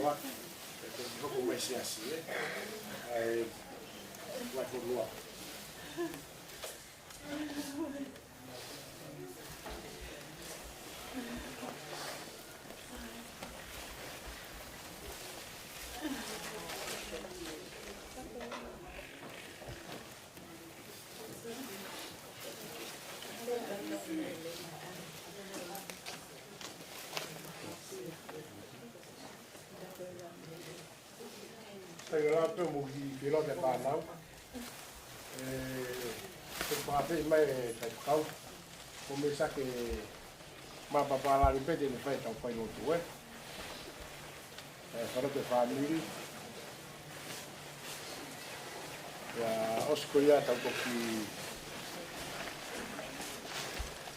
loa. Hoko mai siasi, ai wako loa. Saya tu mungkin kilo de panau, seperti mai fekau, começa que mapa para ali pede no feito ao pai no tu para que família, a escolha tá que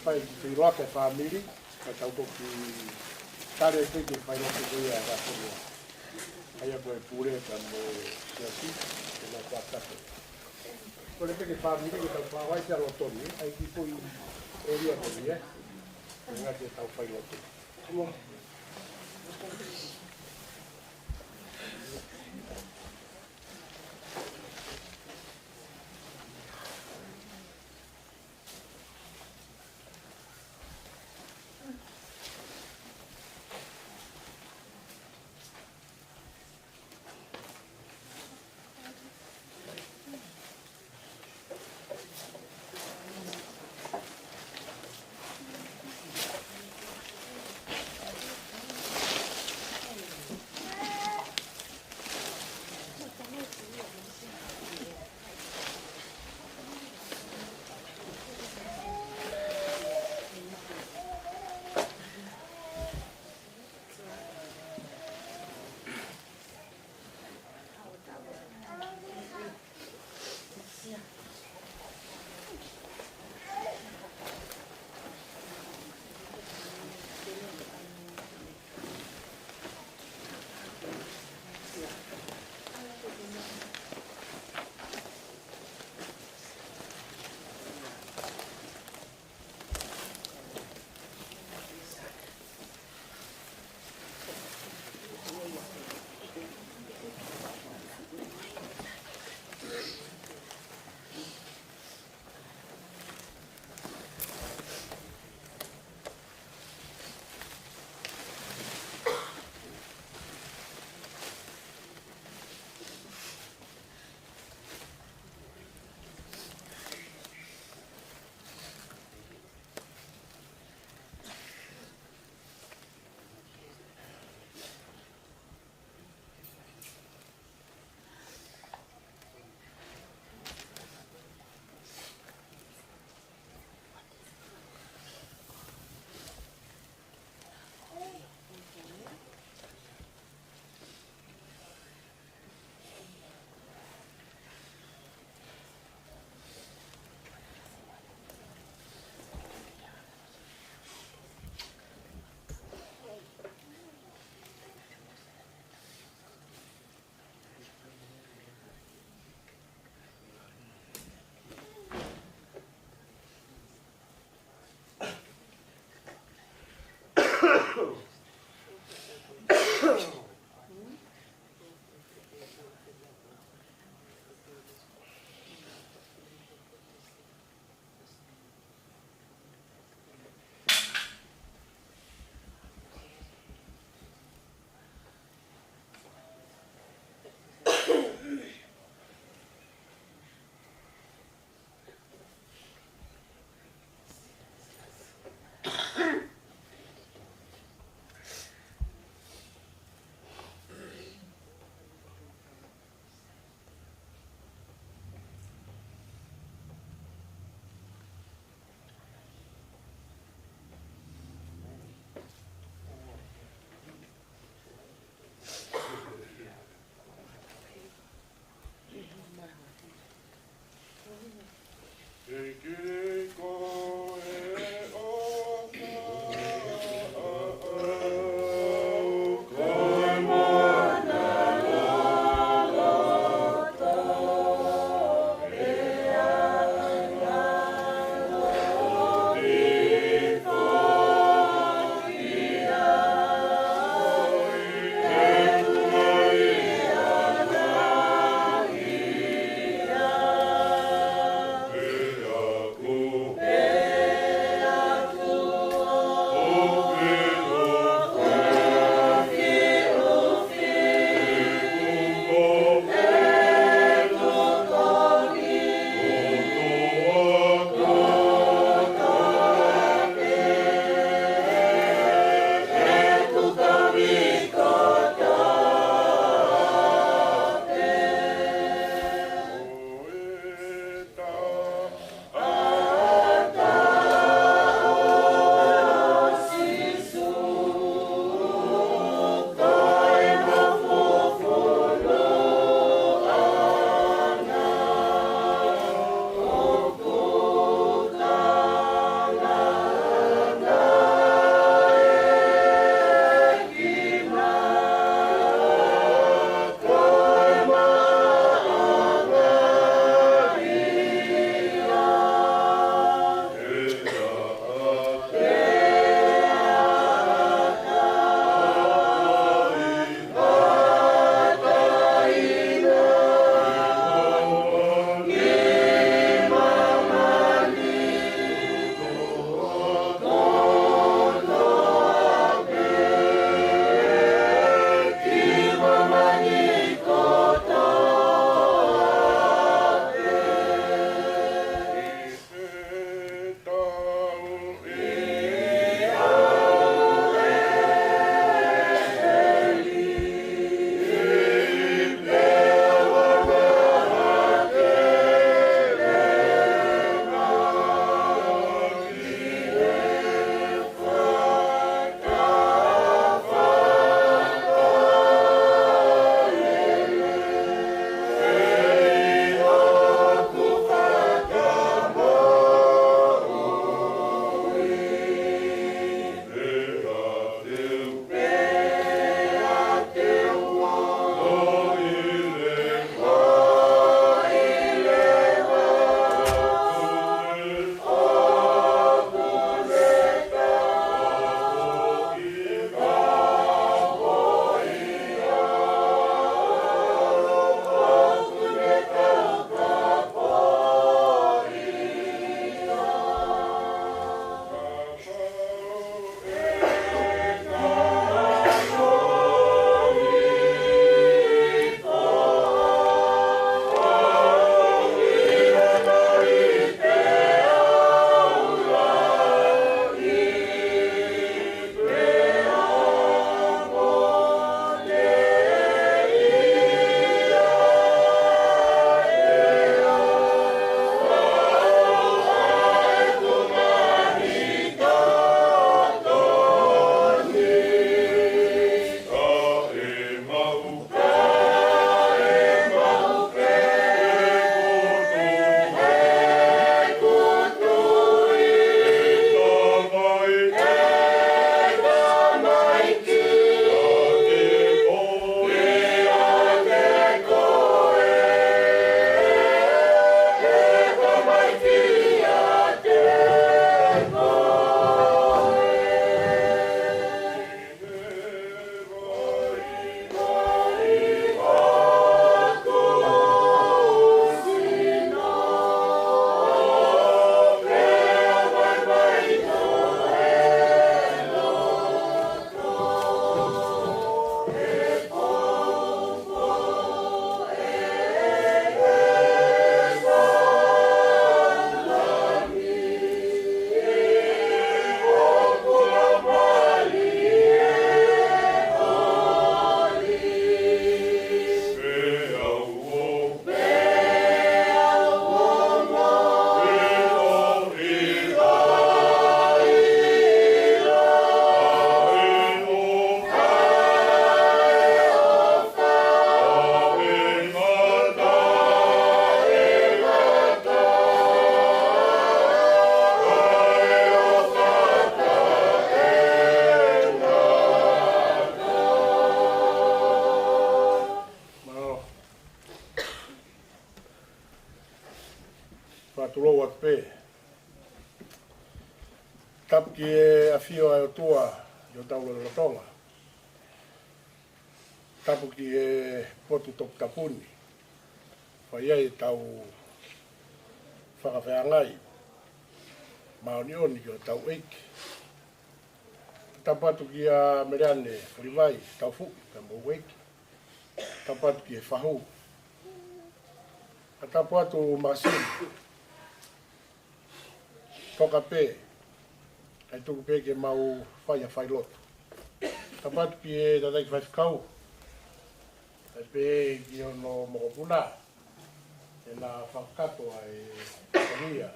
pai que lá que família, tá que cara que pai no tu é a sua aí agora pure como se assim na quarta por exemplo que família que tá lá vai ter autonomia aí que foi area por aí não que tá o pai no tu como whakaturo at pe. Tapki e Aofia e o tua i o Tauelangi. Tapu ki e potu tok tapuni. Whai ai tau whakawheangai. Maoni oni ki o tau eiki. Tapatu ki a mereane whiwai, tau fuki, ka mou eiki. Tapatu ki e whahu. A tapatu Makasini. Toka pe. Ai tuku pe ke mau whai a whai lotu. Tapatu ki e tatai ki fekau. Ai pe ki ono mokopuna. E na whakato ai karia.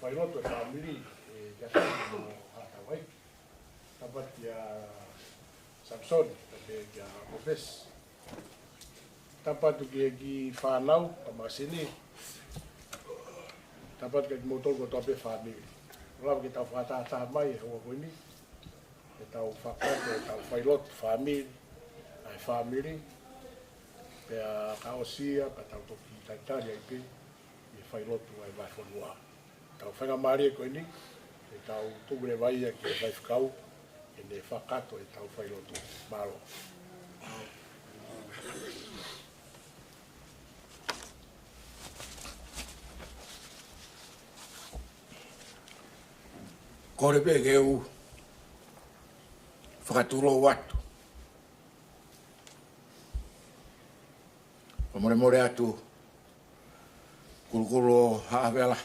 Whai lotu e whamiri. E kiate mo hata waiki. Tapatu ki a Samsoni. Tape ki a Profes. Tapatu ki e ki whanau. A Makasini. Tapatu ki motol ko tope whamiri. Rau ki tau whakatata mai e hoa koini. E tau whakato e tau whailot, whamiri, ai whamiri. Pea kaosia, pa tau toki taitari ai pe, e whailotu ai vai whanua. Tau whangamari e koini, e tau tugure vaia ki e vai fekau, e ne whakato e tau whailotu maro. Kore pe ke u whakaturo watu. More atu kulukuro haawela.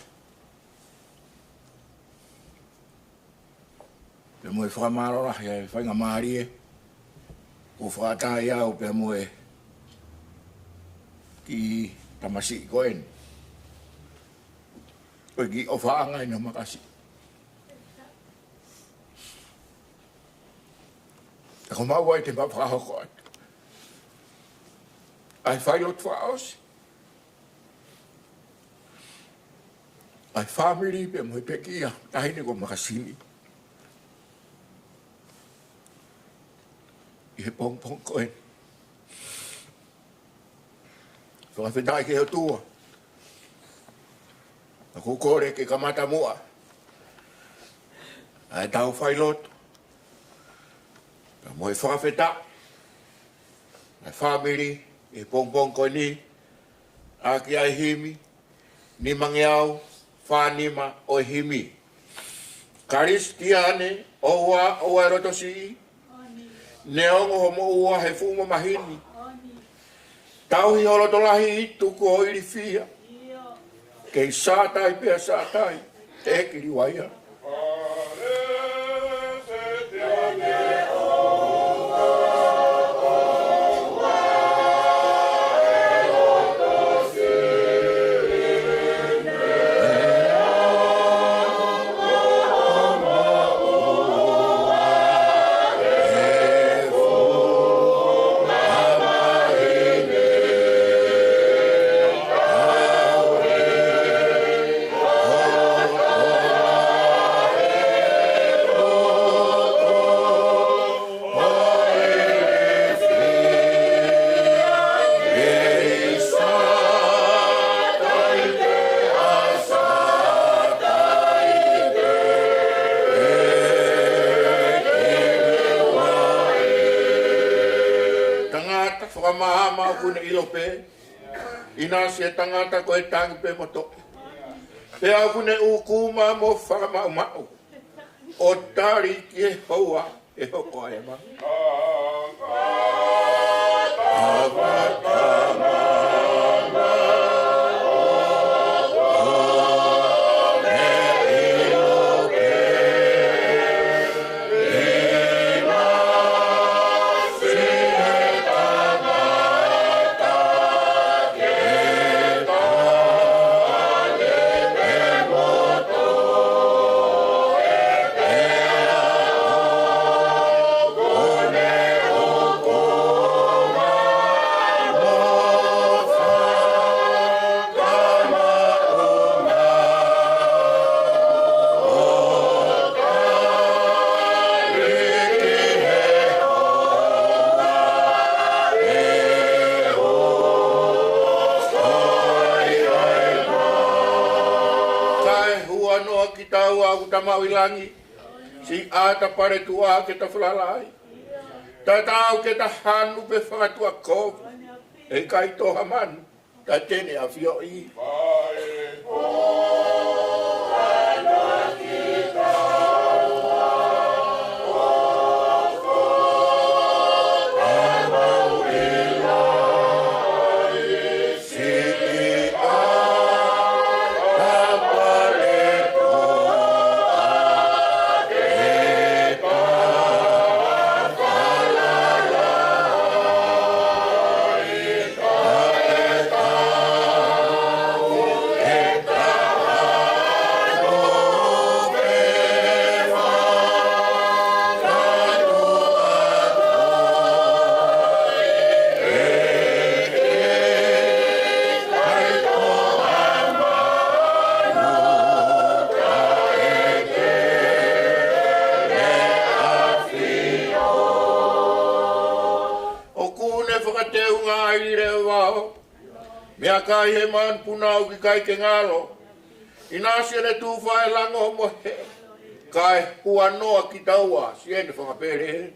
Pe moe whakamaro rahi e whainga maari e. Ko whakatai au pe moe ki tamasi i koen. Koe ki o whaangai na makasi. Ako mawai te mawhahoko atu. Ai whailot whaos. Ai family pe moe pekia. Tahine ko Makasini. I he pong koen. Whakawhetai ke ho tua. Ako kore ke kamata mua. Ai tau whailot. Moe whakawheta, ai whamiri, e pongpong koe ni, aki ai himi, ni mangeau, whanima o himi. Karis ki ane, o e roto si, ne ongo homo ua he fumo mahini. Tauhi holo tolahi itu ko iri fia, kei sātai pia sātai, te kiri waia. Fakamaau kune ilope, ina se tangata ko e tangi pe moto. Pe au kune ukuma mo fakamaau. O tari ki e hoa e hoko e ma. Oh Ouau Tauelangi. Si ata pare tua ke ta flalai. Ta tau ke ta hanu pe whakatua kō. E kai toha manu. Ta tene a Aofia. Mea kai he man punau ki kai ke ngalo. Ina Sione tu whae lango mo he. Kai hua noa ki taua. Sione whakapere he.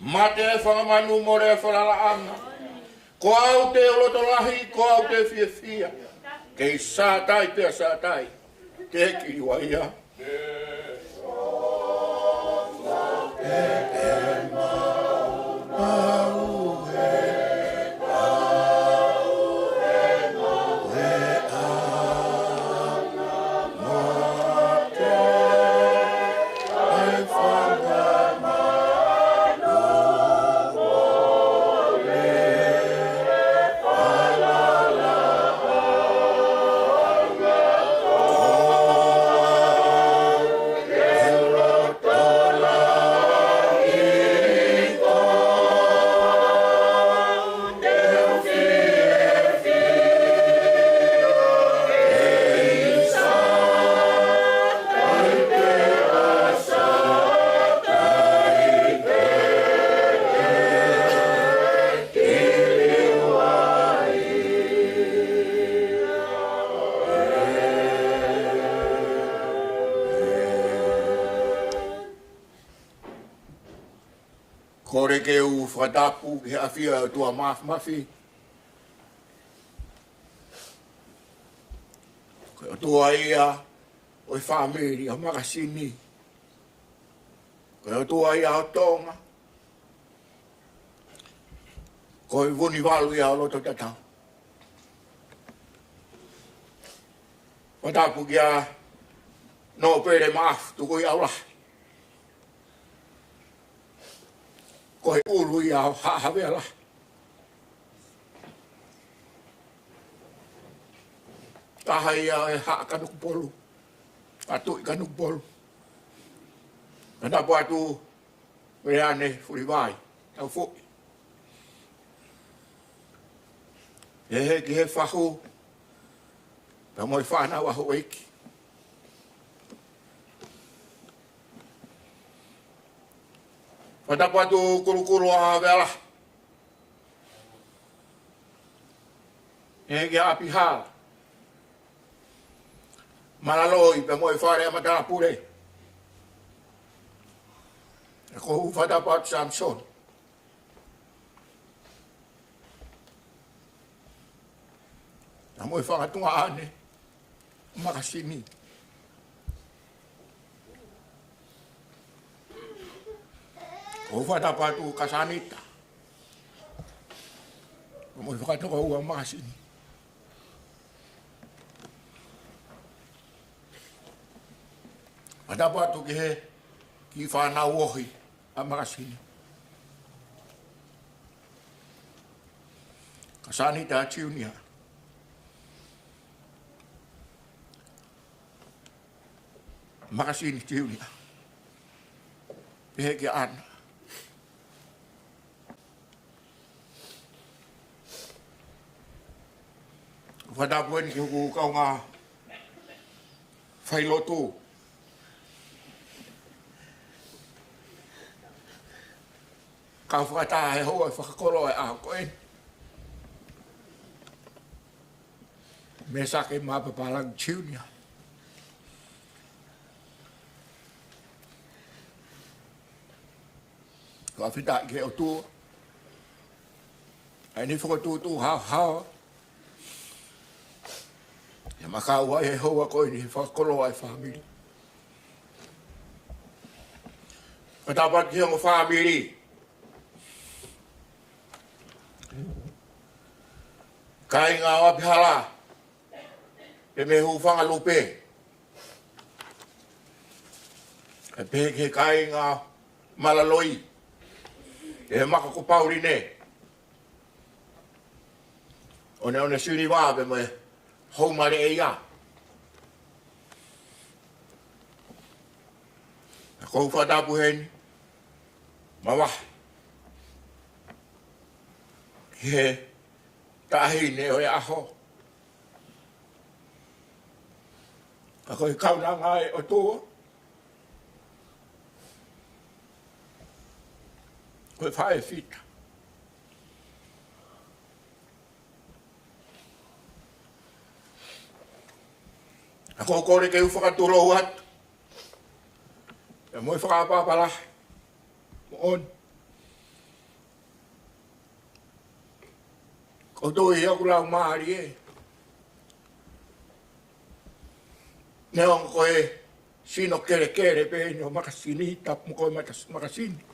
Mate whamanu more whalalaanga. Ko au te olotolahi, ko au te fia. Kei sātai pia sātai. Te kiriwa ia. Kore ke u whatapu he Aofia tua mafi. Ko tua ia o whamiri a Makasini. Ko tua ia o Tonga. Ko vuni walu ia o loto tatau. Whatapu kia no pere maaf tuko ia ula. Ko he ulu ia o haawela. Taha ia e haa kanuk polu. Atu i kanuk polu. Nana po atu weane furiwai. Tau fuki. E he ki he whahu. Ta moi whana waho eiki. Whatapu atu kurukuru a vela. E ki Apisia. Malaloi pe moi whare a matara pure. E ko whatapu atu Samson. Na moi whangatunga ane. Makasini. Ko whatapatu kasanita. Mo whakatoko ua Makasini. Whatapatu ki he ki whanau ohi a Makasini. Kasanita a Sione. Makasini Sione. Pehe ki ana. Whadapuen ki huku kau ngā whailotu. Ka whakata he hoa whakakolo e aho koen. Me sake mapapalang Sione. Ka whita ke o tua. Ai ni whakatutu hao. Ya makau ai hoa koe ni whakakolo ai whamiri. Katapat ki ang whamiri. Kai ngā wapihala. E me hu whangalupe. E peke kai ngā malaloi. E maka ko pauri ne. One suni wape me haumare e ia. A kou whatapu heni. Mawa. He tahi ne o e aho. A koe kaunanga e o tua. Koe whae whita. A koe kore ke u whakaturo atu. E moi whakapapala. Mo on. Ko doi aku lau maari e. Neon koe sino kere pe no Makasini tap mo koe Makasini.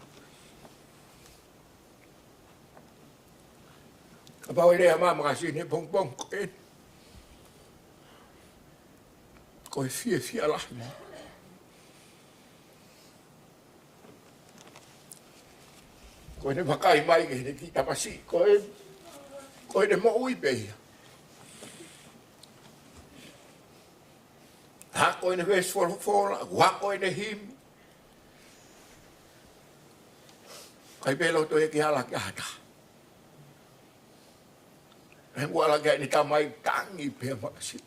Kapau ere ama Makasini pong koe. Koe fia lah. Koe ne makai mai ke ne ki tapasi koe ne mo ui pe. Ha koe ne ves fola, wa koe ne him. Kai pelo to e ki hala ki hata. E wala ke ni tamai tangi pe Makasini.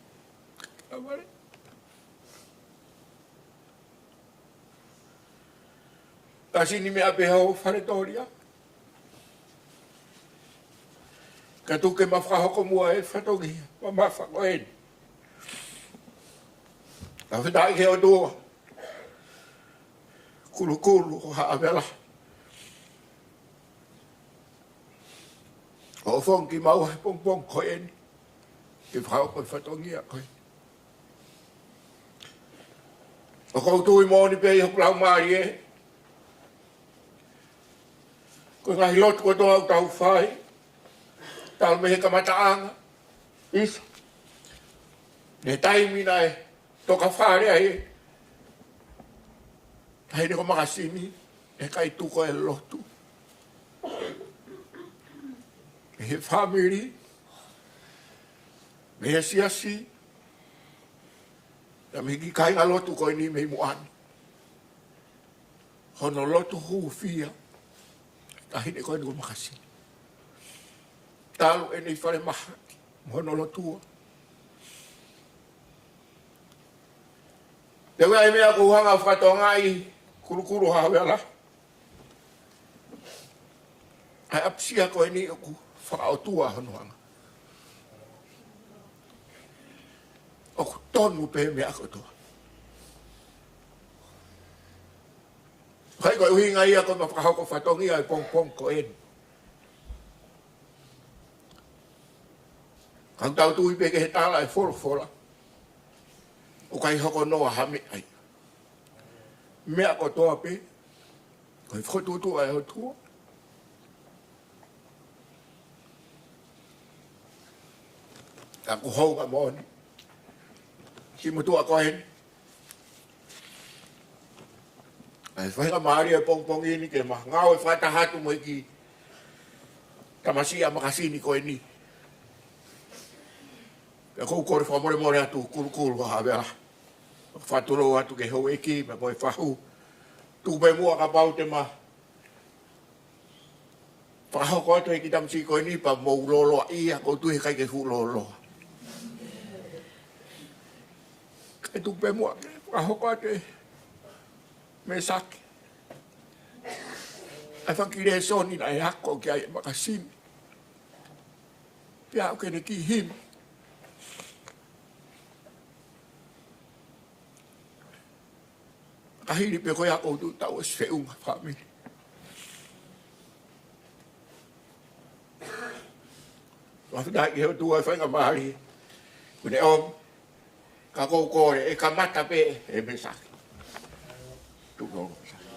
Amare. Kasi ni me ape hau whanetoria. Ka tuke mawhahoko mua e whatongi, ma mawhako en. Ka whitai ke o tua. Kulu o haawela. O whongi mau he pong koe en. Ke whahoko e whatongi a koe. O koutui mōni pe i hoklau maari e. Koe ngahi lotu ko toa au tau whai. Tau mehe kamataanga. Isa. Ne taimina e. Toka whare e. Hei ne ko Makasini. E kai tuko e lotu. Me he whamiri. Me he siasi. Na me hiki kai ngā lotu koe ni me muani. Hono lotu huu fia. Tahi ne koe ni ko Makasini. Talu e nei whare maha, mohono lotua. Te wea e mea kuhanga whakatonga i kurukuru hawela. Ai Apisia koe ni o ku whakaotua honoanga. O ku tonu pe mea kotoa. Kai koe uhinga ia koe ma whakahoko whatongi ai pong ko en. Kang tau tui pe ke he tala e fola. O kai hoko noa hame ai. Mea ko toa pe. Koe whakotutu ai ho tua. Ako hou ka moni. Si mutua ko hen. Ai whainga maari e Pongipongi ni ke ngau e whatahatu mo ki Tamasia Makasini koe ni. Ka kou kore whamore more atu kuru wa hawela. Whaturo atu ke hou eki, me koe whahu. Tupe mua ka pau te ma. Whakahoko atu e ki Tamasi koe ni pa mou loloa ia, kou tuhe kai ke fu loloa. Kai tupe mua, whakahoko atu e me sake. Ai whakire soni na e hako ki ai Makasini. Pia au kene ki him. Kahiri pe koe ako tu tau es Fetu'u family. Wafu dai ke tu ai whainga mahari. Kune om, ka kou kore, e ka mata pe e me sake. Tu nolo sake.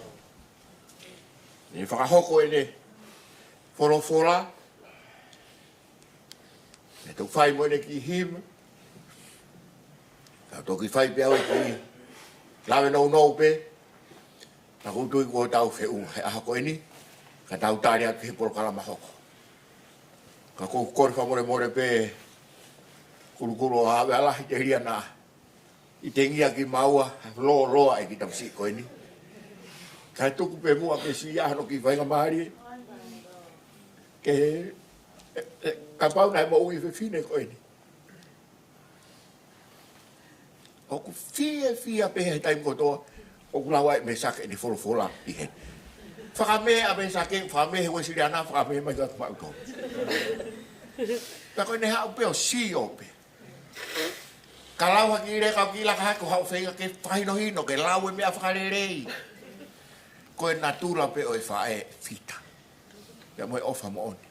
E whakahoko e ne whorofora. E tau whai mo ne ki him. Ka toki whai pe au ki lawe nou pe. Ka kutui kua tau Fetu'u he aha koe ni. Ka tau tari atu hi polo kalama hoko. Ka kou kore whamore pe. Kuru o hawe alahi te ria na. I te ngia ki maua. Loa e ki Tamasi koe ni. Ka tuku pe mua ke si ahano ki whainga mahari. Ke ka pau nai mo ui whine koe ni. Oku fia pehe taim kotoa. Oku lawa e me sake ni wholofola i hen. Whakame a me sake, whakame he wesiri ana, whakame mai gatu pauto. Ta koe ne hao pe o si o pe. Ka lau haki re kau ki laka hako hao whenga ke whahino hino, ke lau e mea whakarerei. Koe natura pe o e whae fita. Ia moe ofa mo oni.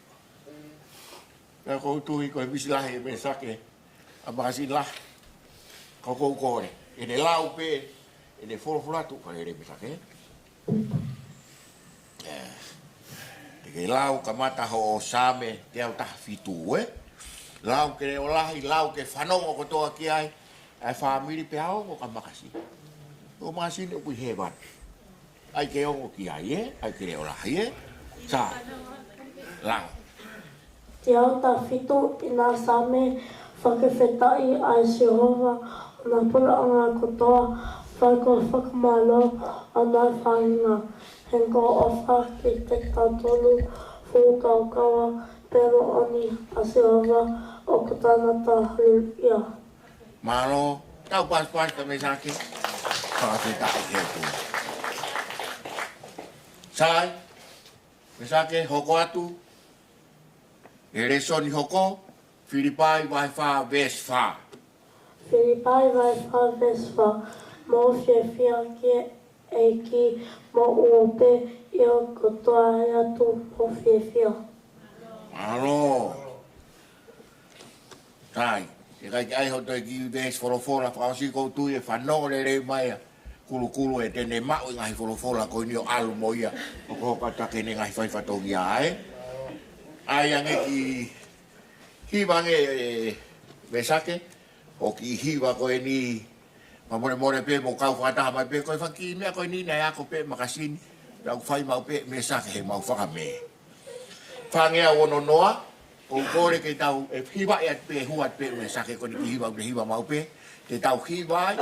Ia kou tui koe misilahi e me sake a Makasini lahi. Kau kou kore. E ne lau pe, e ne wholofulatu, ka ere me sake. Te ke lau ka mata ho o same te au taha Fetu'u, Lau ke re o lahi, lau ke fanongo kotoa ki ai, ai whamiri pe hao o ka Makasini. O Makasini o kui he wan. Ai ke ongo ki ai, ai ke re o lahi, Sa, lau. Te au ta Fetu'u i nā same whakawhetai ai Jehova o nā pula o ngā kotoa fakamaau o nā whainga. Hengo ofa ki te tautolu fukaukawa pero oni a Jehova o ko tānata hallelujah. Malo, tau pas ka me sake. Whakawhetai he tu. Sai, me sake hoko atu. E resoni hoko, Filipai vai wha ves wha. Filipai vai wha ves wha, mo whiawhia ke e ki mo uope i o kotoa e atu mo whiawhia. Alo. Tai, e kai ai ho toi ki ves wholofora, whakawasi koutu e whanongo le rei maia. Kulu e tene mau i ngahi wholofora ko ni o alu moia. O kohoka take ne ngahi whaifatongi ae. Ai ange ki hiwange me sake, o ki hiwa koe ni mamore pe mo kau whataha mai pe koe whaki mea koe ni nei ako pe Makasini, rau whai mau pe me sake he mau whakame. Whangea wono noa, o kore ke tau e hiwa e at pe huat pe me sake koe ni ki hiwa mau pe, te tau hiwa ai,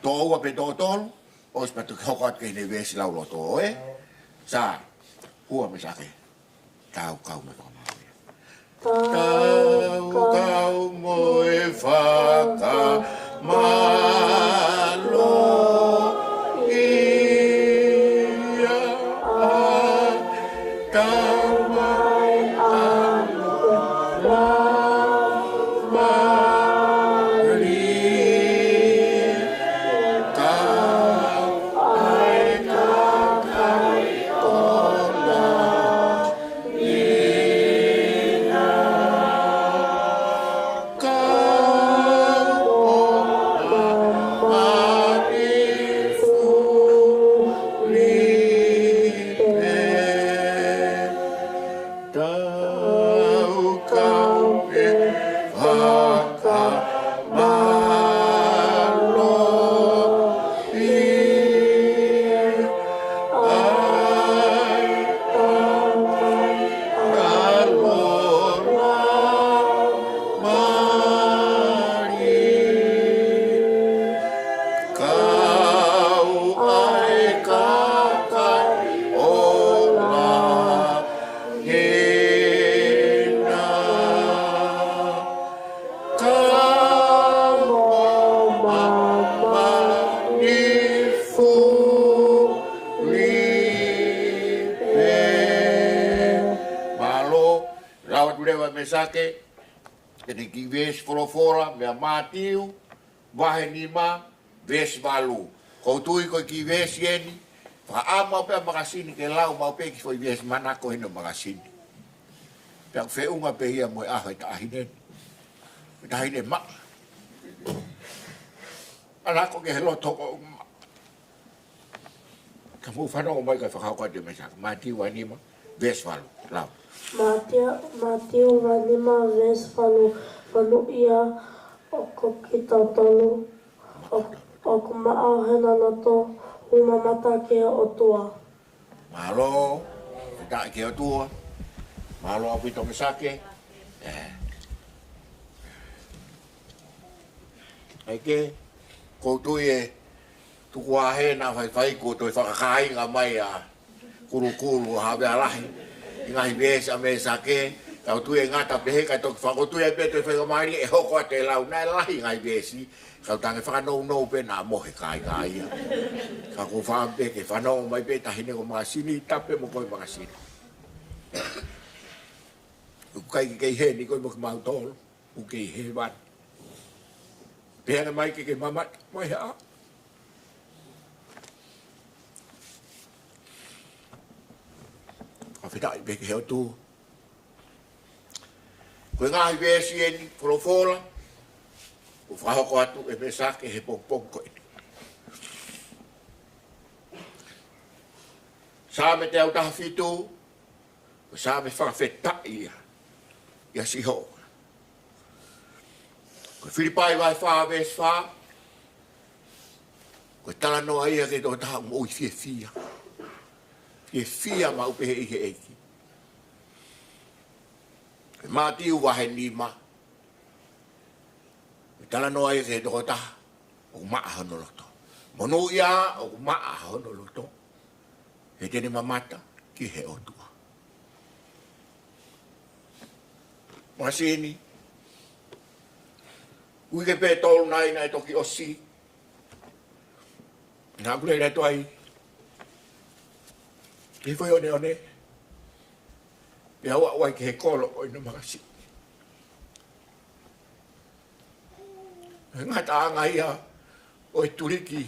tō ua pe tō tolu, o spatu hokat ke ne vesi lau loto Sa, hua me sake, tau kau me kama. Kau moe fakamaau ia tau mai aku mari kau ai kakai ola ina mesake, kene ki ves folofora, mea mātiu, wahe nima, ves valu. Koutui ko ki ves yeni, whaama pia Makasini ke lau mau pe ki foi ves manako hino Makasini. Pia whiunga pe hia moe aho i tahinen. I tahinen ma. Anako ke helo toko ma. Ka mu whanongo mai kai whakau kate mesaka. Mātiu wa nima, ves valu, lau. Matiu Ranima Vesfalu Vanu ia o ko ki tautolu o ko maau hena loto uma mata ke o tua. Malo, kita ke o tua. Malo api to mesake. Eke ko e tuku ahe na fai ko to whakakai ngā mai a kuru hawe alahi. Ngai besa me sake tau tu engata pe ka to fa tu e pe to fakamau e hoko te lau na lahi ngai besi ka tanga fa no pe na mo he kai ka ko fa pe ke fa no mai pe ta hine ko Makasini tape mo ko Makasini u kai ke he ni ko mo mau tol u ke he bat pe na mai ke mama mai ha Fidai be ke tu. Ko ngai be sieni folofola. O fa ko atu e be sa ke he pong ko. Sa me te au ta fitu. Sa me fa fetai. Ya si ho. Ko Filipai vai fa be fa. Ko tala no ai ke do ta mo fia. E fia mau pe ike eki. E mātiu wahe nima. E tala noa e ke toko taha. O maa hono loto. Mono ia o maa hono loto. E tene mamata ki he otua. Makasini. Uike pe tolu nai nai toki osi. Nā kure reto ai. Ki foi one. Pia wa ke kolo o ina Makasini. Engata ngai a o turiki.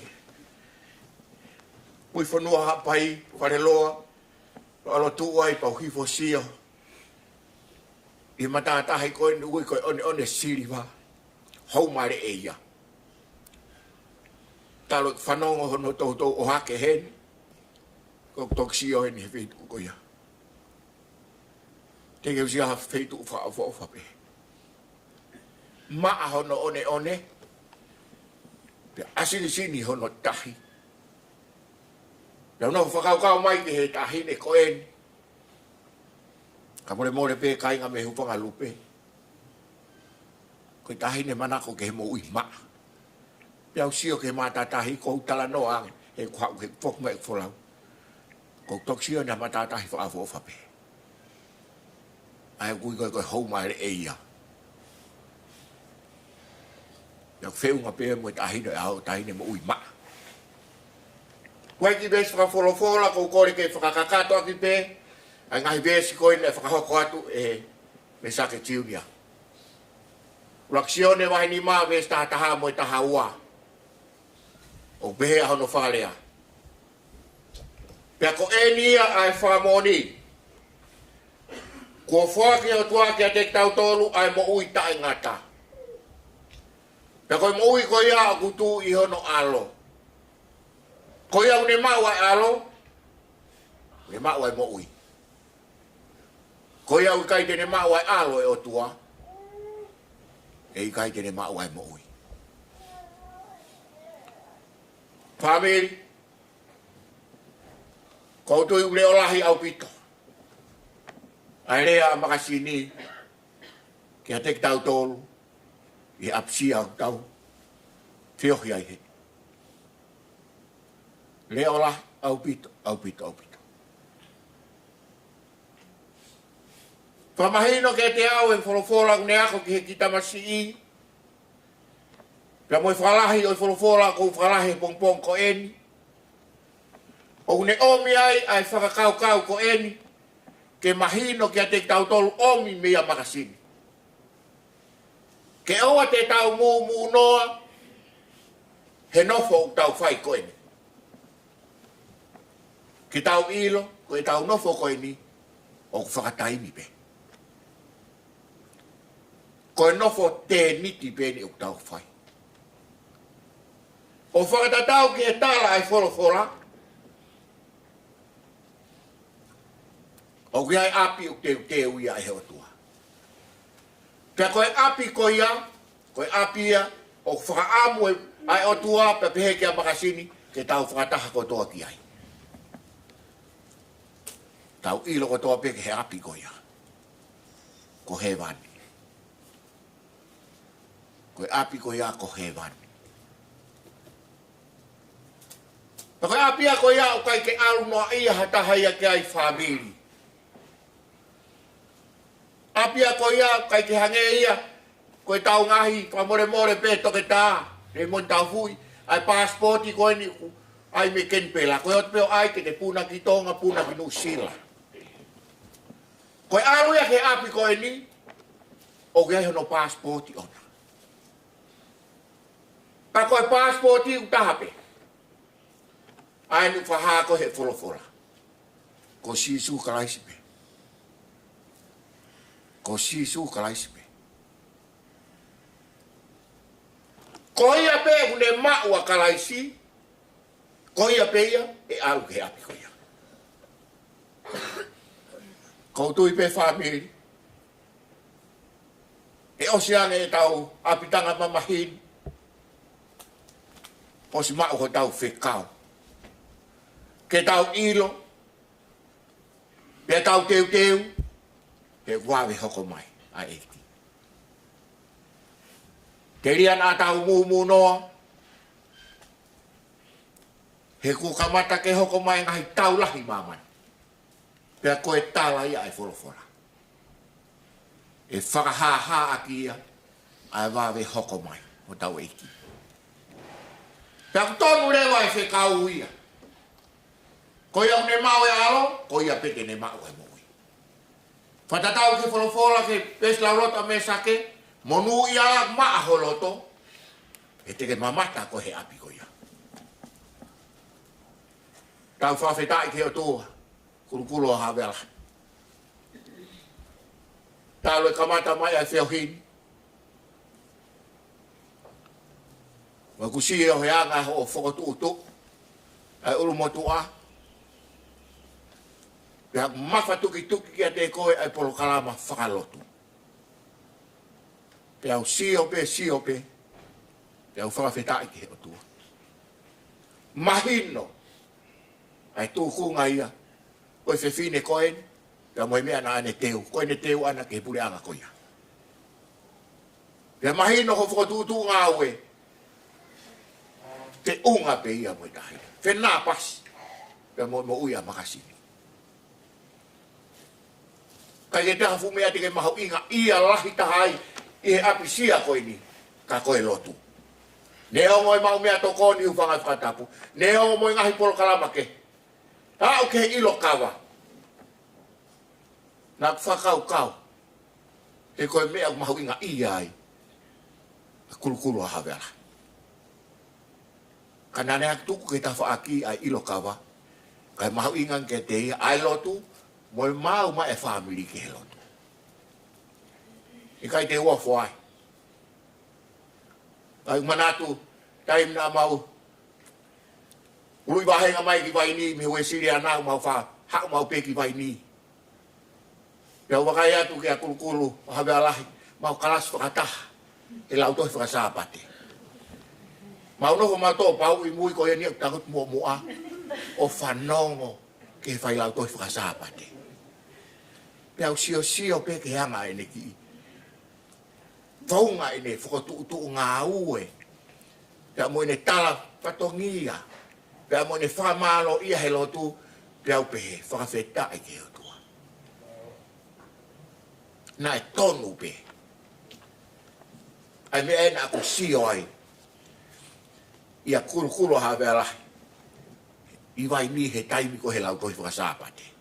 Pui fonua hapai, whareloa, alo tu ai pau hifo sio. I matata hai koe nui koe one siri wa. Hau mare eia. Talo fanongo hono tau o hake hen. Ko toksio ni Fetu'u ko ia. Te ke usia Fetu'u fa pe. Ma hono one. Pe asini sini hono tahi. Ya no fakau mai ke he tahi ne ko en. Ka more pe kai nga me hupanga lupe. Ko tahi ne manako ke mo ui ma. Pe usio ke mata tahi ko tala no ang e kwa ke fok me folau. Ko toksio na matata hi fa pe. Ai kui ko ho mai e ia. Ya feu nga pe mo tahi no au tahi ne mo ui ma. Wai ki bes fra folofola ko ke whakakakato aki pe. Ai ngai besi ko ina whakahoko atu e me sake tiunia. Sione wahi ni maa bes taha mo taha ua. O behe hono whalea. Pea ko e nia ai whamoni. Ko whaki o tua ki a te tau tolu ai mo ui ta engata. Pea ko mo ui ko ia o kutu i hono alo. Ko ia une mau ai alo. Ne mau ai mo ui. Ko ia ikai tene mau ai alo e o tua. E ikai tene mau ai mo ui. Family. Ko tu ule olahi au pito. Ai rea Makasini. Ki a tek tau tolu. I Apisia au tau. Fiohi ai he. Le olahi au pito. Whamahino ke te au e wholofola une ako ki he kitamasi i. Pea moe whalahi o wholofola ko whalahi pongpong ko eni. O une omi ai whakakau ko eni. Ke mahino ki a te tautolu omi mea Makasini. Ke oa te tau mū noa, he nofo u tau whai koe ni. Ke tau ilo, koe tau nofo koe ni, o ku whakataimi pe. Koe nofo te niti pe ni u tau whai. O whakatatau ki e tala ai wholofola, o ki ai api u te uia e heo tua. Pea koe api ko ia, koe apia, o whakaamu ai o tua, pe pehe kia Makasini, ke tau whakataha ko toa ki ai. Tau ilo ko toa pe ke he api ko ia. Ko he vani. Koe api ko ia, ko he vani. Pe koe apia ko ia, o kai ke alu noa ia hataha ia ke ai whamiri. Apia ko ia, kai ke hange ia, koe tau ngahi, more pe toke tā, re mon tau fui, ai pasporti koe ni, ai me ken pela, koe hot peo ai ke te puna ki tonga, puna ki nusila. Koe alu ia ke api koe ni, o ke hono pasporti ona. Pa koe pasporti u tahape, ai nu whaha ko he wholofora, ko sisu kalaisipe. Ko sisu kalaisipe. Ko ia pe une maua kalaisi, ko ia pe ia, e alu ke api ko ia. Ko tui pe whamiri, e osiane e tau apitanga mamahin, o si mau ko tau fekau. Ke tau ilo, pe tau teu, he wawe hoko mai, a eiti. Te rian a tau mū noa, he kukamata ke hoko mai ngahi taulahi maman. Pea koe tala ia e wholofora. E whakahaha aki ia, a wawe hoko mai, o tau eiti. Pea kutonu rewa e fekau ia. Ko ia ne mau e alo, ko ia peke ne mau e moi. Whatatau ke wholofola ke pes laurota me sake, monu ia maa holoto, e teke mamata ko he api ko ia. Tau whawhetai ke o toa, kurukulo a hawela. Tau e kamata mai a whiohini. Wa kusi o heanga o whakotuutu, ai urumotua. Pea mafa tuki kiate koe ai polo kalama whakalotu. Pea siope, pea whakawhetai ke o tua. Mahino, ai tūkunga ia, koe whewhine koen, pea Moimoi ana ane teu, koe ne teu ana ke pule anga koia. Pea mahino ho whakatutu ngā ue, te unga pe ia moi tahi. Whenā pasi, pea Moimoi a Makasini. Kai ke taha fumea te ke maho inga ia lahi tahai i he Apisia koe ni, ka koe lotu. Ne ongo i mau mea toko ni uwhanga whakatapu. Ne ongo moi ngahi polo kalama ke. Hau ke ilo kawa. Nā whakau kau. He koe mea maho inga ia ai. Kulukulu a hawela. Ka nane hak tuku ke tafa aki ai ilo kawa. Kai maho inga ke te ia ai lotu. Moi mau ma e family ke he lotu. Ikai te ua whai. Ai manatu, taim na mau. Ului wahenga mai ki vai ni, mi hue siri anau mau wha, hau mau pe ki vai ni. Pea wakai atu ke a kulukulu, hawe alahi, mau kalas whakataha, e lau tohi whakasāpate. Mau noho mau tō pau i mui ko e ni takut mua, o fanongo ke whai lau tohi whakasāpate. Pea sio pe ke hanga e neki. Whaunga e ne whakatuutu ngā ue. Pea mo e ne tala patongia. Pea mo e ne whamalo ia he lotu. Pea upehe whakawheta e ke otua. Nā e tonu pe. Ai mea e nā ako sio ai. Ia kuru hawe alahi. I vai ni he taimi ko he lau tohi whakasāpate.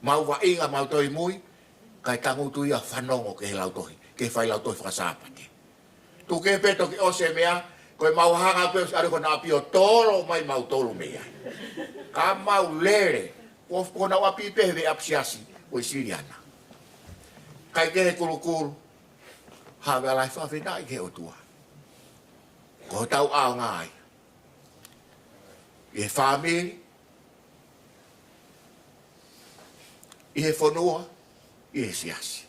Mau wa inga mau toi mui, kai tangutu ia whanongo ke he lau tohi, ke whai lau toi whakasāpate. Tuke peto ki ose mea, koe mau hanga peos ari ko na apio tolo mai mau tolo mea. Ka mau lere, ko na wapi pehe apsiasi, o siriana. Kai kehe kulukulu, hawe alai whawhena i ke o tua. Ko tau ao ngai. I he whamiri, i he whanua, i he siasi.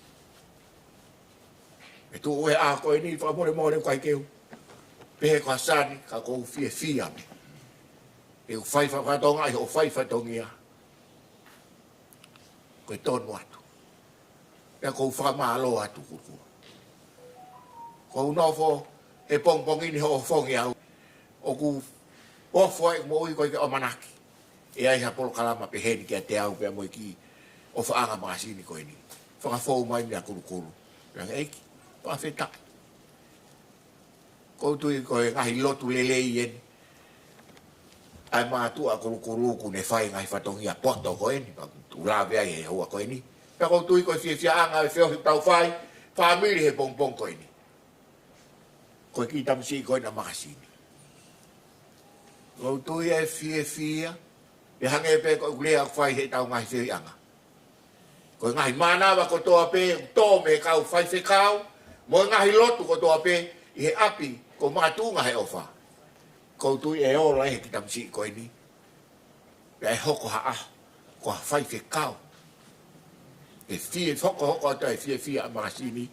E tu ue a koe ni whamore more kai keu. Pehe ko asani ka kou fie fia me. E u whai whakatonga i o whai whatongia. Koe tonu atu. E kou whamalo atu kukua. Kou nofo e Pongipongi ni ho whongi au. O ku ofo e mo i koe ke o manaki. E ai hapolo kalama pehe ni kia te au pia mo i ki o whaanga Makasini koe ni. Whakafou mai ni a kulukulu. Ranga eiki. Pawheta. Koutui koe ngahi lotu lelei eni. Ai mātua kulukulu ku ne whai ngahi whatongia poto koe ni. Ulawe ai he hua koe ni. Pea koutui koe fia anga e whiohi tau whai. Whamiri he Pongipongi koe ni. Koe ki tamsi koe na Makasini. Koutui e fia. E hange pe koe kulea whai he tau ngahi whiohi anga. Koe ngahi manawa ko toa pe. Tō me kau whai fekau. Mo ngahi lotu ko toa pe, i he api, ko mātunga he ofa. Koutui e ola he ki tamsi koe ni. E hoko ha aho, ko ha whai fekau. E fie, hoko ata e fie a Makasini,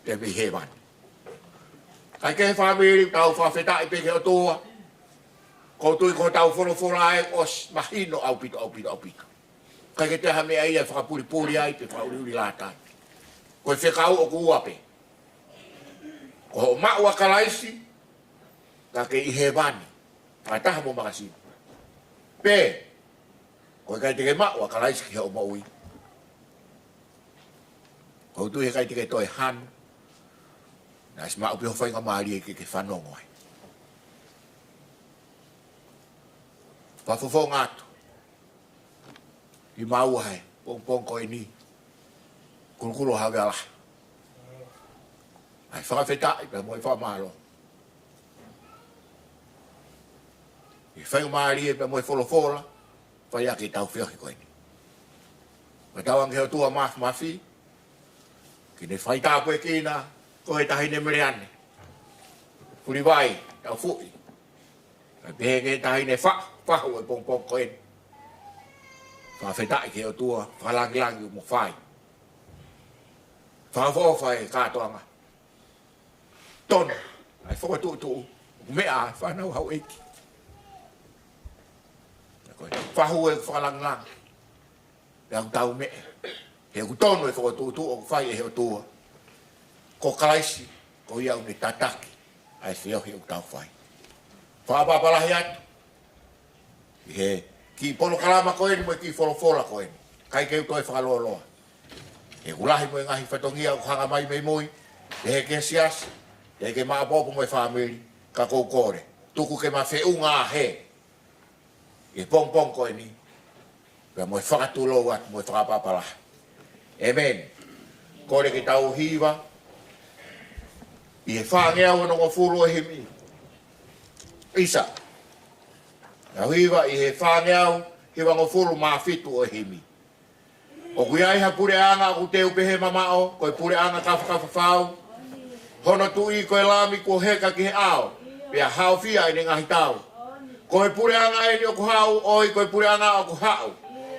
te me he wani. Kai ke he whamiri, tau whawheta i peke o toa. Koutui ko tau whorofora e os mahino au pito. Kai ke te hame ai e whakapuri ai, pe whauri lātai. Koe fekau o kuape. Ko maua kalaisi, ka ke i he wani. Ka taha mo Makasini. Pe, koe kai teke maua kalaisi ki he o maui. Ko tu he kai teke toi hanu. Na si mau piho whainga maari e ke fanongo ai. Whafofo ngātu. I maua hai, Pongipongi koe ni. Kulukulu hawe ala. Ai whakawheta i pia mo i whamalo. I whainga maari e pia mo i wholofola, whai ake tau whiohi koe ni. Wa tauangi heo tua mafi, ki ne whai tāpue kina, ko he tahi ne mereane. Puri vai, tau fui. Ka pehenge tahi ne whahu e Pongipongi koe ni. Whawheta i heo tua, whalangi mo whai. Whawhawha e kātoanga. Tona, ai whakatu'u, mea, whanau hau eiki. Whahu e whalangang. Yang tau mea. He kutono e whakatu'u o whai e heo tua. Ko kalaisi, ko iau ni tataki. Ai whiohi o tau whai. Whapapalahi atu. He ki polo kalama koe ni mo ki wholofola koe ni. Kai keu toi whakaloloa. E ulahi mo ngahi whatongia o hanga mai Moimoi, e he ke sias, e he ke maapopo mo e whamiri, ka kou kore. Tuku ke ma Fetu'u ngā he. E Pongipongi koe ni, pia mo e whakatulou atu, mo e whakapapala. Amen. Kore ke tau hiwa, i he whangea o nongo furu e himi. Isa. Tau hiwa, i he whangea o, hiwa ngo furu maa fitu o himi. O kui ai ha pure anga ku te upehe mamao, koe pure anga kawhakawhawhau. Hono tui koe lami ko heka ki he ao, pia Aofia i ne ngahi tau. Koe pure anga e ni o ku hau, oi koe pure anga o ku hau.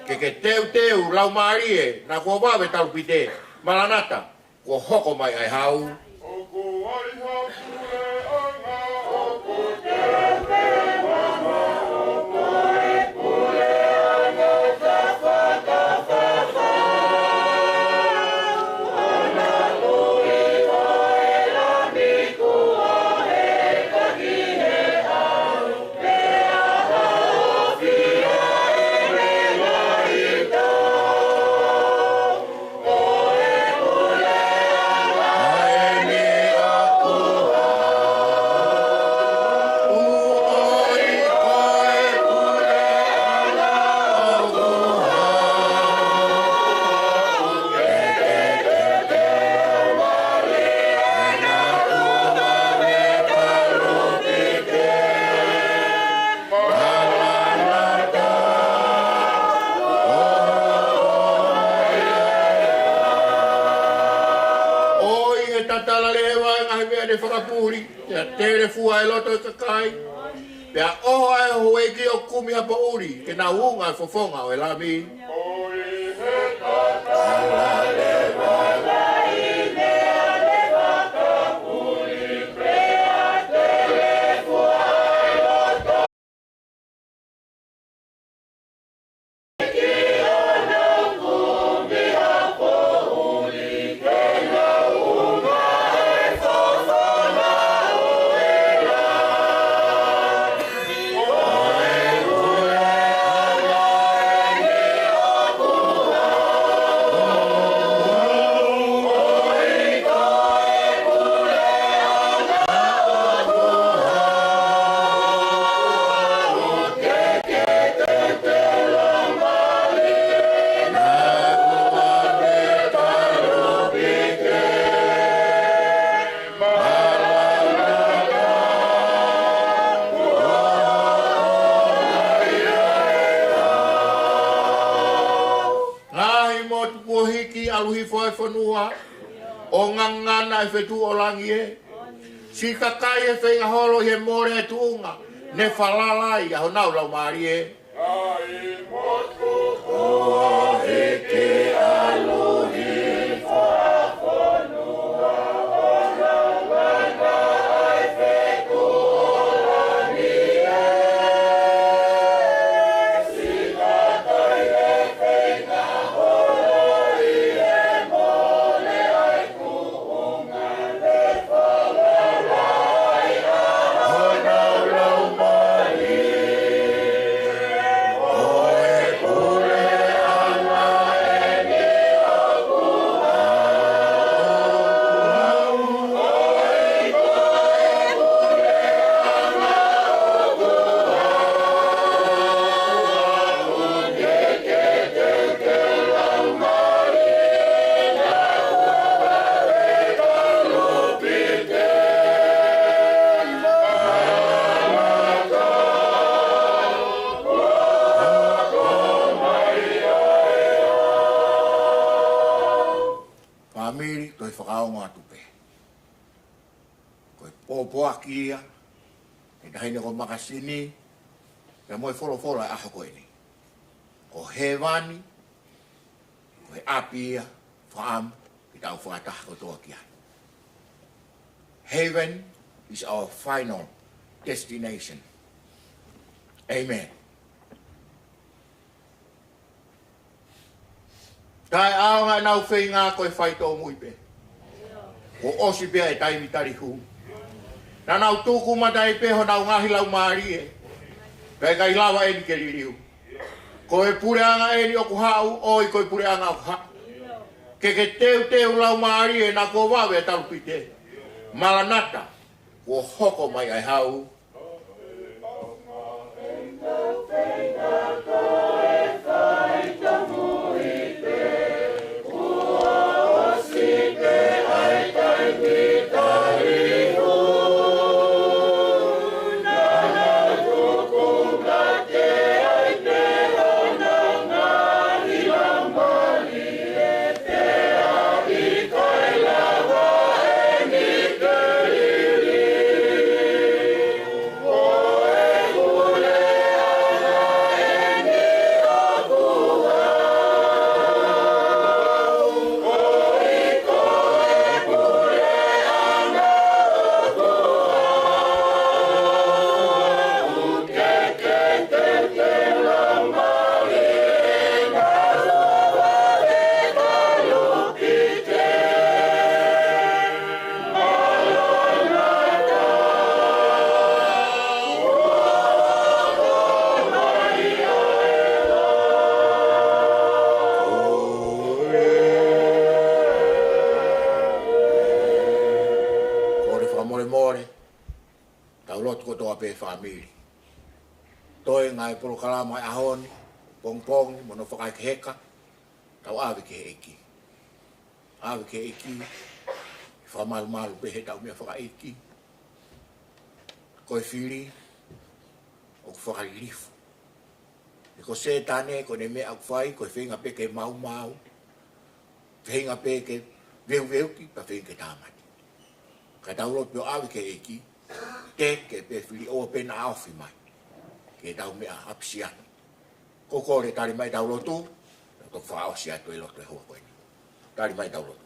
Ke teu lau maarie, na kua wawe tau pite, malanata, ko hoko mai ai hau. Oku ai ha pure anga, oku teu mama, oku e pure anga kawhakawhau. e tatala lewa e ngahi mea ne whakapuri. Te tere fua e loto e kakai. Pea oho ai ho e ki o kumi a pa uri. Ke na unga e fofonga o e lami. Oi he tatala lewa lai mea ne whakapuri. Pea tere fua e loto. Hiki aluhi foi fanua o ngangana e Fetu'u e si kakai e whenga holo he more e tuunga ne whalala i aho nau lau maari e Ai motu kua hiki aluhi foi fanua o ngangana e Fetu'u si kakai e whenga holo i e more ai tuunga ne whalala i aho nau lau maari Famili toi whakao ngā tupe. Koe pōpō akia, e tahine ko Makasini, e moe wholo e aho koe ni. Ko hewani, koe Apisia, whaamu, ki tau whakataha ko toa kia. Heaven is our final destination. Amen. Tai aonga nau whei ngā koe whai tō muipe. Ko osi pia e taimi tari hu. Na nau tūku mata e peho nau ngahi lau maari e. Pea kai lawa e ni ke ririu. Ko e pureanga e ni oku hau, oi ko e pureanga oku hau. Ke teu lau maari e na ko wawe e talupite. Maranata, ko hoko mai ai hau. Famili. Toi ngai polo kalama e ahoni, Pongipongi, mono whakai ke heka, tau awe ke heki. Awe ke heki, i whamalu pehe tau mea whakaiki. Koe whiri, o ku whakai lifu. E ko se tane, ko ne mea au whai, koe whenga peke mau, whenga peke veu ki, pa whenga tamati. Ka taulo pio awi ke eki, te ke pe fili o pena Aofia mai. Ke tau mea Apisia. Koko re tari mai taulo tu, to whao si atu e loto e hoa koe ni. Tari mai taulo tu.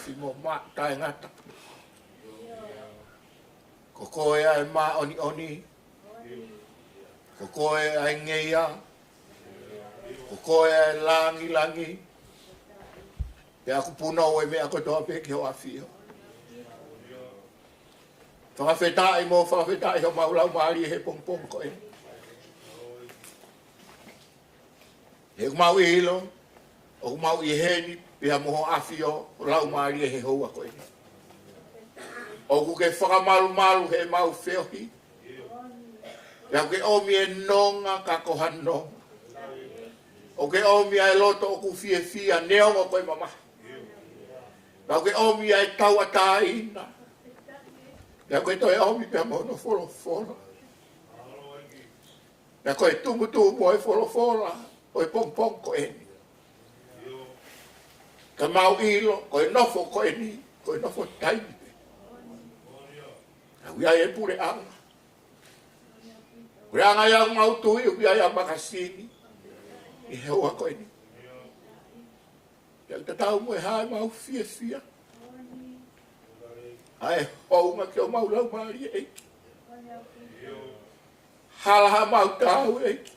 afi mo ma ta engata. Ko koe ai ma oni oni. Ko koe ai ngeia. Ko koe ai langi langi. Pe aku puna o me ako toa pe ki o afio. Whakawhetai mo whakawhetai ho maulau maari he pongpong ko e. He kumau i hilo, o kumau i heni, pia moho afio, o lau maari he hoa ko e. O kuke whakamaru maru he mau whiohi. Pia ke omi e nonga kako hanonga. O ke omi e loto o ku fie fia neonga koe mama. Pia ke omi e tauata ina. Pia koe toi omi pia mono folo folo. Pia koe tumu tumu e folo fola. Koe pong pong ko e ni. Ka mau ilo, koe nofo ko e ni. Koe nofo taimi. Uia e pure anga. Pure anga ia mau tui, uia ia Makasini. I heua ko e ni. Ia ta tau mo e hae mau fia fia. Hae hounga ki o mau lau maari eiki. Halaha mau tau eiki.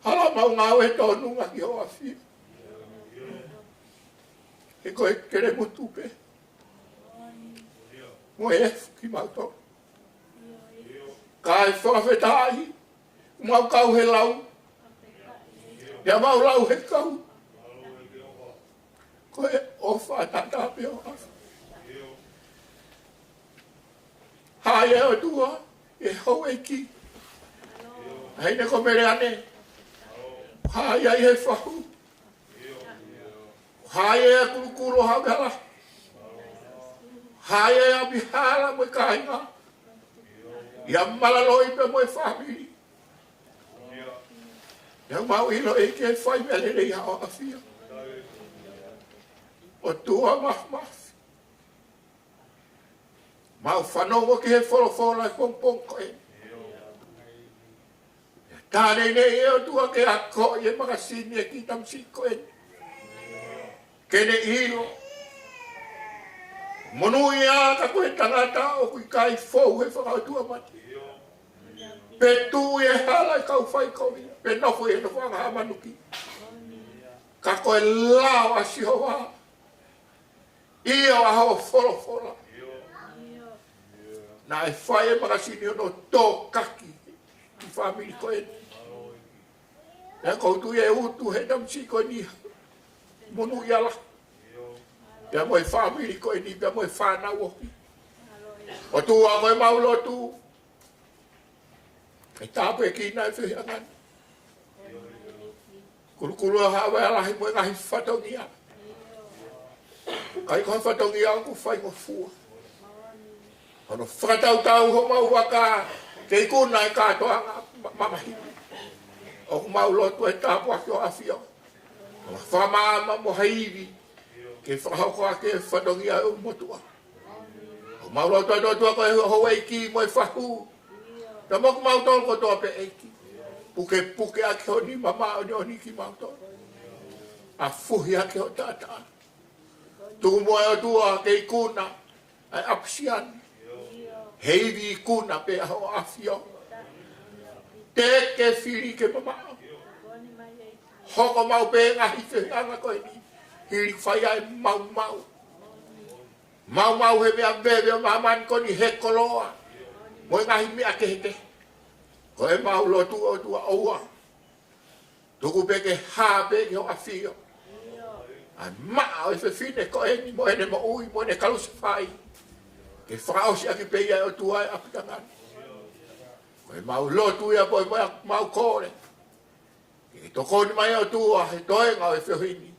Hala mau ngau e tonunga ki o afia. E koe kere mutupe. Mo e ki mau to. Kai whakawhetai. Mau kau he lau. Ia mau lau he kau. Koe o whatata pe o afia. Hai e o tua. E hou e ki. Haine ko mere ane. Hai ai he whahu. Hai e a kurukuro hagala. Hai e a bihala mo kainga. Ia malaloi pe mo e whamiri. Ia mau ilo e ke whai mea lere ia o afia. O tua maf. Mau fanongo ki he wholo e pong ko e. Tāne ne e o tua ke ako i e Makasini e ki tamsiko e. Kene ilo. Monui a ka koe tangata o kui kai fou he whakau tua mati. Fetu'u e hala i kau whai komi. Pe nofo e no whanga hamanuki. Ka koe lao a sihoa. Ia a hao wholo. Na e whai e Makasini o no tō kaki. Ki whamiri koe. Ia koutu e utu he tamsiko ni. Monu ia la. Pia moe whamiri koe ni, pia moe whanau oki. O tua moe maulo tu. E tāpu e kina e whiangan. Kurukuru a hawa e lahi moe ngahi whatongia. Kai koe whatongia aku whai mo fua. Ono whakatau ho mau waka. Kei kuna e kātoanga mamahimi. O maulo tu e tāpu aki o afia. Whamama mo haivi. Ke whahoko ake whatongia o motua. O maulo tu e tua koe ho eiki mo e whahu. Ta moku mautol ko toa pe eiki. Puke ake o ni mama o ni ki mautol. A fuhi ake o tata. Tuku moe o tua ke ikuna. Ai Apisia. Heivi ikuna pe aho afia. Teke whiri ke mama. Hoko mau pe ngahi te anga koe ni. Hiri whai ai mau. Mau he mea bebe o maman ko ni he koloa. Moe ngahi mea ke heke. Koe mau lo tua o tua oua. Tuku peke ha peke o afio. Ai maa o e whine koe ni moe ne mo ui moe ne kalusa whai. Ke whakaosi aki peia o tua e apitangani. Koe mau lotu ia koe mau kore. Ke tokoni mai o tua he toe ngau e whiohini.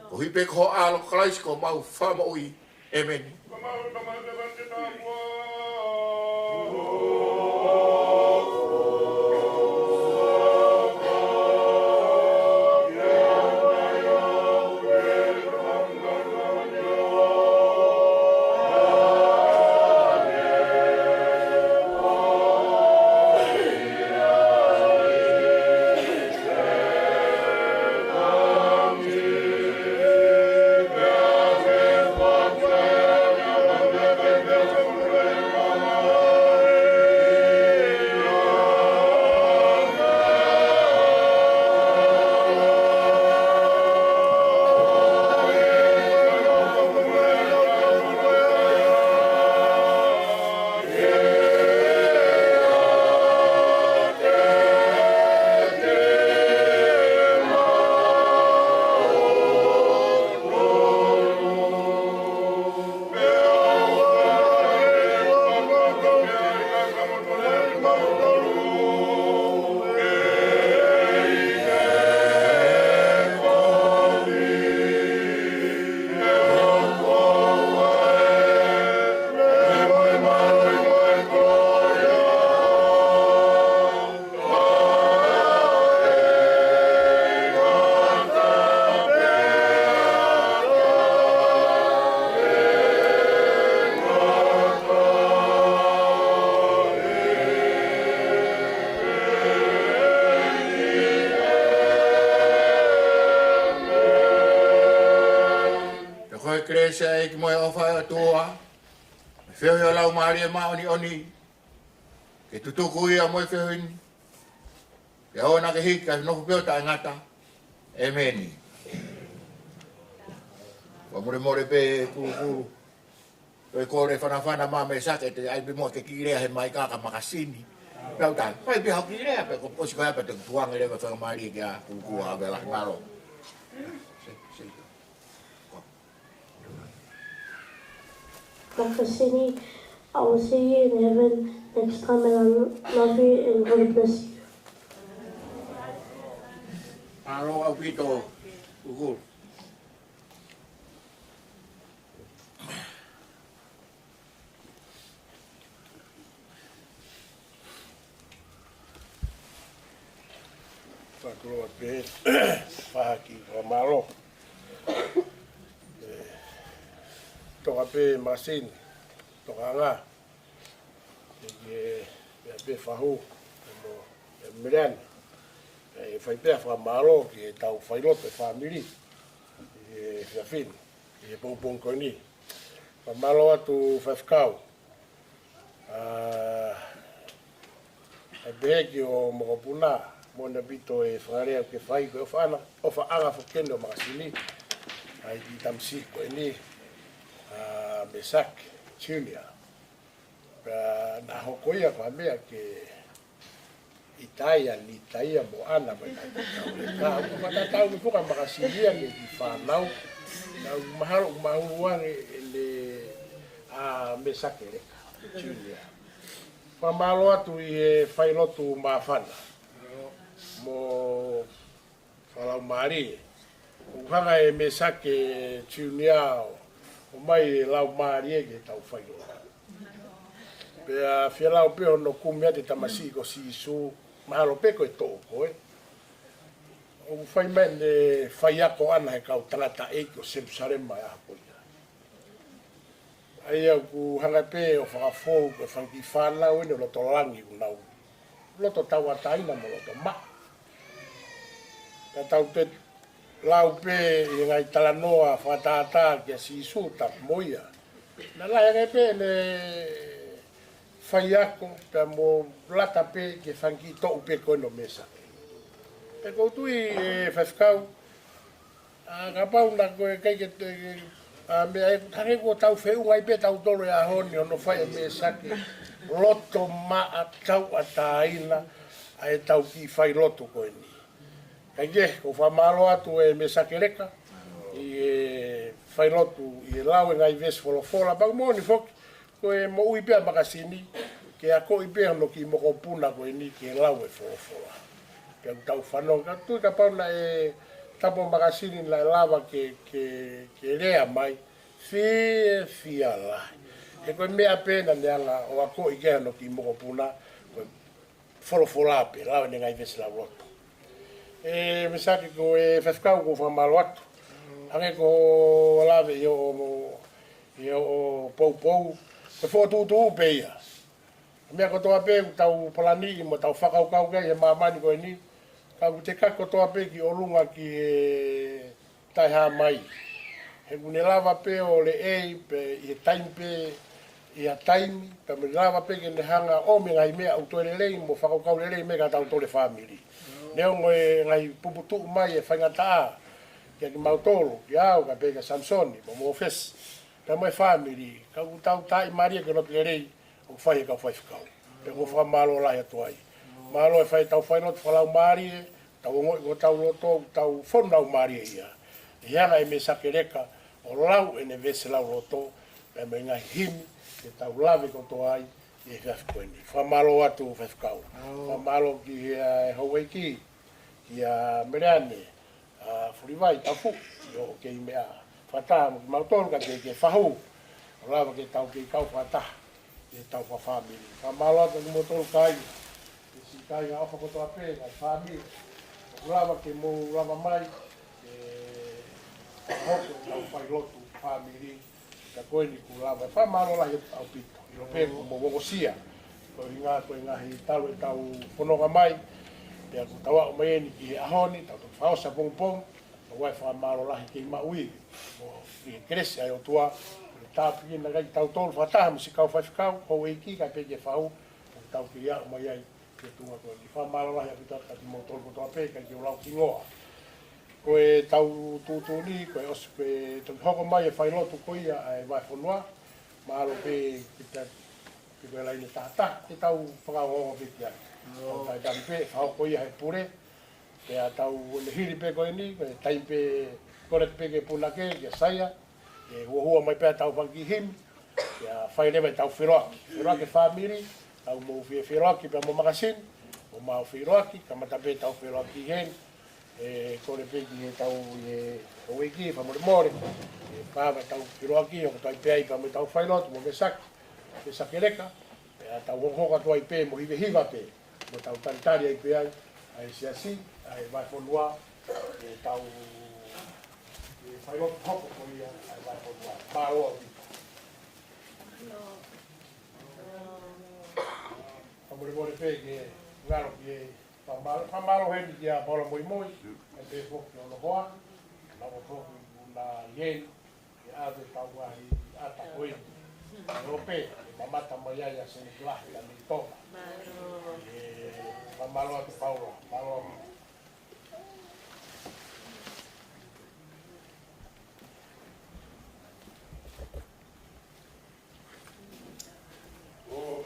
Ko hipe ko alo kalaisi ko mau whama ui. Emeni. Yeah. e se e ki moe ofa tua. Feo yo lau maari e maoni oni. Ke tutuku ia moe feo ini. Ke ona ke hiki ka nofu peo ta engata. E meni. Wa more pe kuru. Pe kore whanawhana maa me sake te aipi mo ke kirea he mai kaka Makasini. Pau tai, pai pe hau kirea pe ko posi koe pe te tuanga rewa whakamari ke a kukua a vela maro. Makasini, I will see you in heaven next time, and I love you and God bless you. Aro au pito kukuru. Whakoroa pe whahaki whamaro. Toka pe Makasini, toka ngā. E pe whahu, e mreani. E whai pēr whamaro ki e tau whailoto e whamiri. E whiawhini, e Pongipongi. Whamaro atu fekau. E beheki o mokopuna. Mona bito e whangarea ke whai koe whaana. O whaanga whakene o Makasini. Ai i tamsi koe ni. Me sak, Sione. Nā hoko ia kwa mea ke itaia ni taia mo ana mai ka o matatau ni puka Makasini ni ki whanau. Na mahalo mahuruange le me sak e reka. Sione. Whamalo atu i e whailotu mawhana. Mo whalau maari. Uhanga e me sake Sione o mai lau maari e ke tau whailo. Pea whialau peo no kumea te tamasi ko sisu mahalo peko e tō koe. O whai mai ne whai ako ana he kau tangata eiki o Jerusalema e apo ia. Ai au ku hanga pe o whakafou ke whanki whanau ene o lo Tauelangi unau. Loto tauataina mo loto maa. Ka tau te lau pe i ngai talanoa whatata ki a sisu tap moia. Na lai ngai pe ne whai ako pe mo lata pe ke whanki tōu pe koe no mesa. Pe koutu i fekau, ka pau na koe kei ke te mea e kutare ko tau wheu ngai pe tau tolo a honi ono whai e mesa ke loto maa tau ataina a e tau ki whai loto koe ni. Kaige, ko whamalo atu e me sakereka, i e whailotu, i e lau e ngai vesi wholofola, pang mōni whoki, ko e mo ui pēr Makasini, ke a ko i pēr no ki moko puna koe ni, ke e lau e wholofola. Ke au tau whanau, ka tui ka pauna e tapo Makasini la e lava ke rea mai, whia lai. E koe mea pēna neanga o a ko i kea no ki moko puna, koe wholofola pe, lau e ngai vesi lau roto. E me sake ko e fekau ko whamalo atu. Ange ko lawe i o pou, te whotutu pe ia. Mea ko toa pe tau palani mo tau whakaukau kei e mamani koe ni. Kau te kako toa pe ki o lunga ki e taiha mai. He kune lava pe o le ei pe i e taimi pe i a taimi. Pe me lava pe ke ne hanga o me ngai mea au toere lei mo whakaukau le lei me ka tau tole family. Neo ngoe ngai puputu mai e whaingataa kia ki mautolo, ki au ka peka Samsoni, mo fes. Ka moe family, ka utau tai maria ke lopi rei, o whai e ka whai whakau. Pe ko whamalo lai atu ai. Malo e whai tau whainot whalau marie, tau ngoi ko tau loto, tau whonau marie ia. E hanga e me sake reka, o lau e ne vese lau loto, pe me ngai himi, ke tau lave ko to ai, e whiawhikoeni. Whamalo atu whiawhikau. Whamalo ki e haueiki, ki a mereane, whuriwai, tafu, o kei mea whataha, mo ki mautonu ka ke whahu, o lava ke tau kei kau whataha, ke tau whawhamiri. Whamalo atu ki motonu kai, ke si kai ngā ofa kotoa pē, ngā whamiri, o lava ke mou lava mai, ke hoko tau whailotu whamiri, ka koeni ku lava. Whamalo lai au pito. Ilo pēku mo wogosia, koe ngā hi talo e tau whonoga mai, pēku tawa o mai eni ki he ahoni, tau tu whaosa Pongipongi, wai whamaro lahi ki maui. I kresi ai o tua, tāpi na gai tau tolu whataha mo si kau whaiwhikau, ho hiki kai peke whau, tau ki ia mai ai ke tunga koe. I whamaro lahi apita kati mo tolu kotoa peka ki o lau ki ngoa. Koe tau tūtūni, koe osu koe toki hoko mai e whailotu koe ia ai vai whanua, maaro pe kita koe lai ne tātā, te tau whakao o peke ai. Tau tai tami pe, whao koe ia he pure, pea tau le hiri pe koe ni, koe tai pe kore te peke punake, kia saia, e hua mai pea tau whanki him, kia whai lewe tau whiroaki. Whiroaki whamiri, tau mou whiroaki pea mo Makasini, o mau whiroaki, kamata pe tau whiroaki hen, e kore peki e tau e oiki, whamore more, e whawa tau whiroaki, o tai pea i pa mo tau whailotu, mo ke saki reka, pea tau hoka tua i pe mo hive hiva pe, mo tau taritari ai pe ai siasi, ai vai whanua, e tau whailotu hoko ko ia, ai vai whanua, pāroa o Whamore more pe ke ngaro ki e whamaro heni ki a Paula Moimoi, e pe whoki o Nohoa, lawa whoki una yen, e ave tau wahi ata koe, e ope, e mamata mai ai a sene klahi a mi toka. E whamaro atu Paula, Paula. Oh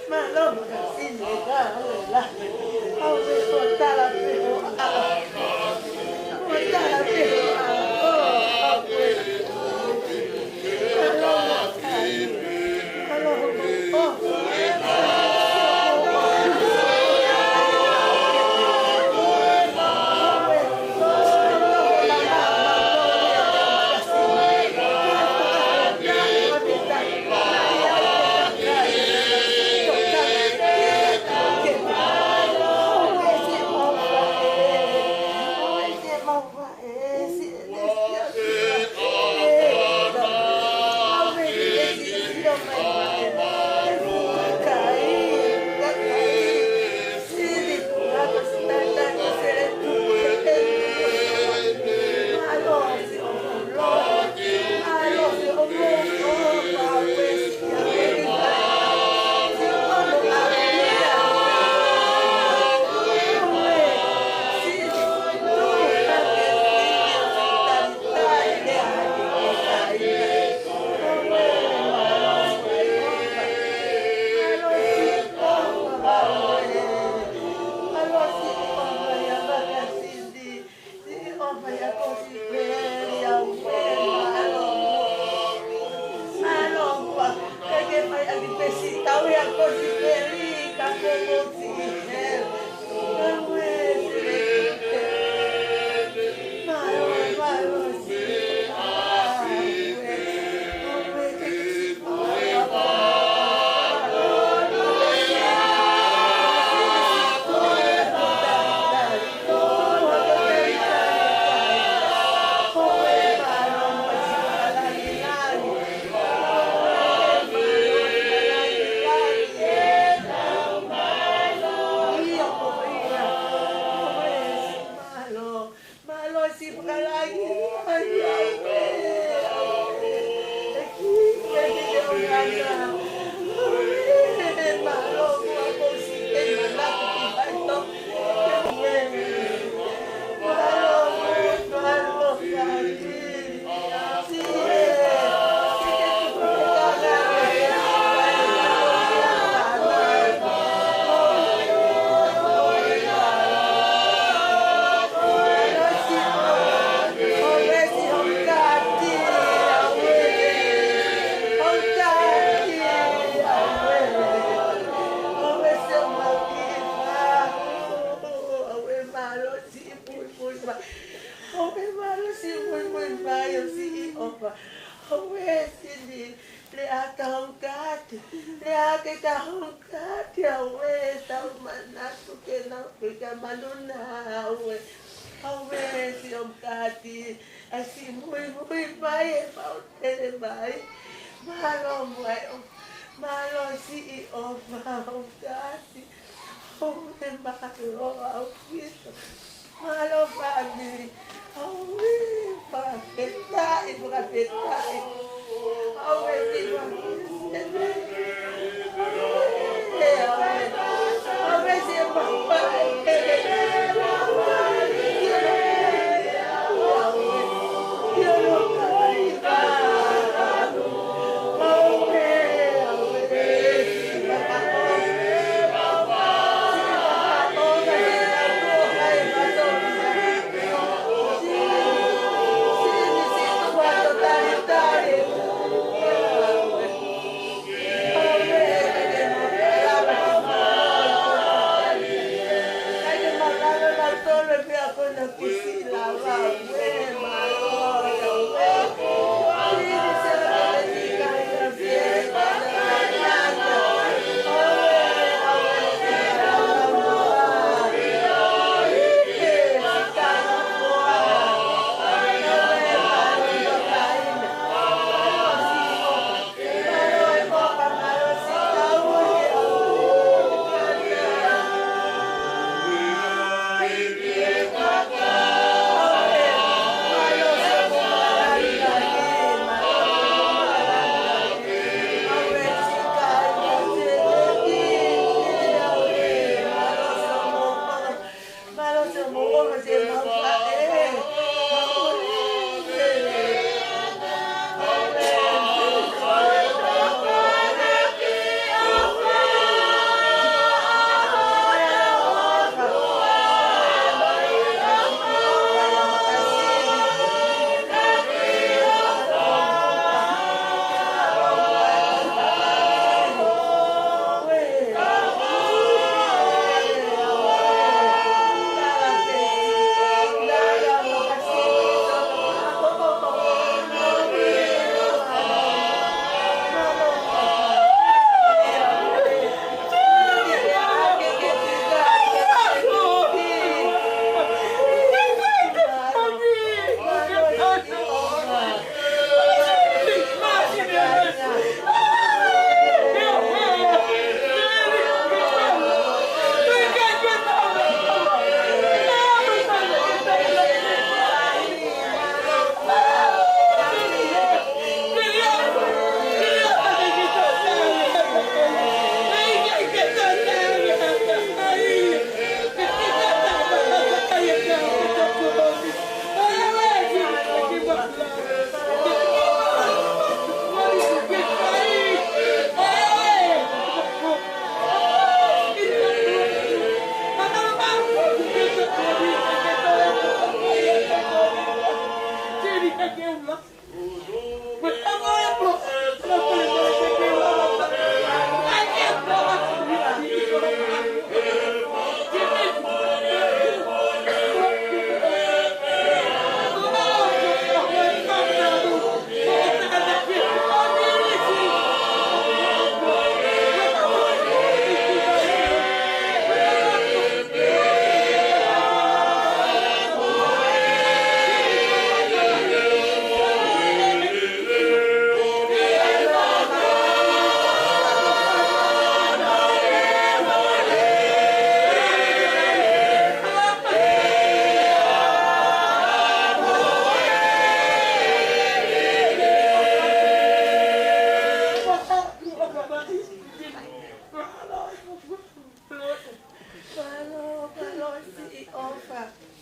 Malo Makasini, Paula. Awe ko tala pero ko tala pero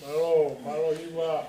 Malo, malo iwa.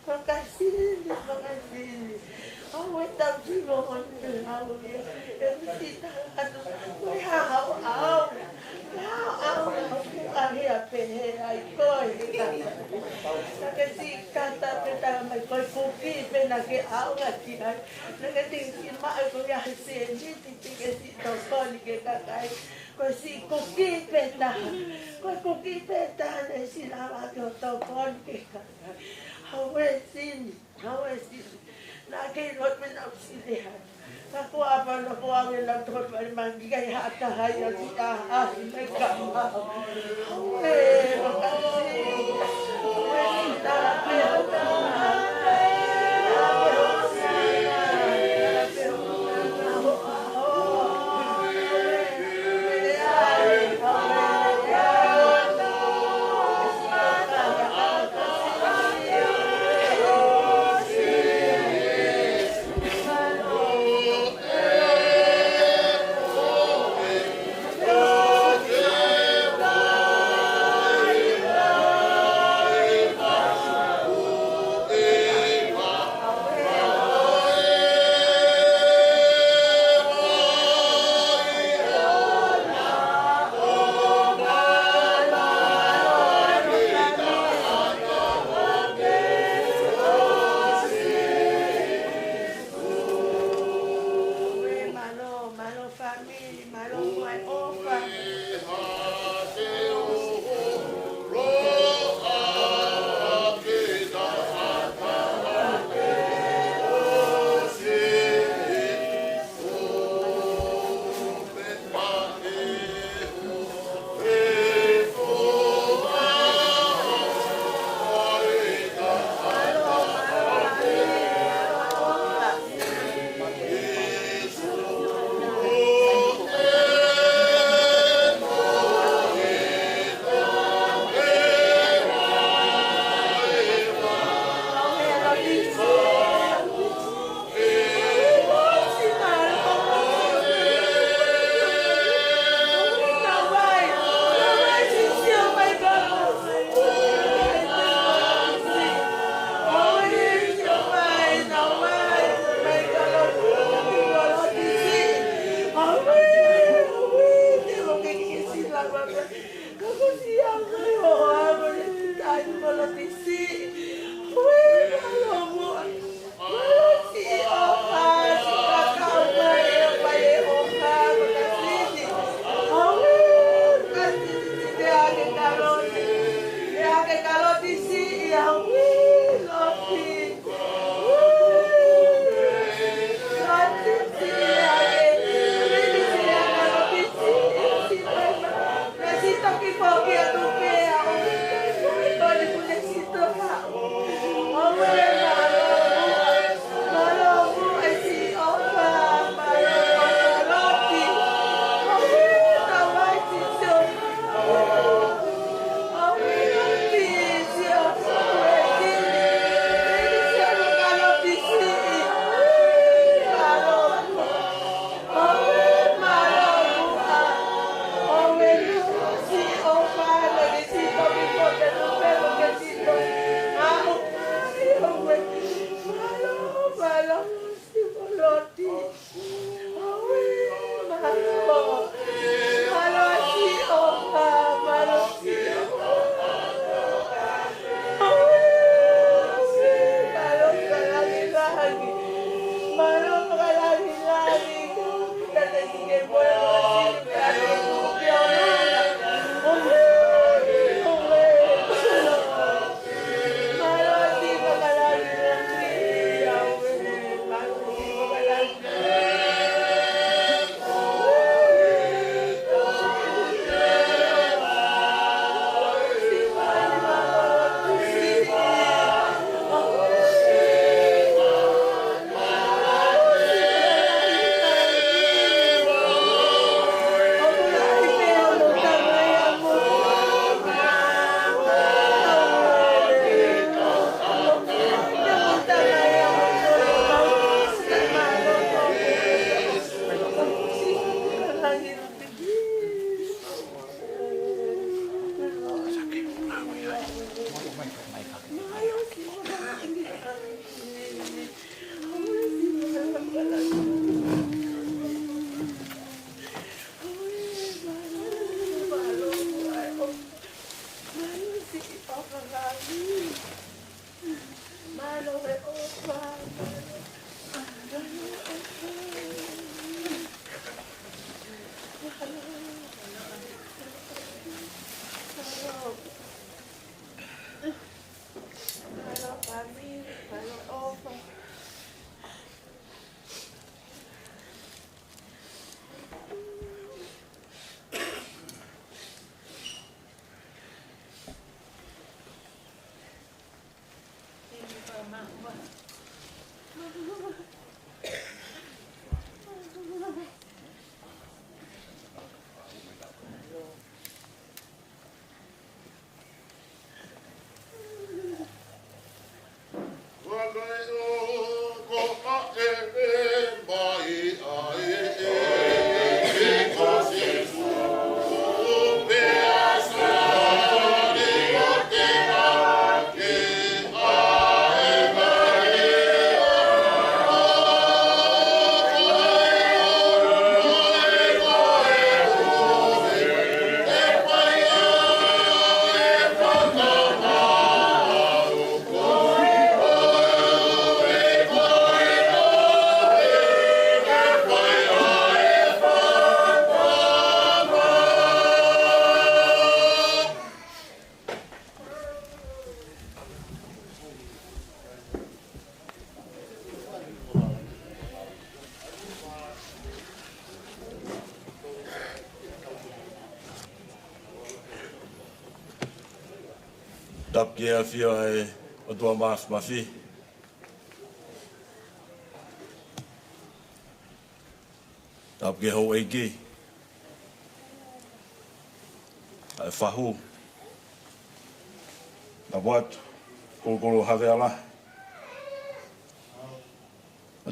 Makasini, makasini. Oh, tao chỉ một người hào em chỉ ta tôi hào áo ai pe ai coi cái gì kata kita mai coi kopi pe na ke áo là gì đấy nó cái tình gì mà có cái gì thì cái gì tao coi cái cái coi gì kopi pe ta coi kopi pe ta này gì là cho tao coi cái Ouau xin na ke lot men au silihan ako apa na ko ang lang tot magigay hata haya kita nagkamao family, whai ofa. Tap ke Aofia e o tua mafi. Tap ke hou hiki. Ai whahu. Na wat, Tokaikolo have ala.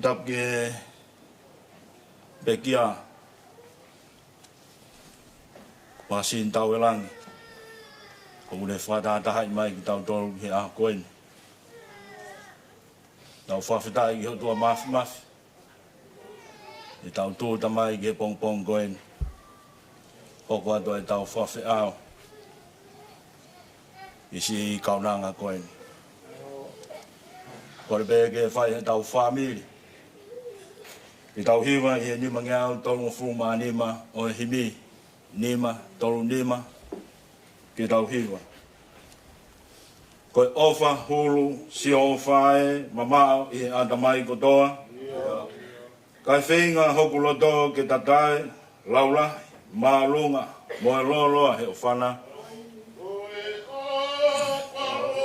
Tap ke Bekia. Makasini Tauelangi. Kung muna whātātaha i mai ki tau tolu he aha koen. Tau whawhita i ki tua mafi. I tau tūta mai ki he Pongipongi koen. Hoko ato e tau whawhiao. I si kaunanga koen. Kore bea ke whai he tau whamiri. I tau hiwa i he nima ngeau tolu ngafuma nima o himi. Nima, tolu nima. Ki tau hiwa. Koe ofa hulu si ofae mamao i atamai kotoa. Kai whenga hoku loto ke tatai, laula, maalunga, moe loloa he ofana.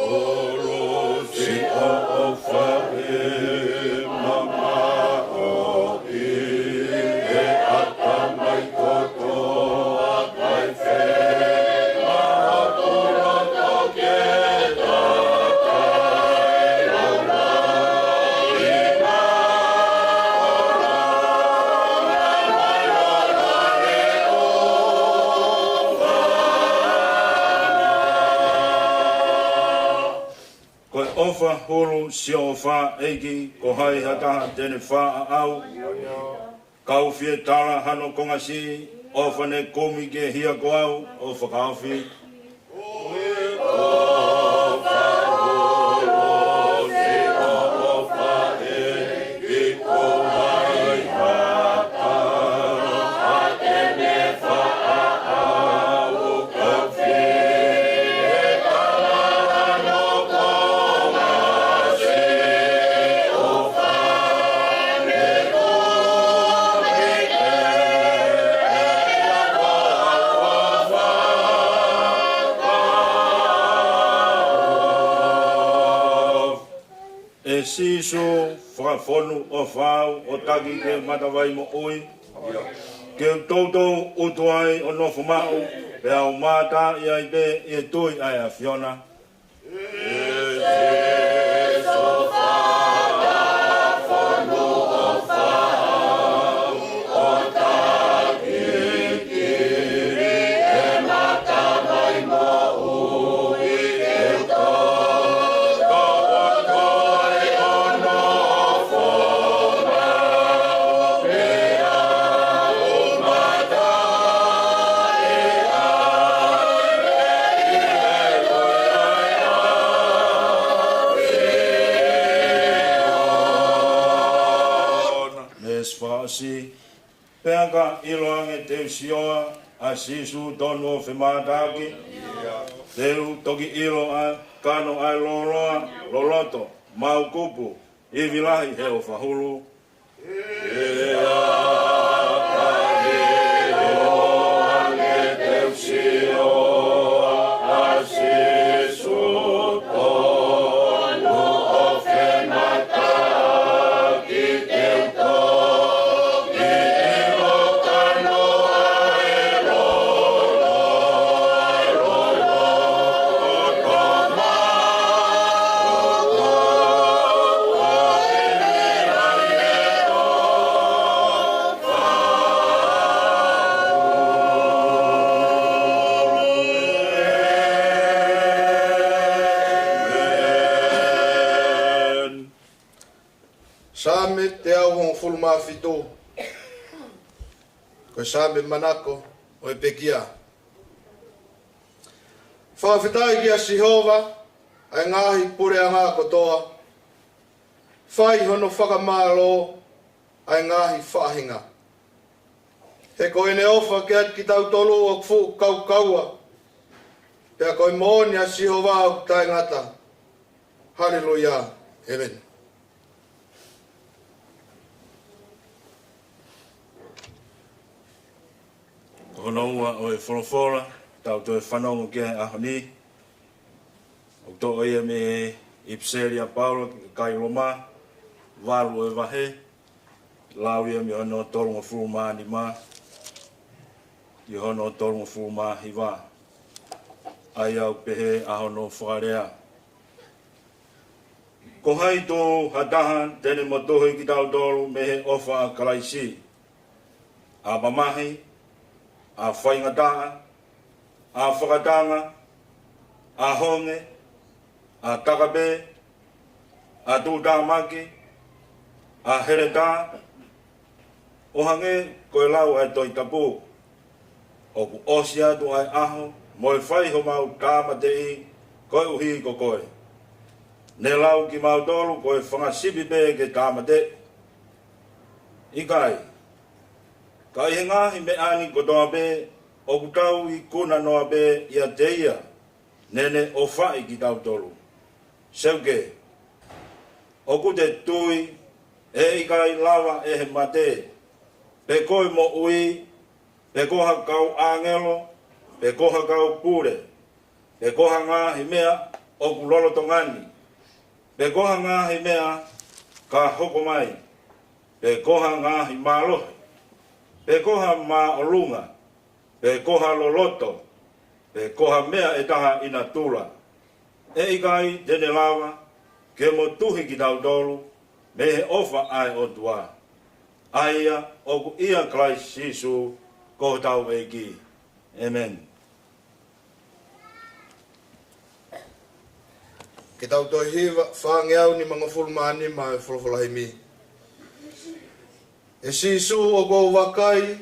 Hulu si ofae mamao i atamai kotoa. Kai whenga ofa hulu si ofa eki ko hai hataha tene wha au. Kau fie tala hano kongasi ofa ne komi ke hia ko au o fakaufi. Siso whakafonu o whau o taki ke matawai mo oi. Ke toto utuai o nofo mau, pe au mata i ai pe e tui ai a Fiona. Si peaka iloange te sioa a sisu tonu o whemataki. Teu toki ilo a kano ai loloa maoto, mau kupu, i vilahi he o whahulu. Same te au hong fulma fitu. Ko same manako o e pekia. Whawhitai kia Sihova, ai ngahi pure a ngā kotoa. Whai hono fakamaau, ai ngahi whahinga. He koe ne ofa ke at ki tau tolu o kfu kau kaua. Pea koe mooni a Sihova au tai ngata. Hallelujah. Amen. Hono ua o e wholofora, tau to e fanongo kia e ahoni. O to o ia me ipseria Paula, kai loma, walu e wahe. Lau ia me hono tolunga furuma ni ma. I hono tolunga furuma hi wā. Ai au pehe ahono whakarea. Ko hai tō hatahan, tene motohi ki tau tolu mehe ofa kalaisi. A mamahi, a whaingataa, a whakatanga, a honge, a takabe, a tūtāmaki, a hereta, o hange koe lau e toi tapu, o ku osia tu ai aho, mo e whai ho mau tāma te i, koe uhi ko koe. Ne lau ki mau tolu koe whangasipi pe ke tāma te. Ikai. Ka i ngahi me ani kotoa be, o kutau i kuna noa be ia teia, nene o whai ki tau tolu. Seuke, o kute tui, e ikai lawa e he mate, pe koe mo ui, pe koha kau angelo, pe koha kau pure, pe koha ngahi mea o kulolo tongani, pe koha ngahi mea ka hoko mai, pe koha ngahi malohi, pe koha ma olunga, pe koha loloto, pe koha mea e taha ina tula. E ikai tene lawa, ke mo tuhi ki tau tolu, me he ofa ai o tua. Aia o ku ia Christ Sisu, ko tau eiki. Amen. Ke tau toi hiwa, whaangeau ni mga fulmani ma e fulfulahimi. E Sisu o kou wakai,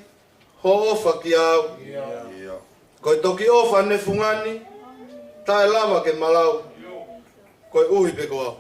ho ofa ki au. Koe toki ofa ne fungani, tae lava ke malau. Koe uhi pe koa.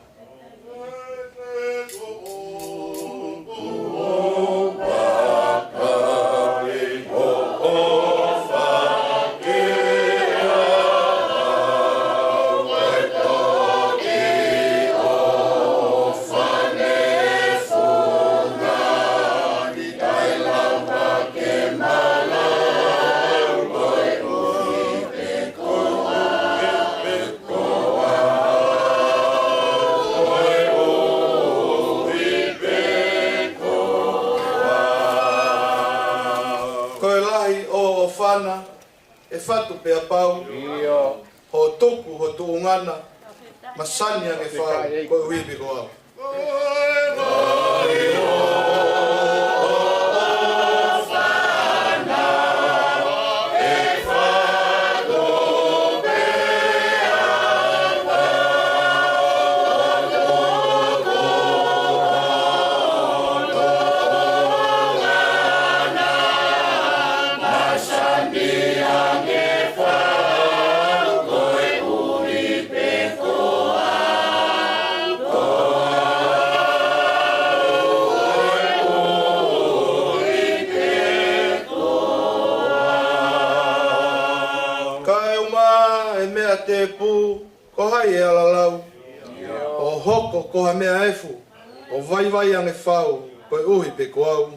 E fatu pe apau, ho tuku, ho tuungana, masani ang e whao, koe huipi ko au. Te pu, ko hai e alalau, o hoko ko ha mea efu. O vai vai ange whau, koe uhi pe koau.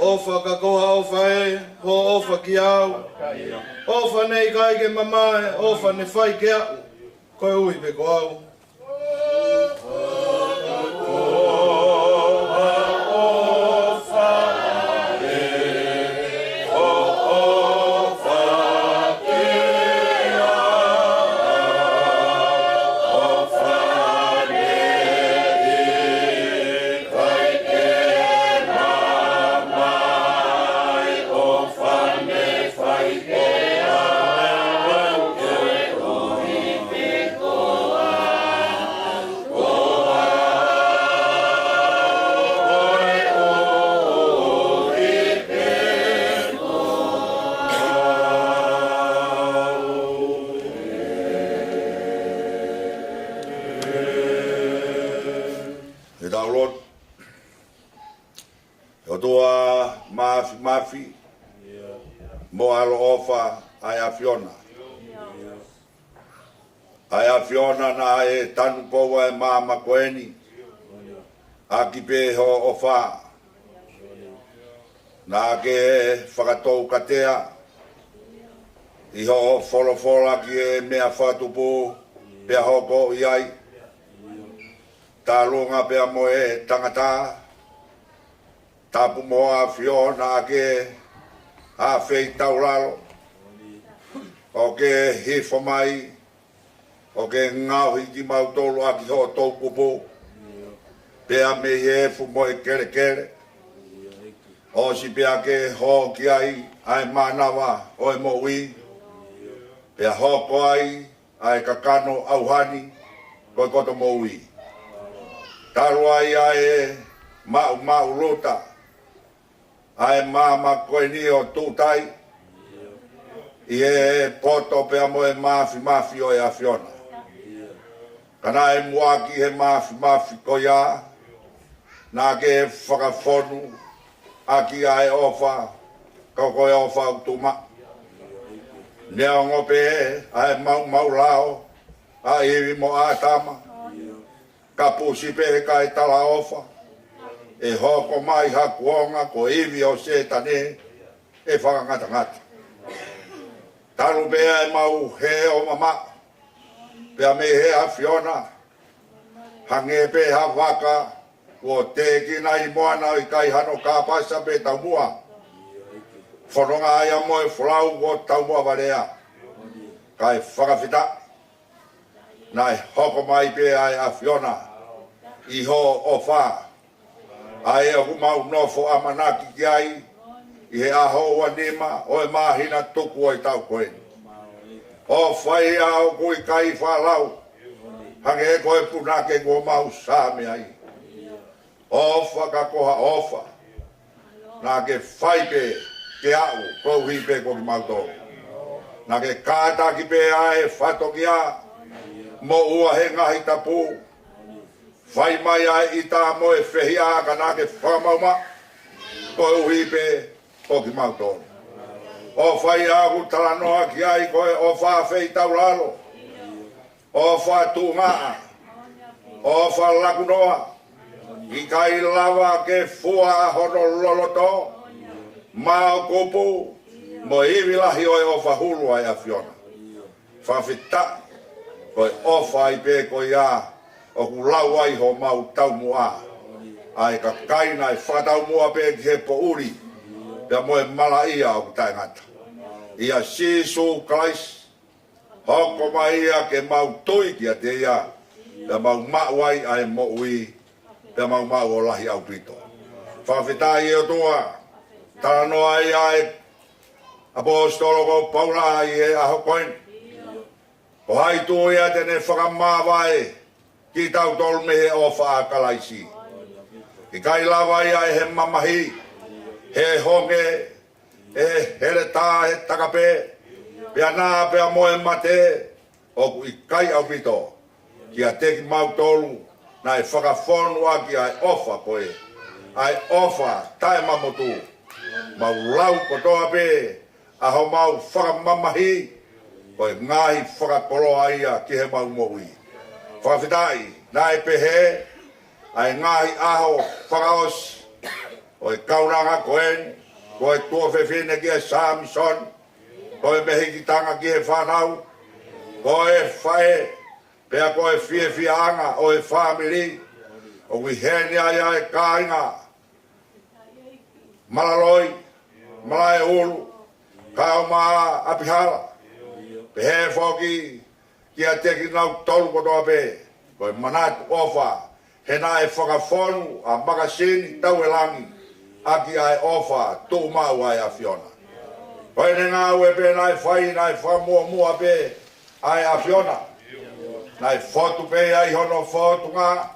Ofa ka koha ofa e, ho ofa ki au. Ofa nei kai ke mamae, ofa ne whai ke au. Koe ui pe ko au. Mafi mo alo ofa ai Afiona ai Afiona na e tanu poa e mama koeni aki pe ho ofa na ke whakatou katea i ho wholofola ki e mea whatupu pia hoko iai tā lunga pia mo e tangata tapu mo a Fiona ke a fei taulalo o ke hifo mai o ke ngau hiki mau tolu a ki ho tau kupu pea me hefu mo e kere kere o si pea ke ho ki ai ai manawa o e mo ui pea hoko ai ai kakano auhani ko koto mo ui taru ai ai mau luta ai mama koeni o tutai i e poto pea mo e mafi o e Afiona kana e muaki he mafi ko ia na ke whakafonu aki ai ofa koko e ofa utuma nea ngope ai mau lao a iwi mo atama ka pusi pe kai tala ofa e hoko mai hakuonga ko iwi o se tane e whakangata taru bea e mau he o mama pea me he Afiona hange pe ha waka o te kina i moana i kai hano ka pasa pe taumua whanonga ai a moe whalau o taumua warea kai whakawhita nai hoko mai pe ai Afiona i ho o wha ai e humau nofo amanaki ki ai i he aho ua nima o e mahina tuku o i tau koeni o whai au kui kai whalau hange e koe punake kua mau sāme ai ofa ka koha ofa na ke whai pe ke au kou hi pe koki mau tō na ke kāta ki pe ai whato ki a mo ua he ngahi tapu whai mai ai i tā mo e whehi a ka nā ke whamauma kou hi pe koki mau tō o whai ahu tala noa ki ai koe o whawhei tauralo o whatu ngaa o whalaku noa ikai lava ke fua hono loloto mao kupu mo iwi lahi oi o whahulu ai Afiona whawhita koe ofa i pe koe ia o ku lau ai ho mau tau mua ai ka kaina i whatau mua pe ki he po uri pia moe mala ia o ku taingata ia sisu Christ hoko mai ia ke mau tui ki a te ia pia mau mauai ai mo ui pia mau o lahi au pito Whawhetai o tua. Tala noa i ai. Apostolo ko Paula i e aho koin. O hai tu ia tene whakamawai. Ki tau tolu mehe o whaakalaisi. I kai lawa ia e he mamahi. He honge. E hele tā he takape. Pea nā pea moe mate. O ku i kai au pito. Kia teki mau tolu. Na e whakawhonu a ki ai ofa koe. Ai ofa tae mamotu. Mau lau kotoa pe. Aho mau whakamamahi. Koe ngahi whakakoloa ia ki he mau mohi. Whawhitai. Na e pehe. Ai ngahi aho whakaos. Koe kauranga koen. Koe tua whewhine ki e Samson. Koe mehi ki tanga ki he whanau. Koe whae. Pea koe fie anga o e family. O kui hene ai e kāinga. Malaloi. Malae ulu. Kao maa apihala. Pehe whoki. Kia teki nau tolu kotoa pe. Koe manatu ofa. Hena e whakawhonu a Makasini Tauelangi. Aki ai ofa tu mau ai a Fiona. Koe ne ngā ue pe nai whai nai whamua pe ai a Fiona. Nai fotu pe ai hono fotu ngā.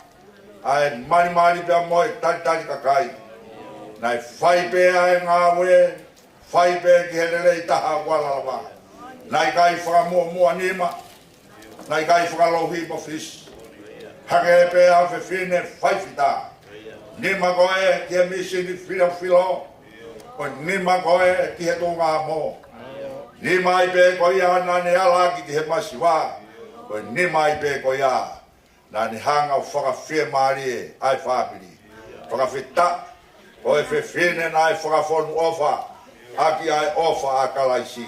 Ai mani pe moe tari kakai. Nai whai pe ai ngā ue. Whai pe ki helele taha walalawa. Nai kai whakamua nima. Nai kai whakalohi mo fish. Hake pe a whewhine whaifita. Nima koe ki he misini filo. Ko nima koe ki he tunga mo. Nima i pe ko ia nane ala ki he masiwa. Ko nima i pe ko ia. Nane hanga o whakawhia maari ai whapiri. Whakawhita. Ko e whewhine na e whakawhonu ofa. Aki ai ofa a kalaisi.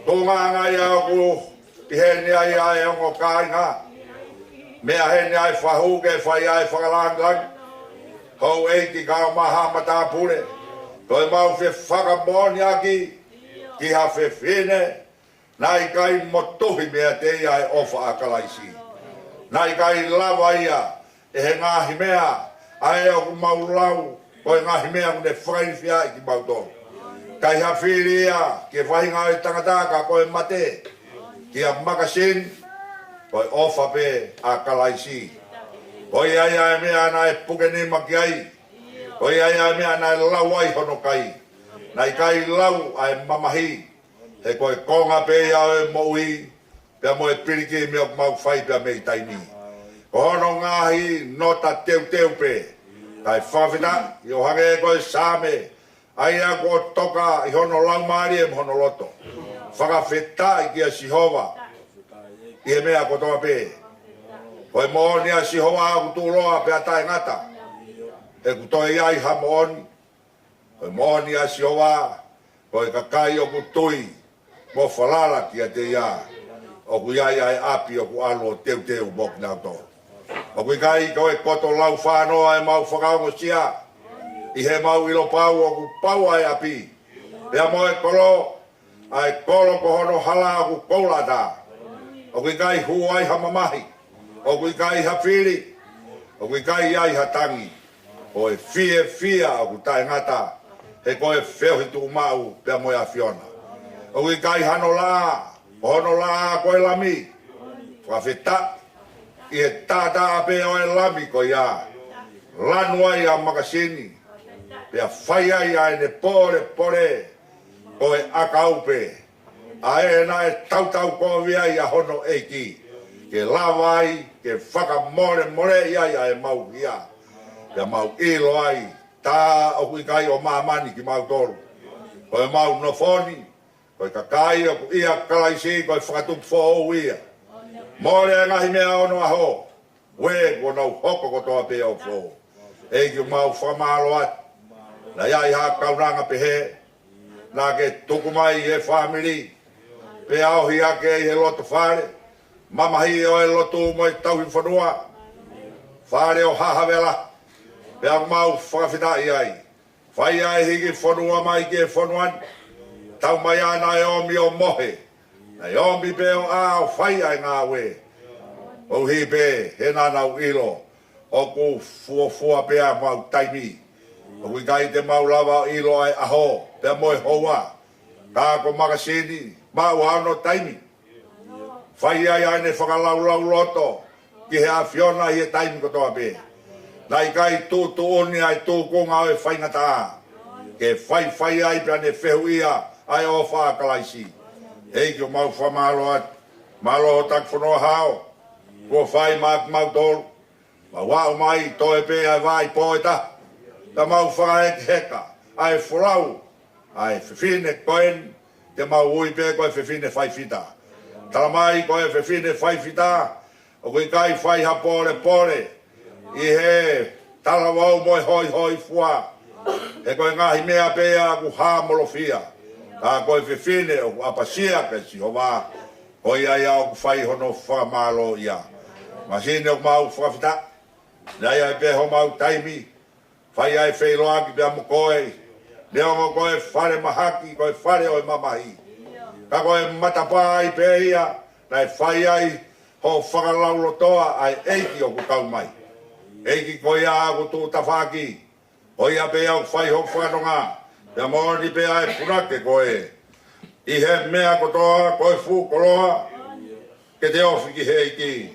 Tunga ngai au ku ki he ni ai ongo kāinga. Mea he ni ai whahuke whai ai whakalangang. Hau eiti kao maha mata pure. Toi mau whe whakamoni aki. Ki ha whe whine. Nai kai motuhi mea te ai ofa a kalaisi. Nai kai lawa ia. E he ngahi mea. Ai au ku mau lau. Koi ngahi mea kune whakainwhia i ki mau tonu. Kai ha whiri ia. Ke whahinga i tangataka koe mate. Ki a Makasini. Koi ofa pe a kalaisi. Koi ai mea na e puke ni maki ai. Koi ai mea na e lau ai hono kai. Nai kai lau ai mamahi. He koe konga pe ia e moui. Pea moe piriki mea mau whai pea mei taini. Ko hono ngahi nota teu pe. Kai whawhita i o hange koe same. Ai a ko toka i hono lau maari e hono loto. Whakawhita i kia Sihova. I he mea kotoa pe. Koe mooni a Sihova a kutuloa pe a tae ngata. E kutoe iai ha mooni. Koe mooni a Sihova. Koe kakai o kutui. Mo whalala ki a te ia. O ku iai ai api o ku alo teu mok nao to. O ku ikai koe koto lau whanoa e mau whakaongo sia. I he mau ilo pau o ku pau ai api. Pea moe kolo. Ai kolo ko hono hala o ku koulata. O kui kai huai ha mamahi. O kui kai ha whiri. O kui kai ai ha tangi. O e fia o ku tae ngata. He koe wheo hitu umau pea moe a Fiona. O kui kai hano la. O hono la koe lami. Whawhita. I he tata ape o e lami ko ia. Lanua i a Makasini. Pea whai ai ai ne pore. Ko e akaupe. A e na e tau ko via i a hono eiki. Ke lawai, ke whakamore ia e mau ia. Ke mau ilo ai. Tā o kui kai o mamani ki mau toru. Ko e mau nofoni. Ko e kakai o ku ia kalaisi ko e whakatupu fōu ia. More e ngahi mea ono aho. We ko nau hoko ko toa pe o fōu. Eiki o mau whamalo atu. Na iai ha kauranga pehe. Nā ke tukumai e family. Pe auhi ake i he loto whare. Mamahi o e loto mo i tauhi whanua. Whare o hahavela. Pe au mau whakawhitai ai. Whai ai hiki whanua mai ke whanuan. Tau mai ana e omi o mohe. Na e omi pe o a o whai ai ngā we. O hi pe he nānau ilo. O ku fua pea mau taimi. Ui kai te maulawa ilo ai aho, te moe hoa. Ka ko Makasini, mau ano taimi. Whai ai ne whakalau loto, ki he Aofia i e taimi ko toa pe. Nai kai tū oni ai tū konga o e whaingata. Ke whai ai pia ne whehu ia ai o whakalaisi. Ei ki o mau whamalo at, malo o tak whanua hao. Ko whai mau tolu. Ma wao mai toe pe ai vai poeta. Ta mau whakaek heka, ai whorau. Ai whiwhine koen, te mau ui pe koe whiwhine whaifita. Tala mai koe whiwhine whaifita, o kui kai whai ha pore. I he tala wau moi hoi fua. E koe ngahi mea pea ku ha molofia. Ka koe whiwhine o Apisia ke si hova. Koi ai au ku whai hono whamalo ia. Masine o mau whawhita. Nei ai pe ho mau taimi. Whai ai whailoaki pea mo koe. Leo mo koe whare mahaki, koe whare oi mamahi. Ka koe matapai pe ia. Nei whai ai ho whakalaulo toa ai eiki o ku tau mai. Eiki koe a ku tū tawhaki. Oi a pe au whai ho whanonga. Pea moni pe ai punake koe. I he mea kotoa, koe fu koloa. Ke te ofi ki he eiki.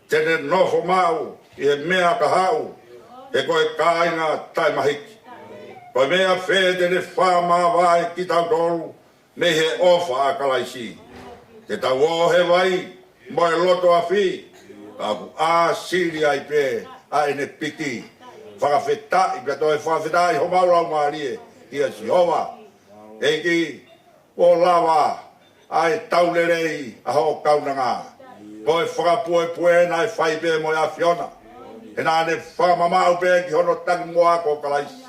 Tene nofo mau, i he mea kahau. E koe kāinga tai mahiki. Koe mea whete ne whama vai ki tau tolu, ne he ofa a kalaisi. Te tau o he vai, moe loto a whi, aku a siri ai pe, a ene piki. Whakawhetai, pia toi whakawhetai ho maulau maarie, ia si hova. Eiki, o lawa, ai taulerei a ho kaunanga. Koe whakapue nai whai pe moe a Fiona. E nā ne fakamaau pe ki hono tangi moa ko kalaisi.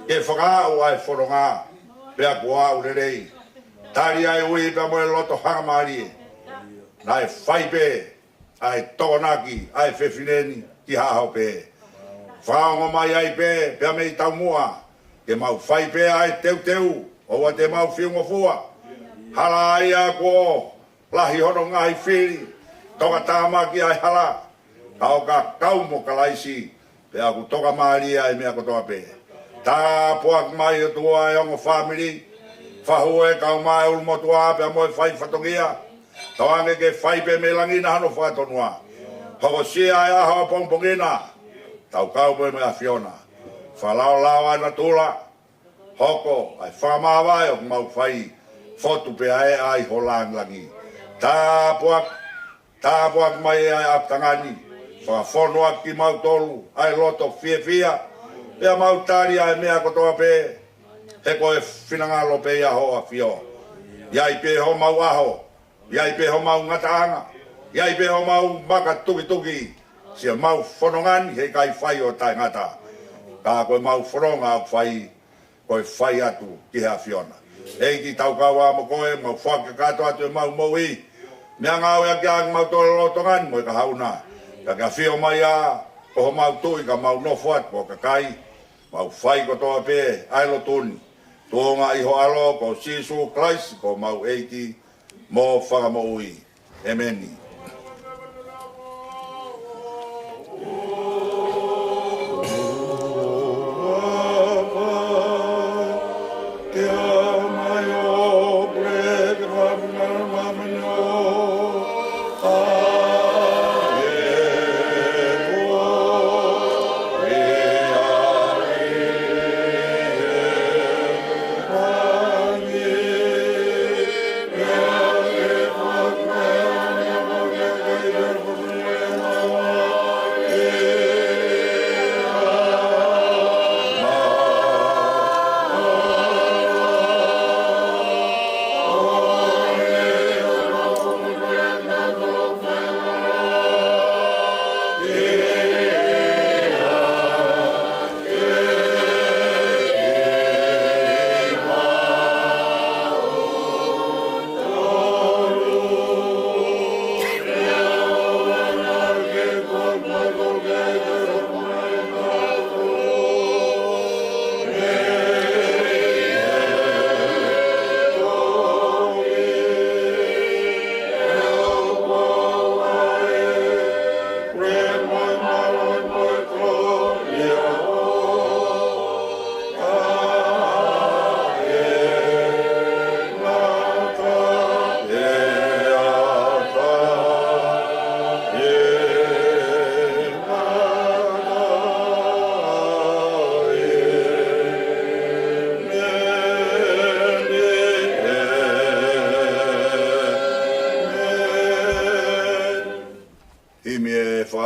Ke fakau ai whoronga, pea kua urerei. Tari ai ui pea moe loto hangamari. Nai whai pe, ai tokonaki, ai whewhineni ki hahau pe. Whaongo mai ai pe, pea mei tau mua. Ke mau whai pe ai teu, owa te mau whiungo fua. Hala ai a ko, lahi hono ngahi whiri, toka tāmaki ai hala. Kau ka kau mo kalaisi, pe aku toka maari ai mea kotoa pe. Tā puak mai o tua e ongo family, whahu e kau mai ulmo tua pe moe whai whatongia. Tawange ke whai pe me langina hano whatonua. Hoko sia e aha o Pongipongi, tau kau pe me a Fiona. Whalao ai na tula, hoko ai whamā vai o mau whai, fotu pe ai ai holangi. Tā puak mai e ai aptangani. Whakafonoa ki mau tolu, ai loto fia. Pea mau tari ai mea kotoa pe, he koe whinangalo pe ia ho a whio. Iai pe ho mau aho, iai pe ho mau ngataanga, iai pe ho mau maka tuki. Sia mau whanongani he kai whai o tai ngata. Ka koe mau whanonga au whai, koe whai atu ki hea Fiona. Eiki tau kaua mo koe, mau whakakato atu e mau moui. Mea ngau ea kia mau tolo lotongani mo i ka hauna. Ka kia whio mai a, ko ho mau tui ka mau nofo atu ko kakai. Mau whai ko toa pe, ailo tuni. Tuonga iho alo ko Sisu Christ ko mau eiki mo fakamaau. Amen. Yeah.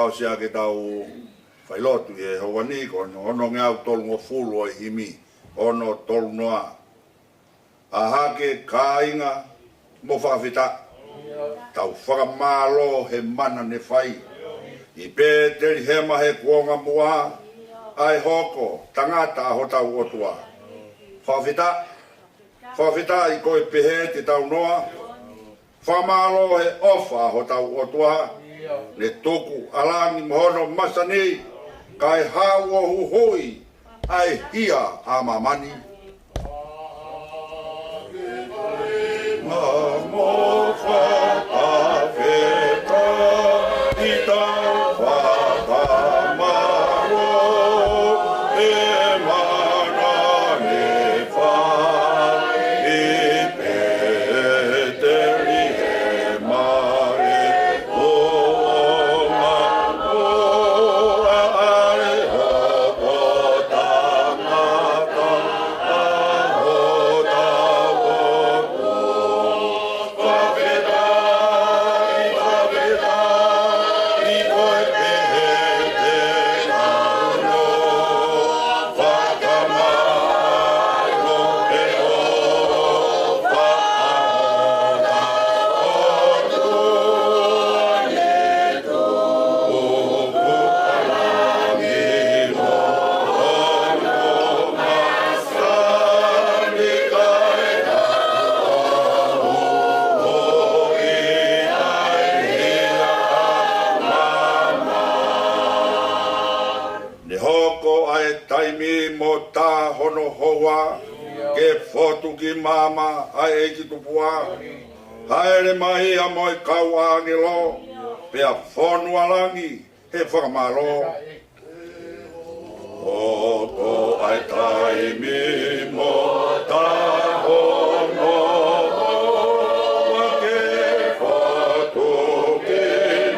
tau sia ke tau whailotu e hawani ko ono ngau tolu ngo fulu o himi ono tolu noa a hake kāinga mo whakawhita tau whakamalo he mana ne whai i pēteri hema he kuonga mua ai hoko tangata ho tau otua whakawhita i koe pehe te tau noa whamalo he ofa ho tau otua ne toku alangi mohono masani kai hawa huhui ai hia a mamani. Namo whakawhita i tau fakamaau e mana ne whai i pēteri he mare onga oa are hoko tangata aho tau ke fotu ki mama ai e ki tupua haere mai a moi kau angelo pe a fonu alangi he whakamaro o ai taimi mo ta hono ke fotu ki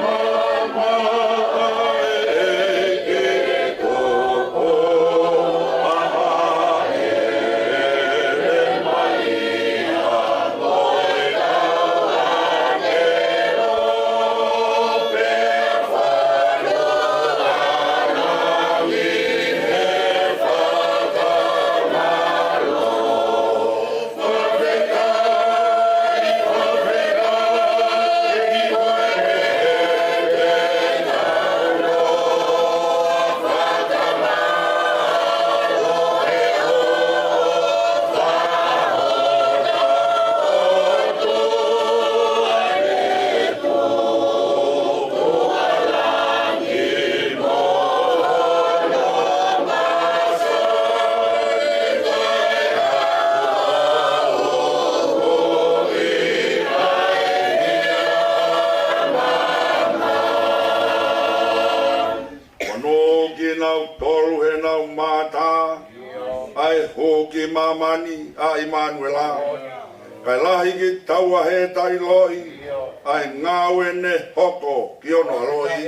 mama ai e ki tupua mamani a Emanuela kai lahi ki taua he tai loi ai ngāwe ne hoko ki ono aloi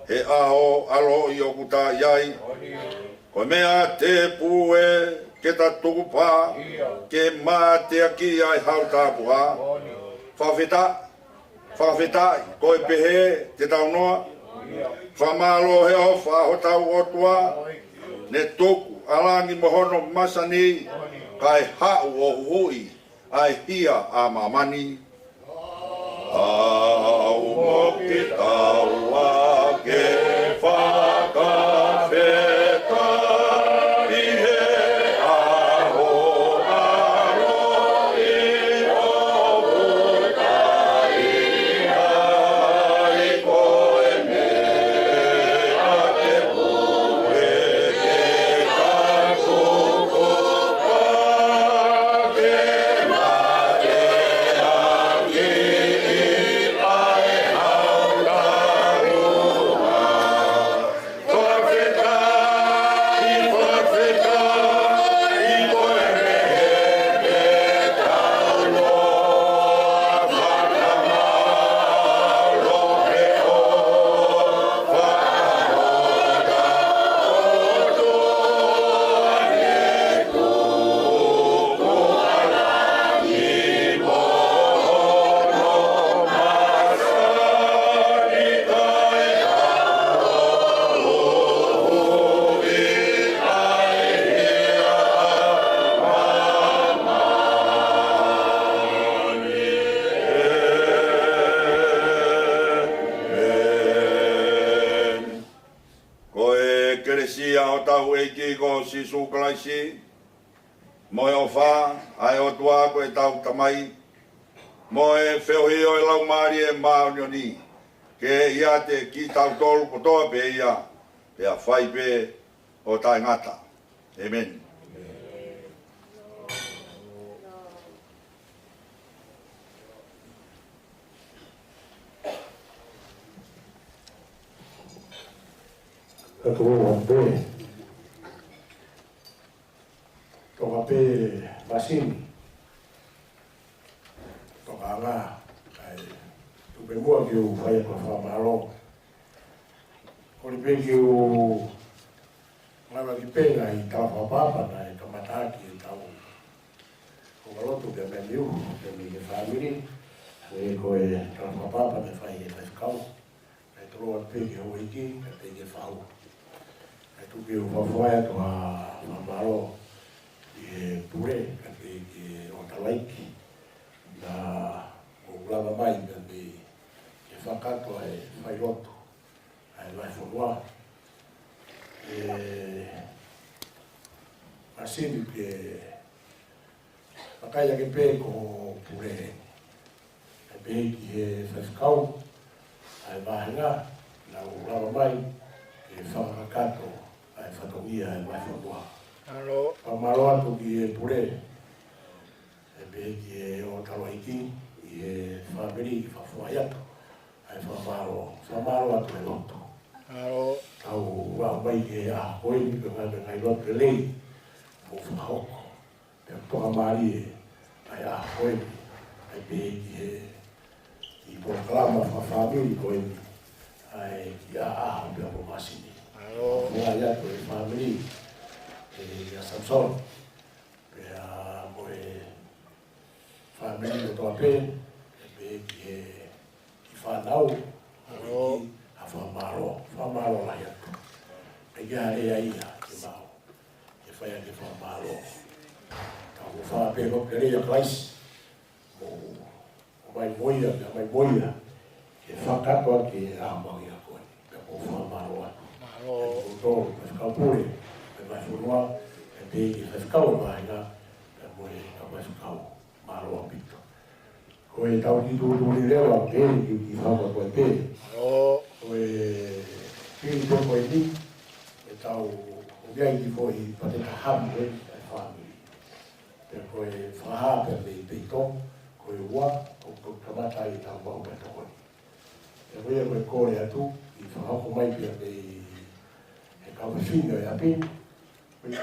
he aho alo i okuta iai ko mea te pue ke ta tukupa ke mā te aki ai hau tāpua whawhetai, koe pehe, te tau noa, whamalo he o whahotau o tua, ne toku, alangi mohono masani, kai hau o hui, ai hia a mamani. Au moki taua ke whakawheta, i he aho aro i o putai ai koe mea te pue ke kakuku ke mate angi ai haurarua. Forfetai, forfetai, koe mea tau loa fakamaau lohe o whakaroda o tuane kuku alangi mohono masani kai hui ai hia Amen. Koe keresia o tau eiki ko si sukalaisi, moe o wha, ai o tua koe tau tamai, moe whiohi o e lau maari e maunioni, ke iate ki tau tolu kotoa pe ia, pe a whai pe o tai ngata. Amen. Aku ngombe. Toka pe Makini. Toka nga. Tupe mua ki u whai kwa whamaro. Kori pe ki u ngawa ki penga i tau whapapa na i kamataki i tau. Ko malotu ke me miu, ke mi ke whamiri. E koe tau whapapa me whai e fekau. E toro at pe ki ho hiki, e pe ke whau. Tu que o whawhai atu a whamaro i pure, ka ke o Tauelangi, na o lava mai ka ke whakato e whai roto, ai mai whanua. Makasini ke whakaia ke pē ko pure, ka pē ki he fekau, ai mahinga, na o lava mai ke whakato ai whatongia e mai whanua. Whamaro atu ki e pure, e pe ki e o Tauelangi, i e whamiri i whawhai atu, ai whamaro atu e loto. Tau wā mai ke a hoi ni ka ngai loto e lei, mo whahoko. Pe toka maari e, ai a hoi ni, ai pe ki e i pokalama whamiri koe ni, ai ki a aho pe a Makasini. Mua ia ko e whamiri, e a Samson, pe a moe whamiri o toa pe, e pe ki e whanau, a whamaro lai atu. E kia rea ia ke mau, e whai a ke whamaro. Ka o whape no ke rea klaisi, o mai moia, ke whakatoa ke a mau ia koe, pe o whamaro atu. O tō, pe whakapure, pe mai whanua, pe pe ki fekau e mahinga, pe moe ka mai whakau, maro a pito. Ko e tau ki tūtūri rewa, pe ki whaka koe pe. Ko e pili pe koe ni, e tau o gai ki koe i pateka hamu e whamiri. Pe koe whaha pe me peito, koe ua, o kamata i tau mau pe tokoni. E koe koe kore atu, i whahako mai pe me Aofia e api, i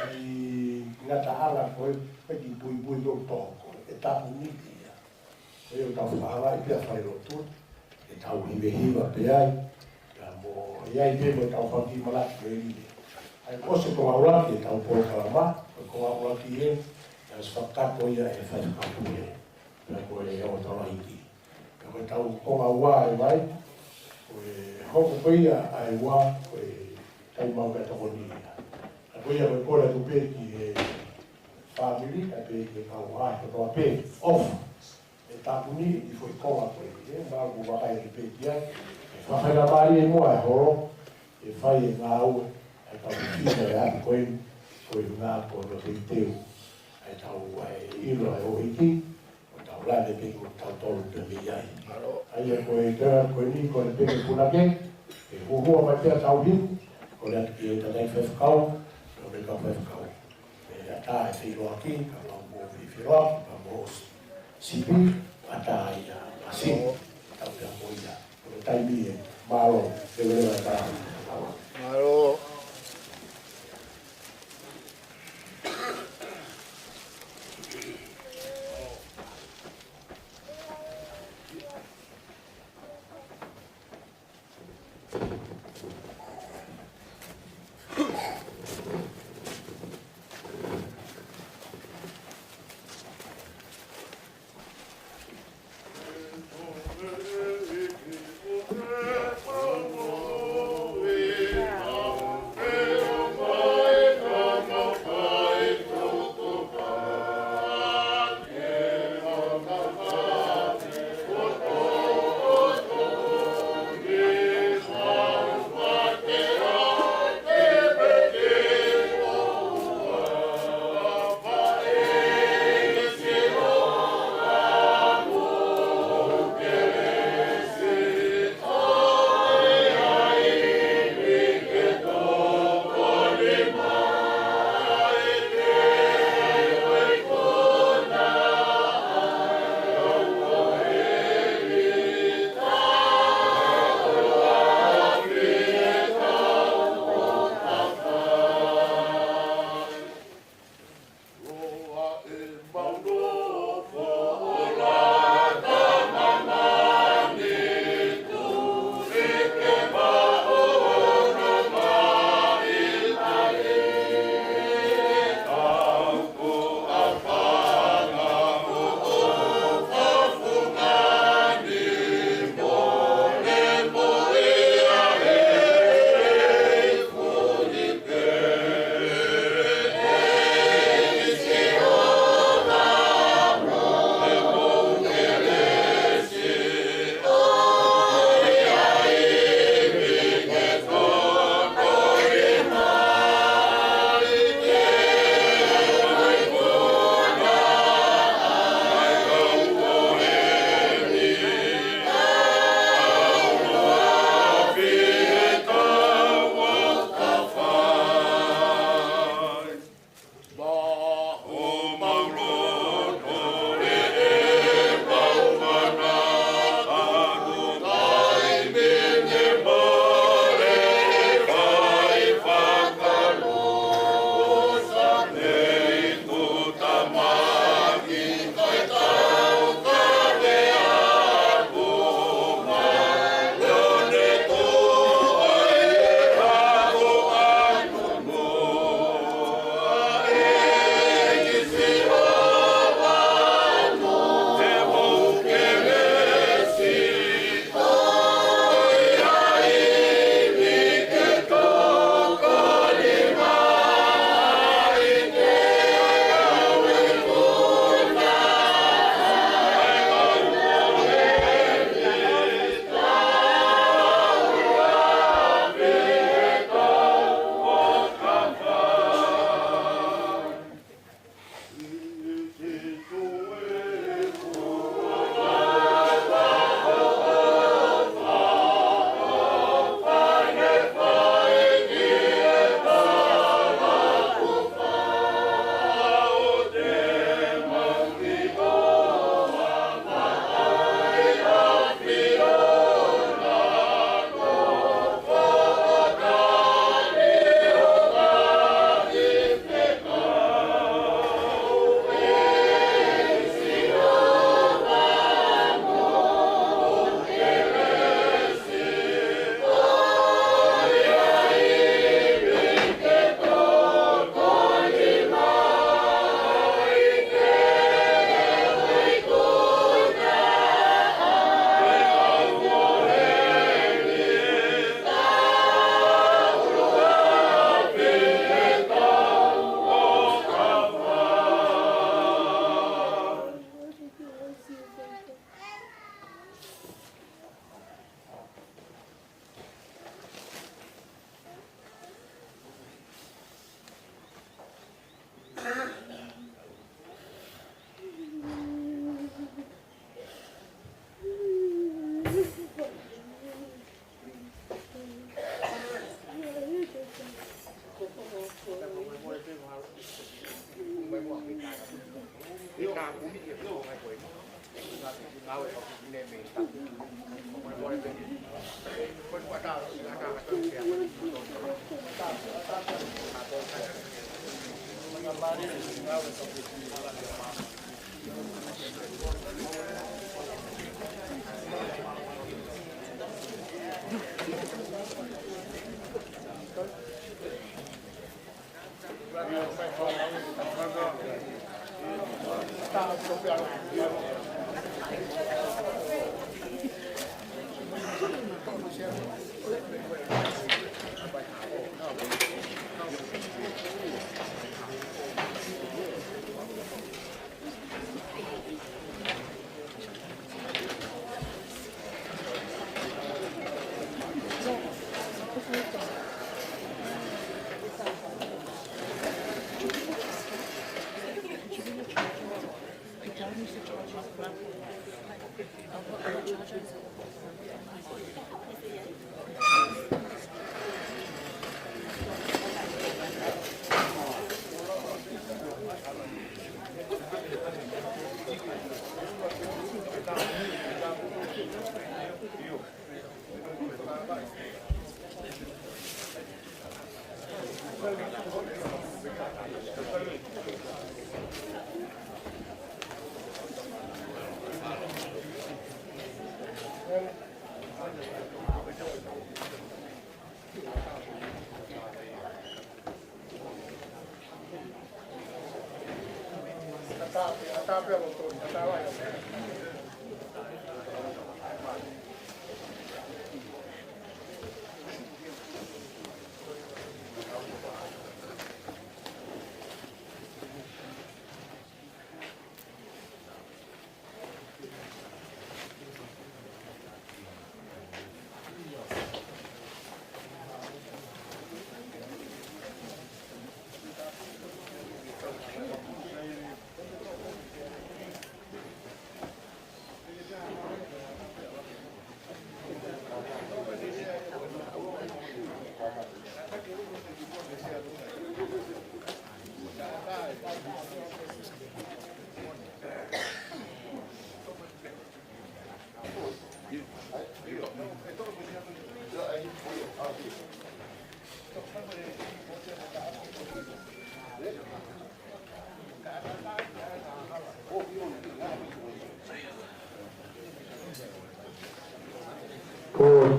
ngata ala koe, ki pui do toko, e tapu niti ia. Koe o tau whaala i pia whai rotu, e tau hiwa pe ai, ka mo iai pe mo tau whaki malaki e rile. Ai kose ko auraki e tau poro kalama, ko auraki e, e as whakato ia e whai whakapu e, pia koe e o Tauelangi. koe tau konga ua e vai, koe hoko koia ai ua, koe tai mau ka toko ni. A koia koe kore tu peki e family, a peki e kau ai, koe peki off. E tapuni i foi konga koe, e maa ku wakai e peki ai. E whawhaina maari e mua e horo, e whai e ngā ue, e kau whina e aki koe, koe ngā kono te teu. E tau ilo e o hiki, o tau lane peki o tau tolu te mi ai. Ai e koe tera koe ni koe peki punake, e huhua mai tea tau hiu, koe atu ki e tatai fekau, o me kau fekau. E ata e whiro aki, ka lau mō whiwhiro aki, ka mō sipi, ata i a Makasini, tau te amoia. O tai mi e mālo, te lewa e tāra. Maro. We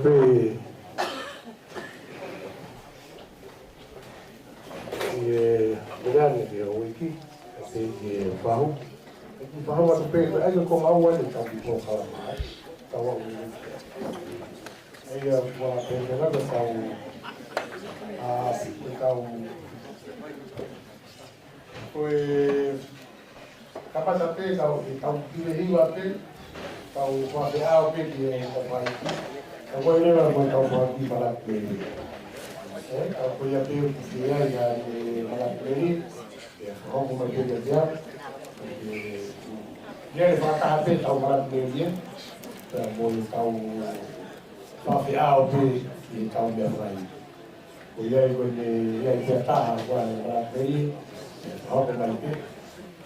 Pe grande de wiki se fahu fahu wa pe ai ko ma wa de ka ko ka ma ka wa ai wa pe de la ka ka pues capaz até ka que iba até ka wa de a pe de ka Agora ele vai botar o aqui para a pleni. Apoia a peo que se é para a pleni. Vamos manter a dia. Ele vai estar atento ao para a pleni. Vou estar o fekau e estar o meu pai. O aí quando ele já está agora para a pleni. Vamos manter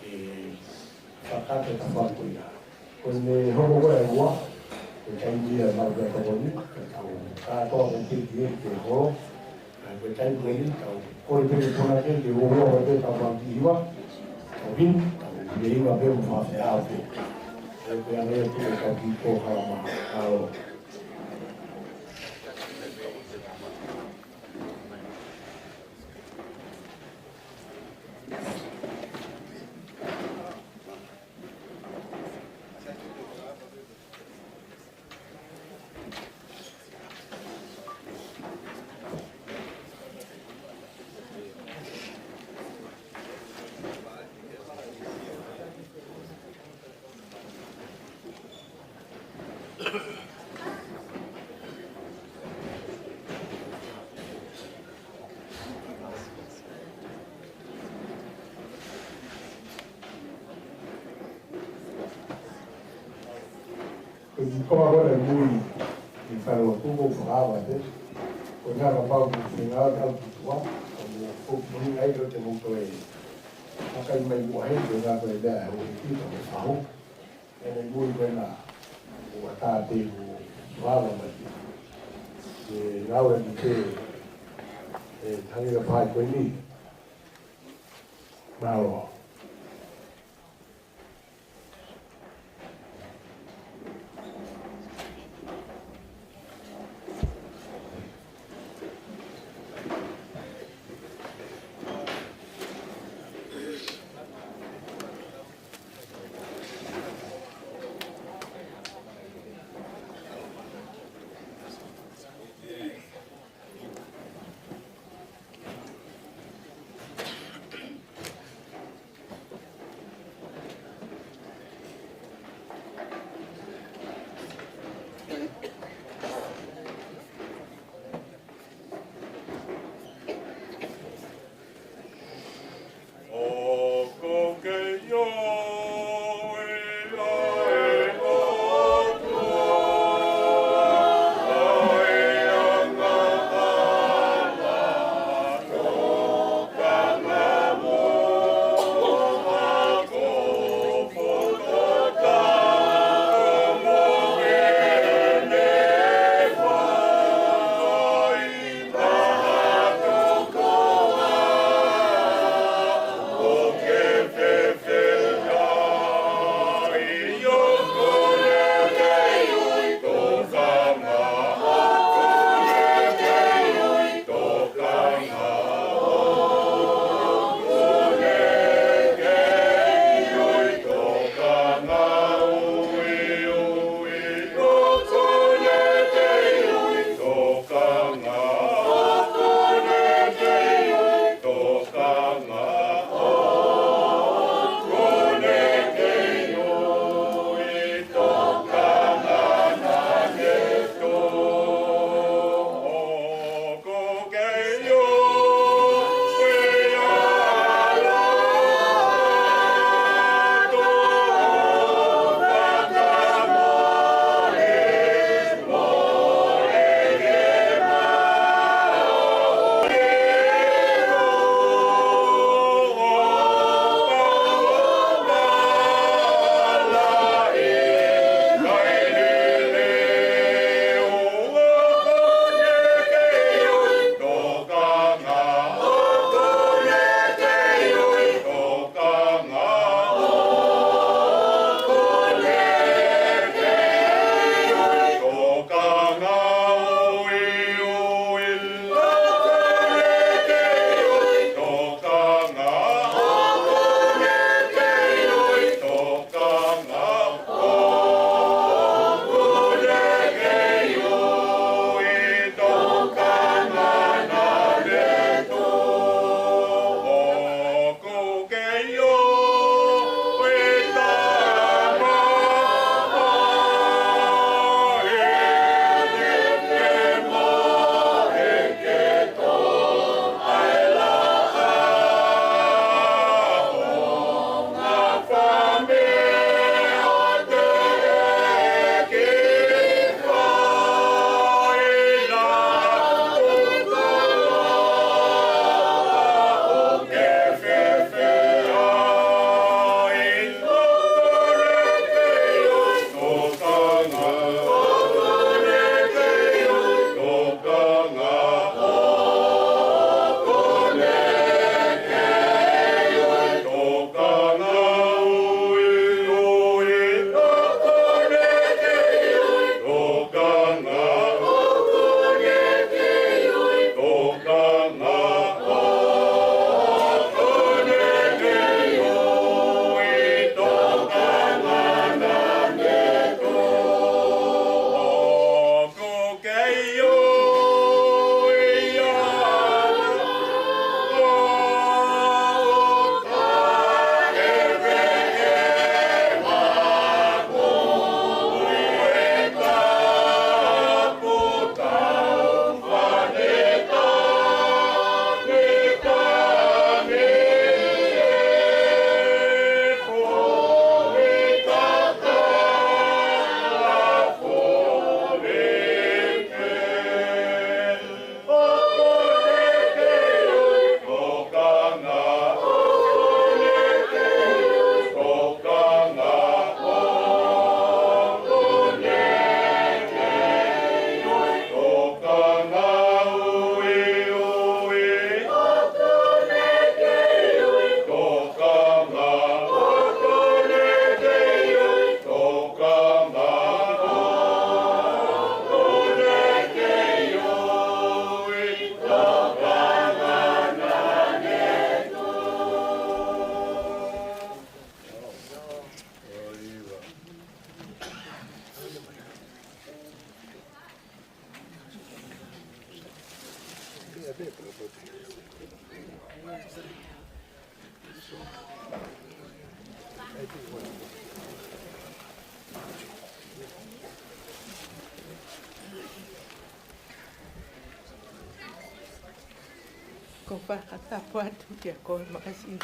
e fazer a coisa. Quando vamos agora é Ouau. Cái gì mà về cầu vốn ta có một cái gì để có về cái gì coi cái con này cái điều đó về cầu vốn gì quá cầu vin để mà về một phát áo thì cái này cái cầu vin có mà Como agora é muito, e falou, tudo falava, né? Quando ela fala do final, ela fala, como o pouco aí eu te montou ele. Makai mai mua hei ko ngā koe lea o i tito ke whaho. E nei mui koe nā ua tā te ko whawa mai. E raura ni te e tangira whai koe ni. Māroa. Ko whakatapu atu kia koe Makasini.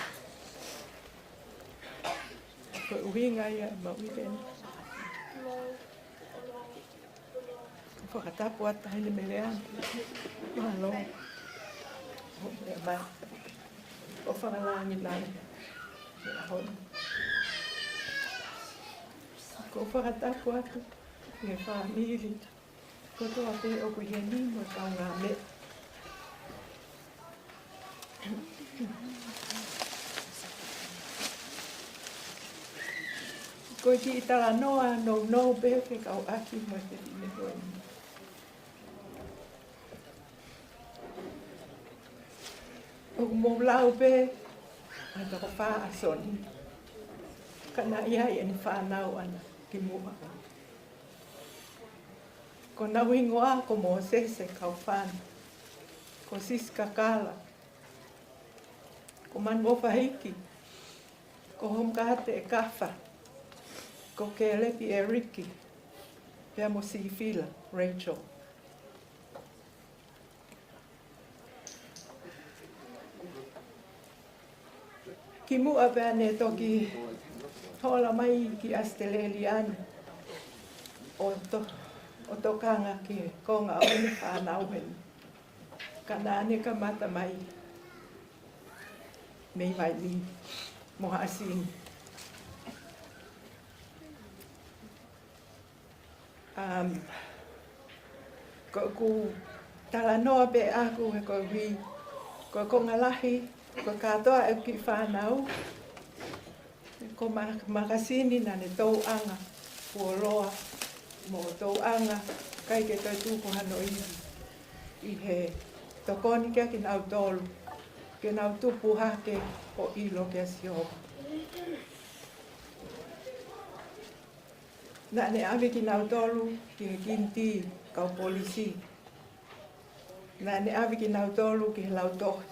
Ko uhinga ia mauwhene. Ko whakatapu atu haine meleana. Malo. Ho mea mai. Ko whangalangi nai. Mea honi. Ko whakatapu atu. Nge whamiri. Ko toa pe o kuhia ni mo tau ngā mea. Ko ki i tala noa no pe fekau aki mo te ine koe. O mo lau pe a toko wha a soni. Kana ia i ane whanau ana ki mua. Ko nau ingoa ko mo se kau whana. Ko siska kala. Ko mangofa hiki. Ko homkate e kafa. Ko Kelepi e Riki, pia mo Sifila, Rachel. Ki mua pia ne toki hola mai ki Asteleliani. O tokanga ki konga o ni whanau heni. Kana ane ka mata mai. Mei mai ni moha asini. Ko ku tala noa pe aku he ko hui ko ngalahi ko katoa e ki whanau ko Makasini na ne Tauanga puoloa mo Tauanga kai ke toi tuko hano i he tokoni kia ki nau tolu ke nau tupu hake o ilo kia Sione. Na ne awe ki nau tolu ki he kinti kau polisi. Na ne awe ki nau tolu ki he lau tohi.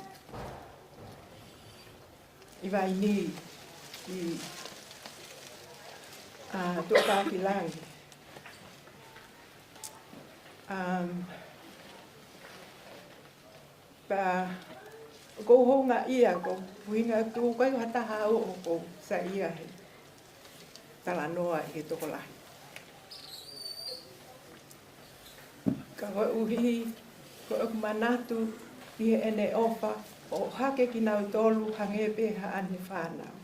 I vai ni ki Tauelangi. Pa ko honga ia ko winga tu kai hata hau ko sa ia he. Tala noa he Tokaikolo. Ka uhi ko manatu i ene ofa o hake ki nau tolu hange pe ha ane whanau.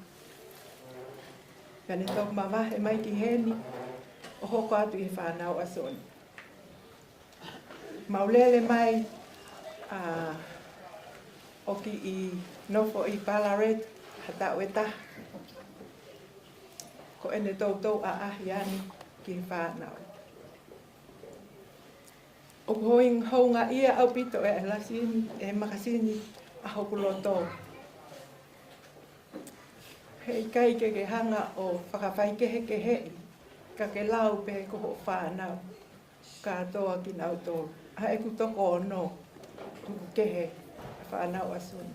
Kane tok mawahe mai ki heni o hoko atu i whanau asoni. Maulele mai o ki i nofo i Paula hata weta. Ko ene tau a ahiani ki whanau. O hoing hounga ia au pito e lasini e Makasini a hokuloto. He ikai ke hanga o whakawhai kehe ka ke lau pe ko ho whanau ka toa ki nau tolu. Ha e kutoko o no tuku kehe whanau asuni.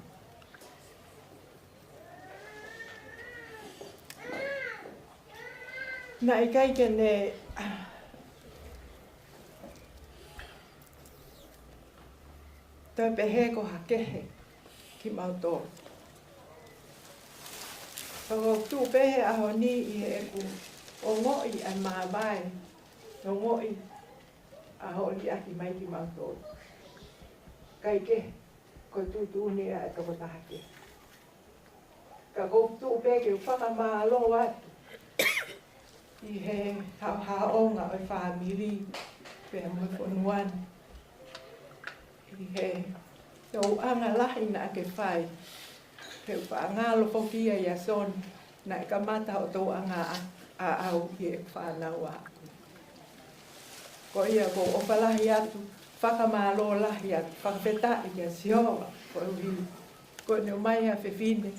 Na ikai ke ne toi pehe ko hakehe ki mautoro. Pako tu pehe aho ni i e ku o ngoi ai mahabai. O ngoi aho li aki mai ki mautoro. Kai ke ko tu ni a toko tahake. Ka ko tu pehe ke fakamaau atu. I he haonga o whamiri pe mo fonuan. I he tau anga lahi na ke whai. Pe whaangalo fokia i a son na e kamata o tau anga a au i e whanau aku. Ko ia ko opalahi atu, fakamaau lahi atu, whakawheta i a Sione. Ko ne mai a whewhine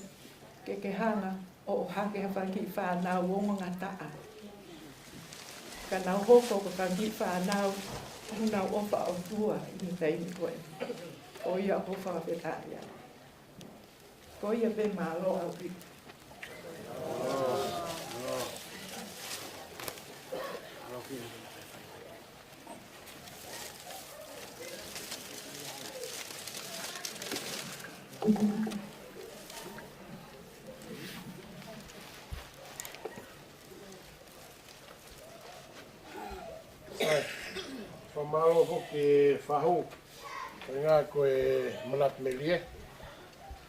ke hanga o hake hawha ki whanau o engata. Ka nau hoko ko ka ki whanau, huna opa o tua i ni taimi koe. o ia ko whakapetaria. Ko ia pe malo au pi. Whamalo hoki whahu, ngā koe manat melie.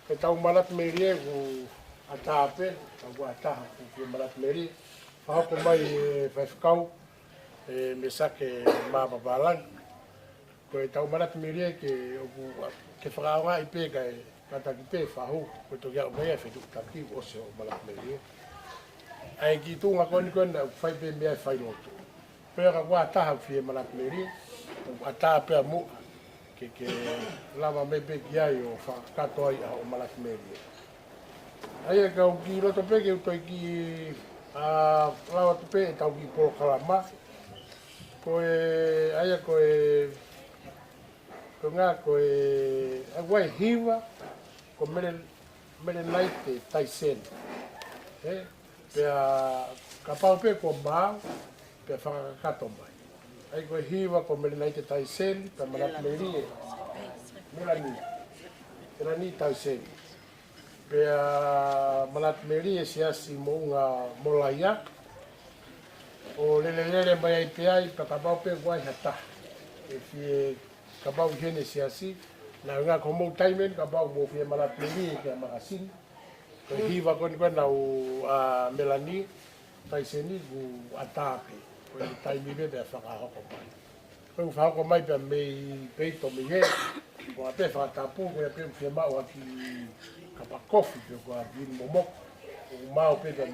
E tau manat melie ku atape, tau ataha ku manat melie. Whahoko mai e fekau, me sake māpapalang. Koe tau manat melie ke whakaonga i pēka e kataki pē whahu, koe toki au mea Fetu'u taki o se o manat melie. Ai ki tūnga koni kona whai pē mea whai lotu. Pea ka wā taha whie manat melie, a tā pea mua ke lama me pe ki ai o whakato ai o malaki merie. Ai e kau ki roto pe ke utoi ki lawa tu pe e tau ki polo kalama. Koe, ai e ko ngā koe, a wai hiwa, ko mele nai te taisen. Pea ka pau pe ko māu, pea whakakato mai. Ai koe hiwa ko mele nai te taisen, pea manat merie. Melani taisen. Pea manat merie siasi mo ngā molaia. O lele mai ai pe ai, pea ka pau pe guai hata. E fie ka pau hene siasi. Na ngā ko mou taimen, ka pau mo fie manat merie ke Makasini. Koe hiwa koni koe nau melani taiseni ku atape. Koe taimi me pea whakahoko mai. Koe whakahoko mai pea mei peito me he. Ko a pe whakatapu, koe a pe whia mau aki kapa kofi, pea ko a vini momoko. Ko mau pe pea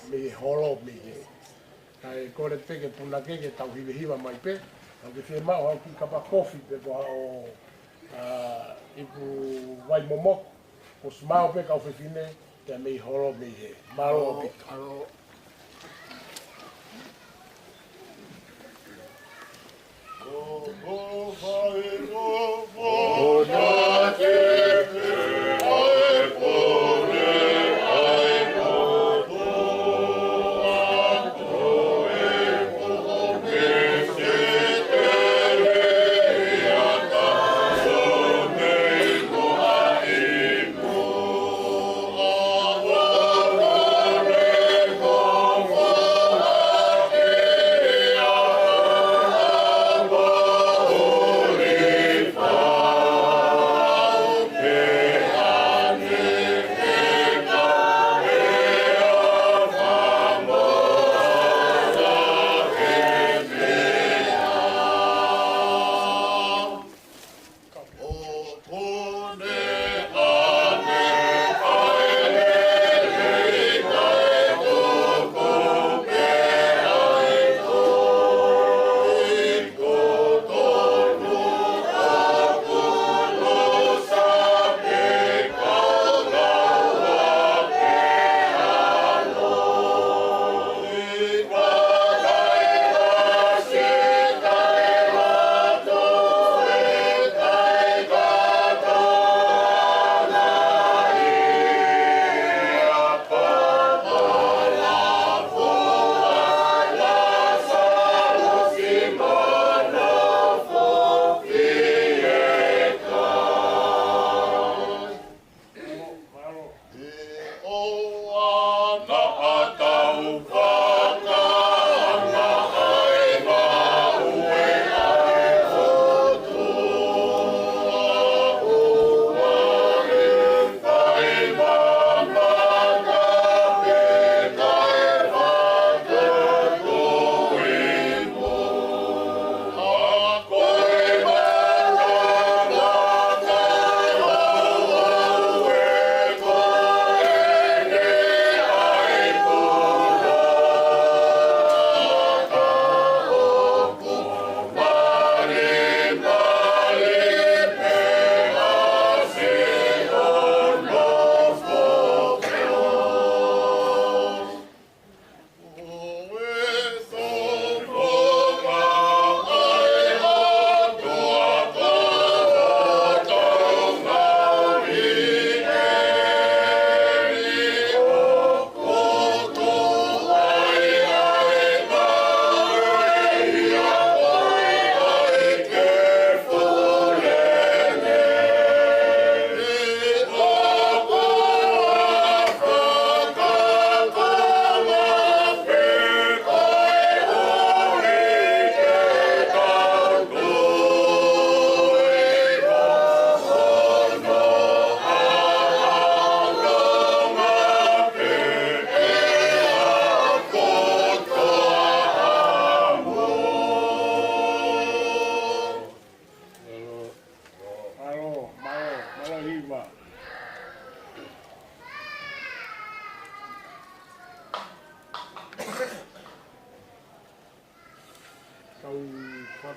mei holo me he. Kai kore peke punake ke tau hiwa mai pe. Au ke whia mau aki kapa kofi, pea ko o ipu wai momoko. Ko smau pe kau whiwhine, pea mei holo me he. Malo o pito. Oh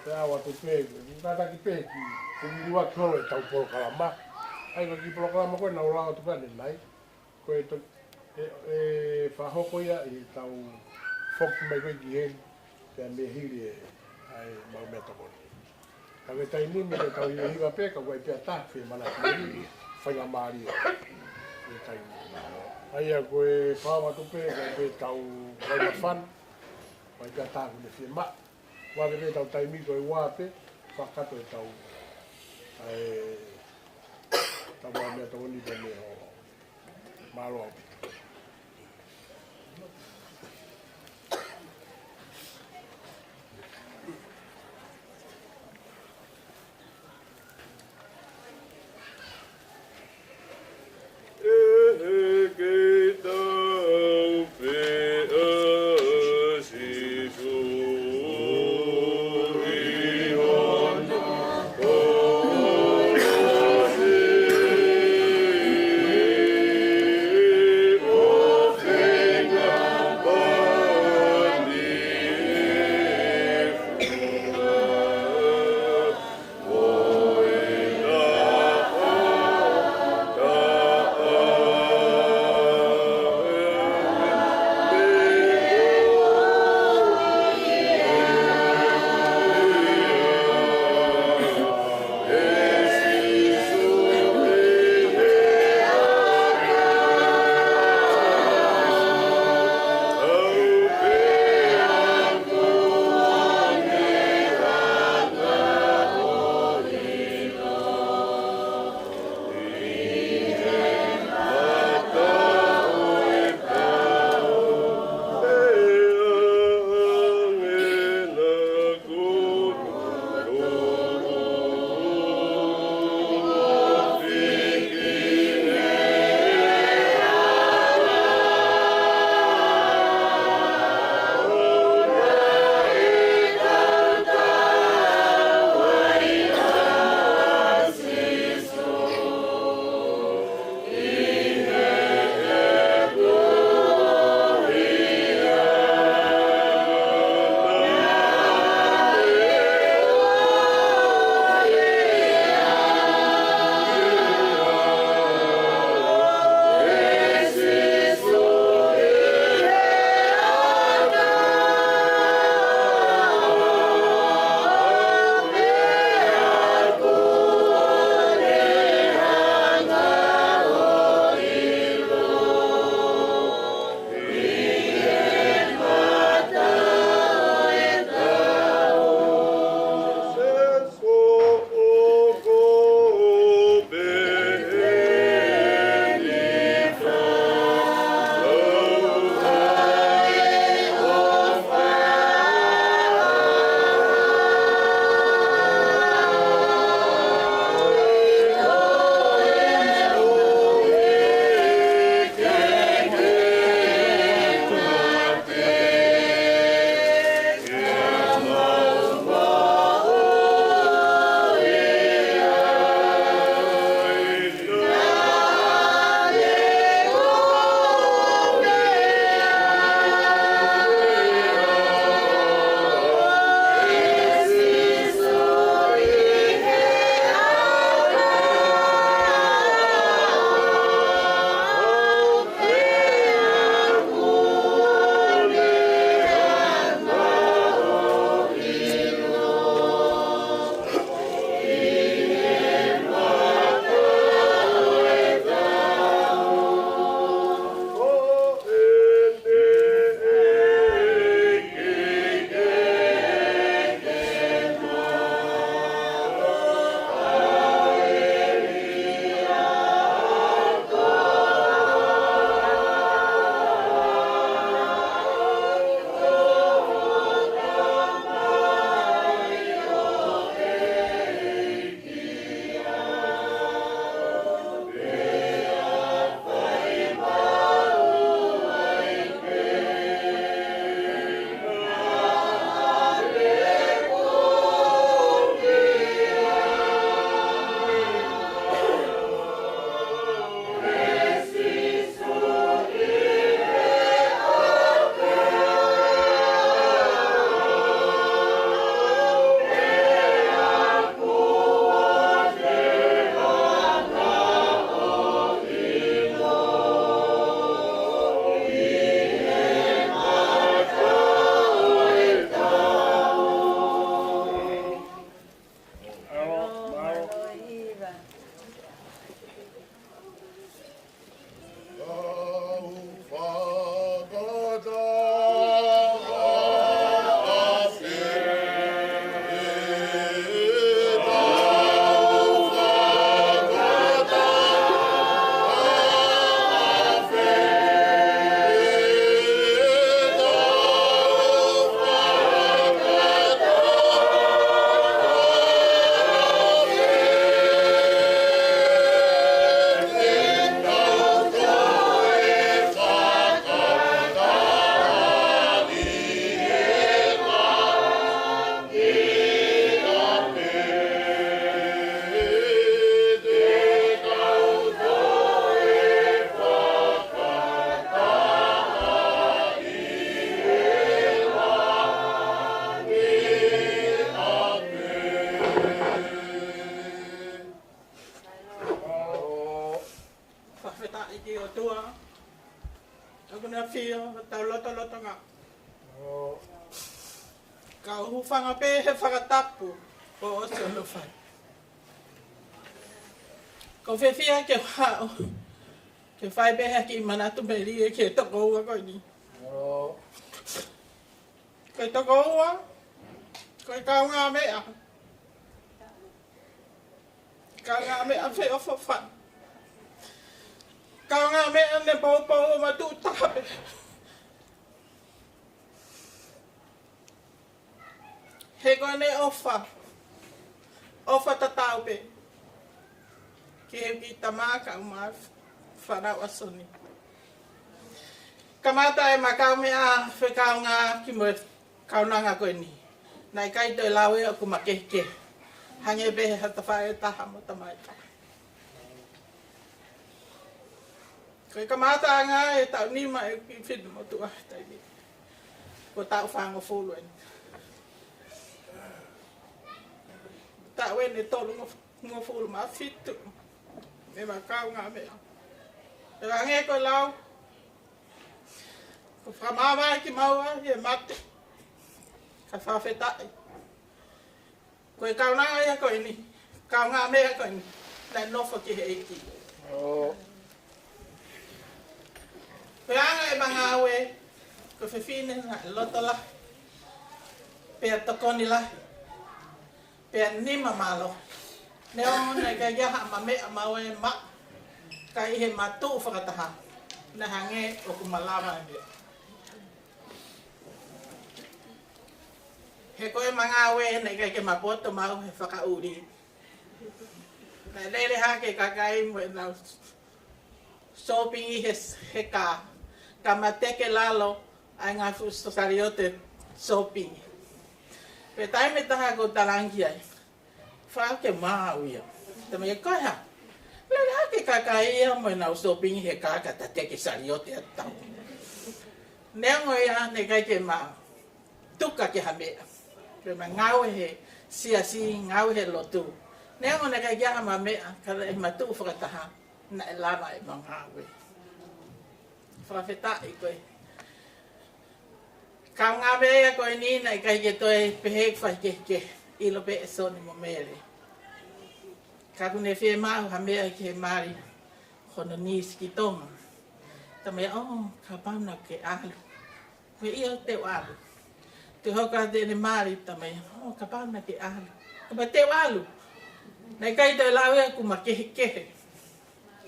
Te awa tu pēku, kata ki pēki, te miwa koro e tau polo kalama. Ai ki polo kalama koe na uranga tu kane nai. Koe e whahoko ia i tau whoki mai koe ki hen, te me hiri e ai mau mea tokoni. Ka me tai nimi te tau hiwa pēka, koe pēa tāwhi mana ki hiri, whainga maari e. Me tai nimi. Ai a koe pāwa tu pēka, koe tau waima whan, koe pēa tāwhi me whia maa. Wāke me tau taimi koe wāpe, whakato e tau tau wā mea tau ni tau mea o mālo api. whakawheta i ki o tua. Aku na whio, tau loto ngā. Ka hufanga pē he whakatapu o osi o lufai. Ko whiwhia ke whao. Ke whai beha ki manatu me rie ke toko ua koe ni. Koe toko ua. Koe kau ngā mea. Kau ngā mea whi o whawhan. Kau ngā mea ne pau ma tū tape. He koe ne ofa. Ofa tatau pe. Ki heu ki tamaka umar whanau asoni. Kamata e makau mea fekau ngā ki mo kaunanga koe ni. Nai kai toi lawe o kumakeke. Hange behe hata whae taha mo tamai taha. Koe kamata ngā e tau nima e ki whinu mo tua taimi. Ko tau whango fulu eni. Tau ene tolu ngō fulu ma fitu. Me makau ngā mea. E range koe lau. Ko whamawai ki maua he mate. Ka whawhetai. Koe kaunanga ia koe ni. Kau ngā mea koe ni. Nai nofo ki he hiki. Koe anga e mga awe. Ko whiwhine na loto la. Pea tokoni la. Pea nima malo. Neo nei ka iaha ma mea maua e ma. Ka ihe matu whakataha. Na hange o kumalawa e mea. He koe mga awe nei ka ke mapoto mau he whakauri. Nei lele hake kakai mo e nau. Sopingi he ka. Ka mateke lalo ai ngā fustosariote sopingi. Pe taime taha ko talangi ai. Whao ke maa uia. Tama e koe ha. Lele hake kakai ia mo e nau sopingi he ka ta teke sariote a tau. Neango ia ne kai ke maa. Tuka ke hamea. Pe ma ngau he siasi ngau he lotu. Neango ne kai kia ma mea. Kala e matu whakataha. Na e lama e mga awe. Whawhetai koe. Kau ngā mea koe ni nei kai ke toi pehek whai ke ilo pe e soni mo mere. Kaku ne whi mahu ha mea ke mari hono nis ki tonga. Ta mea, ka pauna ke alu. Koe ia teo alu. Te hoka te ne mari ta mea, ka pauna ke alu. Ka pa teo alu. Nei kai toi lawe ku ma kehe.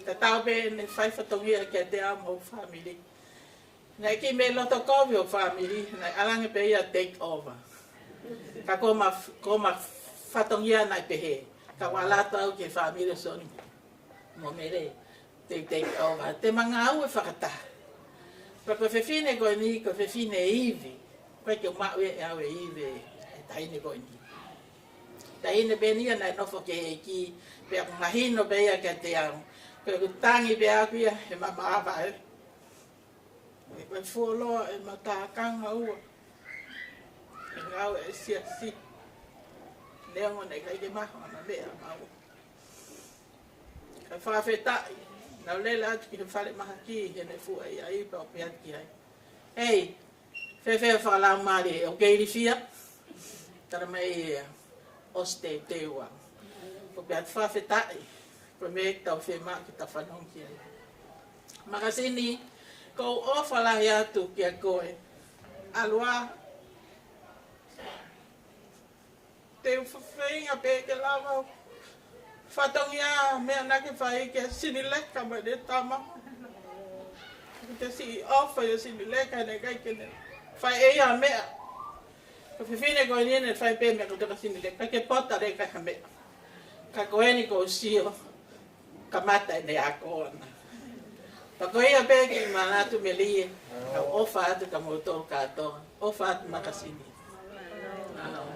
Ta tau pe ne whai whatongia kia te amo family. Nei ki me loto kovi o family, nei alange pe ia take over. Ka ko ma whatongia nai pehe. Ka walata au ke family soni. Mo mere, take over. Te mga au e whakata. Pa ko whewhine koe ni, ko whewhine iwi. Koe ke umau e au e iwi e tahine koe ni. Tahine pe nia nai nofo ke hiki, pe ako mahino pe ia ke te au. Koe ku tangi pe aku ia, he mamaawa e. E koe fuoloa e matakanga ua. E ngau e siasi. Leongo nei kai ke maho ana mea mau. Kai whawhetai. Nau lele atu ki he whale maha ki, he ne fua i a ipa o peat ki ai. Hei, whewhea whakalau maari e o keiri fia. Tara mai e oste teua. O peat whawhetai. Koe me tau whema ki ta fanongo ki ai. Makasini, kou ofa lahi atu ki a koe. Alua. Te whawhinga pe ke lawa. Whatongia mea nake whai ke sinileka mai ne tama. Te si ofa yo sinileka ne kai ke ne. Whai eia mea. Ka whiwhine koe nene whai pe mea kutuka sinileka. Ke pota re kai ha mea. Ka koe ni kou sio. Ka mata e ne a koana. Pa koe ia pe ki manatu me lie. Ka ofa atu ka moto katoa. Ofa atu Makasini. Alo.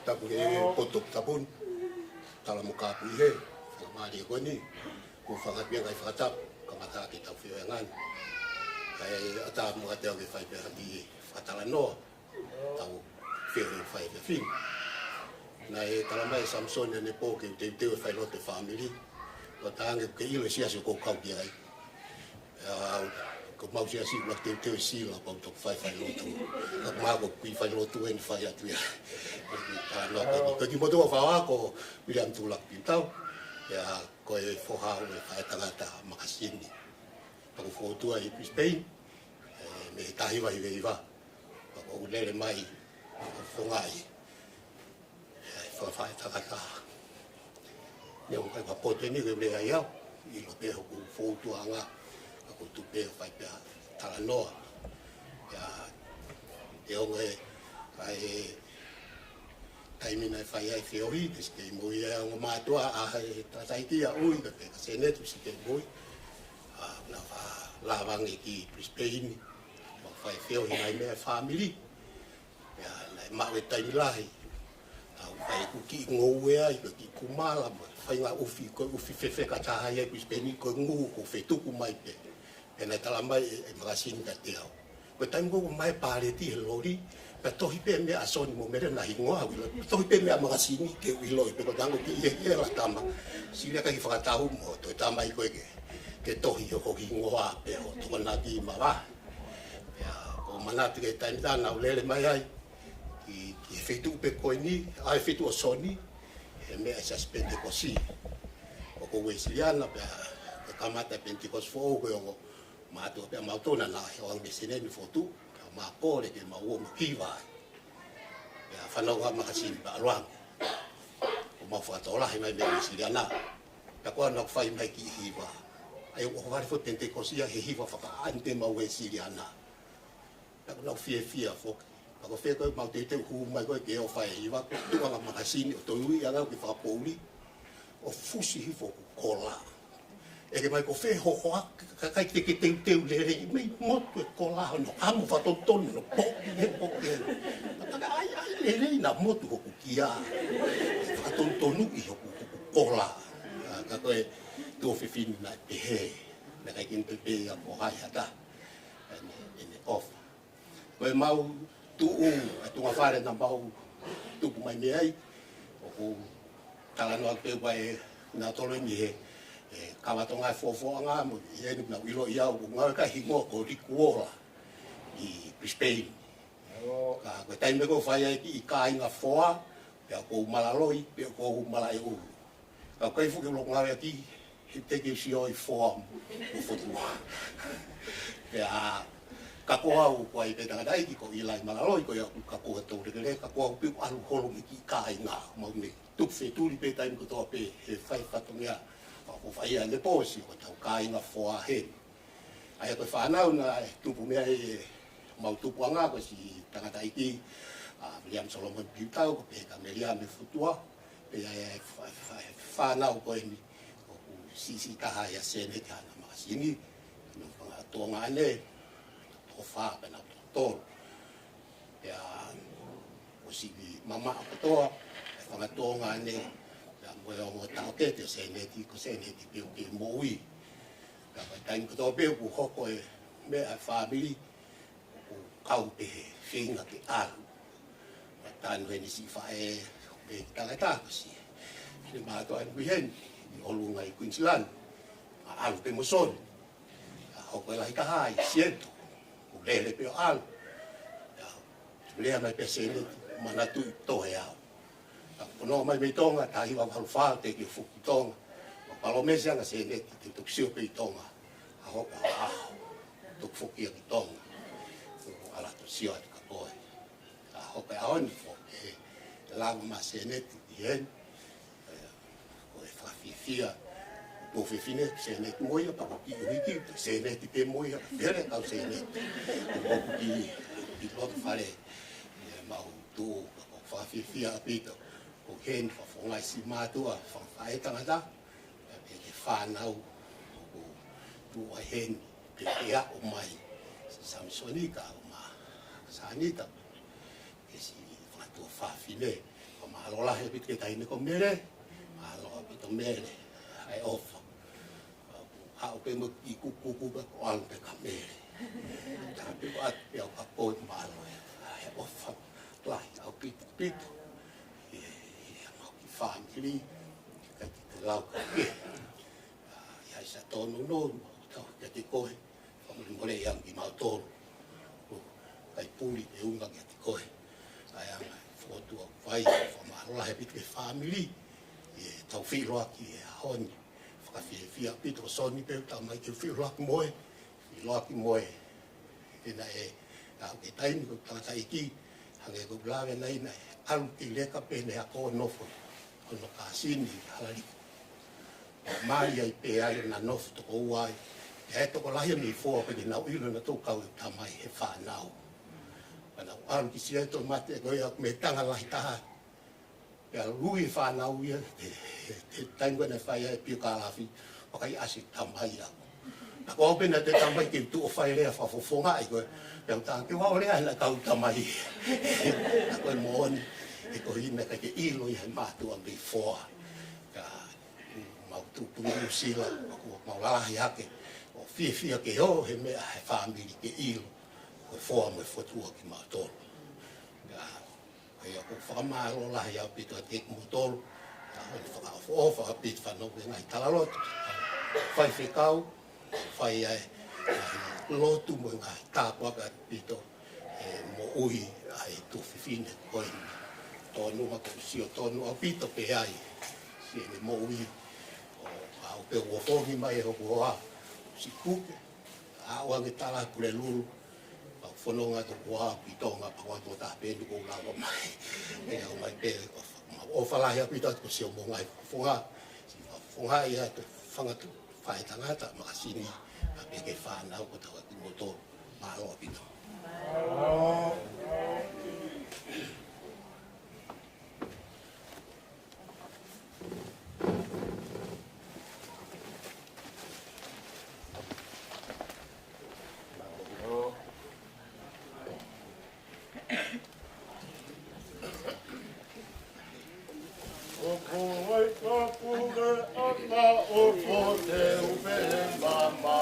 tapu e poto tapun tala mo ka pu he ma di ko ni ko fa ga pia ga fa tap ka mata ki tau fi ngan ai ata mo ka te ke fa pe di fa tala no tau fi fa e fin na e tala mai Samson ne po ke te fa lo te family ko tanga ke ilo sia ko ka ki ai ko mau sia si la te si la pa to fa lo tu ka ma ko ki fa lo tu en fa ya tu ya no ko ki mo to fa ko William tu la pintau ya ko e fo ha o fa tangata Makasini pa ko fo tu ai Spain me tahi vai veiva ko lele mai fo ngai fa fa tangata eu kai pa pote ni ke le ai au I lo pe ko fo tu anga ko tu pe fa pe tala no ya eu ngai ai mina fai ai fiori des ke mo ia o matua a ta sai ki a ui ke se ne tu si ke mo na fa la vang ki Spain mo fai fiori ai me family ya na ma we tai lai au fai ku ki ngo we ai ki kumala fai nga ufi fe ka ta ai Spain ko ngu ko Fetu'u mai pe na tala mai e Makasini ka te au ko tai mo mai pare ti lori pe tohi pe me asoni mo mere na hingoa wi tohi pe me Makasini ke wi loi pe ko tango ki e la tama sile ka fa ta hu mo to tama I ko ke tohi ho hingoa pe ho to na ki ma va ya ko mana te tai na lele mai ai ki Fetu'u pe ko ni ai Fetu'u soni e me sa spende così o ko we siliana pe kamata pentikos fo ko ma to pe ma to na o ang desene ni foto ma pole ke ma wo mo kiva ya fanongo Makasini ba luang o ma fa to la mai be siliana ta ko na fai mai ki hiva ai o va fo pentikos ya hiva fa ante ma we siliana ta ko fie fo ko fe ko ma te hu mai ko ke o fai hiva tu nga Makasini to lui ya ga ki fa poli o fusi hifo kola e ke mai ko fe ho ka te le mai moto ko la no amo fa ton no po ka ai le na moto ko kia fa ton i ko la ka ko to fe fin na pe he na ka kin pe ya ko ha ya ta en off ko mau tu tu nga fa na mau tu mai me ai ko tala no pe vai na tolo ni he kawatonga fofo nga mo ye na wilo ia o nga ka hingo ko di kuola I Spain ka ko tai me ko fai ai ikai nga foa ya ko malaloi pe ko malai o ka ko fu ke lo nga ki te ke si oi foa o fotu ya ka ko au ko ai pe tanga dai ko ilai malaloi ko ya ka ko to de ka ko pi alu holo ki kai nga mo ni tu Fetu'u pe tai ko to pe fai fatonga ko fai ane posi ko tau kai nga foa he ai ko fa na na tu pu me ai mau tu puanga ko si tanga dai ki William Solomon Pitau ko pe ka melia me futua pe ai fa na ko ni ko si ka ya sene ka na Makasini no pa to ngane to fa ka na to ya ko si mama ko to fa to ngane mo o ta ke te se ne ti ko se ne ti pe moi ka pa tai ko to pe ku ho ko me a family ku kau pe finga ke al ta no ni si fa e pe ta ta ko si ni ma to an bien o lu ngai Queensland al pe mo son ho ko lai ka hai siento ku le pe al ya le mai pe se ne mana tu to ya no mai me tonga ta hiwa halfa te ki fuki tonga palo mesi anga se ne te tu sio pe tonga a ho tu fuki ki tonga ala tu sio ka boy a ho pe a on fo la ma se ne ti yen ko e fa fia po fe fine se ne moia pa ki hiki se ne ti pe moia vere ka se ne ko ki lo fare ma tu fa fia pito o hen fa fonga si matua fa ai tangata e fa nau o tu a hen pe ia o mai Samsonika o ma sanita e si fa tu fa file o Whamalo lahe pit ke taine ko mere. Malo pito mere. Ai ofa. Hau pe mo i kuku ba ko al pe ka mere. Tapi ko at pe ka po malo. Ai ofa. Lai au pito. Mau ki family. Ka ki lau ka ke. Ya sa tonu no. Tau ke te koe. Mole yang ki mau tolu. Kai puli e unga ki te koe. Ai anga fotu au vai. Whamalo lahe pit ke family. Tau whiroa ki e honi. Whakawhiawhia pito soni peo tau mai ki whiroa ki moe. Whiroa ki moe. Ena e au ke taini ko tangata iki. Hange ko blawe na ina e alu ki leka pene a koe nofo. Ono Makasini halari. Mari ai pe ai na nofo toko uai. E toko lahi mi fua pe ni nau ilo na tau kau tamai he whanau. Pana alu ki sia to mate ko ia me tanga lahi taha. Ya lui whanau ia, te taingua na whai e pio kālafi, wakai asi tamai aku. Na ko opena te tamai ki tu o whai rea whafofonga i koe, pia utang ke wao rea na kau tamai. Na koe mooni, e ko hina ka ke ilo i hai mātua mi foa. Ka mau tupungu sila, mau lahi hake, o fia ke ho he mea he whamiri ke ilo, koe foa mo e fotua ki mātoro. Ia ko fakamaau la ia pito te motor o fakao fa pit fanongo ngai tala lot fai fekau fai ai lotu mo ngai ta kwa pito mo ui ai tu fine koi tonu ma ko sio tonu a pito pe ai si mo ui o au pe wo fongi mai ho ko si kuke a wa ngi tala kule lulu fononga to wa pitonga pa wa to ta pe ko la wa mai e o mai pe o fala ya pito ko si o mo ngai fonga ia to fanga to fai tangata Makasini a pe ke fa na ko to ki motor ma lo pito Mama,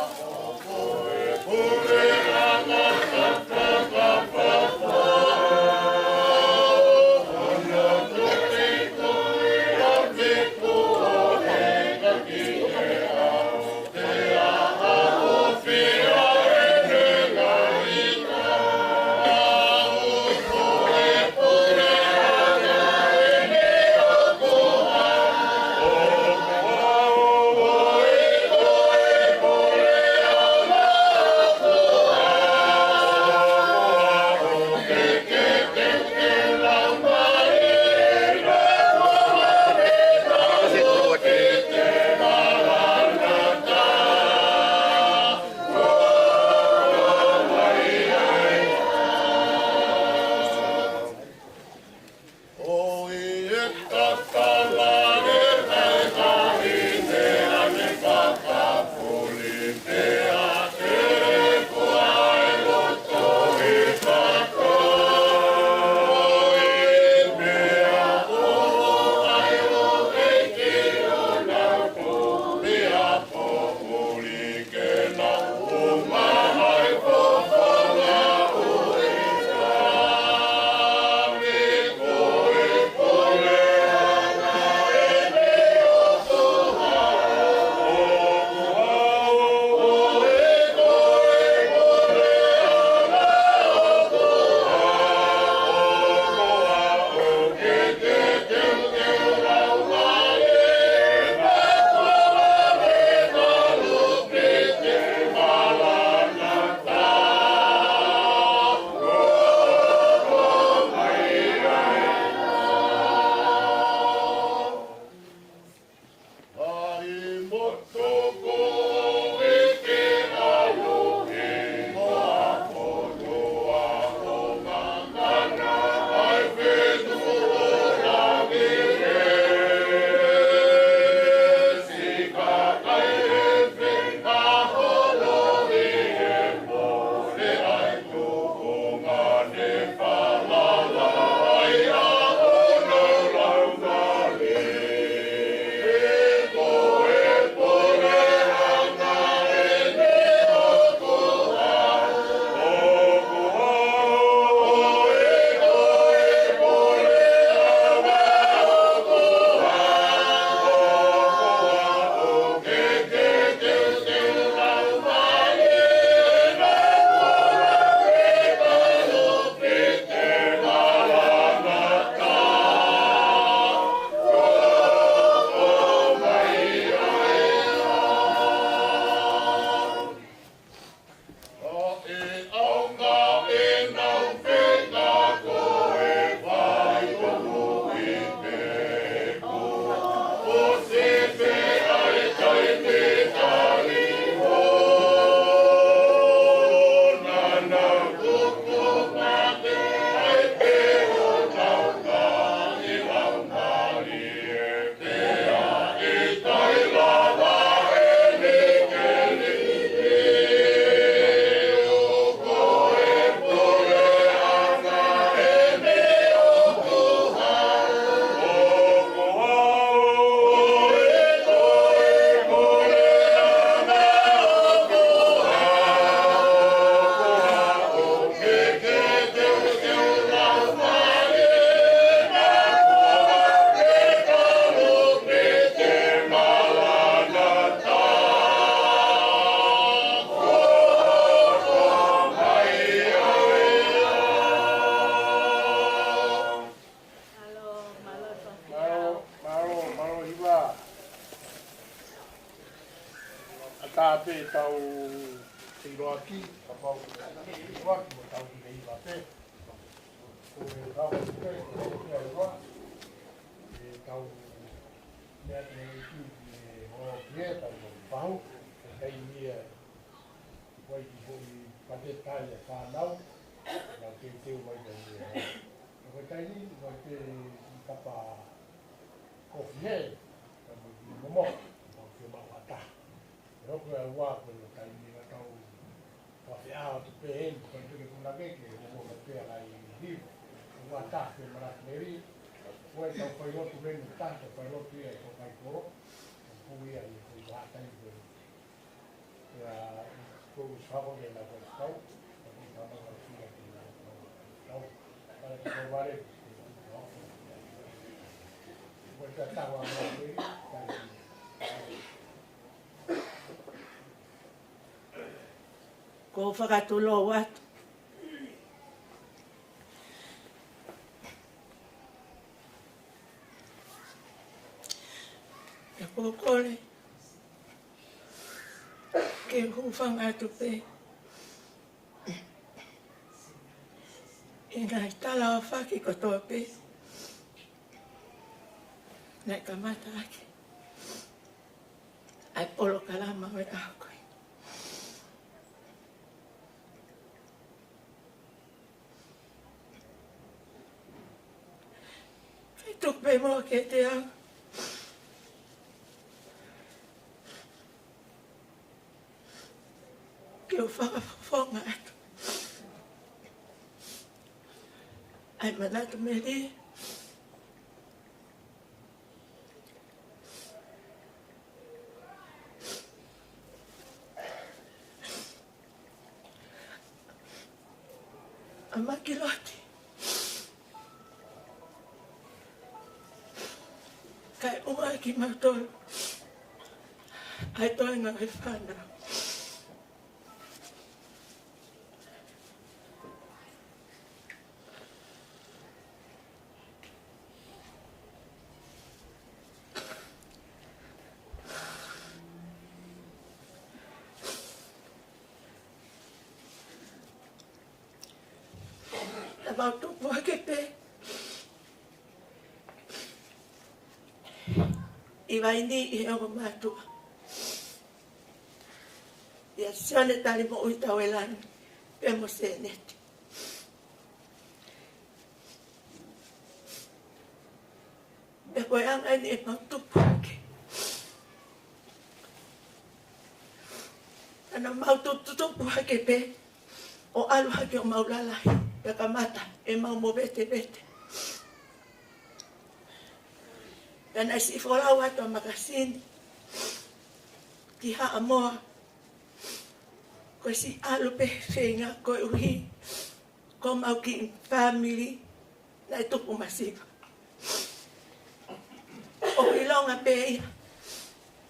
tāpe tau te roaki, ka pau roaki mo tau ki rei wape. Ko e rawa tuke, ko e roa, e tau mea te ki e hoa pie, tau mo pau, e kei mia wai ki hoi pate tai e whanau, na te teo mai ka mia. Ko e kai ni, ko te kapa kofi he, ka mo ki momo, mo ki o mawata. Roko e Ouau ko no kai ni tau whawhiao te pehen, ko e tuke kuna keke, mo ka pēa lai hiu. Ua tā te marakmeri, ko e tau whairotu renu tāta whairotu ia e Tokaikolo, ko ia i ko wātai ko ia ko ushago de la kau, ko i tama ka whia ki la kau, para ki ko ware, ko e tawa marakmeri, ko whakatulo watu. E kokole, ke hufanga tupe. E ngai tala o whaki ko tope. Nai ka mata ake. Ai polo kalama o e ahokoi. Tupe mo ke te au. Ke o whakawhonga atu. Ai manatu me li. A makiloti. Kai unga ki mautoro. Ai toinga e whanau. Ta mautupu ake pe. I waini i ongo mātua. Ia Sione tali mo ui Tauelangi, pe mo seneti. Pe koe anga ni e mautupu ake. Ana maututupu ake pe, o alu hake o maulalahi, pe kamata e mau mo bete bete. Kana si folau ato Makasini, ki haa moa, ko si alu pe whenga, ko uhi, ko mau ki family, na e tupu masiva. O ilonga pe ia,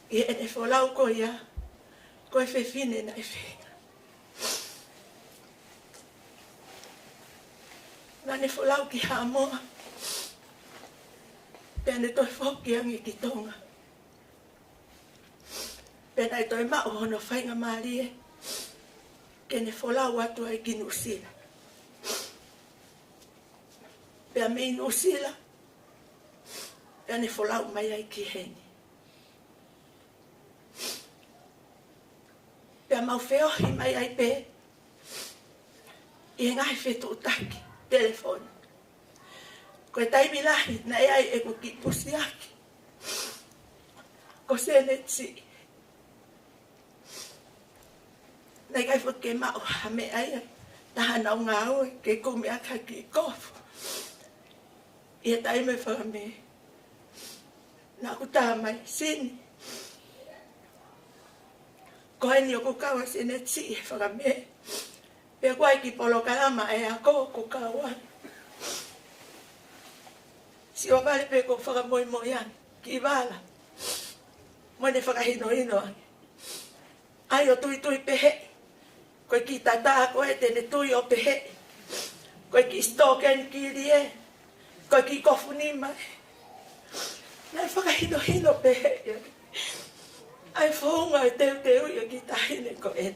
i ene folau ko ia, ko e whewhine na e whenga. Na ne folau ki haa moa, pēne toi whoki angi ki tonga. Pēne toi mao hono whainga maarie, kene wholau atu ai ki nusila. Pēa mei nusila, pēne wholau mai ai ki heni. Pēa mau wheohi mai ai pē, i ngai Fetu'u taki, telefoni. Ko e taimi lahi, na e ai e ko ki pusi aki. Ko Sione tsi. Na i kai fo ke mao hame ai ai. Taha nau ngā oe, ke kumi aka ki kofu. I e taime whakame. Na ku taha mai, sini. Ko heni o kukawa Sione tsi e whakame. Pea kuai ki polo kalama e a ko kukawa. Si o vale pe ko whaka Moimoi an, ki wala. Mo ne whakahino hino an. Ai o tui tui pehe. Koe ki tata koe tene tui o pehe. Koe ki stoken ki rie. Koe ki kofu ni mai. Nai whakahino hino pehe. Ai whonga e teu i ki tahine ko e.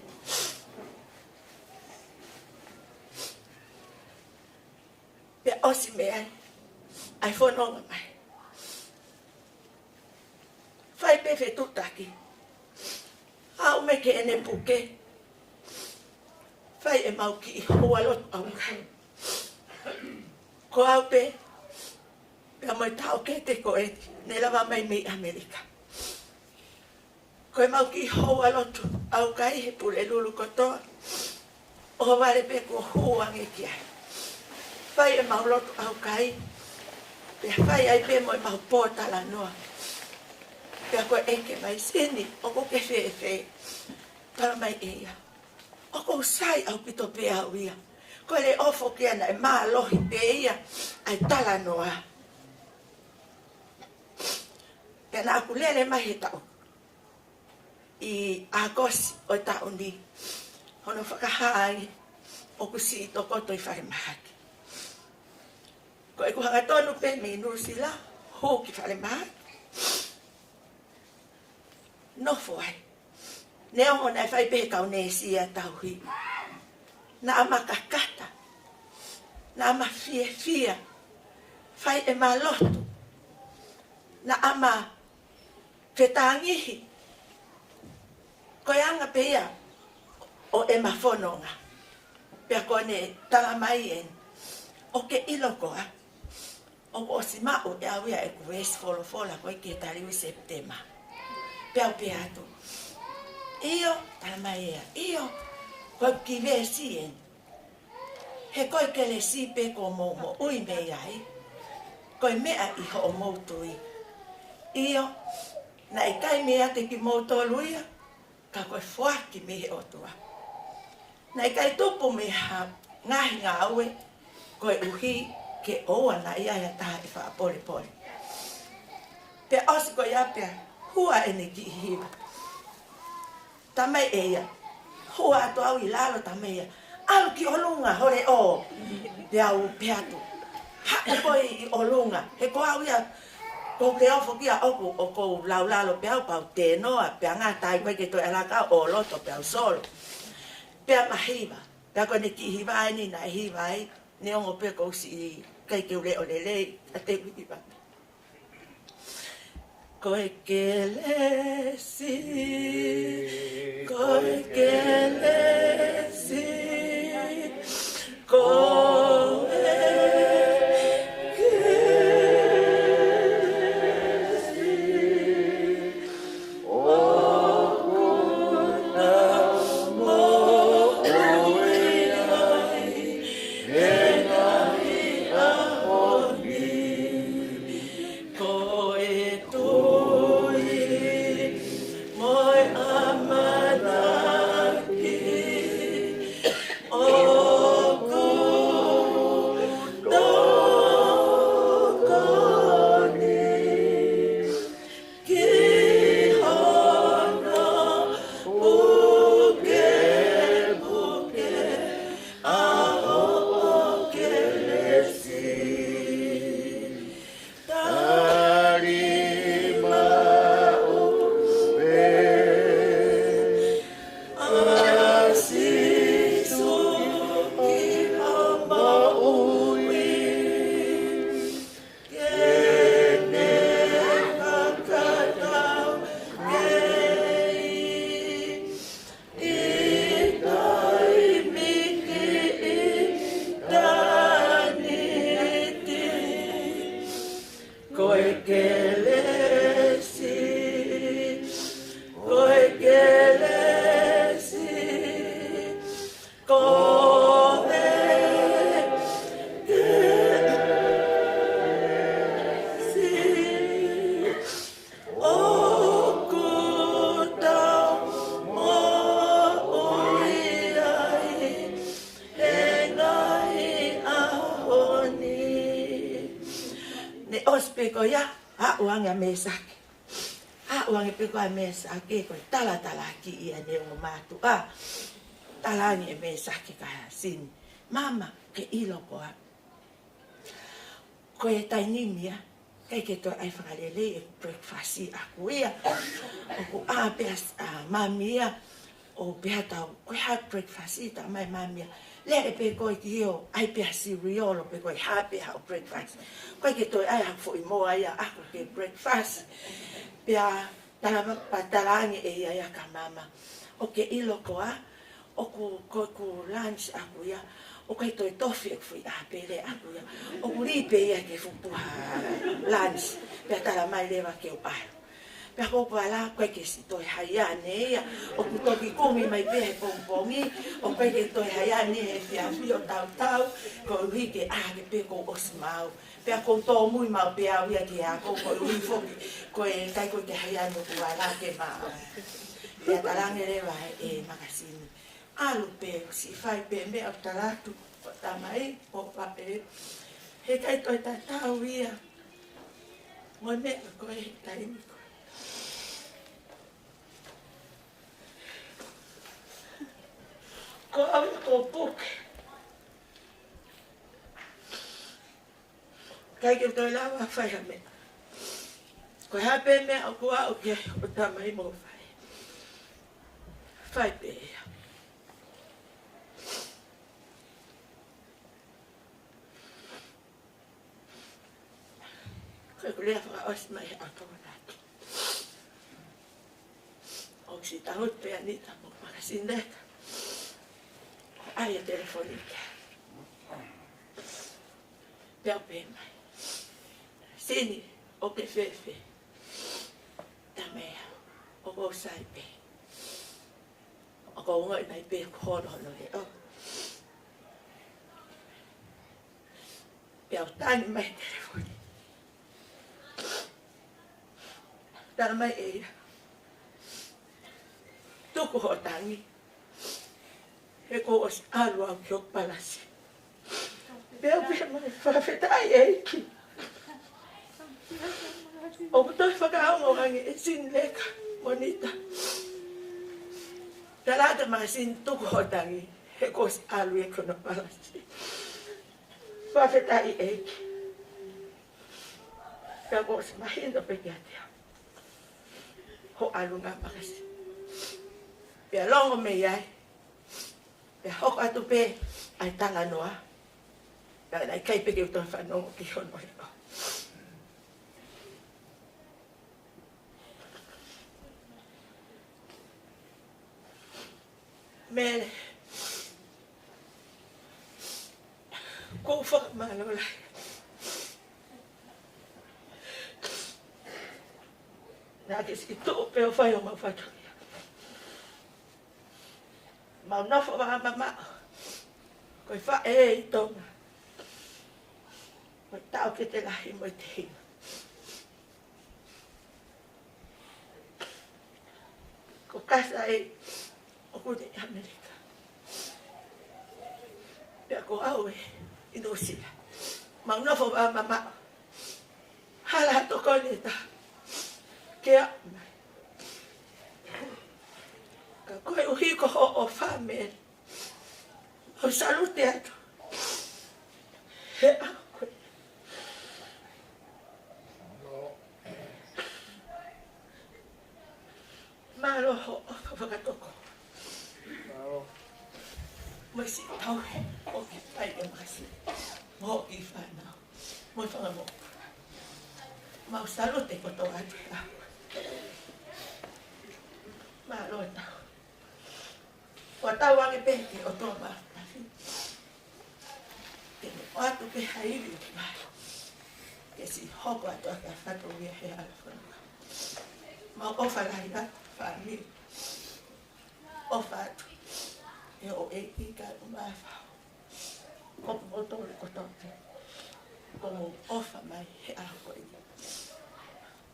Pea osi me ai whanonga mai. Whai pe Fetu'u taki. Hau me ke ene puke. Whai e mau ki i hoa lotu au kai. Ko au pe, pea mai tau ke te ko e, ne lawa mai mei Amerika. Ko e mau ki i hoa lotu au kai he pule lulu kotoa. O wale pe ko huange ki ai. Whai e mau lotu au kai. Pea whai ai pe mo e mau pōtala noa. Pea ko eke mai sini, o ko ke whewhe. Para mai eia. O ko sai au pito pe au ia. Ko le ofo ki ana e maa lohi pe ia. Ai tala noa. Pea na aku lele mai he tau. I agosi o tau ni. Hono whakahai. O ku si to koto i whare mahaki. Ko e ku hanga tonu pe me nusila. Ho ki whare mahaki. No foi. Neo mo na fai pe kau ne sia tau hi. Na ama kakata. Na ama fia. Fai e malotu. Na ama fetangihi. Ko anga pe ia o e mafononga. Pea kone tala mai en. O ke ilokoa. O si mao e awia e kuwesi fola ko i ke taliwi septema. Pea peato. Io, tala mai ea. Io, koe ki vea sien. He koe ke le si pe ko mo ui mei ai. Koe mea i ho o moutui. Io, na ikai mea te ki mouto luia. Ka koe fuaki me he otua. Na ikai tupu me ha ngahi ngā aue. Koe uhi ke oa na ia ia taha i wha poli. Pe osi koe apea. Hua ene ki hiwa. Tamai eia. Hua ato au i lalo tamai ea. Alu ki olunga hore o. Te au peatu. Hae koe i olunga. He ko au ia. Ko ke ofo kia oku o ko lau lalo pe au pau te noa. Pe ngā tai koe ke toi alaka o loto pe au solo. Pe mahiwa. Pe koe ne ki hiwa ai ni na hiwa ai. Ne ongo pe ko si kai ke ule o lelei. A te hiwa. Koe ke lesi, koe ke lesi, koe ke lesi, o kuna mo ui ai, e ngai ahoni, koe tu. Peko ya, uangnya mesake. Uangnya peko mesake, ko tala ki ia ne o matu. Talangi mesake kaya sin. Mama ke ilo ko. Ko e tainimia, Kei ke toi ai whakarele e breakfast i aku ia. O ku pia mamia o pia tau koe ha breakfast i ta mai mamia. Le e pe koe ki o ai pia cereal o pe koe ha pia o breakfast. Koe ke toi ai haku i moa ia aku ke breakfast. Pia Tauelangi e ia ka mama. O ke ilo koa o ku lunch aku ia. O kai toi tofi e fui a pele aku ia. O ku ripe ia ke fupuha lunch. Pia tala mai lewa ke o ai. Pia ko pala koe ke si toi haiane ia. O ku toki kumi mai pe he Pongipongi. O koe ke toi haiane he whiawhi o tau. Ko ui ke ke pe ko osmau. Pia ko tō mui mau pe au ia ke a ko ui foki. Koe kai koe ke haiane o ku ala ke maa. Pia talange lewa e Makasini. Alu pe si fai pe me o Latu o tamai o pape. He kai toi tatau ia. Moimoi koe he taimi koe. Ko au ko puke. Kai ke toi lawa fai ha me. Koe hape me o kua o ke o tamai mo fai. Fai pe ia. Koe kulea whaka os mai a Latu. O si tahut pe anita mo Makasini. Ai a telefonika. Pea pe mai. Sini o ke fefe. Tamea o ko sai pe. O ko ngai nai pe ko hono he o. Pea tani mai telefoni. Tala mai e. Tuku ho tangi. He ko os alu au ki o palasi. Pea mai whawhetai e hiki. O kutoi fakamaau mo hangi e sin leka monita. Talata Makasini tuku ho tangi. He ko os alu e kono palasi. Whawhetai e hiki. Pea ko os mahindo pe kiate. Ho alu ngā Makasini. Pea longo me iai. Pea hoko atu pe ai tala noa. Pea nai kai peke uton fanongo ki hono he o. Mele. Ko fakamaau lai. Nā ke si tō peo whai o mau whatoria. Mau nofo wa mamao. Koe wha e i tonga. Koe tau ke te lahi mo i te hina. Ko kasa e o kune i Amerika. Pea ko au e i Nosila. Mau nofo wa mamao. Hala to kone ta. Kea mai. Ka koe uhiko ho o whamere. O salute atu. He a koe. Maro ho o whakatoko. Moi si tau o ki pai e Makasini. Mo i whanau. Moi whangamau. Mau salute ko tō atu a. Maro e tau. O Tauelangi peke o tō mawhaki. Ke o atu ke hairi o mai. Ke si hoko atu a ka whatoria he alawhanaka. Mau ofa lahi atu whamiri. Ofa atu. E o e ikai o mawhau. Kopu o tōre ko tōte. Ko ofa mai he aho ko i.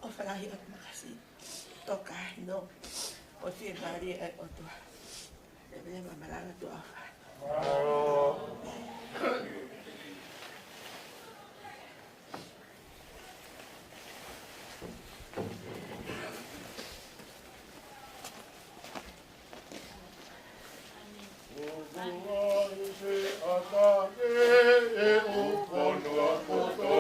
Ofa lahi atu Makasini. Tokaikolo. O tia maria e o tua. E vea mamalanga tua ofa. Ata e o kono a koto.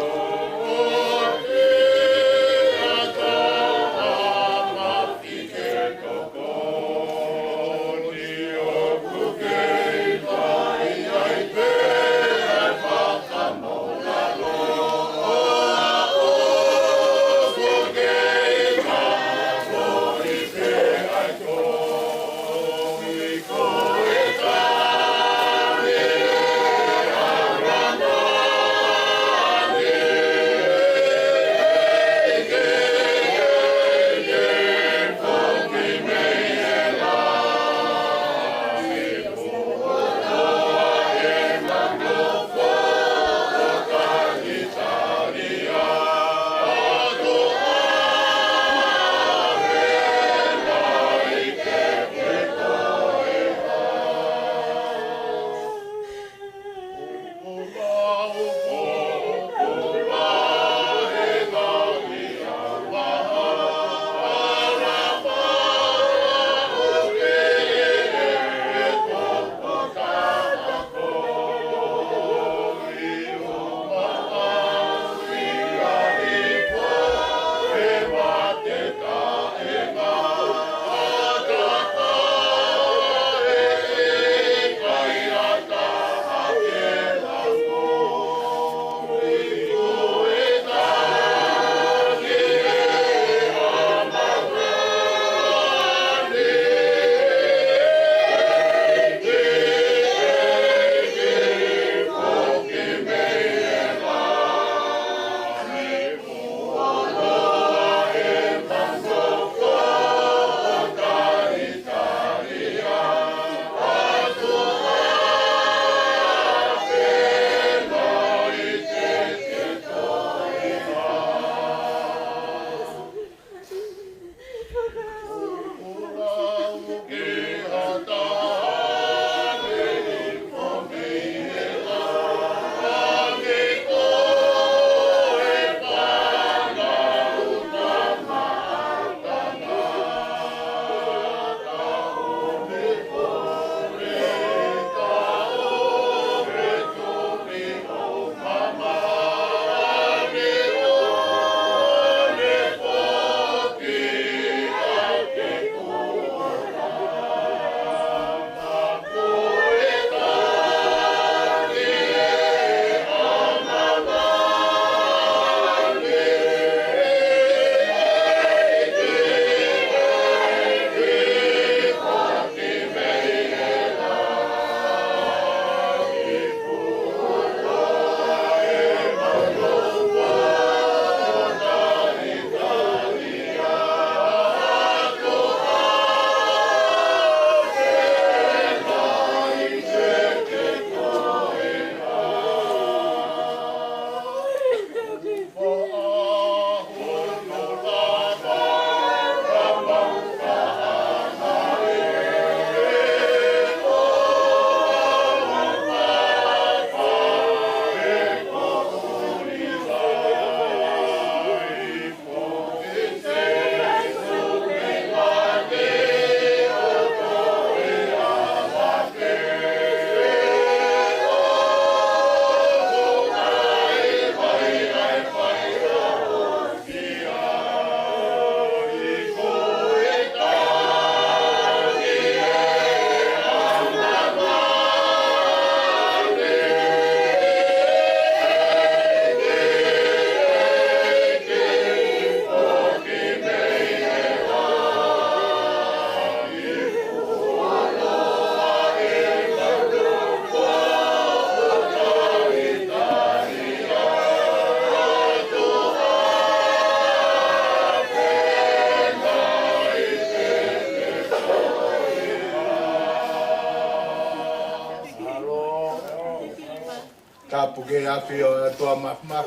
puke a fio tua mafma.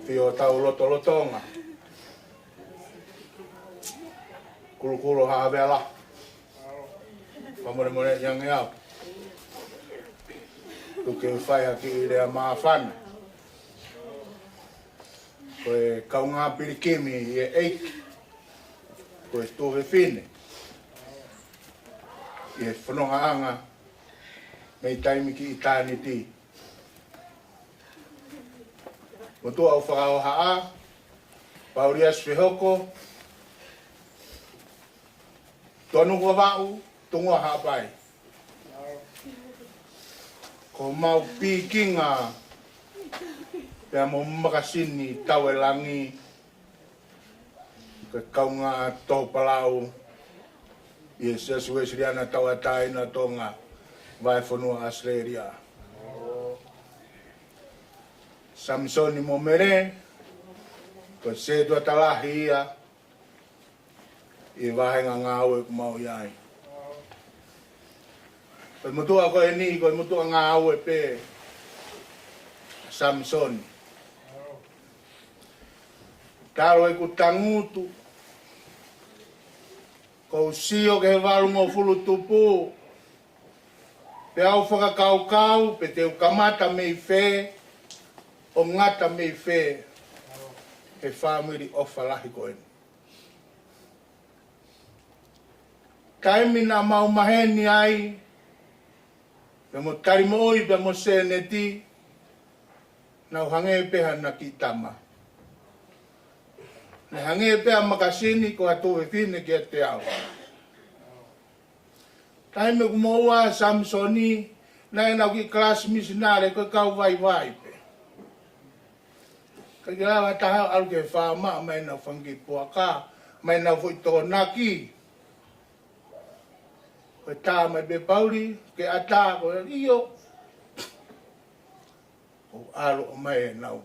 Fio tau lotonga. Kulu haavela. Pamore yang ya. Puke fai aki rea maafana. Koe kaunga pirikimi e eiki. Koe tuwe fine. E whanonga anga. Mei taimi ki i tāni ti. Motua au whakao haa. Pauria swehoko. Tonu kua wau. Tungua haa pai. Ko mau pikinga. Pea mo Makasini, Tauelangi, ke kaunga Taupalau, i se suesiriana tauataina tonga, vai whanua Australia. Samsoni mo mere, ko se tua talahi ia, i vahenga ngāwe ku mau iai. Koe mutua koe ni, koe mutua ngāwe pe, Samsoni. Taro e ku tangutu. Ko sio ke walu mo fulu tupu. Pe au fakamaau, pe te ukamata mei fe. O ngata mei fe. He family ofa lahi koen. Taimi na mau maheni ai. Pe mo tarimoi, pe mo seneti. Na uhange peha na ki tama. Ne hange pea Makasini ko atu e fine ki te au. Taime ku moua Samsoni, na e nau ki class missionare ko kau vai pe. Ka ki lawa taha alu ke whaama, mai nau whangi puaka, mai nau fui tō naki. Ko tā mai be pauri, ke ata ko e rio. O alo o mai e nau.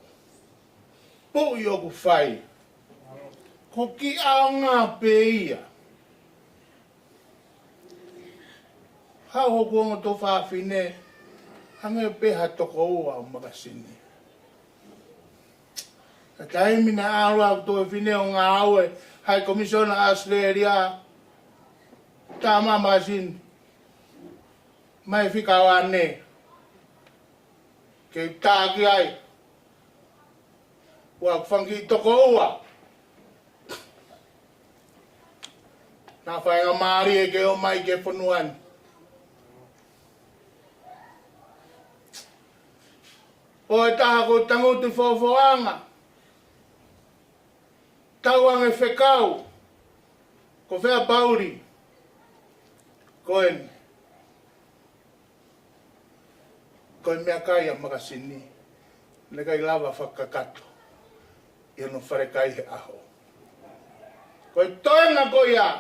Po i oku whai. Ko ki ao ngā pe ia. Hau hoku ongo tō whāwhine, hange peha toko ua o Makasini. Ka taimi na aura au tō e whine o ngā aue, hai komisiona Australia, tā mā Makasini, mai fekau ane, ke tāki ai, ua whangi toko ua. Nā whainga maari e ke o mai ke whanuan. O e taha ko tangutu whawhawanga. Tauangi fekau. Ko whea pauri. Koen. Koen mea kai a Makasini. Le kai lava whakakato. I no whare kai he aho. Koe toenga ko ia.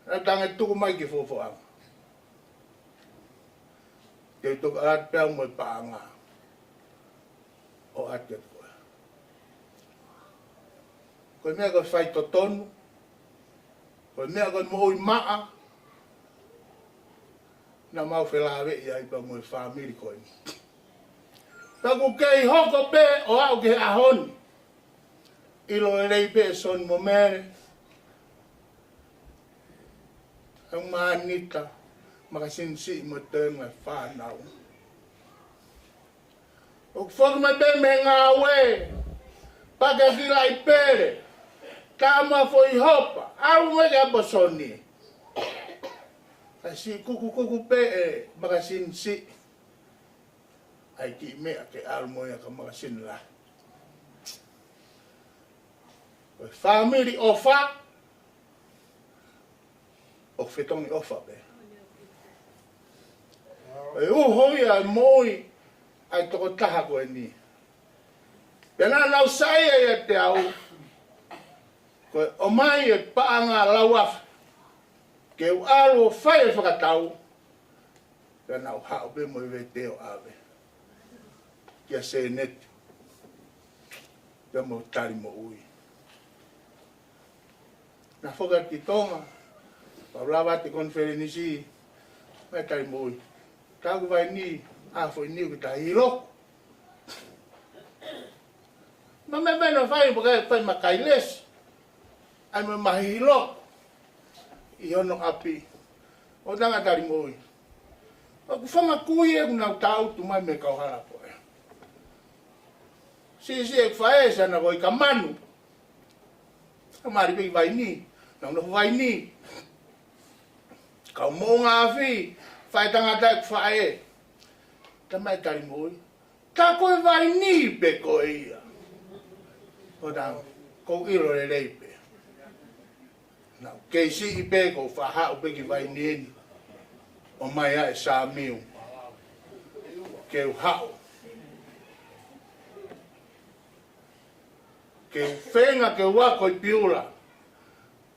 Nā tange tuku mai ki whawhawanga. Kei tuku arat pēu mo i paanga. O ate koe. Koe mea koe whai to tonu. Koe mea koe mo i maa. Nā mau whelawe i aipa mo i whamiri koe. Taku kei hoko pe o au ke ahoni. Ilo e rei pe son mo mere. Ang manita, Makasinsi mo tenga whanau. O whakama te me ngā we, pakakila i pere, tāma fo i hopa, au me ka posoni. Kasi kuku pe e Makasinsi, ai ki mea ke almoia ka Makasin la. O family ofa, o fetongi ofa be. E uhoi a moi ai toko taha koe ni. Pena nau saia ia te au. Koe o mai e paanga lauafa. Ke u aro o whai e whakatau. Pena u hao be mo i we teo ave. Kia se neti. Pena mo tari mo ui. Na whakati tonga. Paula te konferenisi, mai tai moi. Tāku vai ni, a foi ni kita hilo ma me no fai porque fai makailes ai me mahilo I ono api o danga tari moi o ku fanga kui e kuna tau tu mai me kauhala po e si e fae sa na voi kamanu amari pe vai ni na no vai ni ka mo nga afi fai tanga tak fae tamai tari moi ta ko vai ni pe ko ia o dang ko iro le leipe na ke si ipe ko fa ha o pe ki vai ni o mai a sa miu ke o ha ke fenga ke wa ko piula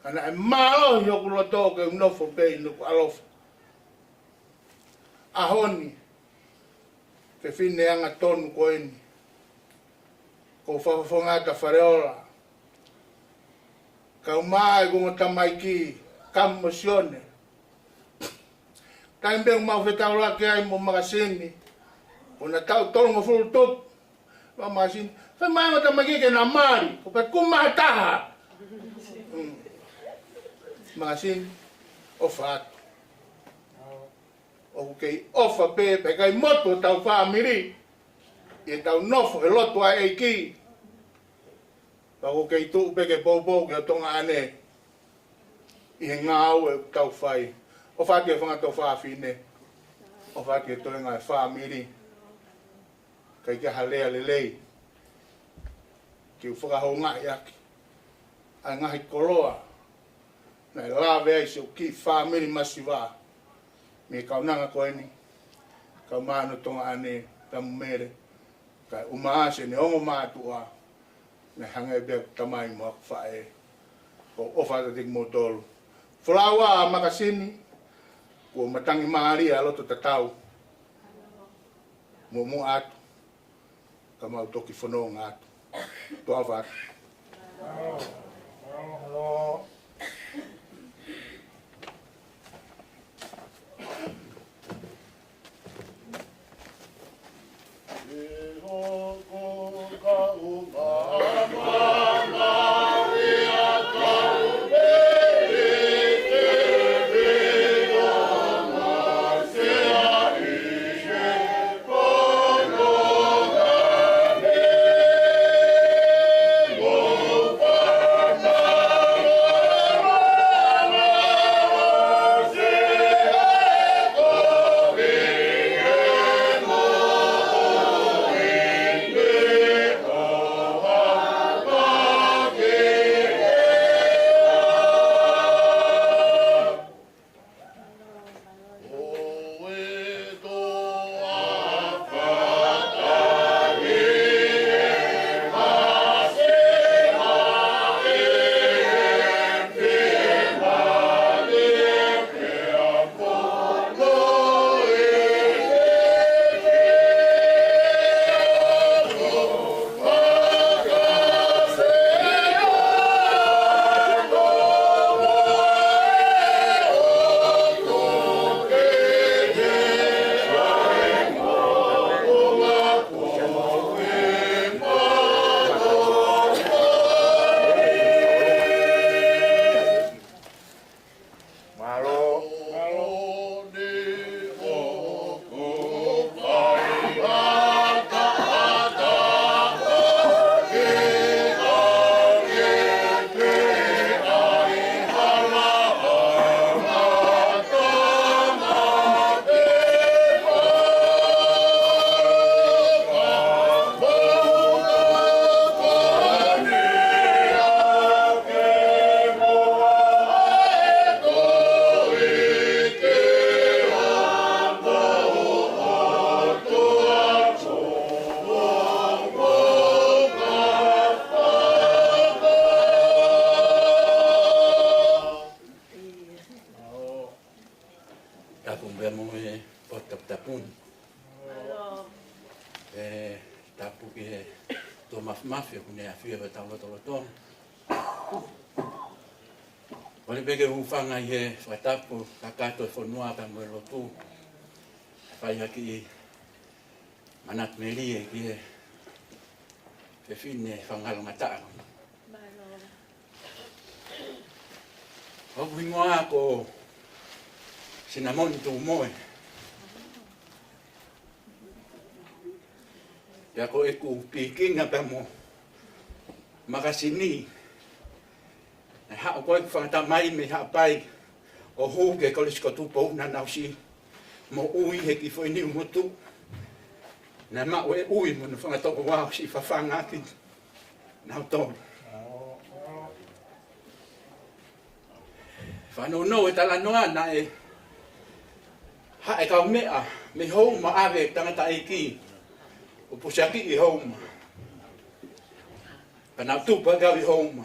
ana e mao yo ko to ke no fo pe no alof a honi ke fine anga ton ko en ko fa nga ta fareola ka mai go tamai ki kam Sione taimbe uma Fetu'u la ke ai mo Makasini ona tau tolo mo fulu top ma Makasini fa mai mo tamai ke na mari ko pe kuma ta Makasini o fa o ke ofa pe kai moto tau fa miri e tau nofo e loto a hiki Pako kei tu pe ke popo ke tonga ane I ngau e tau fai. O fa ke fanga tau fa fine. O fa ke toenga e fa miri. Kai ke halea lelei. Ke uwhaka hau ngai aki. Ai ngahi koloa. Nai la vea se o ki fa miri masiwa. Me kaunanga koe ni. Kau maano tonga ane tamu mere. Kai umaase ne ongo mātua. Na hanga e bea tamai mo fae ko ofa de modol flawa Makasini ko matangi mari alo to tatau mo atu kama utoki fanongo atu to ava mafia kune Aofia wa Tauelangi. Wale peke ufanga he watapu kakato fonua pa Latu. Fai haki manat meli ki fe fine fangalonga ta o wingoa ko sinamon tu moe ya ko eku pikinga pa mo Makasini ha ko fangata mai me ha pai o hu ke ko lisko tu po na nausi mo ui he ki foi ni mo tu na ma we ui mo fangata ko wa si fa fanga ki na to fanongo e tala noa na e ha e ka mea me ho ma ave tangata hiki o pusaki i home pana tu pa ga i home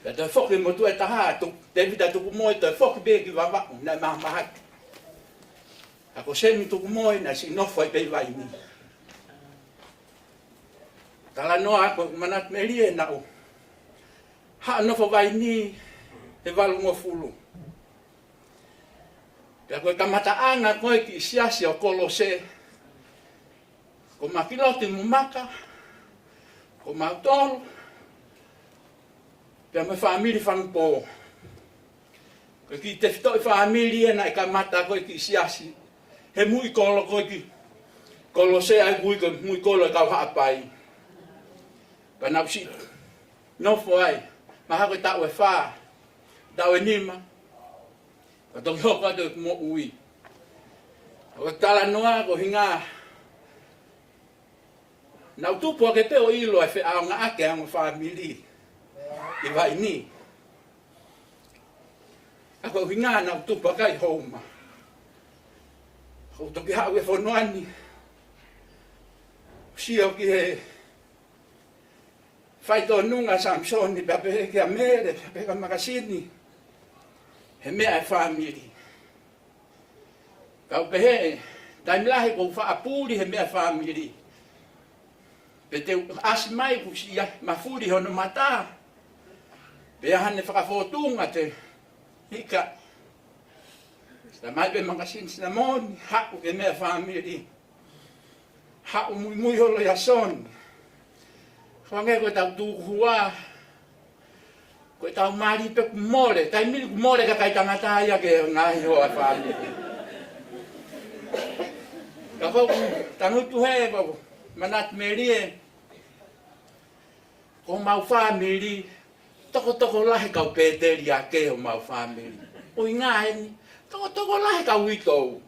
da te foki mo tu e taha tu te vida tu mo te foki be ki va na ma ma a ko semi tu mo na si no foi pe vai ni tala noa ko manat melie na o ha no fo vai ni e valu mo fulu ya ko kamata anga ko ki siasi o kolose ko makiloti mo maka ko mautol pe me family fan po ko ki te fito family na kamata ko ki siasi he mui kolo ko ki kolose ai mui kolo ka ha pai pana si no foi ma ha ko ta we fa da we nima ka to ho ka de mo ui o tala noa ko hinga na tu po ke te o ilo e fe a nga ake ang family i vai ni ako hinga na tu po kai home o to ki ha we fo noani si o ki he fai to nunga Samson ni pe ke amere pe ka Makasini he mea family ka pe he dai lahi ko fa apuri he mea family pe te asmai ku si mafuri hono mata pe hane fa fotunga te hika sta mai pe Makasini sinamon ha ku ke mea family ha muy holo ya son Fange ko tau tu hua ko tau mari pe more tai mil more ka kai tangata ya ke ngai ho fa ka ko tanu tu he ba manat merie ko mau family toko la he ka peter ya ke o mau family o ngai toko la he ka wito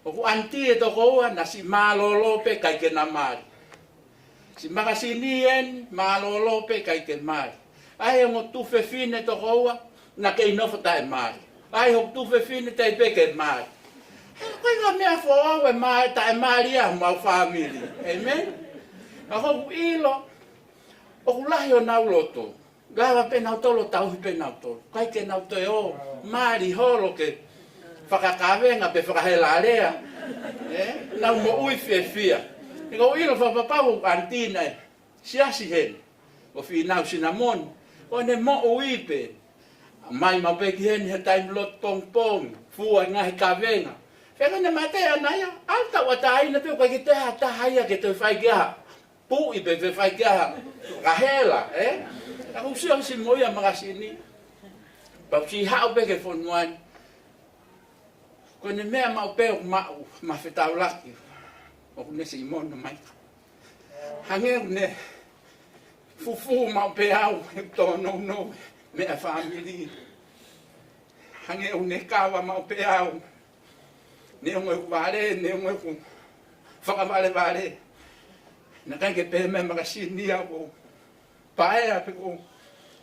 o anti to ko na si malolo pe kai ke na mari si Makasini en malolo pe kai ke mari ai mo tu fe fine to roa na ke no fota e mari ai ho tu fe fine te pe ke mari ko nga me fo o mai ta e mari a ma family amen a ho ilo o la yo na loto gava pe na tolo tau pe na tolo kai ke na to o mari holo ke fakakavenga pe fakahela area na mo ui fe fia Iko ilo fa papau antina siasi hen o finau sinamon o ne mo uipe mai ma pe hen he time lot pong fu nga he kavenga fega ne mate anaya alta watai na pe ko ki ta haya ke te fai ga pu i pe fai ga rahela aku siang si moya Makasini pa si ha pe ke fon wan ko ne me ma pe ma Tauelangi o ne si mon mai hange ne fufu ma pe au to no me a family hange o ne kawa ma pe au ne o vale ne o ku fa vale na kan ke pe me Makasini au pae pe ko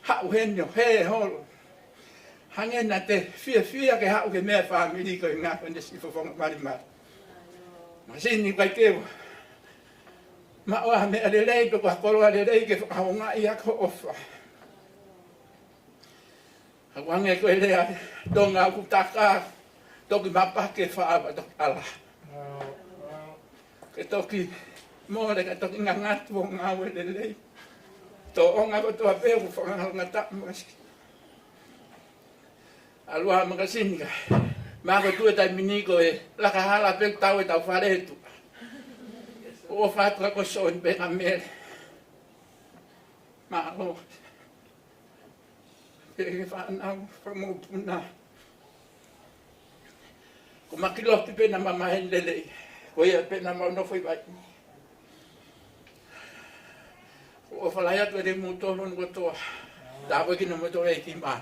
ha o henyo he hol hange na te fia ke ha o ke me family ko nga ne si fo mari Makasini kai ke ma wa me alelei ko ko alelei ke ka nga ia ko ofa wange ko ele donga ku taka toki mapa ke fa ba tok ala ke toki mo le ka toki ngat wo nga we lelei to onga ko to ape ku fa nga ta mas alwa Makasini ka Mako tu e tai miniko e laka hala pe tau e tau wharetu. O whatua ko so in peka mere. Mako. Peke whanau whamupuna. Ko makilo pipe na mama hendele. Ko ia pe na mau no foi vai. O whalaya tu e re mutoro ngo toa. Tāpo ki no mutoro e ki maa.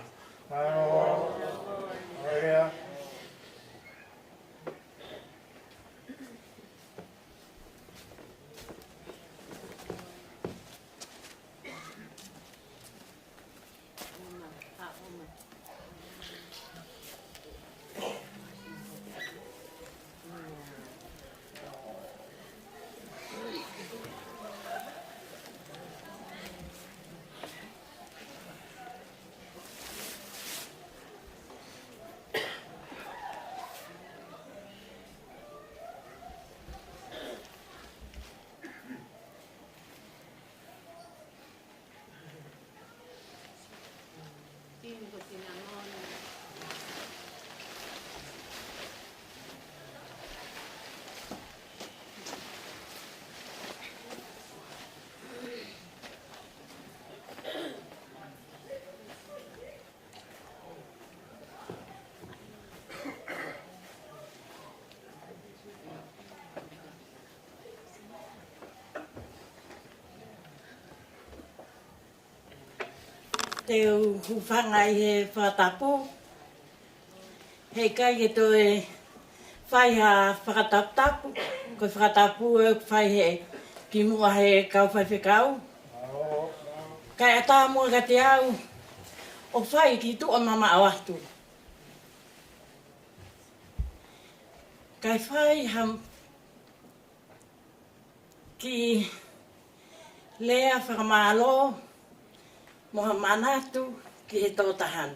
Te hufanga i he whatapu. Hei kai e to e whai ha whakatapu. Ko whakatapu e whai he ki mua he kau whai fekau. Kai a tā mua ka te au. O whai ki tu o mama au atu. Kai whai ham ki lea fakamaau. Moha manatu ki he tōtahan.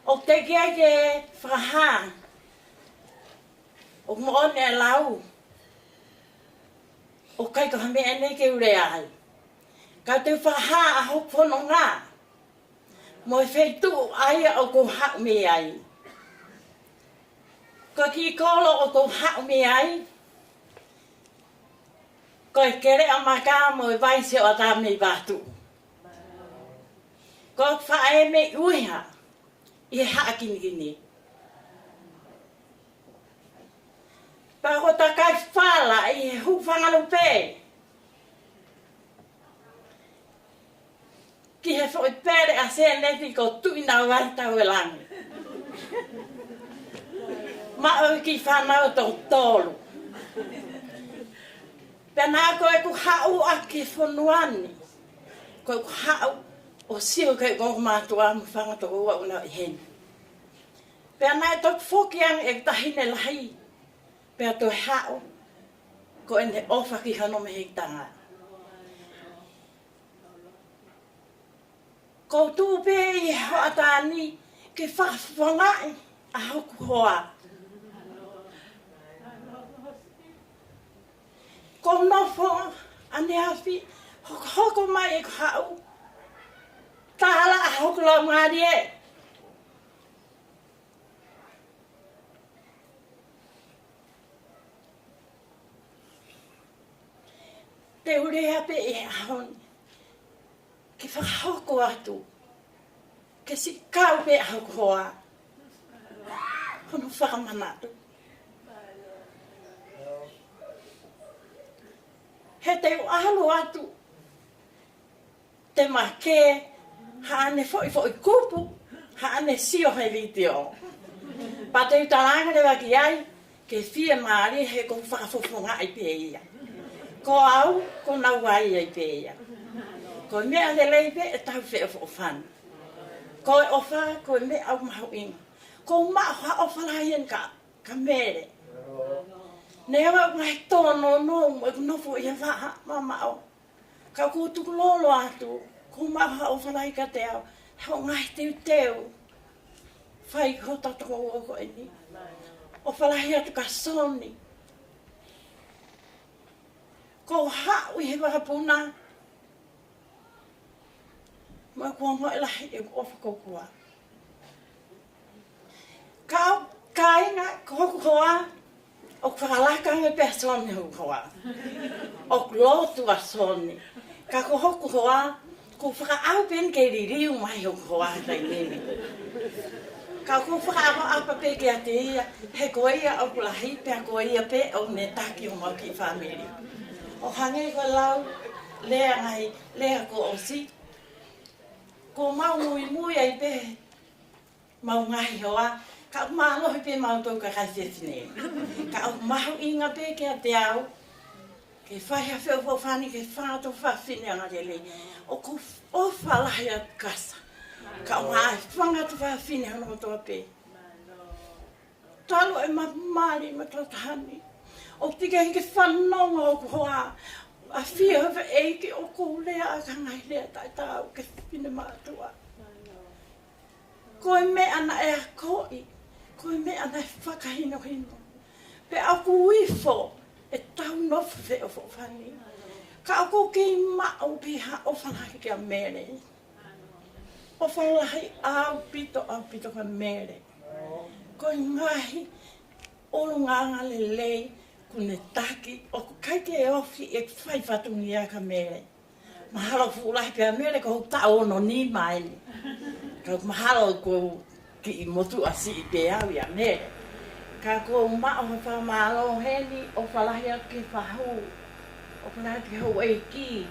O te kia ke whakaha. O moone a lau. O kai ko hame ane ke ure ai. Ka te whakaha a hopono ngā. Mo e Fetu'u ai o ko hau me ai. Ko ki kolo o ko hau me ai. Ko e kere a maka mo e vaise o ta me batu. Ko whae me uiha i he haa kini. Pa ko ta kai whala i he huphangalu pē. Ki he whoi pere a se neti ko tuina wai Tauelangi. Ma o ki whanau tō tōlu. Pena koe ku hau a ki whonuani. Koe ku hau o sio kai ko matua mu fanga to wa una hen. Pe na to fokiang e tahine lahi. Pe to hao ko ene ofa ki hano me hitanga. Ko tu pe ho atani ke fa fonga a ho hoa. Ko no fo ane afi ho ko mai e hao. Tala a hok lo ngari e. Te urea pe e ahon. Ke whakahoko atu. Ke si kau pe ahoko hoa. Hono whakamanatu. He te uahalo atu. Te make. Haane foi kupu, haane sio he vitio. Pa te utalanga le waki ai, ke fia maari he ko whakafofonga ai peia. Ko au, ko nauai ai peia. Ko mea le leipe e tau whea whofan. Ko e ofa, ko e mea au mahau inga. Ko maa hoa ofa laien ka mere. Ne awa ngai tono no, mo e kunofo i a waha, mamao. Ka kutuku lolo atu. Ko maha o whanai ka te au, heo ngai teu teu. Whai ko tatoko o ko eni. O whalahi atu ka soni. Ko hau i he wakapuna. Ma kua ngoi lahi e ofa kokua. Kau Kainga, ko hoa, o whakalakanga pe soni hoa. O lotu a soni. Ka ko hoku hoa, ko whakaau pen kei ririu mai hoa tai nini. Ka ko whakaau apa pe ke ate ia, he ko ia o kulahi pe a ko ia pe o ne taki o mau ki family. O hange ko lau, lea ngai, lea ko osi. Ko mau mui ai pe, mau ngai hoa, ka malo pe mau tau ka kai fefine. Ka mau inga pe ke a te au. Ke whai a wheo whani ke whātou whawhine anga rele. O ko o whalahi a kasa. Ka o ngā whangatu whawhine anga toa pe. Talo e mamari ma tatahani. O tika hike whanongo o ko hoa. A whia hawa eike o ko lea a kangai lea tai tau ke whine mātua. Koe me ana e a koi. Koe me ana e whakahino hino. Pe aku uifo. E tau nofu fe o whani. Ka ako kei mao piha o whalahi kia mere. O whalahi au pito ka mere. Ko ngahi olu nganga le lei kune taki o kai te ofi e whai whatungi a ka mere. Mahalo fulahi pia mere ko ta ono ni mai. Ka mahalo ko ki motu asi i pe au ia mere. Ka ko ma o fakamaau heni o whalahi a ke whahu. O whalahi ke hau eiki.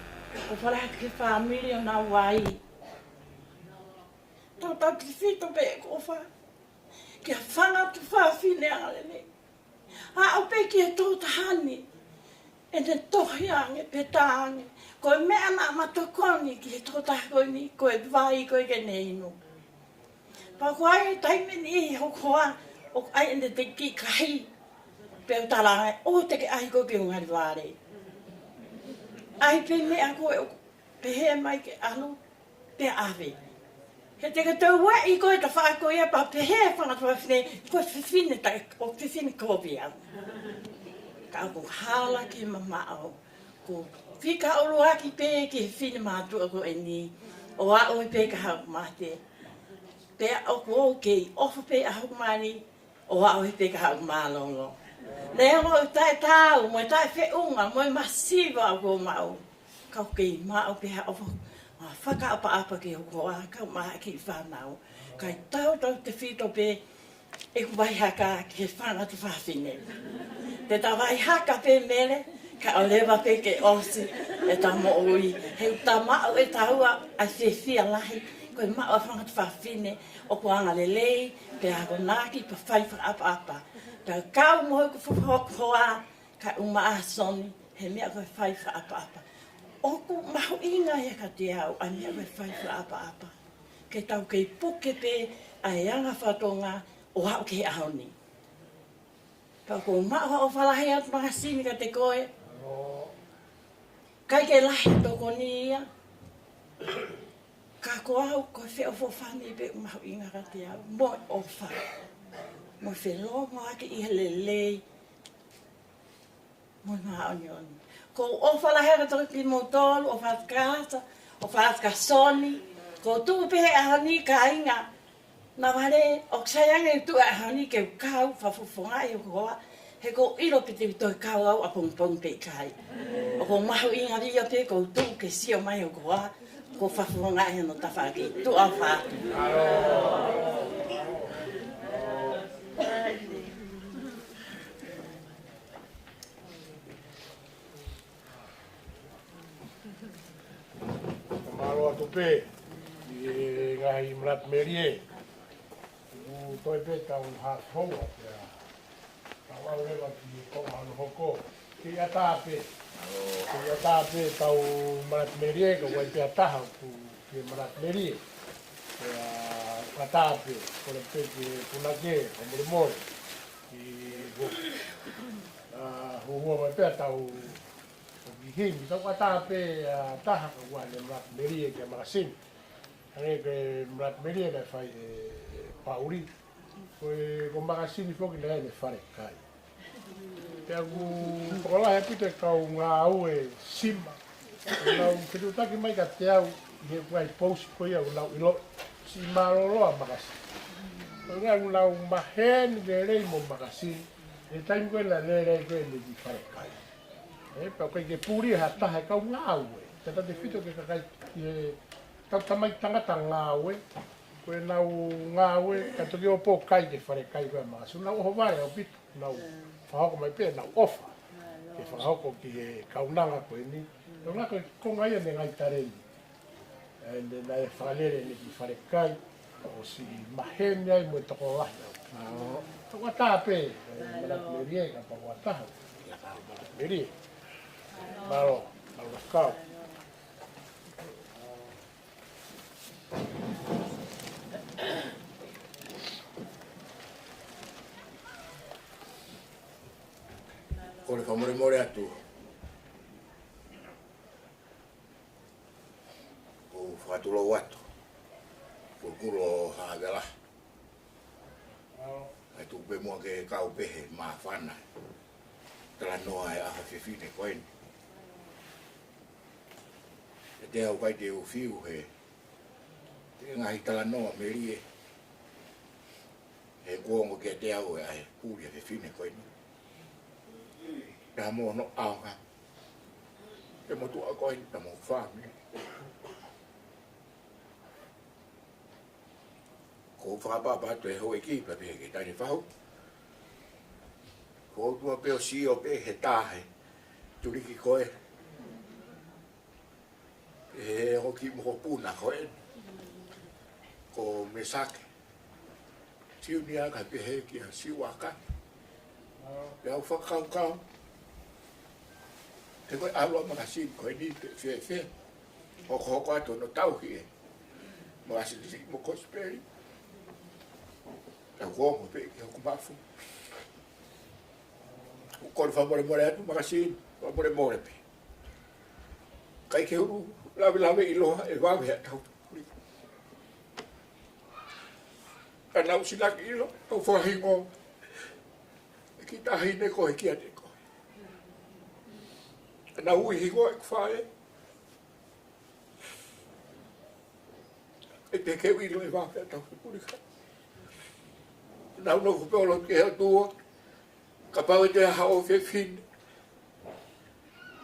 O whalahi ke family o nā wai. Tau tau ki whito pe ko wha. Kia whangatu whawhine alele. A o pe ki e tō tahani. E ne tohi ange pe tānge. Ko e mea nā matokoni ki e tō tahoni. Ko e vai ko e ke neinu. Pa ko ai taimeni i hokoa. O ai ende te ki kahi pe o tala o te ke ai ko ke ngari ware. Ai pe me a ko pe he mai ke alo pe ave. He te ke tau wa i ko e ta wha ko ia pa pe he whanga tua whine ko whine ta o te whine kōpia. Ka ko hala ke mamao ko whika olu aki pe ke whine mātua ko e ni o a oi pe ka hau mate. Pe o ko o kei ofa pe a hau mani o a oi pe ka hau mālolo. Nea mo tai tau, mo tai Fetu'u, mo masiva o ko mau. Kau kei mau pe ha ofo. Whakaapa ke o a kau maha ki whanau. Kai tau te whito pe e ku vai haka ke whanga tu whawhine. Te ta vai haka pe mele, ka o lewa pe ke osi e ta mo oi. He ta mao e taua a whia lahi. Koe mao a whanga tu whawhine o kuanga lelei, pe a ko naki pa whai whakaapa. Ka kau mo ko hoa ka uma soni he mea ko whai whakaapa. O ku mahu inga e ka te au a mea ko whai whakaapa. Ke tau kei puke pe a eanga whatonga o hau ke aoni. Ka ko maho o whalahi atu Makasini ka te koe. Kai ke lahi toko ni ia. Ka ko au ko wheo whani pe mahu inga ka te au. Mo o whai. Mo whelo mo ake i hele lei. Mo ngā oni oni. Ko o whalahera toki ki mo tolu, o whatkata, o whatkasoni. Ko tū pehe ahani ka inga. Nā wale, o ksaiange tu ahani ke kau, whawhuwhonga i o koa. He ko iro piti toi kau au a Pongipongi pe ikai. O ko mahu inga ria pe ko tū ke sio mai o koa. Ko whawhuwhonga i no tawhaki. Tu au whātu. Malo atu pe, i ngahi mrat merie. U toi pe tau hās honga pia. Tau au rewa ki konga anu hoko. Ki ata pe. Ki ata pe tau mrat merie, ka wai pia taha ku ki mrat merie. Pia ata pe, kore pe ki punake, o Moimoi. Ki hua mai pia tau hiki, tau ata pe taha ka wai le mrat merie ki Makasini. Hange ke mrat merie na fai Paula. Ko Makasini foki na ne fare kai. Pea ku kola he pite kau ngā au e sima. Nau ke tu taki mai ka te au i he kuai pousi ko ia lau ilo si maroloa Makasini. Ngang lau mahen gere mo Makasini. E taim koe na lere koe le di wharekai. E pa koe ke puri ha tahe kau ngāu e. Tata te whito ke kakai e kau tamai tangata ngāu e. Koe nau ngāu e ka toki o pō kai ke wharekai koe Makasini. Nau oho vare au pitu. Nau whahoko mai pē nau ofa. Ke whahoko ki e kaunanga koe ni. Nau ngā koe konga ia ne ngai tarei. E na e whalere ni ki wharekai. O si mahen ai mo toko lahi. Toko tāpe. Merie ka pa wataha. Merie. Maro. Maro kau. Kore whamore atu. O whakatulo watu. Kulo hagala. Ai tu pe mo ke kau pehe ma fana. Tala noa e aha fifine koen. E te au kai te ufiu he. Te ngai tala noa merie. He kuongo ke te au e ai puri e fifine koen. Te mo no aunga. Te mo tua koen ta mo whami. Ko whakapapa atu e hoi ki pa pe ke tani whahau. Ko tua pe o si o pe he tahe. Turiki koe. E hoki mo puna koe. Ko me sake. Sione aga pe he ki a siwaka. Pe au whakau. Te koe alua Makasini koe ni te whewhe. Hoko atu no tauhi e. Makasini mo kosperi. Ka gongo pe ki ku mafu. O kor more atu Makasini, more pe. Kai ke uru lave ilo e vave atu. Kana usila ilo, o fohingo. Ki ta hine ko kiate ko. Na ui higo e fae. E te ke ilo e vave atu purika. Nau no ko polo ke tua ka pau te hao fe fin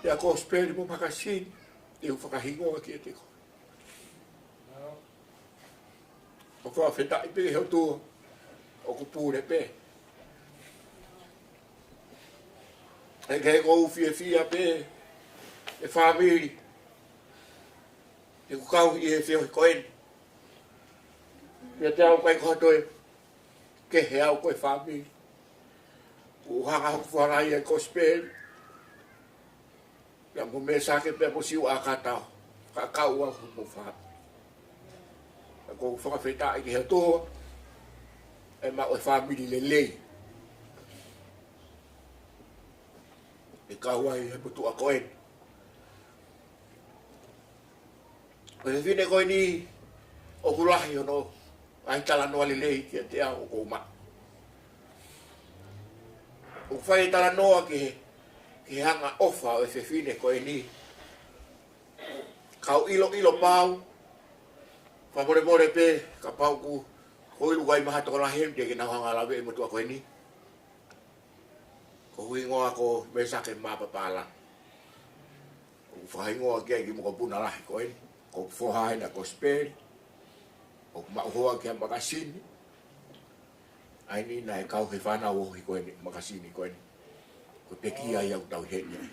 ya ko speri mo Makasini e u whakahingo ki te ko o ko feta pe he tua o ko pure pe e ke ko fia pe e family e ko kau i e fio koen ya te au kai ko toi ke he au koe whami. O hanga wharai e kosperi. Ia mo me sake pe po siu a katao. Ka kau au mo whami. A ko whakawheta i ke he toa. E ma o whami le lei. E kau ai he putu a koen. O he whine koe ni o kulahi o no. Ai tala noa le lei ki te au o ma. O whai tala noa ki hanga ofa o e whewhine koe ni. Kau ilo pau. Whamore pe ka pau ku hoilu gai maha toko la hemte ki nau hanga lawe e motua koe ni. Ko hui ngoa ko me sake mapa pala. Ko whai ngoa ki ai ki moko puna lahi koe ni. Ko whohai na ko speri. O mauhoa ki a Makasini. Ai ni na e kau he whanau o hi koe ni Makasini koe ni. Ko te ki ai au tau heni ai.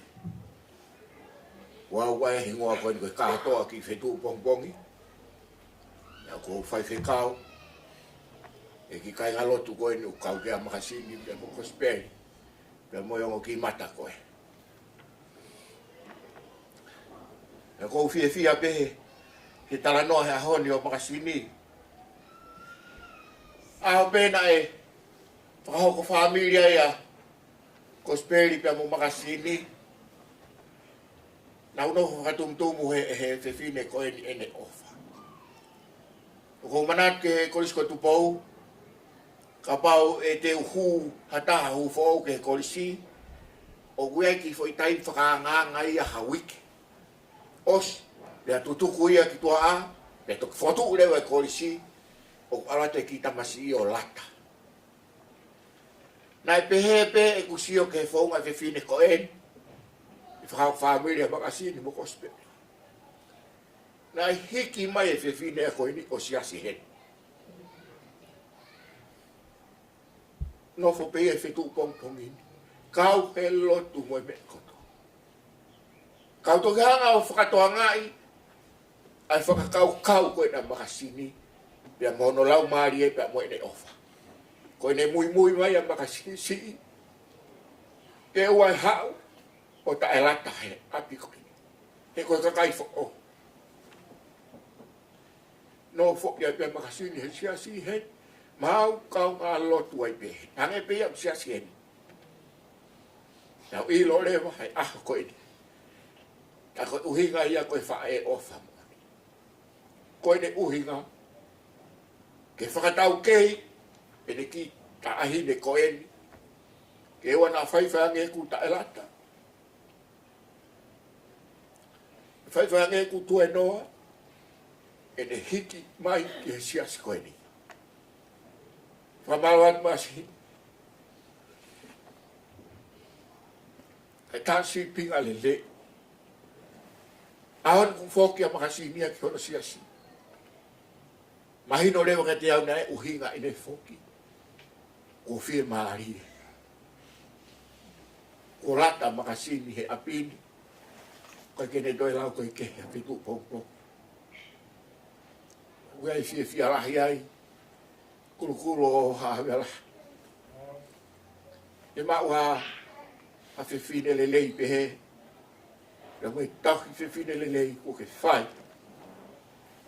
Wau wai he ngoa koe ni koe kahatoa ki Fetu'u Pongipongi. Ia ko whai fekau. E ki kai ngalotu koe ni o kau ki a Makasini pia mo kosperi. Pia moyongo ki mata koe. Ia ko fia pe he tala noa he ahoni o Makasini. Aho pena e whakahoko familia ia kosperi pia mo Makasini. Nau no whakatumtumu he whewhine koe ni ene ofa. O ko manat ke kolisko tupou. Ka pau e te uhu hataha hu fōu ke kolisi. O guai ki fo i taim whakaanganga ia hawike. Os, lea tutuku ia ki tua a. Lea tuk fotu urewa e kolisi. o ala te kita masi o lata. Nai pehepe e kusio ke fonga fe fine ko en. Fa familia Makasini mo kospe. Nai hiki mai fe fine ko ini o siasi hen. No fo pe e Fetu'u Pongipongi. Kau he lotu mo me koto. Kau to hanga o fakatoangai. Ai fakakau ko na Makasini. Pia mono lau mari e pia mo ene ofa. Ko ene Moimoi mai a Makasini si. Ke uai hau o Tauelangi he api ko ini. He koe kakai fo o. No fo pia Makasini he siasi he. Mau kau ngā lotu ai pe. Tange pe am siasi he. Nau i lo lewa hai aho ko ini. Ta koe uhinga ia koe wha e ofa mo. Ko ene uhinga. Ke whakatau kei, ene ki ta ahine ko eni. Ke ewa nā whaiwhange ku Tauelangi. Whaiwhange ku tue noa, ene hiki mai ki he siasi ko eni. Whamauan masi. Kai tāsi pinga le le. Awan kung whoki a Makasini a ki hono siasi. Mahino lewa ka te au na e uhinga ine whoki. Ko whie maari. Ko lata Makasini he apini. Koe kene doi lau koe ke a Fetu'u Pongipongi. Uai whie alahi ai. Kuru o hawela. E maua a whiwhine le lei pehe. Ia mui tahi whiwhine le lei ko ke whai.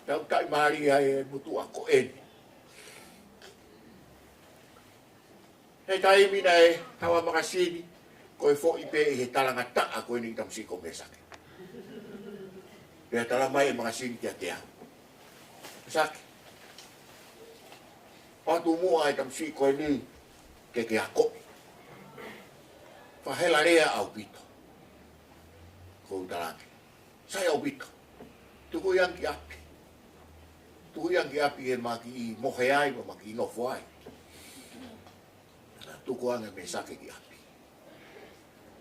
Tau tai maari ai e mutu a ko eni. Hei tai mina e hawa Makasini. Ko e fo i pe i he talanga taa ko eni tamsi ko me sake. Pea tala mai e Makasini kiate au. Sake. Patu mua ai tamsi ko eni ke a kopi. Whahela rea au pito. Ko Tauelangi. Sai au pito. Tuku yanki api. Tuku yanki api e maki i mohe ai, ma maki i nofo ai. Tuku anga me sake ki api.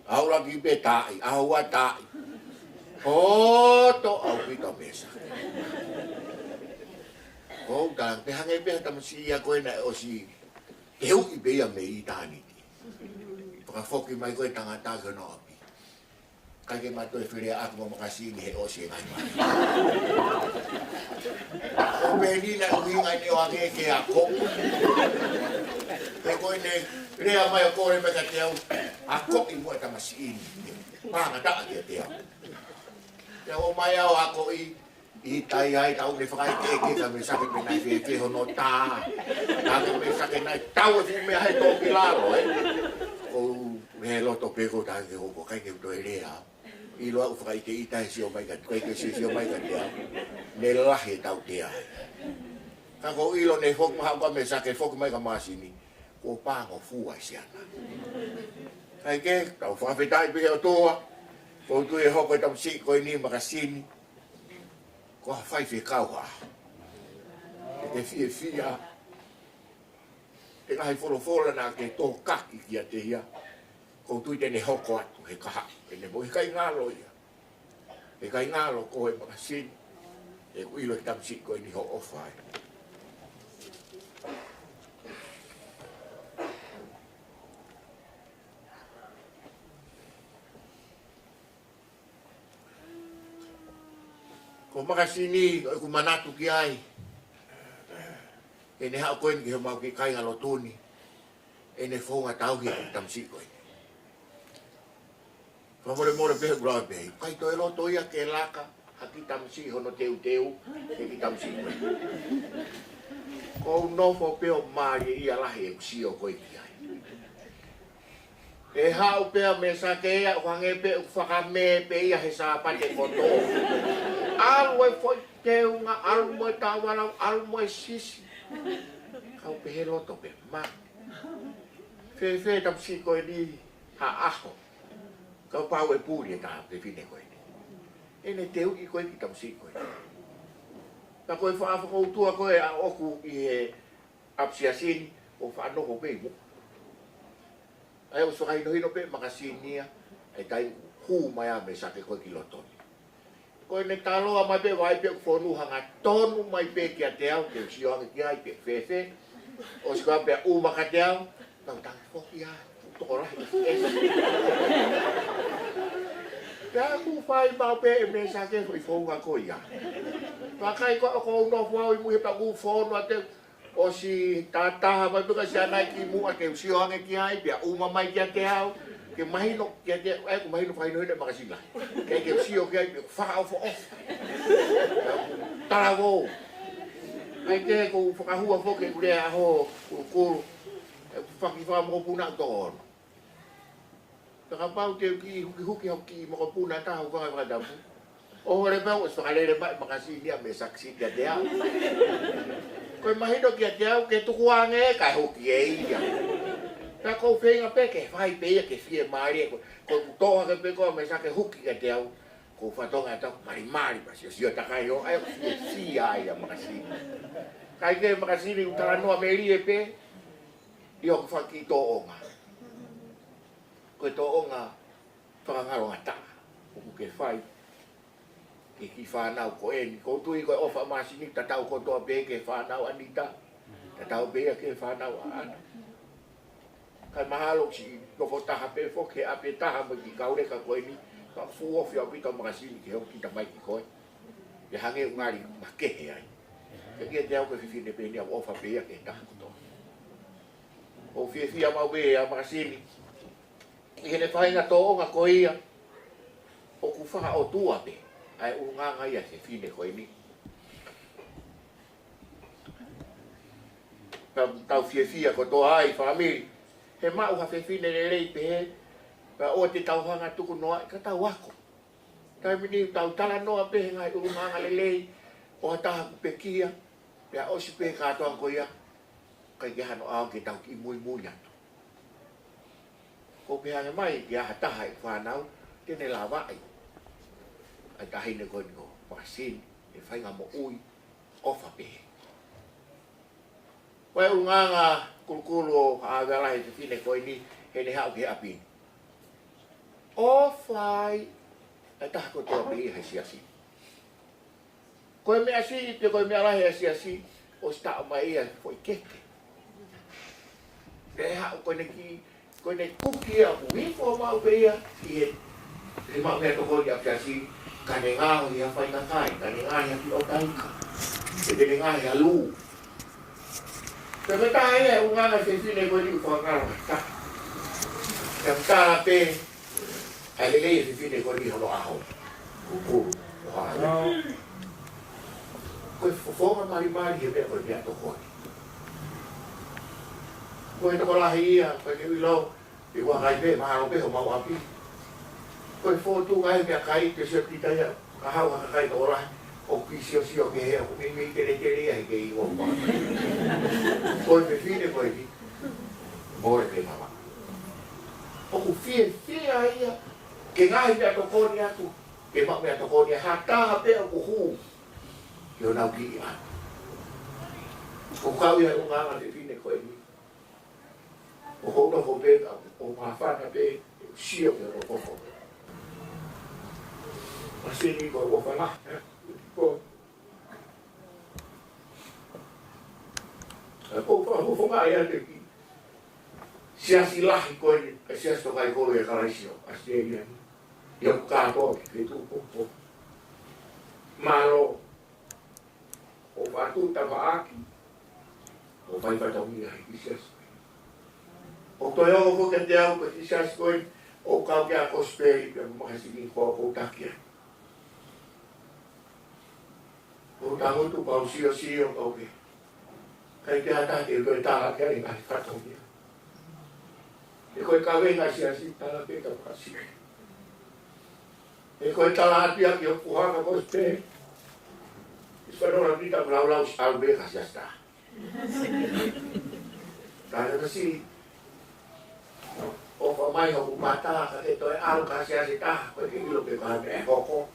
Aura ki be tai, aua tai. Hoto au pito me sake. Ko Tauelangi, pe hange pe tamasi ia koe na o si heu i bea me i tāni. Whakafoki mai koe tangata ke no api. Kai ke mato e whirea aku mo Makasini he osi e ngai mai. O pēni na uhinga ni o ange ke a koku. Pe koe ne rea mai o kore me ka te au. A koki mo e Makasini. Panga taa ki a te au. Te o mai au ako i tai ai tau ne whakai te eke ka me sake me nai whi hono tā. Tāke me sake nai tau e whi me hai tōki laro o he loto peko ta ke hoko kai ke to rea i lo u fai te ita si o mai ka kai ke si o mai ka te ne lahe tau te ai ka ko i lo ne hok ma ka me sa ke fok mai ka Makasini ko pa ko fu ai siana kai ke tau fa fe tai pe o toa ko tu e hoko tam si ko ni Makasini ko fai fekau ha ke fia e ngai folo na ke tō kaki ki a te hia. Ko tui tene hoko atu he kaha. E ne mo he kai ngalo ia. He kai ngalo ko he Makasini. E kuilo he tamsi ko ni ho ofai. Ko Makasini ko manatu ki ai. E ne hao koen ki he mau ki kai ngalo tūni. E ne whonga tauhi ki tamsi koe. Whamore pehe grau pehe. Kai to e loto ia ke laka. Haki tamsi hono teu e ki tamsi koe. Ko nofo peo maari ia lahi e kusio koe ki ai. E hao pea me sa ke ia wange pe whakame pe ia he sa pate koto. Alu e foi teu nga alu e tawalau alu e sisi. Kau pehe loto pe ma. Fe tamsi koe ni ha aho. Kau pau e pūri e taha pe fine koe ni. E ne teu i koe ki tamsi koe. ka koe whaafakoutua koe a oku i he Apisia sini o whaanoho pe mo. Ai o sokai no hino pe Makasinia ai tai hu mai a me sake koe ki lotoni. Koe ne taloa mai pe vai pe whonu hanga tonu mai pe ki a te au ke sioanga ki ai pe fefe. O sikoa pe umaka te au, tau tangi whoki a toko rahi. Pea ku whai mau pe e me sake hoi whonga koe ia. Pakai ko ko no fo i mu pa ku fo no te o si tataha mai puka si anai ki mu a ke sioanga ki ai pe uma mai ki te au ke mahino ki te ai ku mahino fai no de Makasini. Ke sio ki ai pe fa o fo. Tala go. Ai ke ko whakahua fo ke kure a ho ku whaki wha mo puna to. Taka pau te ki huki hoki mo puna ta ho wha dapu. O hore pau so kalere ba Makasini a me saksi ki te au. Koe mahino ki te au ke tukuange ka hoki e ia. Ka ko whenga pe ke whai pe ke fie maari ko toha ke pe ko me sake huki ki te au. Ko whatonga tau mari pa sio takai o ai fie ai a Makasini. Kai ke Makasini utara noa me rie pe i o whaki tō onga. Koe tō onga whakangaro ngata. Kuku ke whai ke ki whanau ko eni. Ko tui koe ofa Makasini tatau ko toa pe ke whanau anita. Tatau pe ke whanau ana. Kai mahalo si nofo taha pe fo ke ape taha mo ki kaure ka koe ni. Ka fuo fia pita Makasini ke hoki tamai ki koe. Ke hange ungari makehe ai. Ke kia te au ke whiwhine pe ni au ofa pe ia ke taha kutoa. O fia mau pe a Makasini. I hene whainga tō onga ko ia. O ku whaka o tua pe. Ai unganga ia se whine koe ni. Tau fia ko tō ai whamiri. He mau ha whiwhine le rei pe he. Pa o te tau hanga tuku noa ka tau ako. Tai mini tau tala noa pe he ngai unganga le lei. O taha ku pe kia. Pea osi pe katoa ko ia. Kai ke hano au ke tau ki mui atu. Ko pe hange mai ki aha taha i whanau. Tene la vai. Ai tahine koe ni ko Makasini. E whainga mo ui. Ofa pe. Koe unganga kulukulu o aagalahi te whine koe ni. Hene hau ke apini. Ofai. Ai taha ko toa pe ia siasi. Koe me asi te koe me alahe siasi. O sta mai ia foi keke. Te hau koe ne kuki a muhifo mau pe ia. I he lima mea toko i Apisia kane ngaho i a whainga kai. Kane ngahi a ki o taika. Te kane ngahi a lū. Te me taha ia unganga se whine koe ni whakaro ta. Te mtara pe. Ai lelei se whine koe ni hono aho. Kukuru. Koe whonga mari he mea koe mea toko. Koe toko lahi ia, koe ke uilo, i wakai pe, maharo pe ho mau api. Koe whotu ngai mea kai, te sio kita ia, ka hau haka kai toko lahi, o pisio ke hea, o mimi tere ia he ke i wapa. Koe me whine koe ni, more pe mama. O ku fie ia, ke ngai mea toko ni atu, ke mak mea toko ni hataha pe o ku huu. Yo nau ki ia. O kau ia unganga te whine koe ni. O hono ko pe, o mawhana pe, sio ke o koko. Makasini koe o whana. O whonga ia te ki. Siasi lahi koe ni, siasi Tokaikolo e Karaisio, Australia. Ia kukātoa ki Fetu'u. Malo. O whātu tawaaki. O whaiwhataungi a hiki siasi. O toi ongo ko ke te au ka ti siasi koe. O kau ke a kosperi pe Makasini ko o takia. O tangutu pau sio kau ke. Kai ke hata te koe taha ke ai ngahi whataungi. E koe kawenga siasi tala pe ka Makasini. E koe tala atia ki o puhanga kosperi. Ispanora kita belau-lau albe kasasta. Kaya kasi o pamay ho kumata ka ito ay alu kasi asita ko kilo pe ka me hoko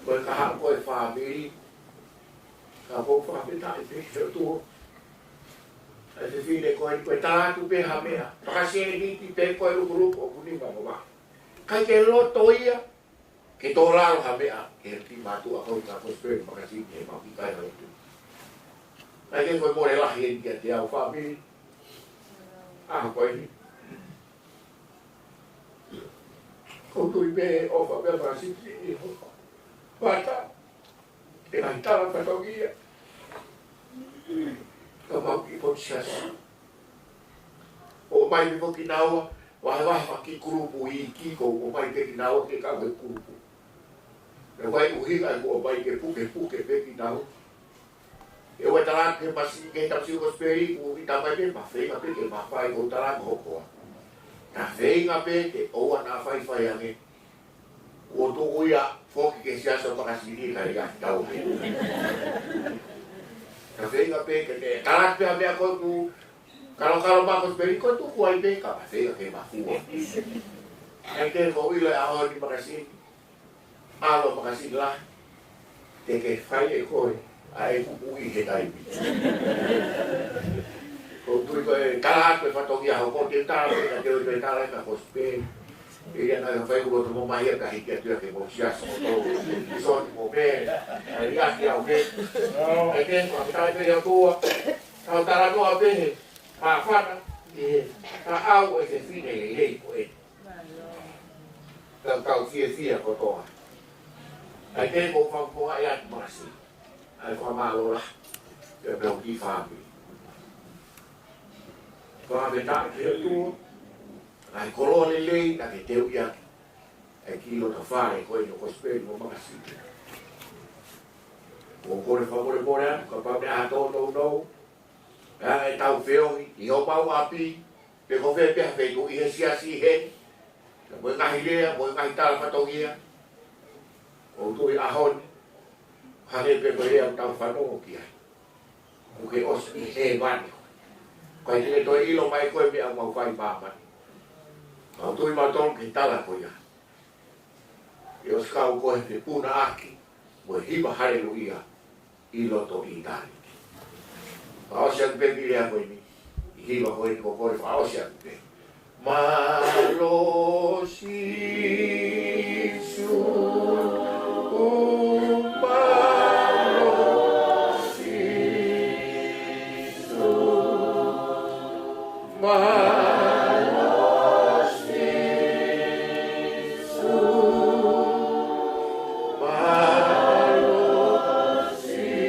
ko ka ha ko family Ka po whakapeta e pe Fetu'u. E te whine koe koe tātu pe ha mea. Pakasini niti pe koe rukuruku o kuni mama. Kai ke loto ia. Ke tō laro ha mea. Ke ti mātua kau ka kosperi Makasini e mau ikai hau tu. Kai ke koe more lahi e kia te au whamiri. Ah, koe ni. Kau tui me o whamea Makasini e ho. Wata. E nai tala patongia. Ka mau ki po siasa. O mai mi po ki naua. Wahe ki kurupu i hiki ko o mai ke ki naua ke kau he kurupu. Me wai uhiga ko o mai ke puke pe ki naua. E wai tala ke masi ke tapsi ko speri ku i tamai pe ma whenga pe ke ma whai ko tala ko hokoa. Na whenga pe ke oua na whai ange. O to uia foki ke siasa Makasini ka ria tau pe. Na whenga pe ke te talat pe a mea ko tu Kalau bakos beri ko tu kuai be ka pase ke ma fu. Ai te mo ila a ho di Makasini. Alo Makasini lah. Te ke fai e koi ai ku i he dai. Ko tu ko kala pe fatogia ho ko te ta pe te te ta la ka hospe. Ia na fai ko to mo mai ka hiki tu ke mo sia so to. So mo be. Ai ya ki au be. Ai te ko ta pe yo tu. Au ta la no be. Whana, ka au e te whine e hei ko e. Kau fia kotoa. Ai te ko whangpoa e atu masi. Ai whamalo la. Te peo ki whāmi. Whame tā ke atu. Ai koloa le lei na ke teu i atu. Ai kilo ta whare ko e no kosperi mo Makasini. Ko kore whamore atu, ka pame a tō no. E tau whiohi, i o mau api, pe ko whea pia Fetu'u i he siasi he. Mo ngahi lea, mo ngahi tala patongia. O tui ahoni, hane pe ko lea tau fanongo ki ai. O ke os i he mani. Kai tine toi ilo mai koe mea mau whai mamani. O tui matong ki tala ko ia. I os kau koe pe puna aki, mo hipa harelu ia, ilo to i tali. Aofia pe pile a koe ni. I hiwa koe ni ko koe wha aofia pe. Malo sisu malo sisu malo sisu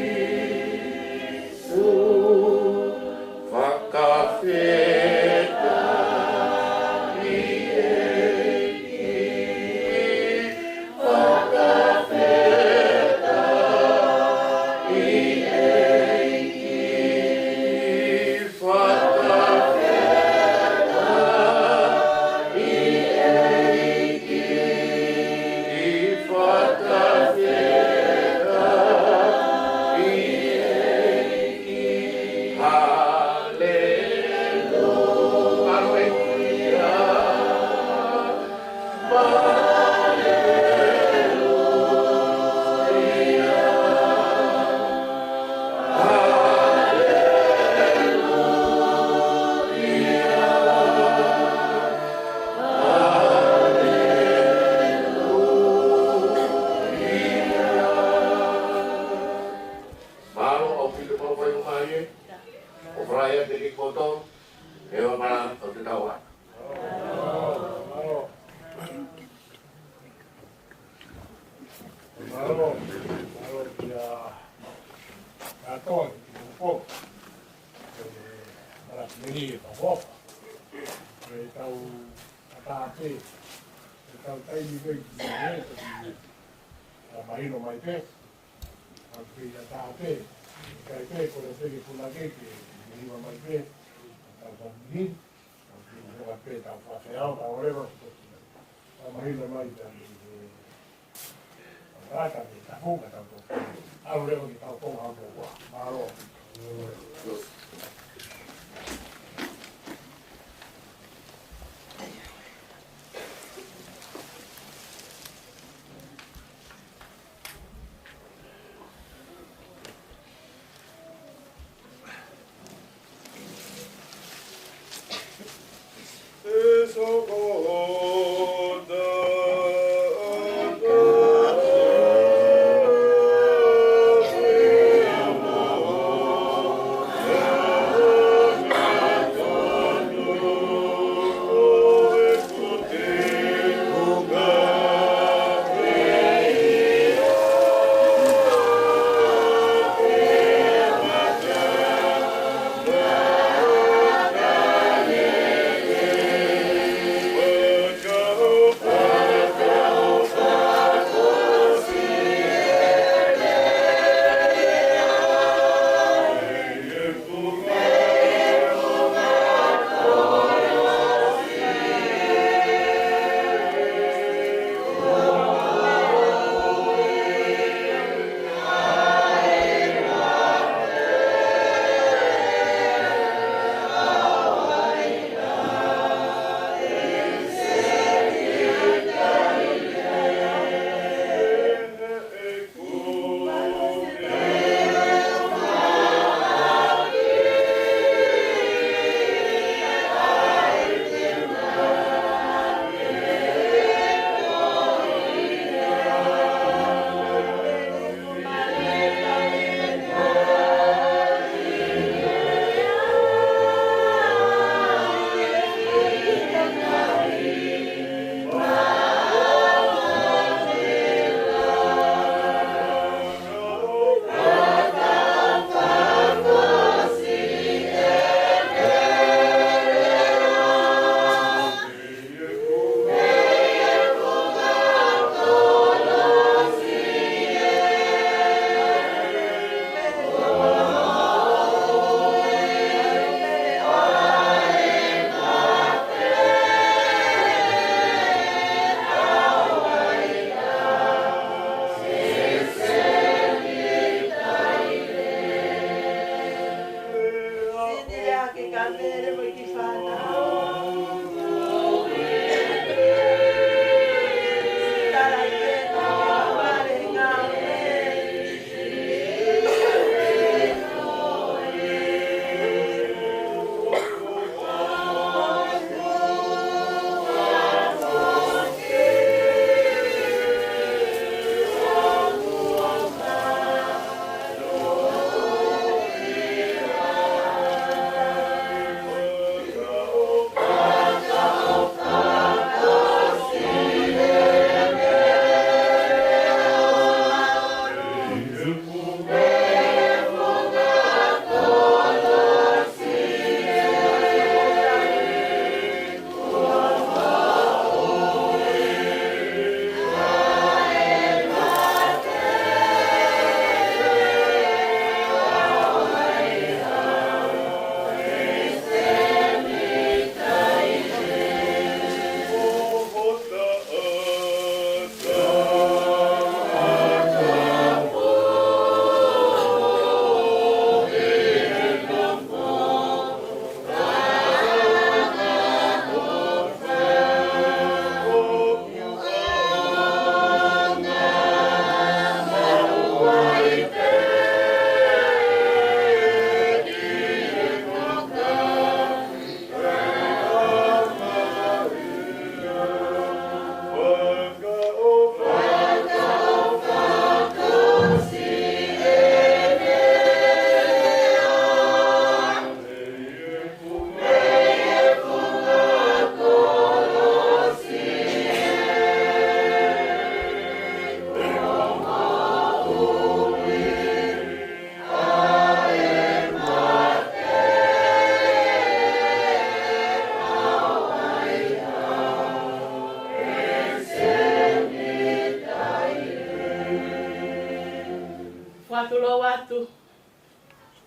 whatulo watu,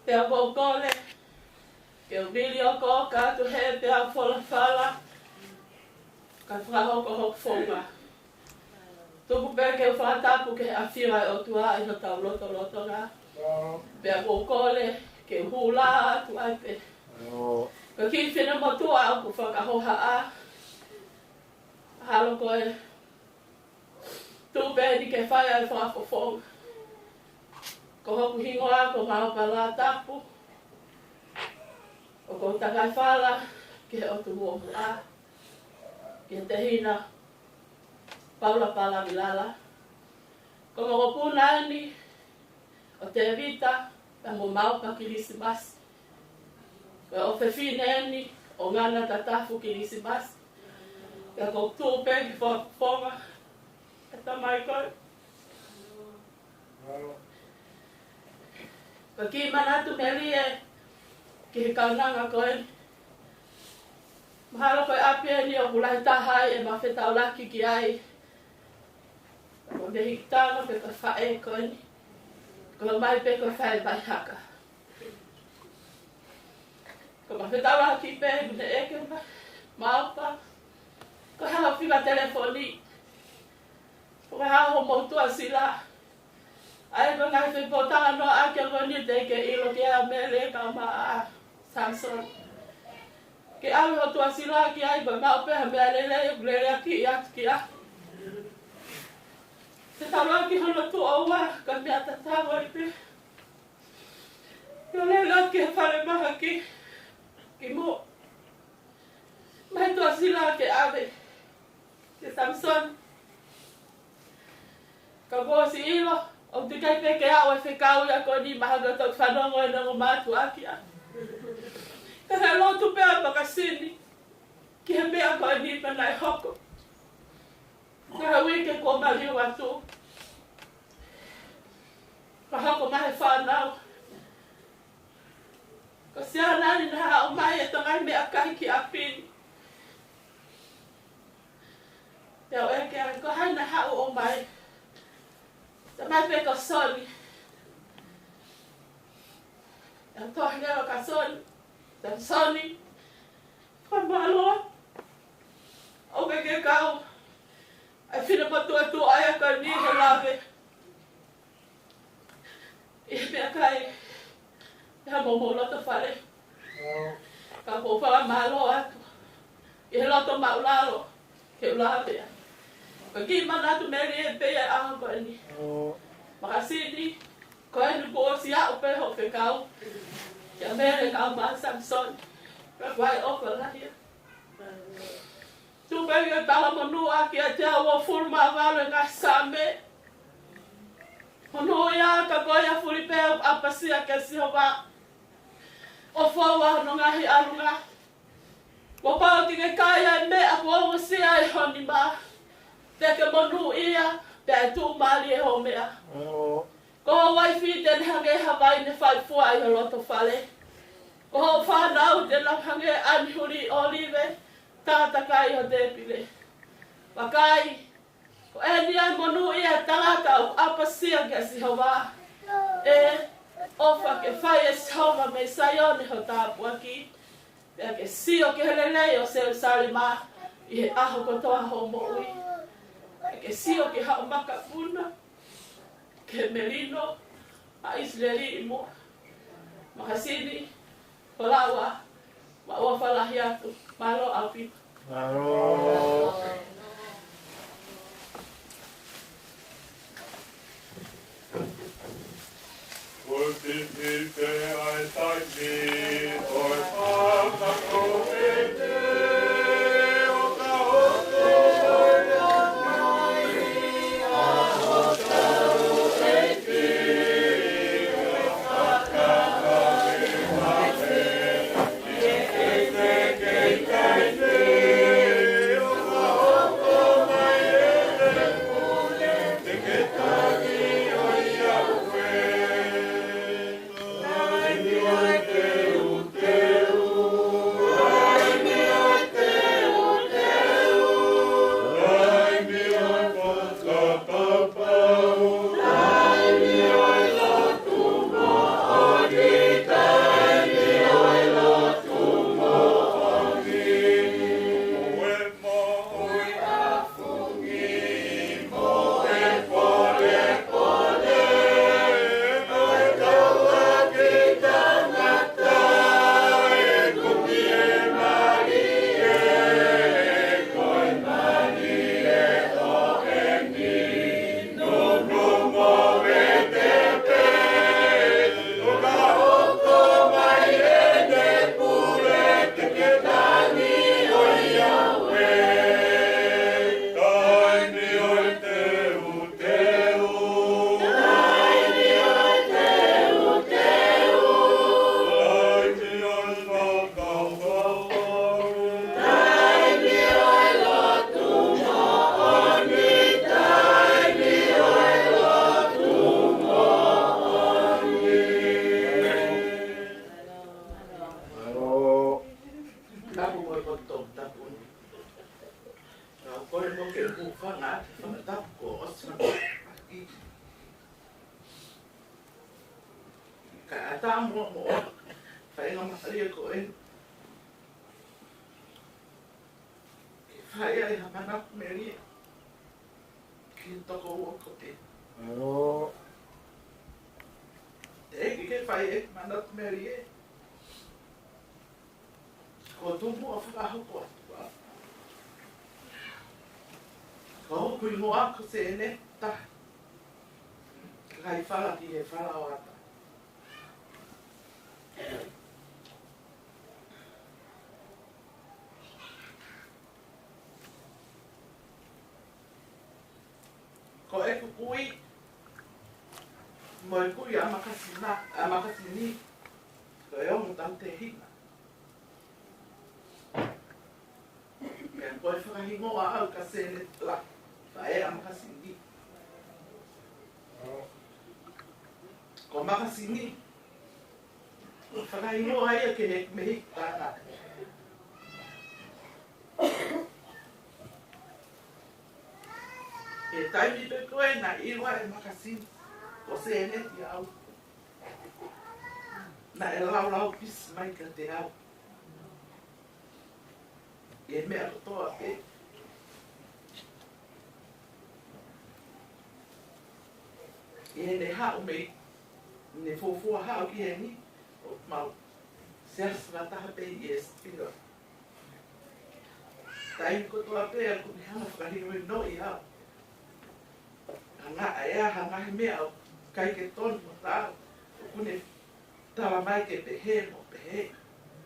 te a kōkole, ke o mili o kō kātu he te a whala, ka whahoko hok whonga. Tuku pēr ke whatapu ke Aofia o tua i no tau loto ngā. Pea kōkole, ke hula atu ai pe. Ka ki whina motua au ku whakahoha a. Halo koe. Tupe ni ke whai ai whakawhonga. Ko hoku hingoa ko maopala tapu. O ko takai whala ke o tu muomu a. Ke te hina Paula pala milala. Ko mo puna ni o te vita pa mo maupa kilisimas. Ko o fefine ni o ngana tatafu kilisimas. Ka ko tupe ki whakawhonga. E tamai koe. Ka ki manatu melie ki he kaunanga koe. Mahalo koe Apia ni o kulai tahai e ma Tauelangi ki ai. Ko me hikitanga pe koe whae koe ni. Ko mai pe koe whae mai haka. Ko ma Tauelangi pe mune eke maupa. Ko hao whima telefoni. Ko hao ho motua sila. Ai ko ngai whi potanga no ake ko ni te ke ilo ki a mele ka ma a Samson. Ke awe ho tua sila ki ai ko ma ope mea lele ki atu ki a. Te Tauelangi hono tu oua ka mea tatawa i pe. Yo lele ki he whare maha ki mo. Mai tua sila ke awe. Ke Samson. Ka bosi ilo. O te kai peke au e fekau ia ko ni mahaga tau fanongo e nango mātu aki a. Ka hea lotu pēa Makasini. Ki he mea ko ni panai hoko. Ka hea wike ko mariu atu. Ka hoko mahe whanau. Ka sea nani na hao mai e tangai mea kai ki apini. Te o eke a ko haina hao o mai. Te mai pe ka soni. E tohi nero ka soni. Te soni. Ka maloa. O ke kau. Ai whina matua tu aia ka ni he lawe. I mea kai. E ha momo loto whare. Ka po whara malo atu. I he loto maulalo. Ke ulawe. Ka ki manatu meri e pea aho ko ni. Makasini, ko e nuku o si au pe ho fekau. Ia mere kau ma Samson. Ka kwai opa lahia. Tu pe i tala manua ki a te awa furma valo ngā same. Hono ia ka koe a furi pe Apisia ke sihowa. O whaua no ngahi arunga. Mo pao ki ke kaya e me a kuongo sia e honi ma. Te ke monu ia. Pea tu mali e ho mea. Ko ho waifi ten hange Hawaii ne whai fua i ho loto whale. Ko ho whanau ten hange anihuri olive. Tata kai ho te pile. Wakai. Ko e nia monu ia tangata u Apisia ke sihowa. E ofa ke whai e sihowa me Sione ho tāpua ki. Pea ke sio ke helelei o se salima. I he aho kotoa ho moui. Ke sio ke hao maka puna, ke melino, a isleri imo, Makasini, Polawa, ma ua whalahi atu, malo au pipa. Malo. Kultipite ai taiki, oi whakakopite, o ka hoko Te Ka ata mo. Fai nga maria ko e. Fai ai hamana meri. Ki toko ua ko te. Alo. Te ke fai e manat meri e. Ko tumu a whakahoko atua. Ko hoku ingo ako se ene ta. Kai whala ki e whala o ata. Ko e kukui. Mo e kui a Makasini. Ko e omu tau te hina. Mea koe whakahingoa au ka sene la. Whae a Makasini. Ko Makasini. Whakahingoa ia ke he me hiki tāna. E taimi pe koe na iwa e Makasini. Ko sene ti au. Na e lau pis mai ka te au. E mea kotoa pe. E ne hao mei. Ne fofua hao ki e ni. O mau. Seas rataha pe i e spira. Taimi kotoa pe a kuni hana whakahiro i no i hao. Hanga ea hanga he mea au. Kai ke tonu mo tau. O kune tala mai ke pehe mo pehe.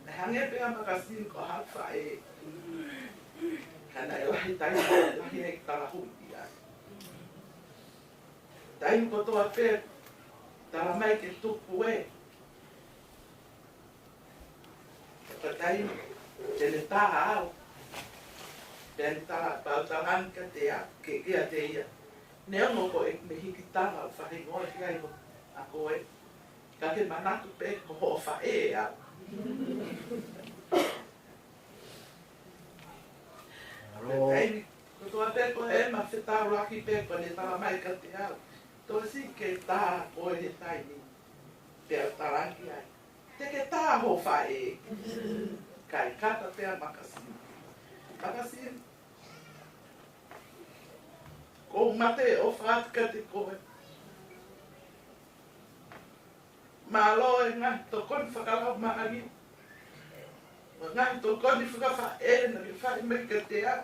Na hange pe a Makasini ko hawha e. Kana e lahi taimi, lahi e tala hundi ai. Taimi kotoa pe, tala mai ke tupu e. Ka taimi, tene taha au. Tene tala, Tauelangi ka te a, ke kiate ia. Ne ongo ko e me hiki tala, whahingoa ki ai ko a koe. Ka ke manatu pe, ko ho o whae au. Taimi, ko tua pe ko e ma whetau laki pe ko ne tala mai ka te au. Tō si ke tā koe he taimi. Te au tarangi ai. Te ke tā ho whae. Kai kata te a Makasini. Makasini. Ko mate o whaatika te koe. Malo e ngahi tō koni whakalau maari. Ngahi tō koni whakawhae na ki whae me ka te au.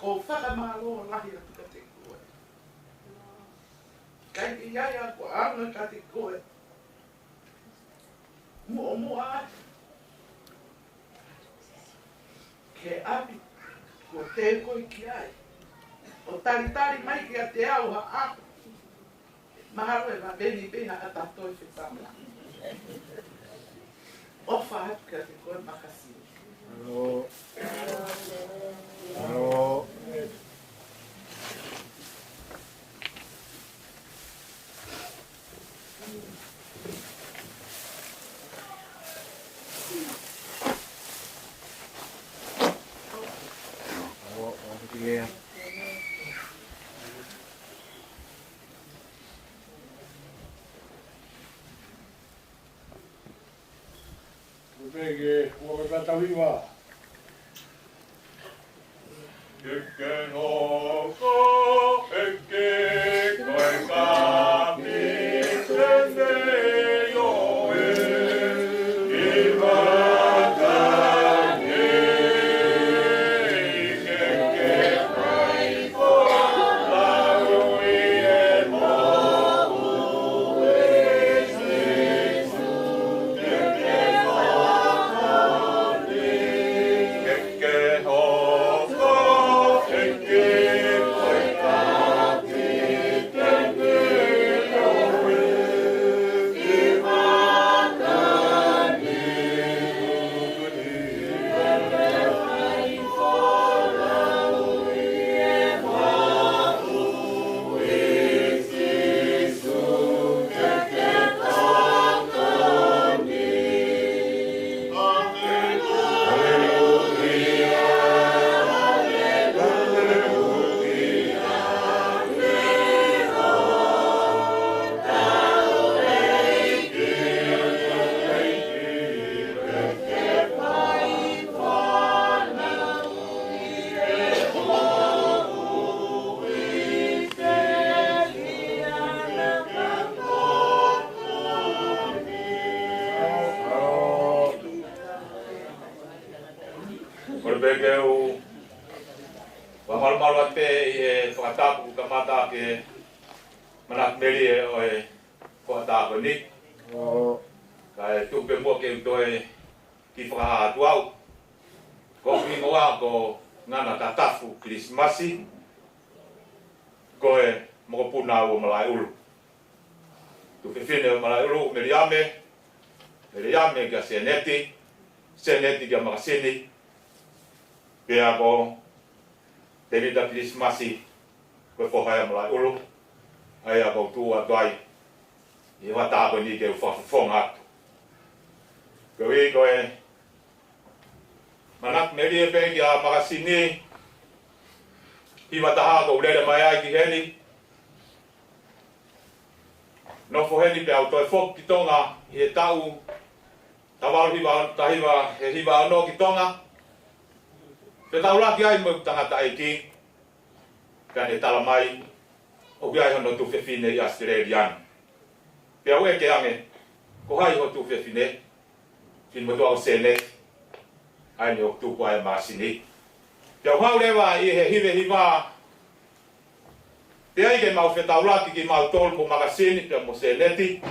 Ko fakamaaau lahi atu ka te koe. Kai ki iai a ko anga ka te koe. Mua ati. Ke api ko te koe ki ai. O tari mai ki a te au ha a. Maharo e ma beni beha a tatoi whetama. Ofa atu ka te koe Makasini. Alo. Alo. Yeah. Bege, uomo kata viva. Eke hoko, eke koe kami, tene yoe, i makani, ike praiko, laui e mohu e Jesu, eke hoko, eke koe ke u wamalu te e whakatapu ka mata ke manak meri e o e whakatapu ni. Ka e tupe mua ke utoe ki whakaha Ouau. Ko ingoa ko ngana tatafu Krismasi. Ko e moko puna o malai ulu. Tupe whine o malai ulu meriame kia seneti kia Makasini. Pea ko terita Krismasi ko whahaya malai ulu. Ai a ko tua tuai. I wata ko ni ke whafonga atu. Ko i ko e manak meri e pengi a Makasini. I wataha ko urere mai ai ki heli. No fo heli pe auto e fok ki tonga i e tau. Tawal hiwa he hiwa no ki tonga. Pe tau laki ai mo tangata e ki. Kan e tala mai. O biai hono tu fefine i Australian. Pe au e ke ange. Ko hai ho tu fefine. Fin mo tu au sene. Ai ni o tu kwa e Makasini. Pe au hau rewa i he hiwa. Te ai ke mau Tauelangi ki mau tolu mo Makasini pe mo seneti.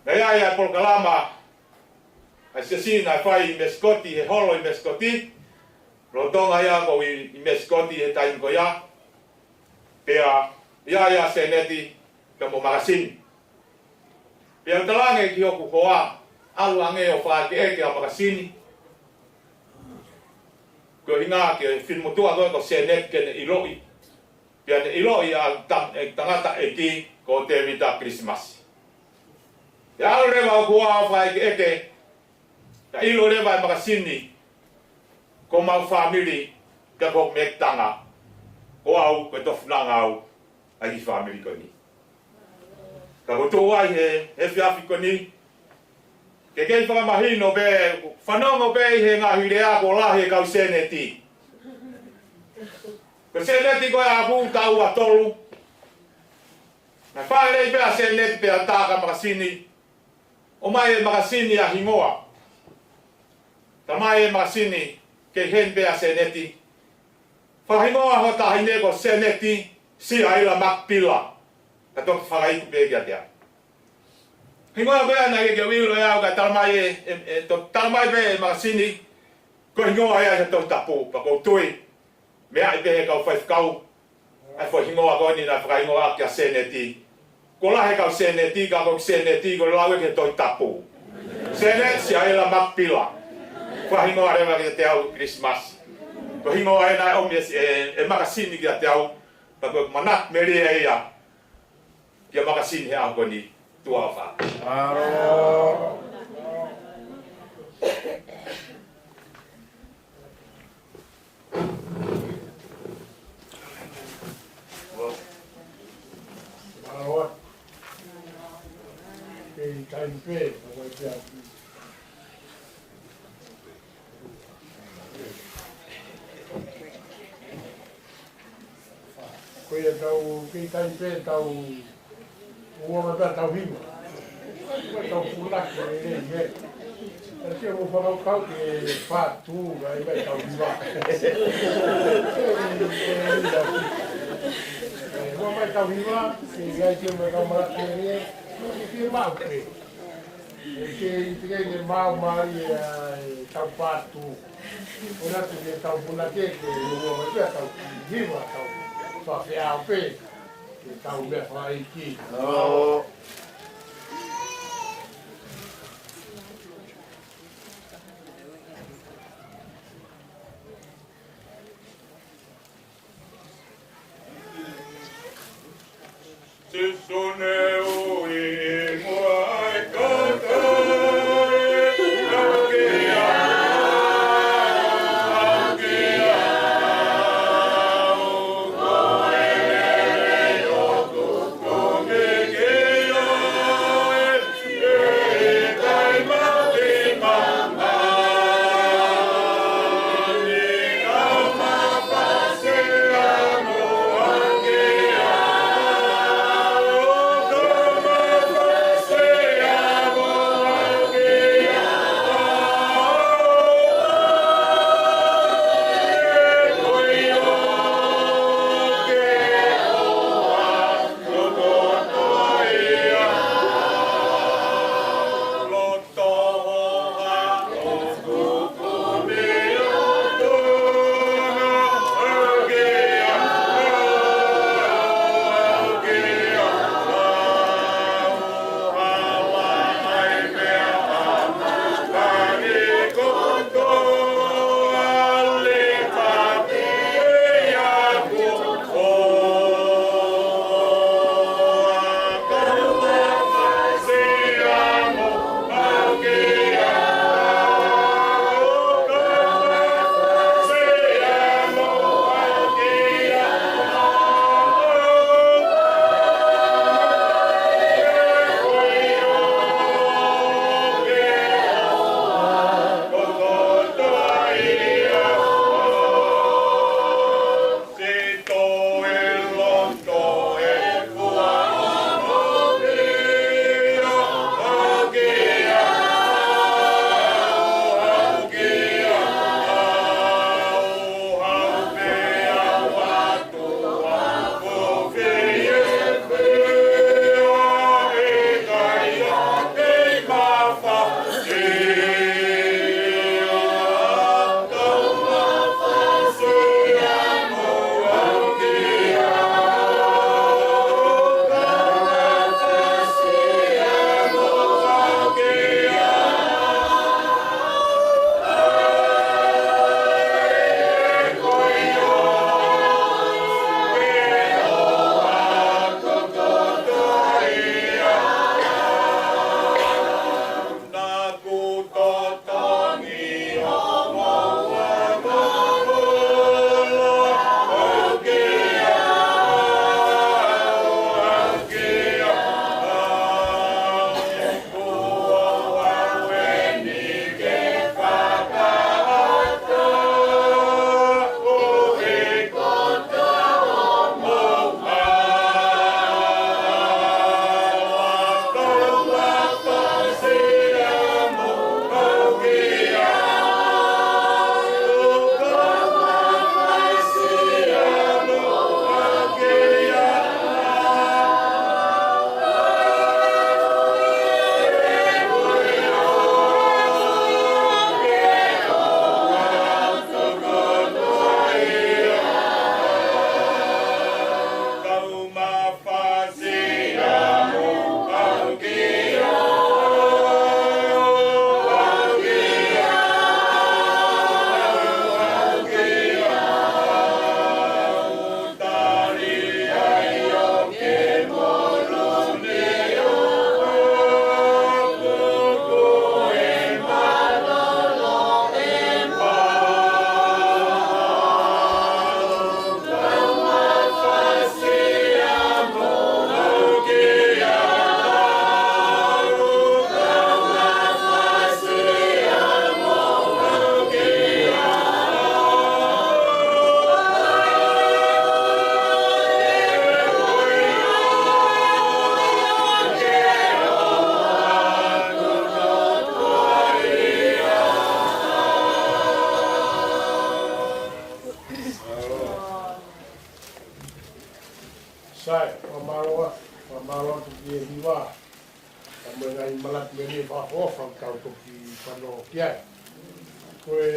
Na ia ia polkalama. Ai se sina fai meskoti he holo i meskoti. Rotonga ia ko i meskoti he taim ko ia. Pea ia seneti pe mo Makasini. Pea talange ki oku hoa. Alu ange o wha ke eke a Makasini. Ko hinga ke filmu tua ko seneti ke iloi. Pia ne iloi a tangata e ki ko te vita Krismasi. E alu rewa o kua whai ke eke. Ka ilo rewa e Makasini. Ko mau family ka kok mektanga. Ko au ko tofnanga au. Ai family ko ni. Ka ko tō ai he whiawhi ko ni. Ke kei whakamahino be fanongo be he ngā hirea ko lahe kau seneti. Ko seneti koe a kū tau a tolu. Na whaerei pēa seneti pēa tāka Makasini. O mai e Makasini a hingoa. Ta mai e Makasini ke hen pēa seneti. Whahingoa ho tahine ko seneti si aila makpila. Ka toki whakaiku pēkia tea. Hingoa pēa na ke wilo e au ka talamai talamai pēa e Makasini. Ko hingoa ea se toki tapu pa kou tui. Mea i pehe kau fekau. Ai fo hingoa ko ni na whakahingoa kia seneti. Ko lahe kau seneti ka kau seneti ko lawe ke toi tapu. Senet si aila makpila. Whahingoa rewa ki te au Krismas. Ko hingoa e nai omi e Makasini ki te au. Pa ko manak meri e ia. Kia Makasini he au ko ni tua wha. Aro. Aro. Kei taimpe, ko e pia. Ko e tau, kei taimpe tau uonga pia tau hima. Ko e tau pulaki e rei he. E tia mo whakau ke whātū ai mai tau hima. Ko mai tau hima, ke gai tia mai tau maraki e rei. Ke mau pe. Ke i te kei mau mari e tau whātū. O natu ke tau pulaki ke uonga pia tau hima tau. Whawhiao pe. Ke tau mea whaiki. Sione ui moai katai, Aofia, Aofia, koe o kuko me kea, e kai mati mama, ni kau mapase amo angea. Whamaro tu ki e hiwa. Ka mwe ngai malati mene whahofa kau tu ki whano kiai. Koe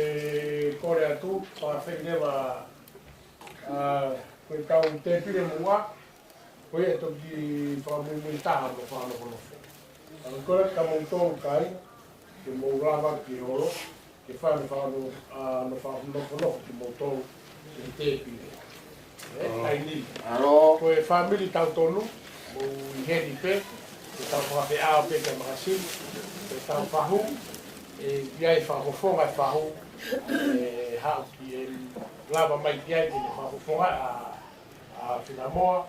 kore atu, whawhenewa koe kau te pire mua, koe e toki whamumui taha no whano honofe. Ano kore ka moutou kai, ke mou rawa ki oro, ke whane whano no whano honofe ki moutou ki te pire. Ai ni. Koe whamiri tau tonu, mou i heri pe, ke tau whawhe ao pe ke Makasini, ke tau whahu, e iai whahofonga e whahu, e hao ki e lava mai ki ai ki ne whahofonga a whinamoa,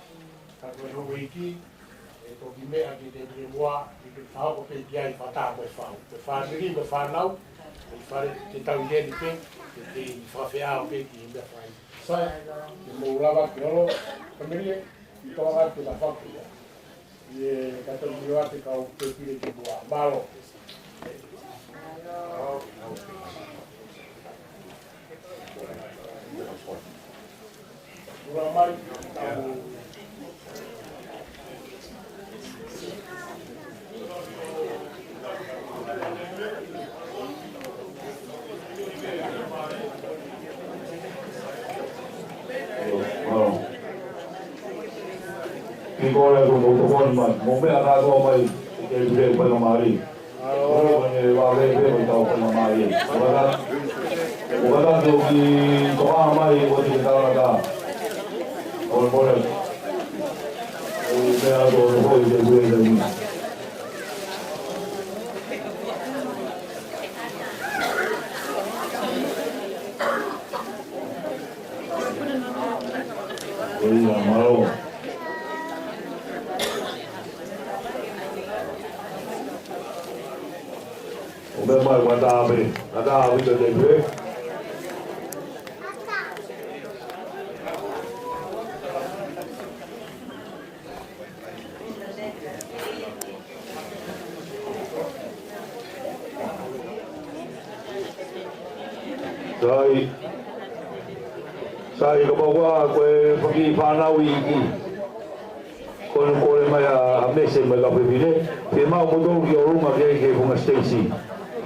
ka koe hongo hiki, e toki mea ki te mire moa, ki te whahoko pe ki ai whatā koe whahu. Koe whaniri me whanau, e whare te tau heri pe, ke te whawhe ao pe ki mea whai. Sai, ke mou lava ki oro, ka mirie, i toa atu na whakuia. I kata miro ate kau te pire ki mua. Malo. Ura mari, Kikole ko mo ko man mo me ara ko mai ke be pa mari ko ne wa be be ta ko mari wala do ki ko mai ko ti ta da o mo le o me ara do ko de be de ni oya malo Ube mai watabe, nada wito de bre. Sai ko bawa ko pergi fanau hiki. Ko mai a mese mai ka pebile. Pe mau mo ki rumah ke bunga station.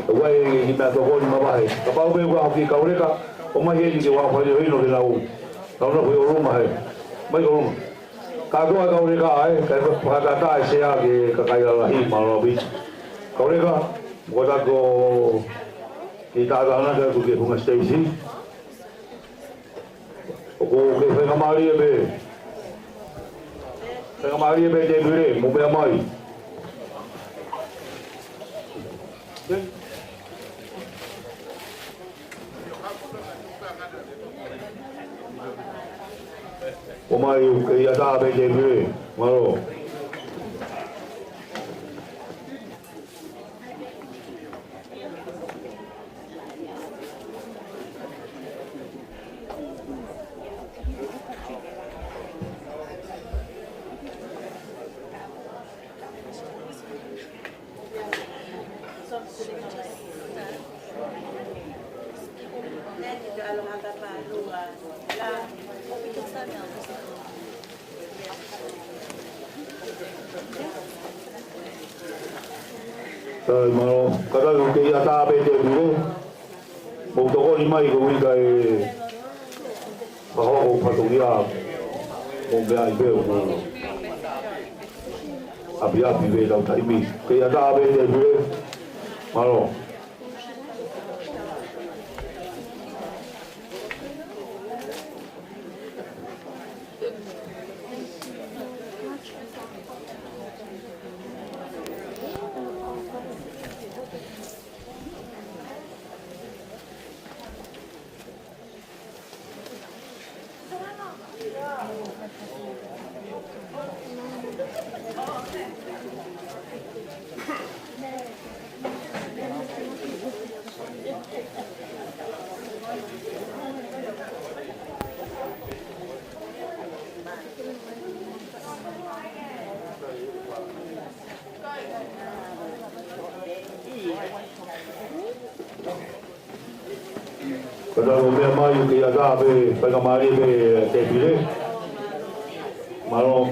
Wai ki me to ko ni mabai. Ka pau be ko ki ka ureka. O mai he ki wa fa yo hino ke lau. Ka no ko rumah he. Mai ko rumah. Ka ko ka ureka ai ka ka ta se a ke ka kai la hi ma lo bi. Ka ureka mo ta ko ki ta ga na ka ke bunga station. O ko ke fakamaau e be. Fakamaau e be de bure mo be mai. O mai ke ia ta be de bure malo. Malo kada ke ia ta be de bure. Mo to ko ni mai ko wi kai ba ho pa to ia mo be ai be mo Apisia be da tai mi ke ia ta be de bure. Malo Kalau dia mai ke ada be fakamaau be te bile. Malo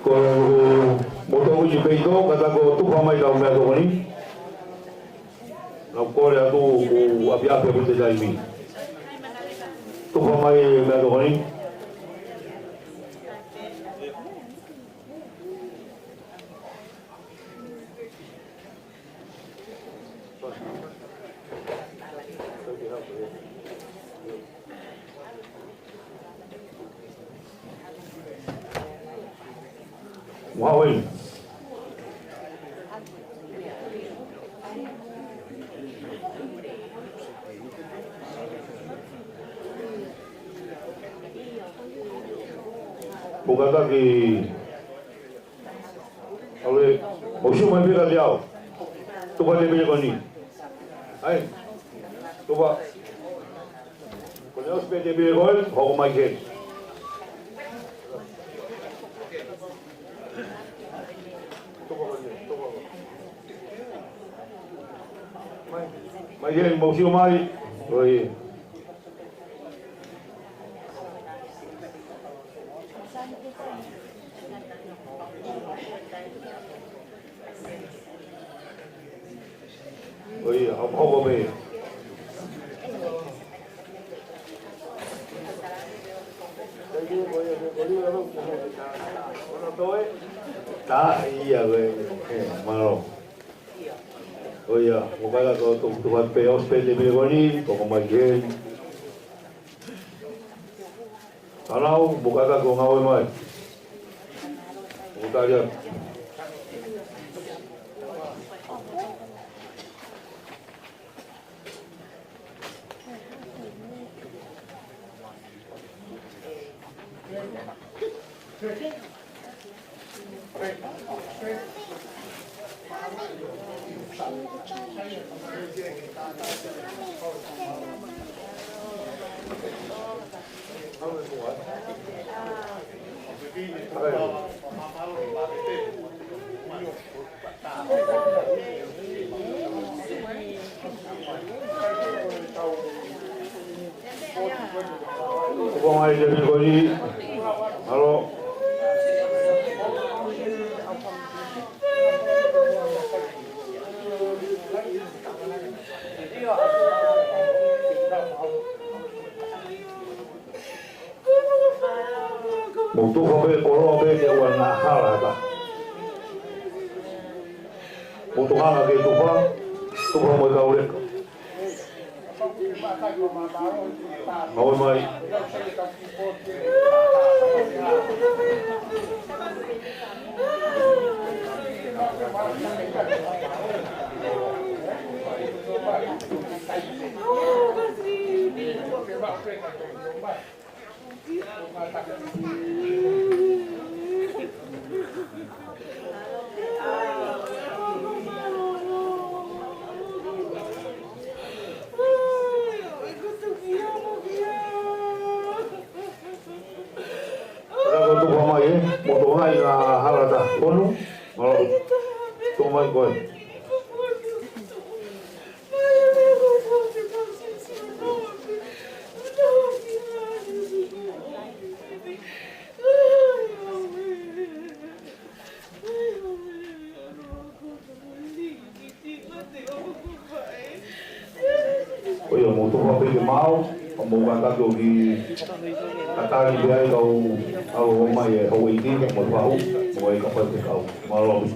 Ko moto uji peito kata ko tu pamai lau mea toko ni. Na kore atu ku api-api api te jaimi. Tu pamai mea toko ni. Wawin. Bukata ki ale musuh mai pira liao. Tuba le me koni. Ai. Tuba. Kone ospe de be gol, ho mai ke. Mai dia mau siu mai. Oi. Oi, apa be? Ta iya be. Malo. Oh iya, mukanya kalau Tuhan peos pede begoni, pokok magian. Kalau mukanya kau ngawin mai, muka dia. Pongai jadi koni, halo. Untuk kopi kolo kopi dia warna hal ada. Untuk hal lagi tumpang mau kau lihat. Moimoi. Motongai na halata kono, malo tomai koi. Oyo moto papi ke mau, mau kata tu di kata dia kalau mai au ini mau tahu mau kapal fekau malam.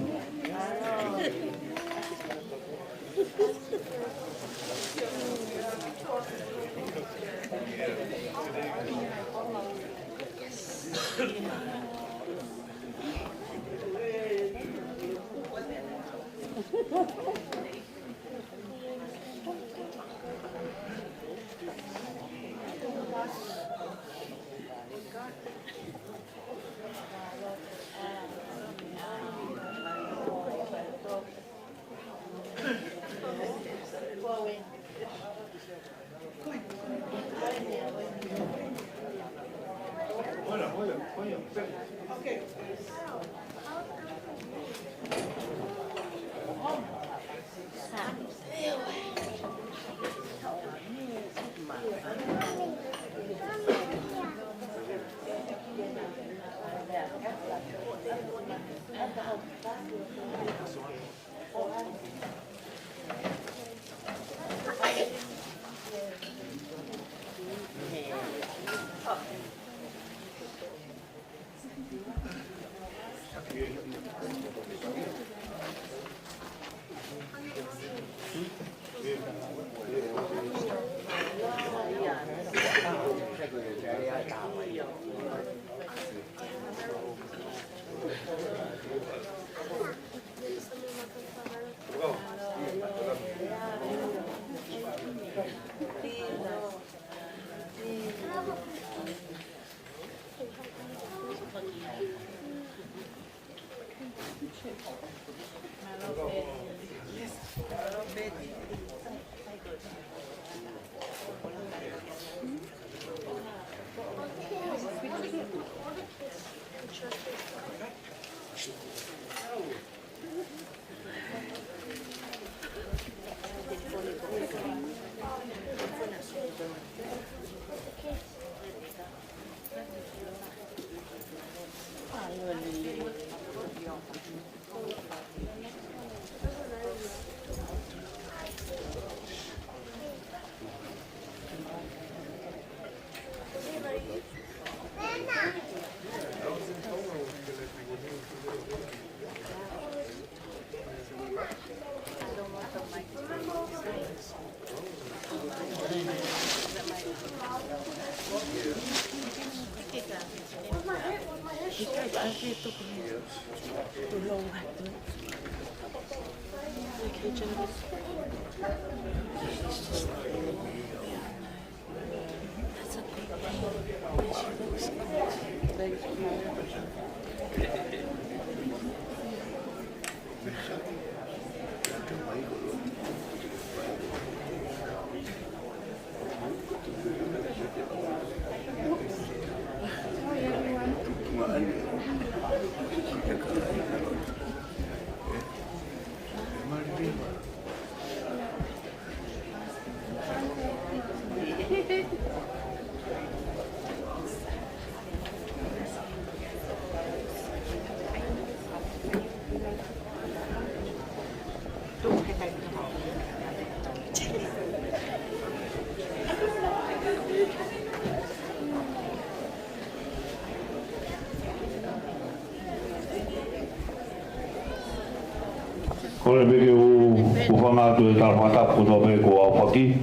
Kore beke u whanga tu e tala whatapu no me ko Aofia.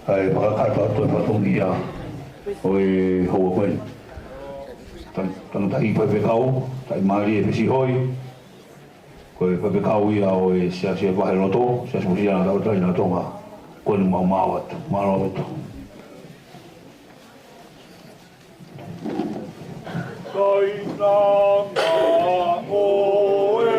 Ai whakakai tu e whatongi a o e hoa koe. Tangata i fekau, tai maari e pesi hoi. Ko e fekau i a o e sia wahe loto, sia smusia na tau taina tonga. Koe nu mau atu, mau atu. Taina ngā o e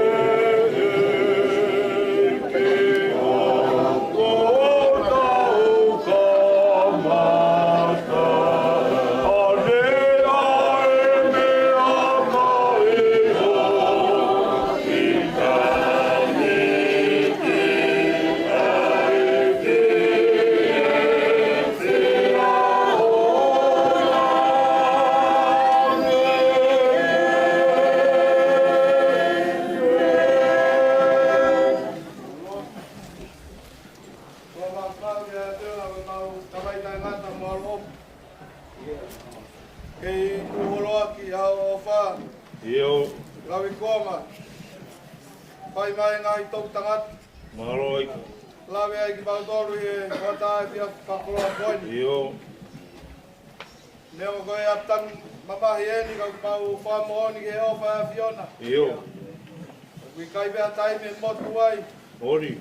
Ikai bea tai me motu ai. Ori.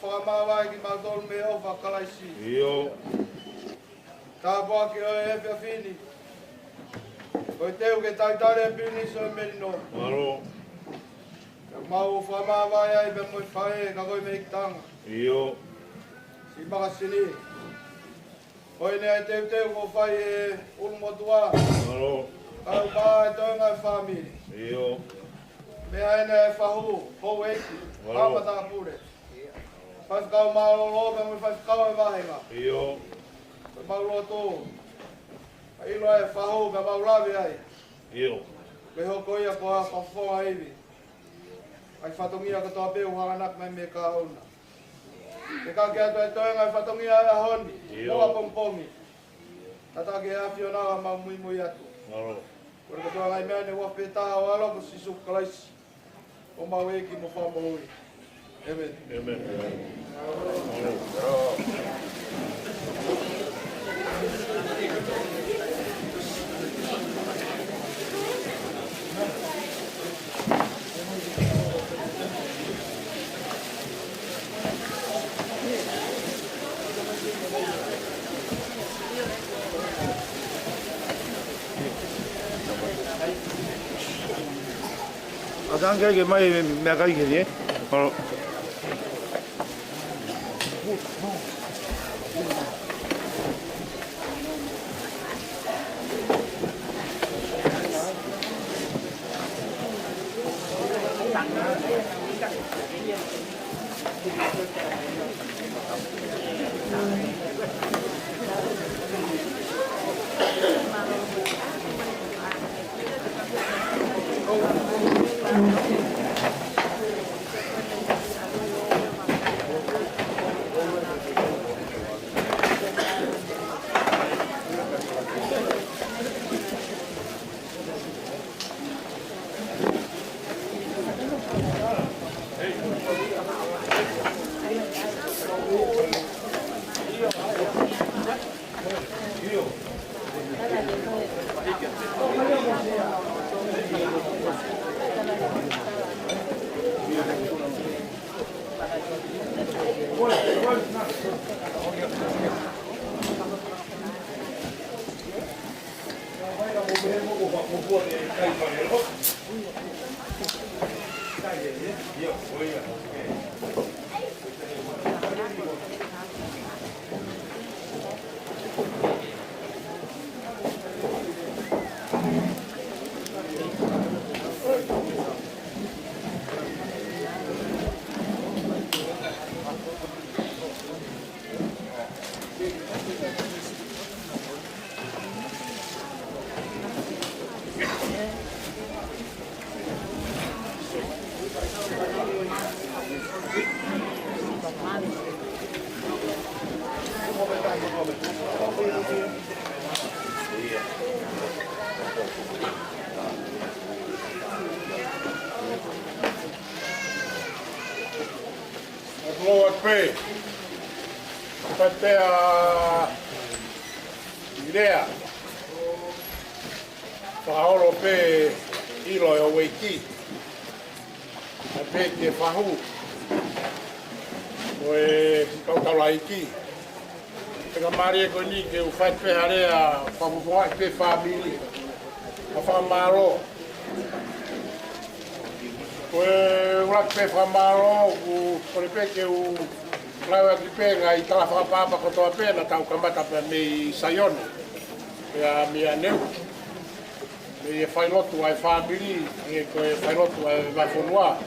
Fakamaau ai ki mautolu me ofa kalaisi. Iyo. Tā poa ki o e pia fini. Koi teu ke tai tare pini so e merino. Maro. Mau fakamaau ai pe moi whae ka koi me ikitanga. Iyo. Si Makasini. Koi ne ai teu ko whai e ulu motua. Maro. Kau ba to nga family. Iyo. Me ene fahu, ho eki. Kama ta pure. Faz kau malo lo me faz kau e vahenga. Iyo. Mau lo to. Ai lo e fahu ga mau lavi ai. Iyo. Me ho ko ia ko a fo ai. Ai fatongia ka to pe u hanga me me ka ona. Te ka kia to nga fatongia a honi. Mo Pongipongi. Tata ke Aofia na ma Moimoi atu. Maro. Ora ka toa ngai mea ne wa peta o alo ko sisu kalais. O ma we ki mo fa mo oi. Amen. Amen. Akan ke mai me kai ke ni. Kalau pe patea idea paolo pe ilo e weiki a pe ke fahu o Tauelangi Tega Maria ko ni ke u fai pe area pa mo pe family a fakamaau ula pe fakamaau u pe ke u lawa ki pe ngai tala fakapapa ko to pe na tau kamata pe me Sione ya mi aneu me fai lotu ai family e ko fai lotu ai va fonua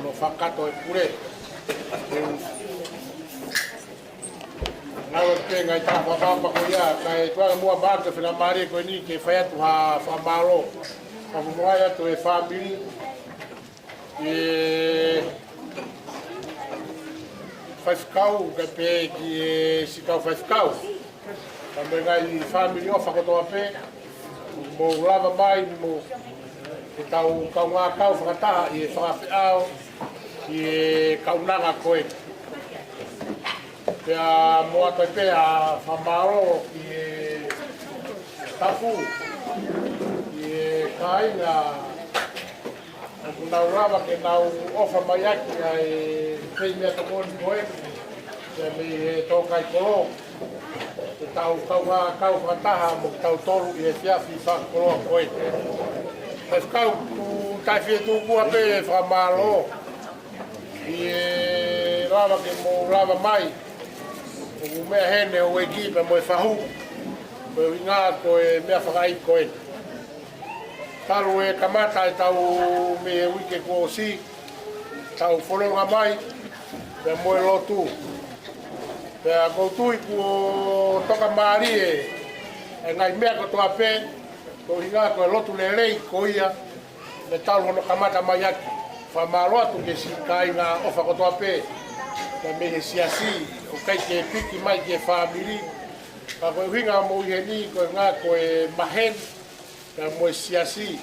no fakato e pure lawa pe ngai tala fakapapa ko ya kai tua mua barca fina mari ko ni ke fai atu ha fakamaau pa mo ya to e family e fekau ke pe ki si kau fekau também ngai family o fakoto ape mo lava mai mo tau kau nga kau fakata e fakau e kau nanga koe pea mo ato pe a fakamaau e tafu e kainga nau lava ke nau ofa mai aki ai pei mea tokoni koe ke me Tokaikolo te tau kau whakataha mo tau tolu i e fiafi whakakoloa koe fekau tu tai whietu kua pe e fakamaau i e lava ke mo lava mai o mea hene o e kipe mo e whahu mo e ngā koe mea whakai koe Talu e kamata e tau me wike ko si. Tau wholonga mai. Pea moe lotu. Pea koutui ko toka maari e ngai mea ko toa pe. Ko hinga ko lotu lelei ko ia. Me talu hono kamata mai aki. Whamaro atu ke si kai ngā ofa ko toa pe. Pea me he siasi. O kai ke piki mai ke whamiri. Ka koe hinga mo i he ni koe ngā koe mahen. Ka mo siasi.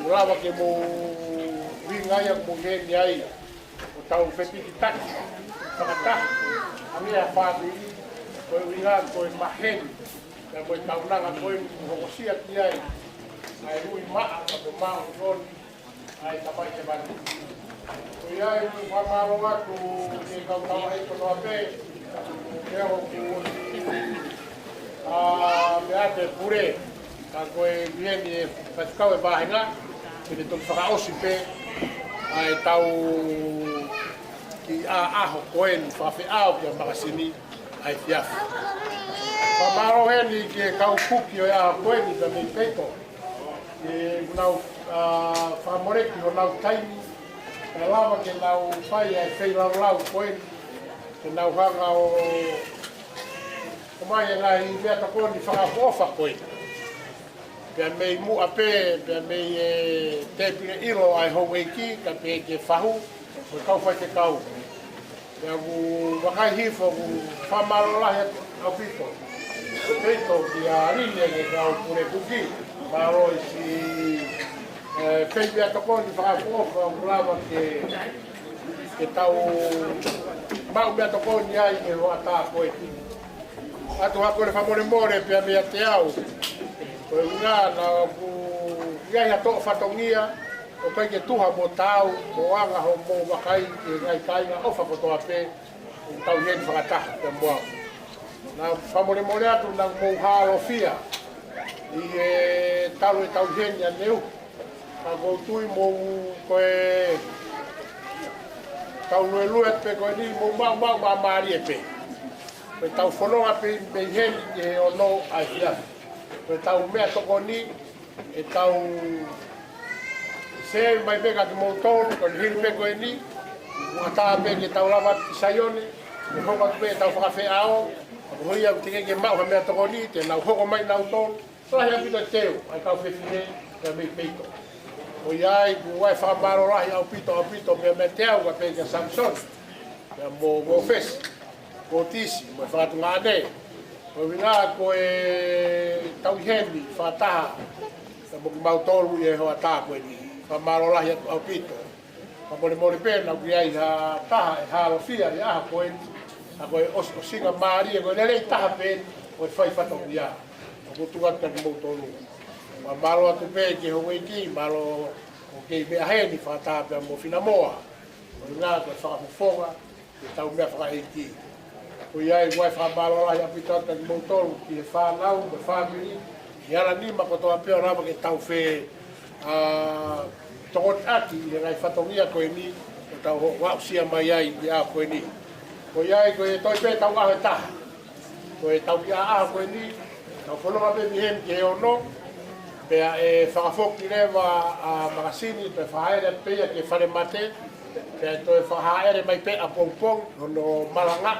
Mulawa ke mo hinga ia mo he ni ai. O tau whepiki taki. Whakataha. Amia whamiri. Koe hinga koe mahen. Ka koe taunanga koe hokosia ki ai. Ai rui maa ka po maa roni. Ai tapai te mani. Koe ai mu whamaro atu ke kautawa hei konoa pe. Kea ho ku me ate pure, ka koe vieni e whatikau e wāhenga, kene toki whakaosi pe, ai tau ki a aho koe ni whawhiao kia Makasini, ai whiawhi. Whamaro heni ki kau kuki o e aho koe ni ka mei peito, ke nau whamoreki o nau taimi, ka lava ke nau whai ai whei lau koe ni, ke nau hanga o mai ngai mea takoni whakapofa koe. Pea mei mua pe, pea mei te pire ilo ai hou eiki, ka pe ke whahu, koe kau whai te kau. Pea ku wakai hifo, ku whamaro lahi au pito. Peito ki a rile ke kau pure kuki, maro i si whei mea takoni whakapofa, mulawa ke tau mau mea takoni ai ke hoa tā koe ki. Atu hako le whamore more pia mea te au. Koe ngā na ku ngai hato whatongia, o kai ke tuha mo tau, mo anga ho mo wakai, e ngai kainga o whakotoa pe, o tau heni whakataha pia moa. Na whamore more atu na mo Aofia, i e talo e tau heni a neu. Ka koutui mo koe tau lue pe koe ni mo mau maari e pe. Koe tau whanonga pe mei heni e o no ai whiawhi. Koe tau mea toko ni, e tau se mai peka ki moutoru, koe hiri pe koe ni, ukataa pe ke tau lava ki Sione, e honga tu pe tau whakawhiao, ko hoi au tike ke mau ha mea toko ni, te nau hoko mai nau tonu, rahi apito teo, ai kau whiwhine, ka mei peito. Hoi ai, ku wai whamaro rahi au pito, mea me teau ka pe ke Samson, mea mo fesi. Ko tisi, mo e whakatu ngā ne. Ko winga ko e tau hendi, whataha. Ka mo ki mautoru i e hoa tā koe ni. Whamaro lahi atu au pito. Ka mo le mori pēna ki ai ha taha e Aofia i aha koe ni. A koe o singa maari e koe nerei taha pēni, o e whai whatau i aha. Ka mo tungatu ka ki mautoru. Whamaro atu pē ki ho weiki, malo o kei mea hendi whataha pēna mo whina moa. Ko winga ko e whakamufonga, e tau mea whakaheiki. Ko iai wai whamaro lahi apitata ki moutoru ki e whanau, me whamiri, ki ara nima ko toa peo rama ke tau whe tokot ati i ngai whatongia koe ni, ko tau wausia mai ai i a koe ni. Ko iai koe toi pe tau aho e taha, koe tau ki a aho koe ni, tau whanonga pe mihen ki e ono, pea e whakafoki rewa a Makasini, toi whaere peia ke whare mate, pea toi whaere mai pe a Pongipongi, hono malanga,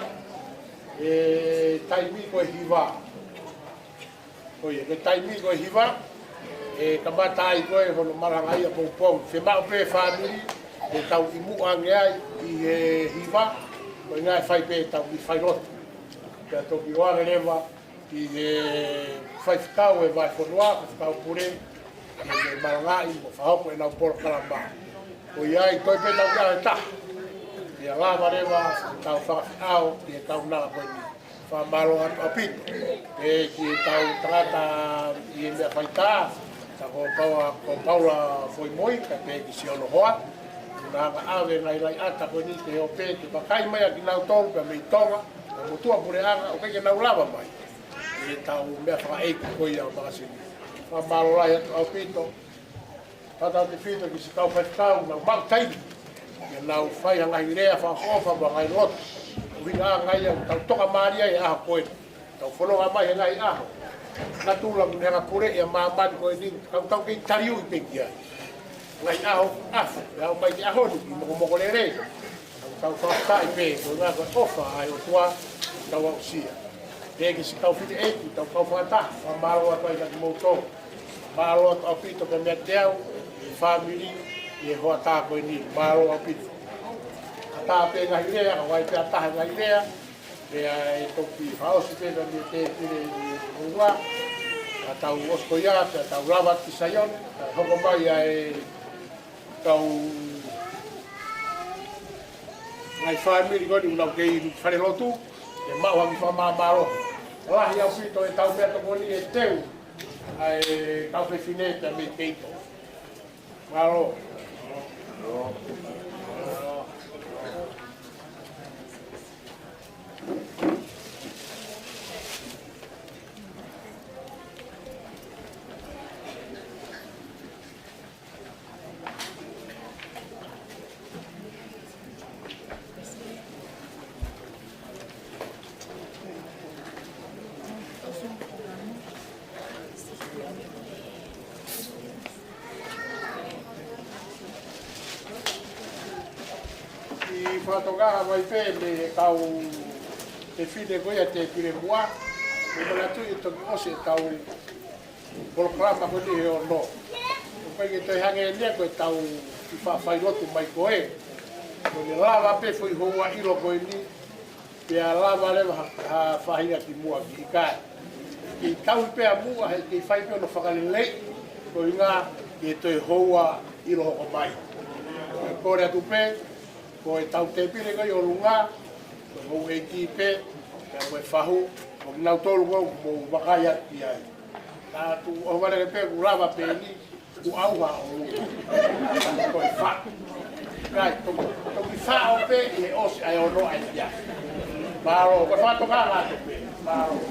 e taimi koe hiwa. Koe e taimi koe hiwa, e kamata ai koe hono maranga ia Pongipongi. Whe mao pe whamiri, e tau i muange ai i e hiwa, koe ngai whai pe tau i whairotu. Pea toki oare rewa i e whaifitau e vai whanua, whaifitau pure, i e maranga i mo whahoko e nau poro karamba. Koe ai toi pe tau ia e taha. Ia lava rewa, tau whakawhiao, i e tau nara koe ni. Whamaro atu apito. E ki tau tangata i e mea whaitā, ta ko Paula Moimoi, ka pe ki Sione hoa. Nā ka awe ngai rai ata koe ni te heo pe, ki pakai mai a ki nau tolu, ka mei tonga, ka mutua pure anga, o kei nau lava mai. E tau mea whakaeku koe ia o Makasini. Whamaro rai atu apito. Tata te whito ki si kau whaitau, nau mau taimi. Ia nau whai hangai rea whakofa ma ngai lotu. Winga ngai au tau toka maria e aha koe. tau whanonga mai ngai aho. Na tūla mun hanga pure ia māmani koe ni tau kei tariu i pekia. Ngai aho afu, au mai ki aho ni moko le re. Tau whakata i pe, koe ngā koe ofa ai o tua tau Aofia. Pēki si tau whiti eku, tau kau whakata, whamaro atua i ngati moutou. Maro atua au pito ka mea te au, i whamiri, i e hoa tā koe ni, maro au pito. Tā pe ngahi rea, ka wai pe ataha ngahi rea, pea e toki whaosi pe na me te kire i Ouau, ka tau osko ia, pea tau lava ki Sione, ka hoko mai a e tau ngai whaimiri koni unau kei whare lotu, e mauhangi whamamaro. Lahi au pito e tau pea toko ni e teu, a e tau whewhine pea me keito. Maro. Whatogaha mai pē me tau te whine koia te pire mua. Me Latu i toki ose tau polokrama ko ni he o no. O pai ke toi hange nia koe tau i whawhairotu mai koe. Ko ni lava pē fui hoa ilo koe ni. Pea lava lewa ha whahinga ki mua ki ikai. Ki tau i pēa mua he ki whaipeo no whakalelei. Ko i ngā ke toi hoa ilo hoko mai. Kore atu pē. Ko e tau te pire kai o runga, ko hou e ki pe, ka koe whahu, ko nau tolu ngau mo wakai ati ai. Tā tu o wane pe ku lava pe ni, ku auha o runga. Ko e wha. Kai, toki wha o pe, i e osi ai o no ai pia. Maro, ko wha toka lato pe, maro.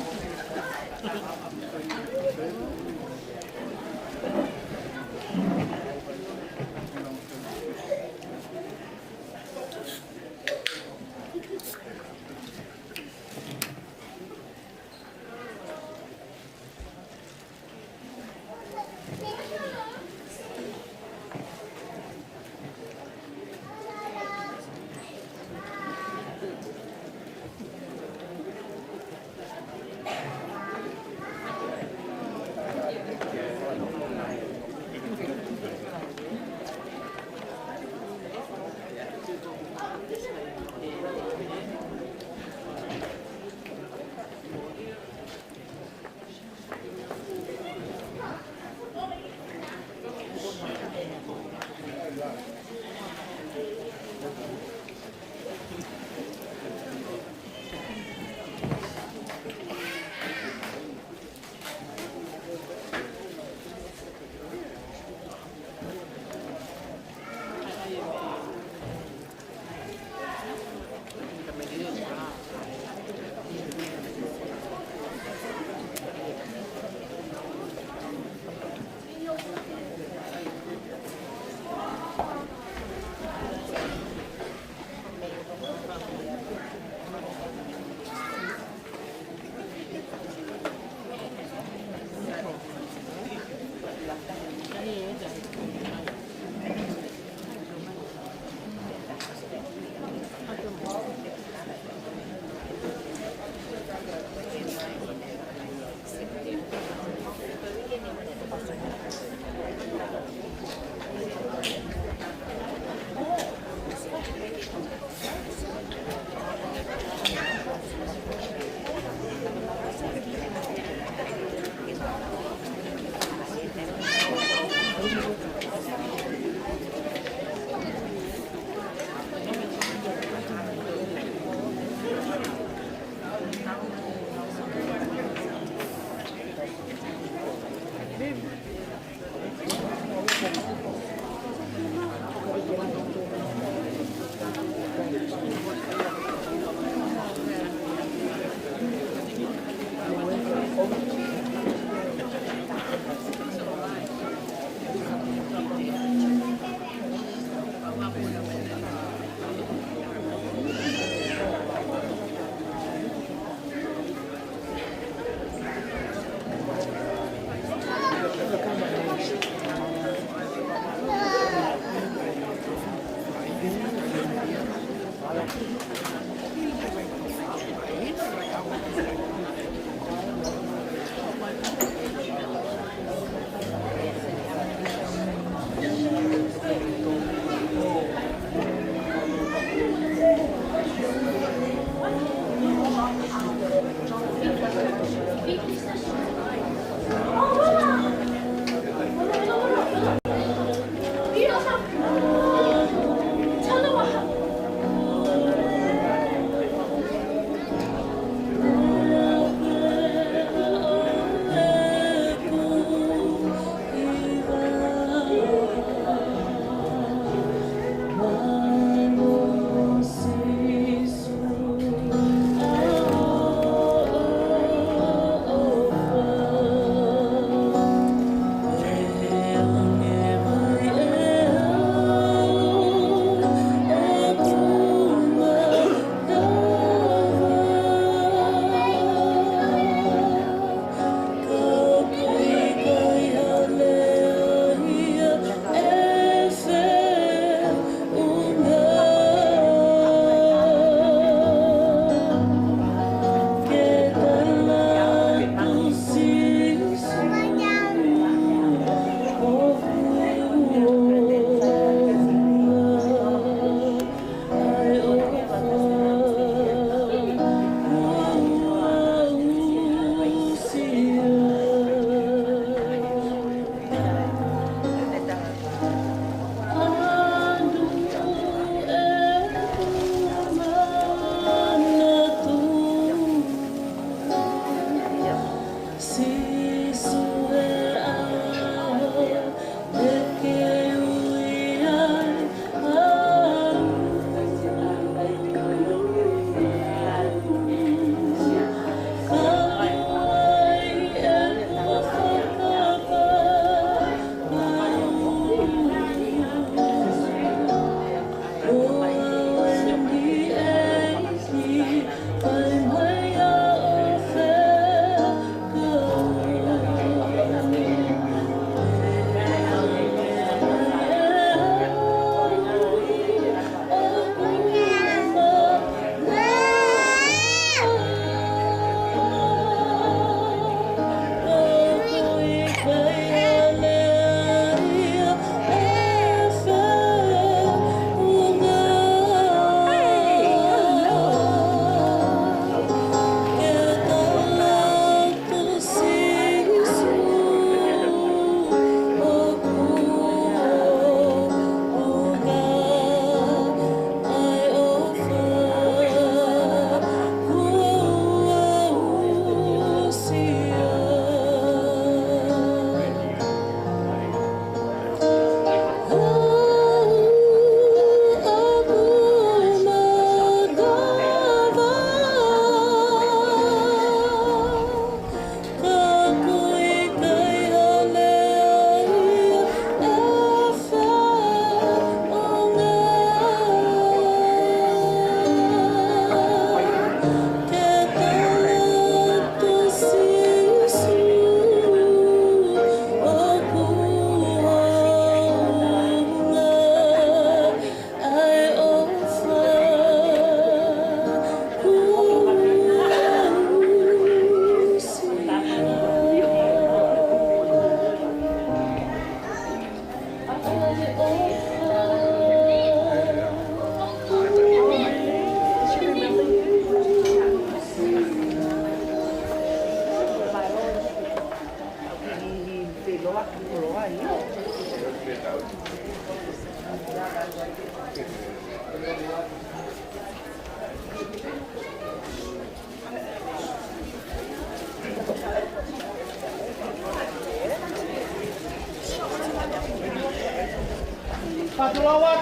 Patulawat.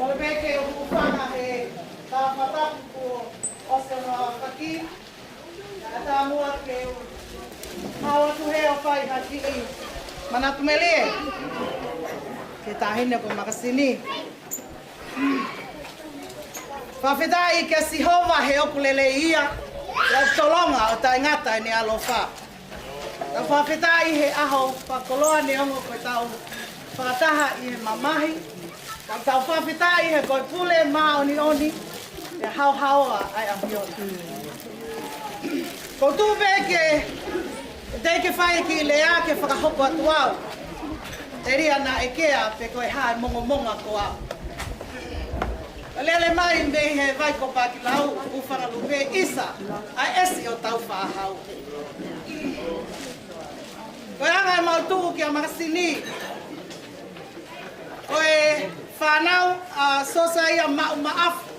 Ole beke o kufana he ta patapu o se kaki. Ata mua ke hawa tu he o pai haki mana tumele. Ke tahine ko Makasini. Whawhetai ke sihova he okulele ia. La tolonga o ta engata ni alofa. Ta whawhetai he aho whakoloa ni ongo koe tau whakataha i he mamahi. Ta tau whawhetai he koe pule maa oni oni. E hau haua ai ahioni. Ko tuwe ke te ke whae ki lea ke whakahoko atu au. Te ria na ekea pe koe hae mongo monga ko au. Lele mai me he vai ko pakilau u whangalupe isa ai esi o tau whahau. Koe anga e mautuku ki a Makasini. Koe whanau a sosa ia maafu.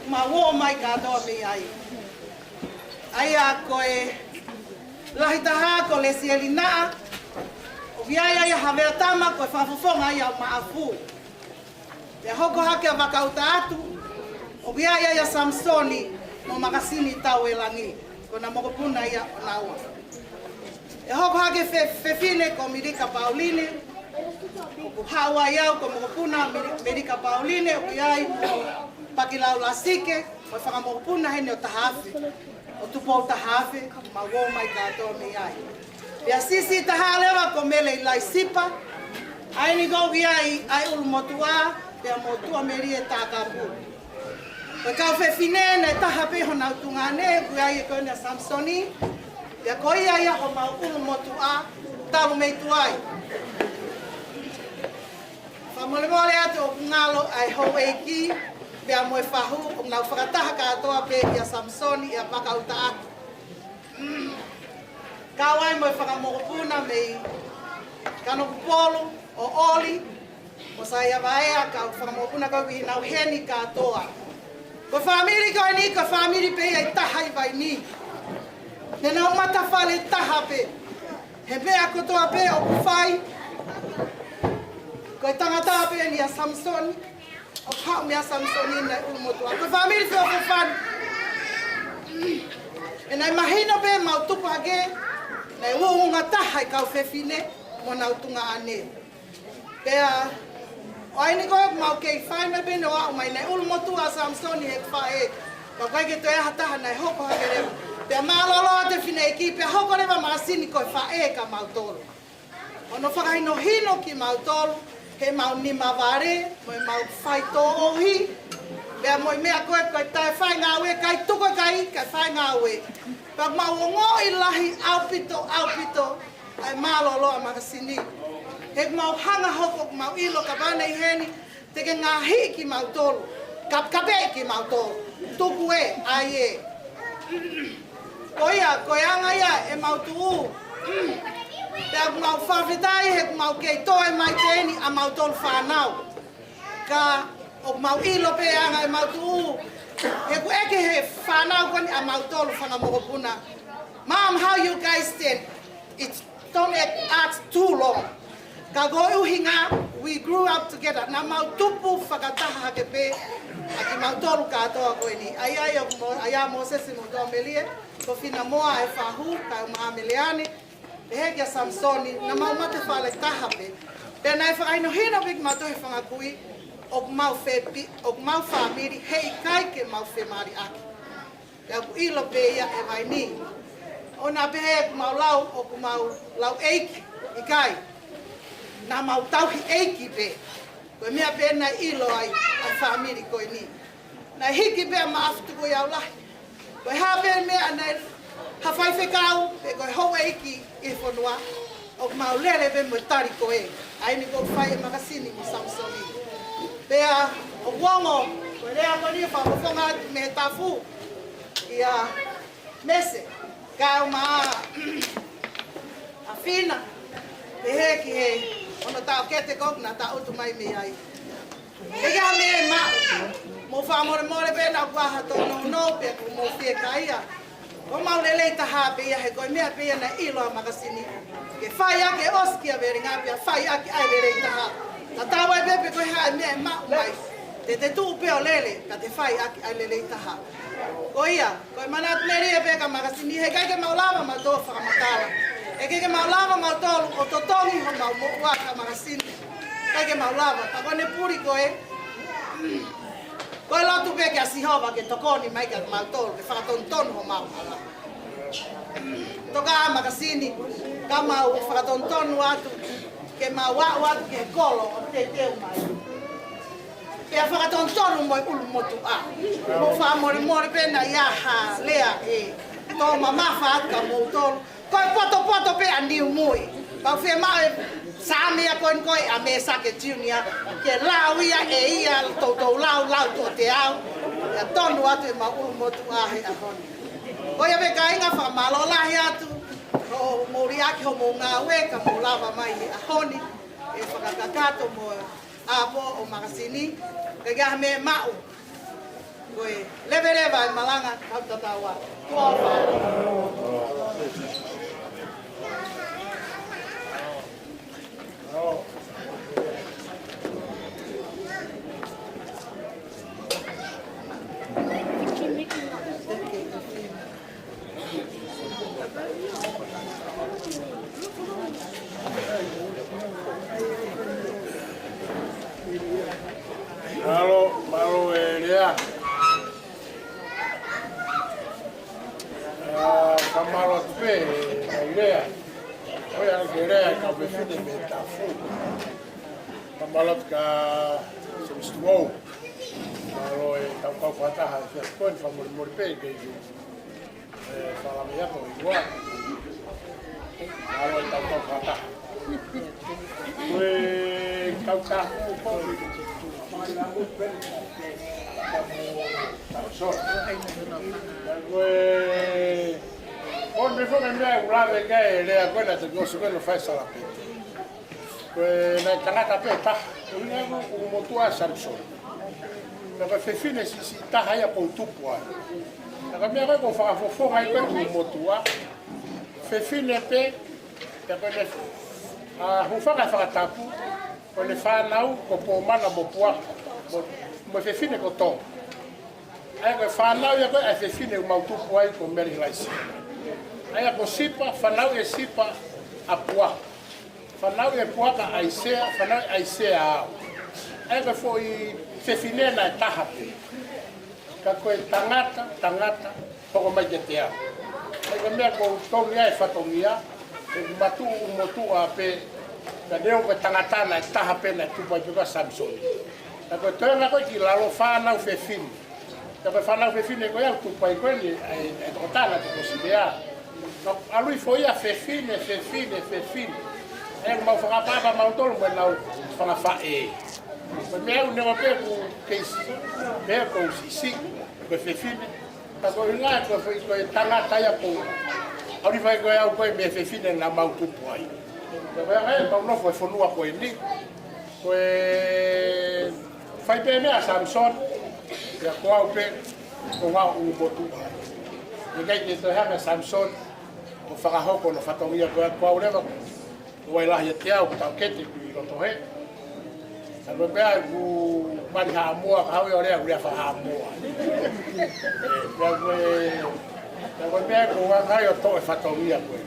Ma wo mai katoa me ai. Ai a koe lahitaha ko le sielinaa. O viai ia havea tama koe whafofonga ia maafu. E hoko hake a wakauta atu, o viai ia Samsoni no Makasini Tauelangi, ko na mokopuna ia o naua. E hoko hake fefine ko Mirika Pauline, o ku haua iau ko mokopuna Mirika Pauline, o viai pakilau lasike, o whakamokopuna hene o tahafe, o tupou tahafe, ma wo mai katoa me ai. Pea sisi tahalewa ko mele ilai sipa, aini go viai ai ulumotua, pea motua meri e tākapu. Koe kau whewhine nei taha peho nau tungane, viai e koe na Samsoni, pea koe ia ho mau ulumotua, talu mei tuai. Whamolemole atu o ngalo ai hou eiki, pea moe whahu, o nau whakataha katoa pe ia Samsoni, ia pakauta atu. Kawai mo whakamokopuna mei kanokupolu o oli o saia vaea ka whakamokopuna kau ki nau heni katoa. Ko whamiri koe ni, ko whamiri pe ai taha i vai ni. Ne nau matawhale taha pe. He mea kotoa pe o kuwhai. Ko tangata pe ni a Samsoni. O pao mea Samsoni nei ulumotua. Ko whamiri pe o kuwhani. E nei mahina pe mau tupu hake. Nei uunga taha i kau whewhine mo nau tunga ane. Pea, o aini koe mau kei whaime bine o au mai nei ulumotu a Samsoni he whae. Ka koe ke toi aha taha nei hoko hake rewa. Pea maaloloa te whine eki, pea hoko rewa Makasini koe whae ka mau tolu. Ono whakahino hino ki mau tolu, he mau nima ware, moi mau whai tō ohi. Pea moi mea koe koe tae whai ngā ue, kai tuko kai whai ngā ue. Pea mau o ngō i lahi aupito, ai maloloa Makasini. He mau hanga hoko, mau ilo ka wane i heni, te ke ngā hiki ki mau tolu, kape ki mau tolu, tuku e, ai e. Koe anga ia e mau tuu, pea mau whawhitai he mau kei toe mai te heni a mau tolu whanau. Ka o mau ilo pe anga e mau tuu, he ku eke he whanau koni a mau tolu whangamokopuna. Mom, how you guys stand? Don't act too long. Ka go uhinga, we grew up together. Na mau tupu whakataha hake pe, aki mau tolu katoa koe ni. Aia Mosesi mo toa melie, ko whina moa e whahu, ka maa meleane, e hekia Samsoni, na mau mate whale taha pe. Pea nai whakaino hino pik mau tohe whangakui, ok mau whamiri, he ikai ke mau whemari aki. Pea ku ilo pe ia e vai ni. O nā pehe ku mau lau, o ku mau lau eiki, ikai. Nā mau tauhi eiki pe. Koe mea pe nai ilo ai whamiri koe ni. Nai hiki pe ma aftu koe au lahi. Koe hape mea nai hawhai fekau, pe koe hou eiki i whanua. O ku mau lere pe mo tari koe. Aini koe whai e Makasini mi Samsoni. Pea o wongo, koe rea koe ni whafonga me tafu. Ia mese. Kau maa a whina, te he ki he, ono tau kete kokna, ta utu mai me ai. E kia me mau, mo whamore pēna kuaha tō no pe ku mo whie ka ia. O mau lelei taha pe ia he koe mea pe ia na ilo a Makasini. Ke whai ake oskia veri ngā pia, whai ake ai lelei taha. Ta tāwai pepe koe hae mea mau mai. Te tuu peo lele, ka te whai ake ai lelei taha. Ko ia, koe manat meri e peka Makasini, he kai ke maulawa ma tō whakamatala. E ke maulawa ma tōlu o totongi ho mau moua ka Makasini. Kai ke maulawa, ta kone puri koe. Koe Latu peke a sihova ke tokoni mai ka mau tōlu, ke whakatontonu ho mau ala. Toka a Makasini, ka mau whakatontonu atu, ke mau wau atu ke kolo o te teu mai. Pea whakatontonu moi ulumotu a. Mo whamore pena iaha lea e tō mamafa aka mo tolu. Koe poto pe a niu mui. Pau fia mai sa mea koe a me sa ke junior ke lau ia e ia tau lau to te au ia tonu atu e maulu motu ahe a honi. Ko ia me ka inga whamalo lahi atu o mori aki ho mo ngā weka mo lava mai a honi e whakakakato mo apo o Makasini ke gaha me mau koe lewe e malanga kau tatawa kua Malo area. Kamalo tupe area. Oya area ka befine metafu. Kamalo ka Ouau. Malo e tau fata ha se kon fa mo pe ke fala me yato igual. Malo e tau fata. We kauta ko Quando mi fanno andare a un che le quella che non si quello fa la petta. La canata petta, un moto a Samson. La fine si taha con tu puoi. La mia cosa fa fuori per un moto a fine pe per quelle a fa tapu con le fanau con mana bopua. Mo fine con to. Ai fanau ia coi ai fine o mautu puai con meri laisi. Ai a sipa fanau e sipa a pua. Fanau e pua ka aisea, fanau aisea. Ai que foi fine na tahape. Ka koe tangata poko mai te tea. Ai que mea ko tongia e fatongia e matu motu a pe ka deo ko tangata na tahape na tupa juga Samson. Ko tōna koe ki lalo whanau whewhine. Ka koe whanau whewhine koe au tupai koe ni e tōtana te kosidea. Alui foia whewhine. E mau whakapapa mau tolu mo nau whakawhae. Koe mea u newa pēr ku keisi. Pēr kou sisi. Koe whewhine. Ka koe inga koe tangata ia kou. Auri whai koe au koe me whewhine na mau tupu ai. Koe mea mau nofo e whanua koe ni. Koe fai pe mea Samson, ia koau pe, ko ngau u botu. Ia kai te tohanga Samson, o whakahoko no whatongia koau rewa, o wai lahi te au, tau kete kui roto he. Sa no mea ku mari haa mua, ka haui o rea urea wha mua. Ia koe mea ku wangai o to e whatongia koe.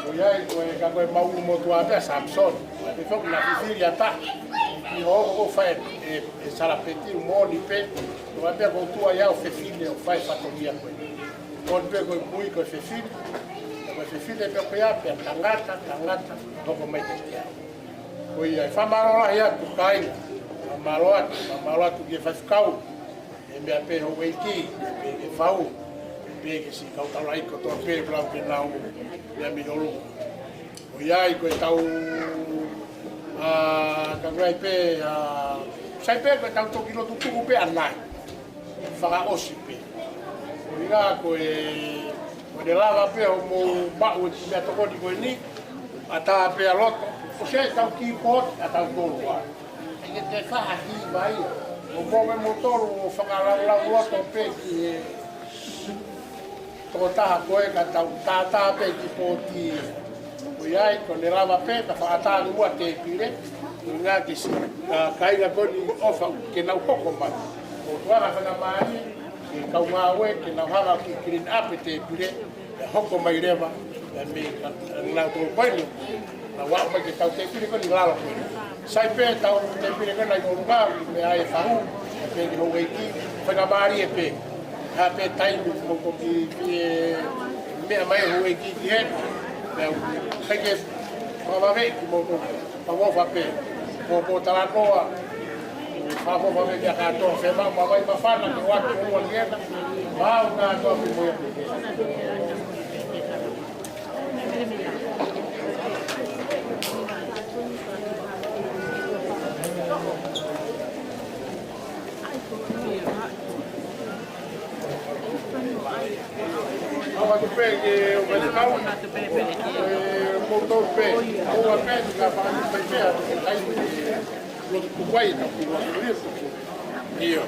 Ko iai koe ka koe maulu motu a mea Samson, te whoku na whiwhiri a tahi. I ho fai e salapeti moni pe no ape ko tua ia o fefine o fai fatomia ko kon pe ko mui ko fefine pe ko ia pe tangata to ko mai te ia ko ia fa maro ia tu kai maro tu ke fekau e me ape ho hiki e fau pe ke si kau tala iko to pe blau ke nau ia mi dolu ko ia ko tau ka grai pe sai pe ko tau toki no tuku pe anai fara osi pe ina ko de lava pe o mo ba o me toko di ko ni ata pe aloto o sei tau ki pot ata ko wa e te fa hi vai o mo motor o fara la loto pe ki to ta ko e ka tau ta pe ki poti Iai ko le lava pe ta whaata mua te pire ngā ki si kainga koni ofa ke nau hoko mai o tuara whakamāni ke kau ngā we ke nau hanga ki kirin ape te pire hoko mai rewa me ngā tō koini na wā mai ke tau te pire koni lalo koini sai pe tau te pire kona i orunga me ai whahu pe ki hou eiki whakamāri e pe ha pe tainu moko ki mea mai hou eiki ki he Peke whawame ki mōko whawofa pe mōko talanoa whawofa me kia kātoa whema mawai mawhana ki waki mua liena māu kātoa pi moia pe Awa tu pe ke o fekau. Mo to pe. O wa pe ka pa ni pe pe. Ai lo tu kwai na ku lo ri. Io.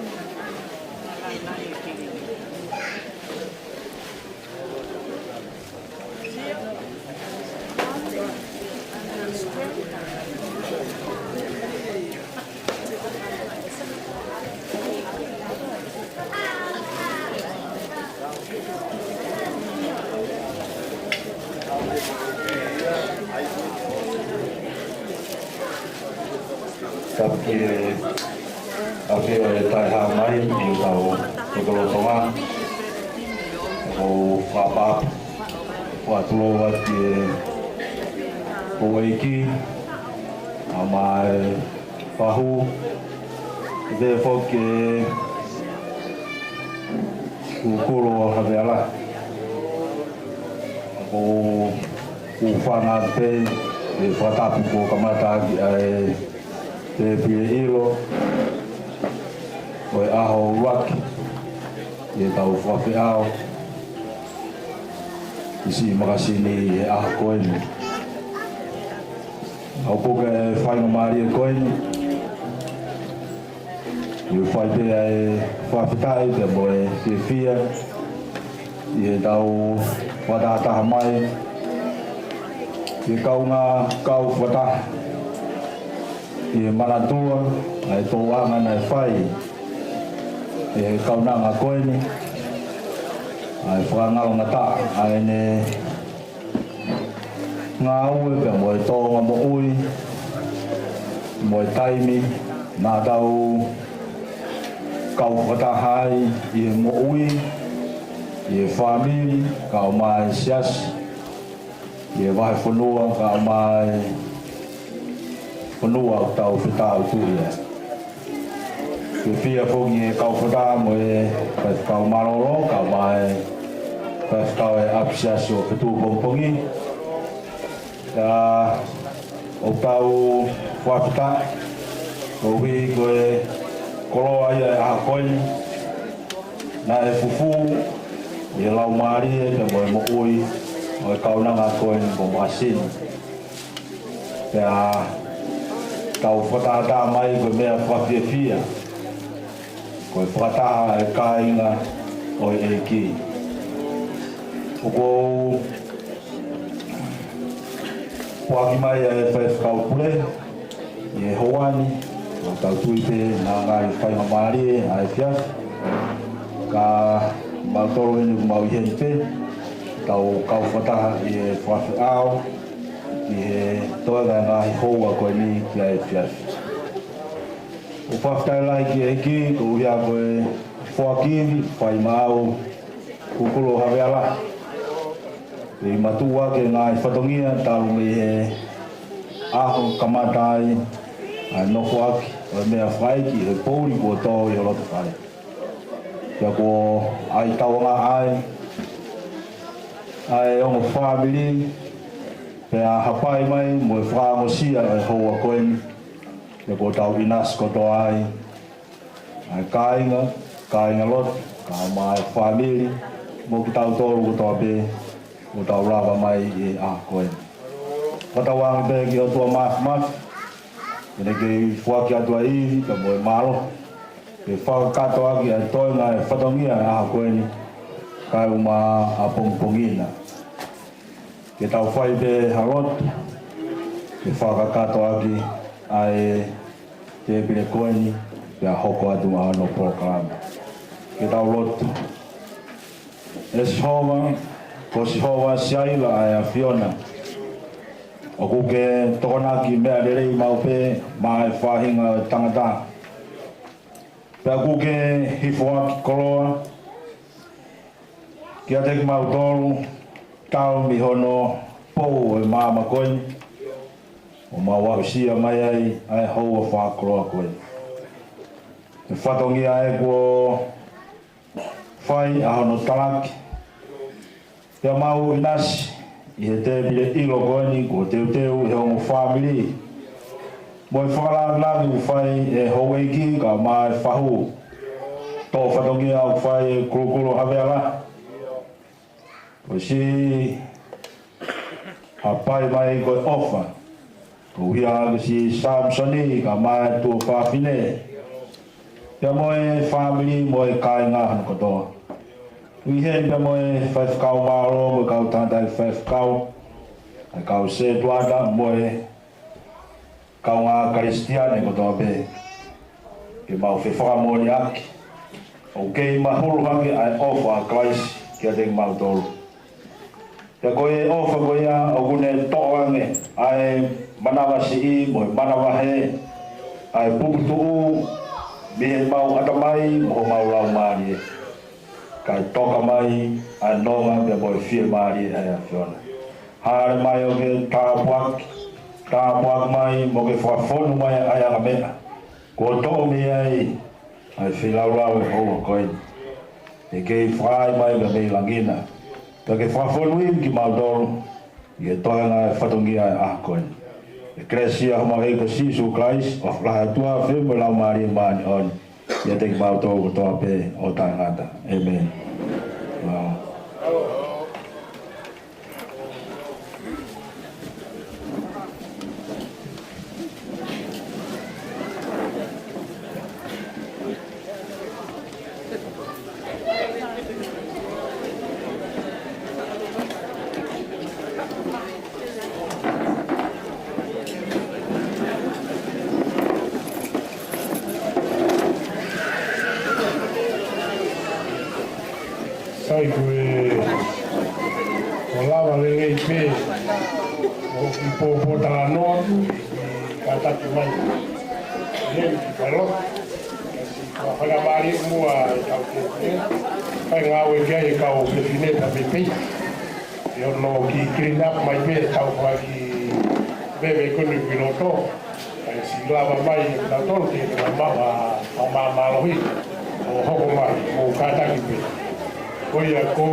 Tapi Aofia e tai hā mai i tau Tokaikolo tonga o whapa watulo wati e hiki a mai whahu te whoke kukuro haweala o whana te e whatapu ko kamata ki ai te pie ilo o e aho waki e tau whawhiao isi Makasini e aho koeni au koke e whainga maari e koeni i whai pia e whawhitai te mo e whia i e tau whatataha mai i kaunga kau whataha i manatua ai tōanga nei whai e kaunanga koeni ai whakangau ngata ai ne ngā ue pia mo e tōnga mo ui mo e taimi nā tau kau whatahai i e mo ui i e whamiri kau mai siasi i e wahe whanua kau mai whanua o tau whetau tui e. Ke whia whongi e kau whetau mo e whekau maroro, kau mai whekau e Apisia o Fetu'u Pongipongi. O tau whawhita, o hui koe koloa ia e aha koeni, na e fufu, i e lau maari e te mo e mo ui, o e kaunanga koeni mo Makasini. Pea tau whatata mai koe mea whawhiawhia, koe whakataha e kāinga o e hiki. O kou whaki mai e whekau pule, i e hoani, o tau tuipe nā ngai whainga maari e a e whias, ka mautoro enu ku mau iheni pe, tau kau whataha i e whawhiao, i he toenga ngahi houa koe ni ki a e whias. O whawhitai lai ki e hiki, ko uhia koe whakiwi, whaimaau, kukuro haweala. I matua ke ngahi whatongia, talu me he aho kamatai, ai noko aki, o mea whaiki, e pouri kua tō i o loto whare. Kia ko ai tauanga ai ongo whamiri, pea hapai mai mo e whangosia e hoa koeni, kia ko tau inas koto ai kāinga lot, ka mai whamiri, mo ki tau tōru koto ape, mo tau rava mai e a koeni. Watawangi pe ki o tua maf, kene ki whaki atua iwi, ka mo e malo, ke whakakato aki e toenga e whatongia e a koeni, kai uma a Pongipongina. Ke tau whai pe harot, ke whakakato aki ai te pire koeni, ke a hoko atu no program. Ke tau lotu. E sihova, ko sihova siaila ai a Fiona. O kuke tokonaki mea rerei mau pe, maa e whahinga tangata. Pea kuke hifoaki koloa, kiate ki mau tolu, tau mi hono pou e māma koeni, o mau Aofia mai ai houa whakoloa koeni. E whatongia e kua whai a hono talaki, pea mau inasi, i he te pire ilo koeni, ko teu he hongo whamiri, Moi whakalangi u whai e houeki ka mai whahu. Tō whatongi au whai e kurukuru haweala. O si hapai mai koe ofa. Ko hia si Samsoni ka mai tu whawhine. Pia moe family moe kai ngā hana kotoa. Ui hen pia moe fekau maaro moe kau tātai fekau. Ai kau se tuada moe kau ngā Kristiane kotoa pe. Ke mau whewhakamoni aki. O kei mahuru hangi ai ofa Christ kiate mau tolu. Te koe ofa koe ia o kune to'ange ai manawa si I moe manawa he ai puputu'u mihe mau atamai moho mau lau maari e. Kai toka mai ai nonga me moe fie maari e ai a whiona. Hare mai o ke tāpuak mai mo ke whawhonu mai ai a mea. Ko to'o mi ai ai whilau e hoa koe. E kei whai mai me mei langina. Ka ke whawhonu im ki mautoro i e tohenga e whatongi ai a koe. E kresia homa hei ko Sisu Christ o whaha tua whimo lau maari e maani on. I e teki mautoro ko toa pe o tā ngata. Amen. Wow. Sai koe o lawa le pe o ki po tala noa ka tatu mai nem ki palo ka whakamari mua e tau te kai ngā ue kia e kau whiwhineta me pei e ono ki clean up mai pe tau wha ki bebe kunu ki roto kai si lawa mai e tau tolu te ngā mawa o mamalohi o hoko mai o kātaki pe koia ko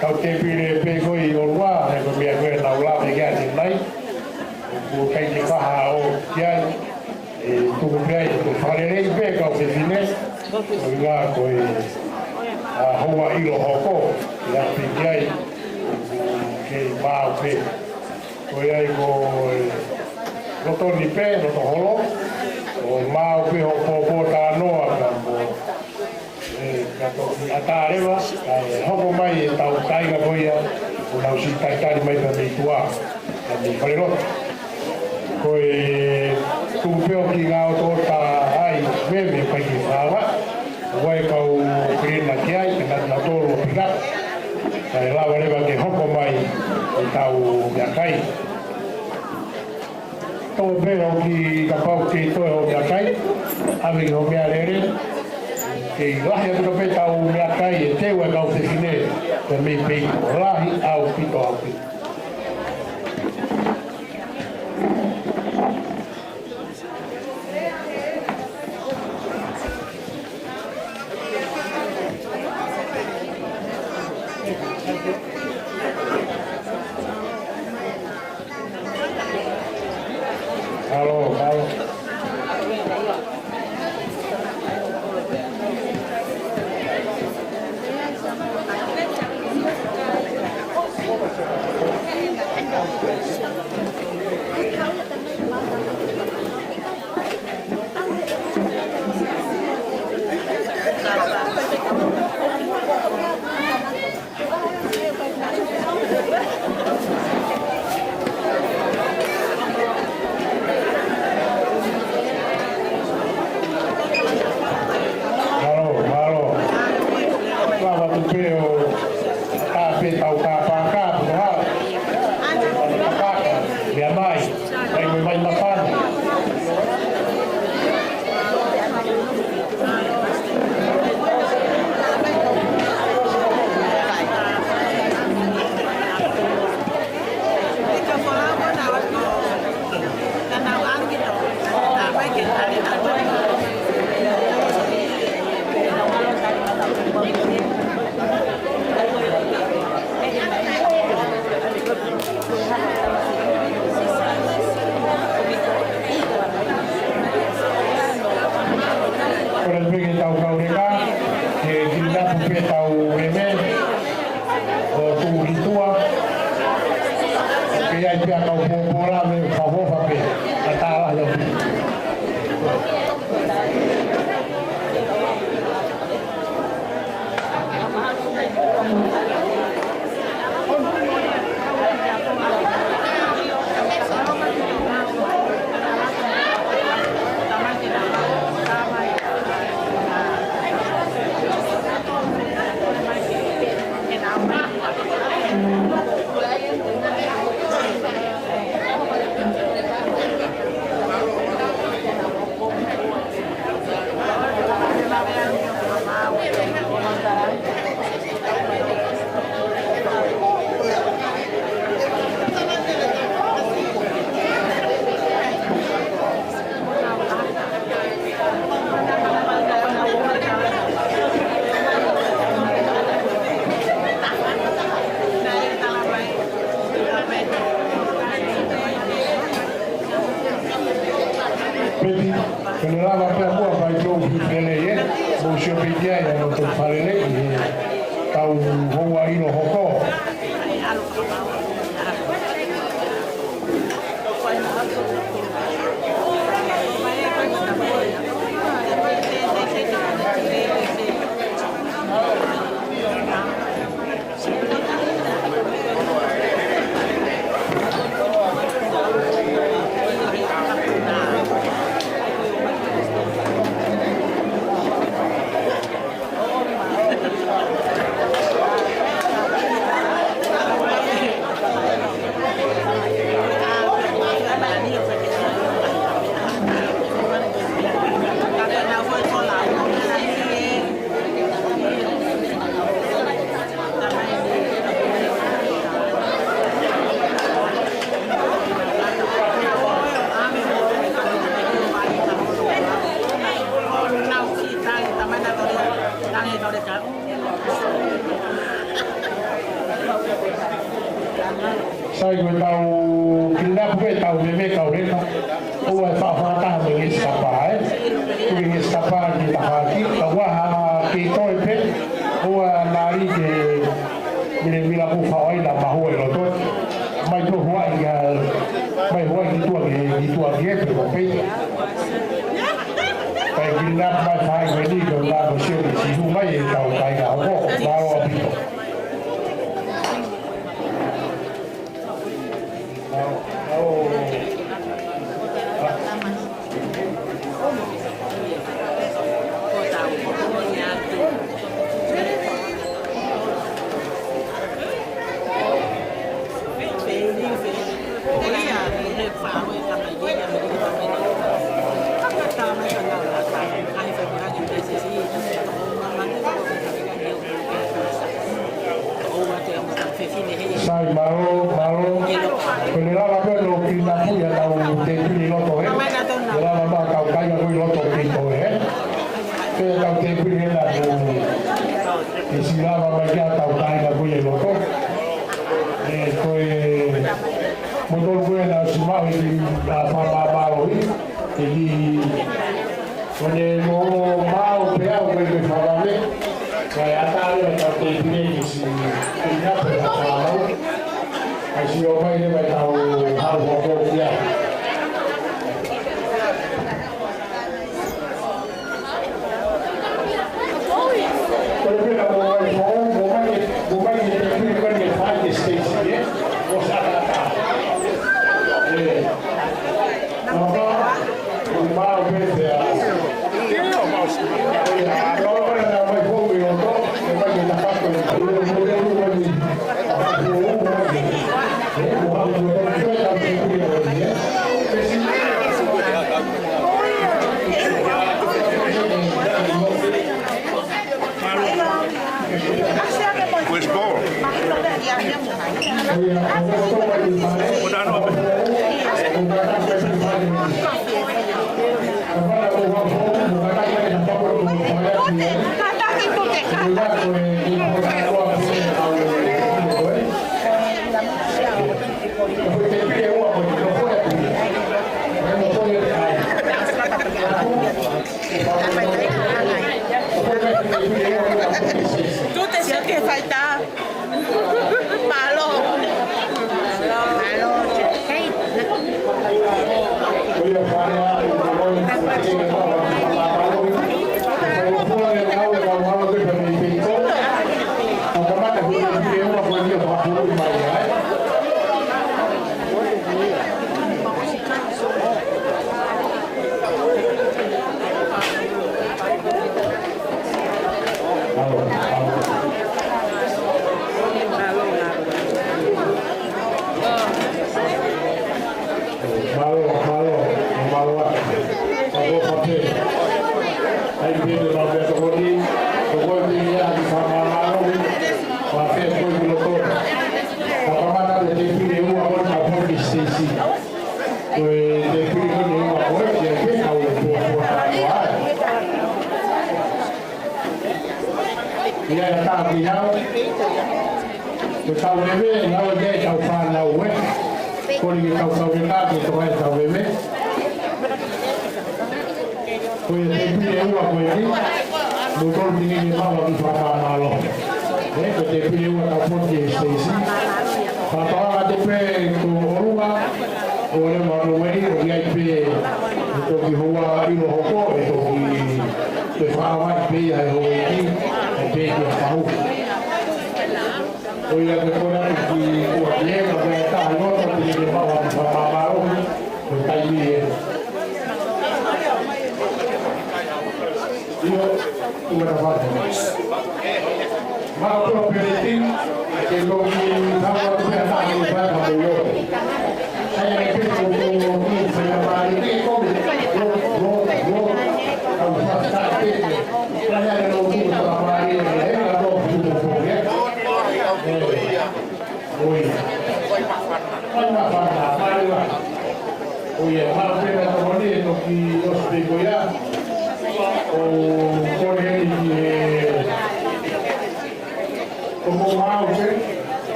tau te pire pe koi o rua e ko mea koe nau la me kia te nai ko kai te whaha o kia e tuku pia e ko whakarerei pe kau te whine o ngā koe hoa ilo hoko ia pe kia e kei māu pe koia e ko rotoni pe, roto holo o māu pe ho pōpō tā noa ka mo atarewa hoko mai e tau taiga koia o nau si taitari mai pa mei tua a mei whalerota koe tūpeo ki ngā o tō tā ai meme pai ki whawa wai kau kirina ki ai ke nata tōru o pika kai lawa rewa ke hoko mai e tau mea kai tō pēro ki ka pau ki toe o mea kai ame ki ho mea rere kei lahi atu ka pe tau mea kai e teu e kau whiwhine te mei pei lahi au pito au pito. kina pupe tau eme o tuuritua ke ai pia kau popola me fawofa pe a tala yo sai ko tau kina pupe tau me kau reka o ai fa ta me escapa ku escapa di tahaki kawa ki toi pe o nari ke mira ku fa ai la mahu lo to mai to hua ia mai hua ki tua ke pe pe pai kina mai fa ai ni ko la ko Sione si hu mai tau kai ga ho ba o pito sai malo con la va per lo che la fuia da un tempo loto la va a caucai con loto pito che da un tempo la che si lava ma già caucai con loto e poi motor buena si va di la fakamaau e di con il mau peau che fa vai a tale da tempo che si per la fakamaau ai si o mai vai tau hau ho dia però la vuoi che quelli fai che stessi o sa ma per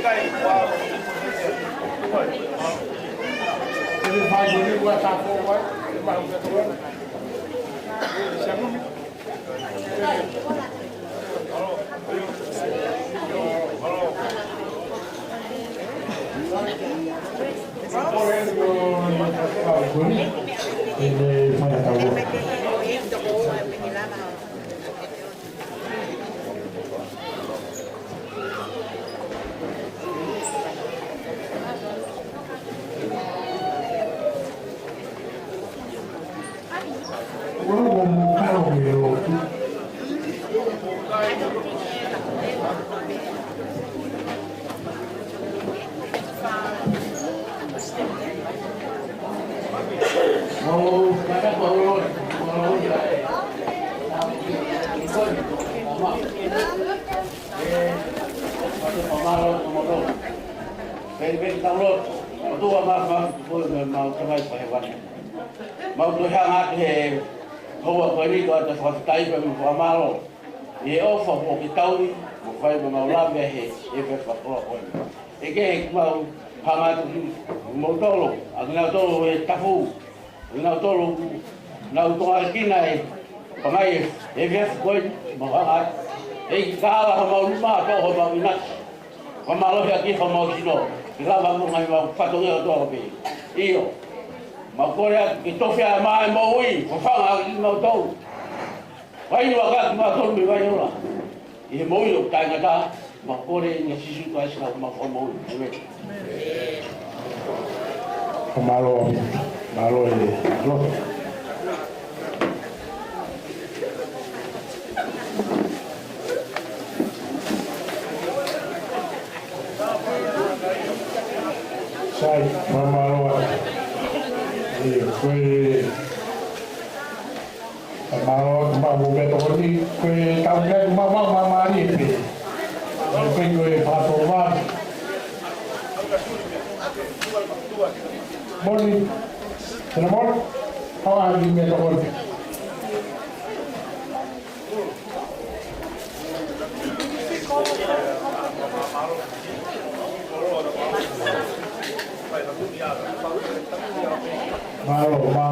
Ikai, Ouau, Ele vai ele vai estar com vai, vai o petróleo. mau tu hanga he hoa ko ni ko ta fa tai ko mo malo e o fa ko ki tauri mo fai mo la be he e fe fa ko ko e ke mau hanga tu mo tolo agna tolo e tafu agna tolo na to alkina e pa mai e ve ko mo hanga e ka la mo ma to ho ba ina ko malo he ki fa mo sino ila ba mo ngai ba fa to yo to be io ma kore ki tofia mai moi ko fanga ki mau tau vai wa ka ma to mi vai ora e moi o ta ngata ma kore ni sisu ka sa ma fo moi malo malo e lo sai malo quê mà bố mẹ tôi đi quê tao nghe mà đi thì quê người phá tổ văn bốn đi thế là bốn không ai đi mẹ tôi malo.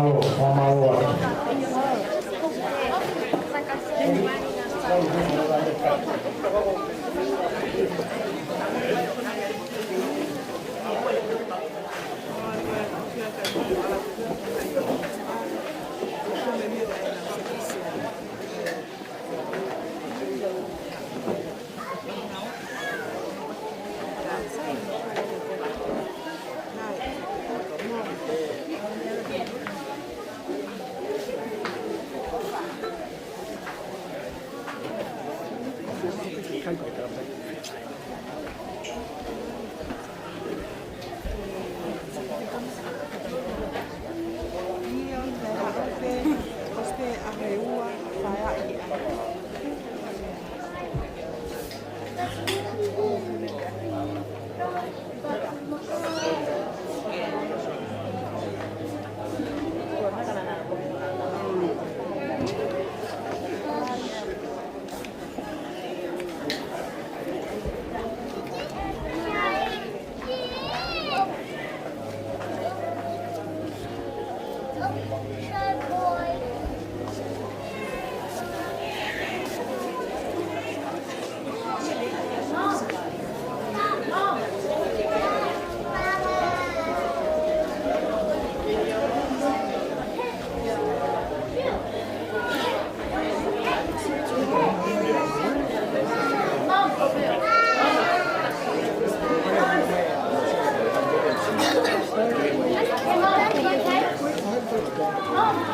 Oh.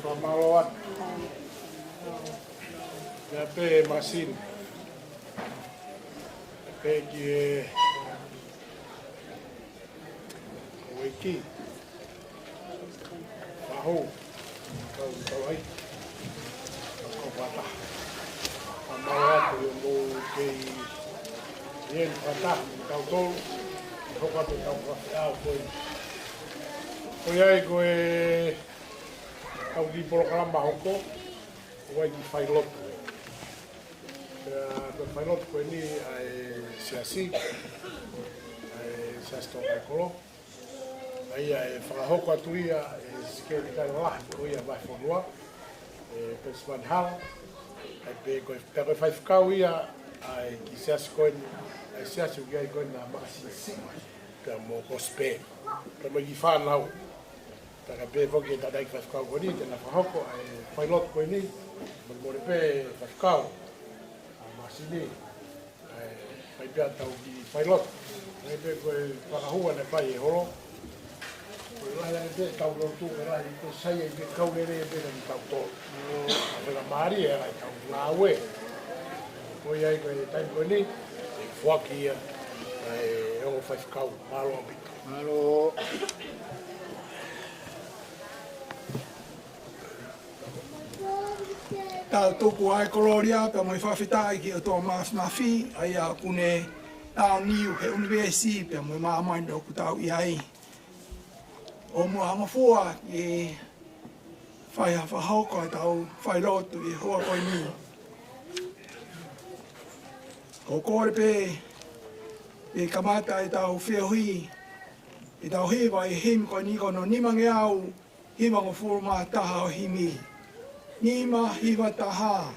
whamalo atu. Ia pe Makini. Pe ki e hiki. Waho. Kau hai. Kau pata. Whamalo atu e mo kei ien pata. Kau tolu. Hokatu kau whawhiao koe. Koe ai koe kau di polokalamba hoko. Koe ki whailotu. Koe whailotu koe ni ai siasi. Ai siasi Tokaikolo. Ai ai whakahoko atu ia e sikeri kai lahi koe ia vai whanua. E Pesman Hal. Ai pe koe whaifkau ia ai ki siasi koe ni. Ai siasi uki ai koe na Makasini. Pea mo kospe. Pea mo i whanau. Taka pe foki e tadai ki whaifkau koe ni, tena whahoko, ai whailotu koe ni, mo pe whaifkau, a Makini, ai whai pia tau ki whailotu. Ai pe koe whakahua ne whai e holo. Koe lahi ane pe tau lotu, e lahi koe sai e pe kaurere e pena ni tau tō. A whaka maari e ai tau ngāwe. Koe ai koe taim koe ni, e whaki ia, ai ongo whaifkau, malo ambito. Malo. Tau tōku ai koloria, pia moi whawhitai ki o tō mafi, ai a kune tau niu he universi, pia moi maamain doku tau i ai. O mua hamafua ki whai ha whahauka tau whailotu i hoa koi ni. Ko kore pe kamata i tau whiahui, i tau hewa i him koi ni kono nimange au, hiwa ngo furuma taha o himi. Nima hiwa taha.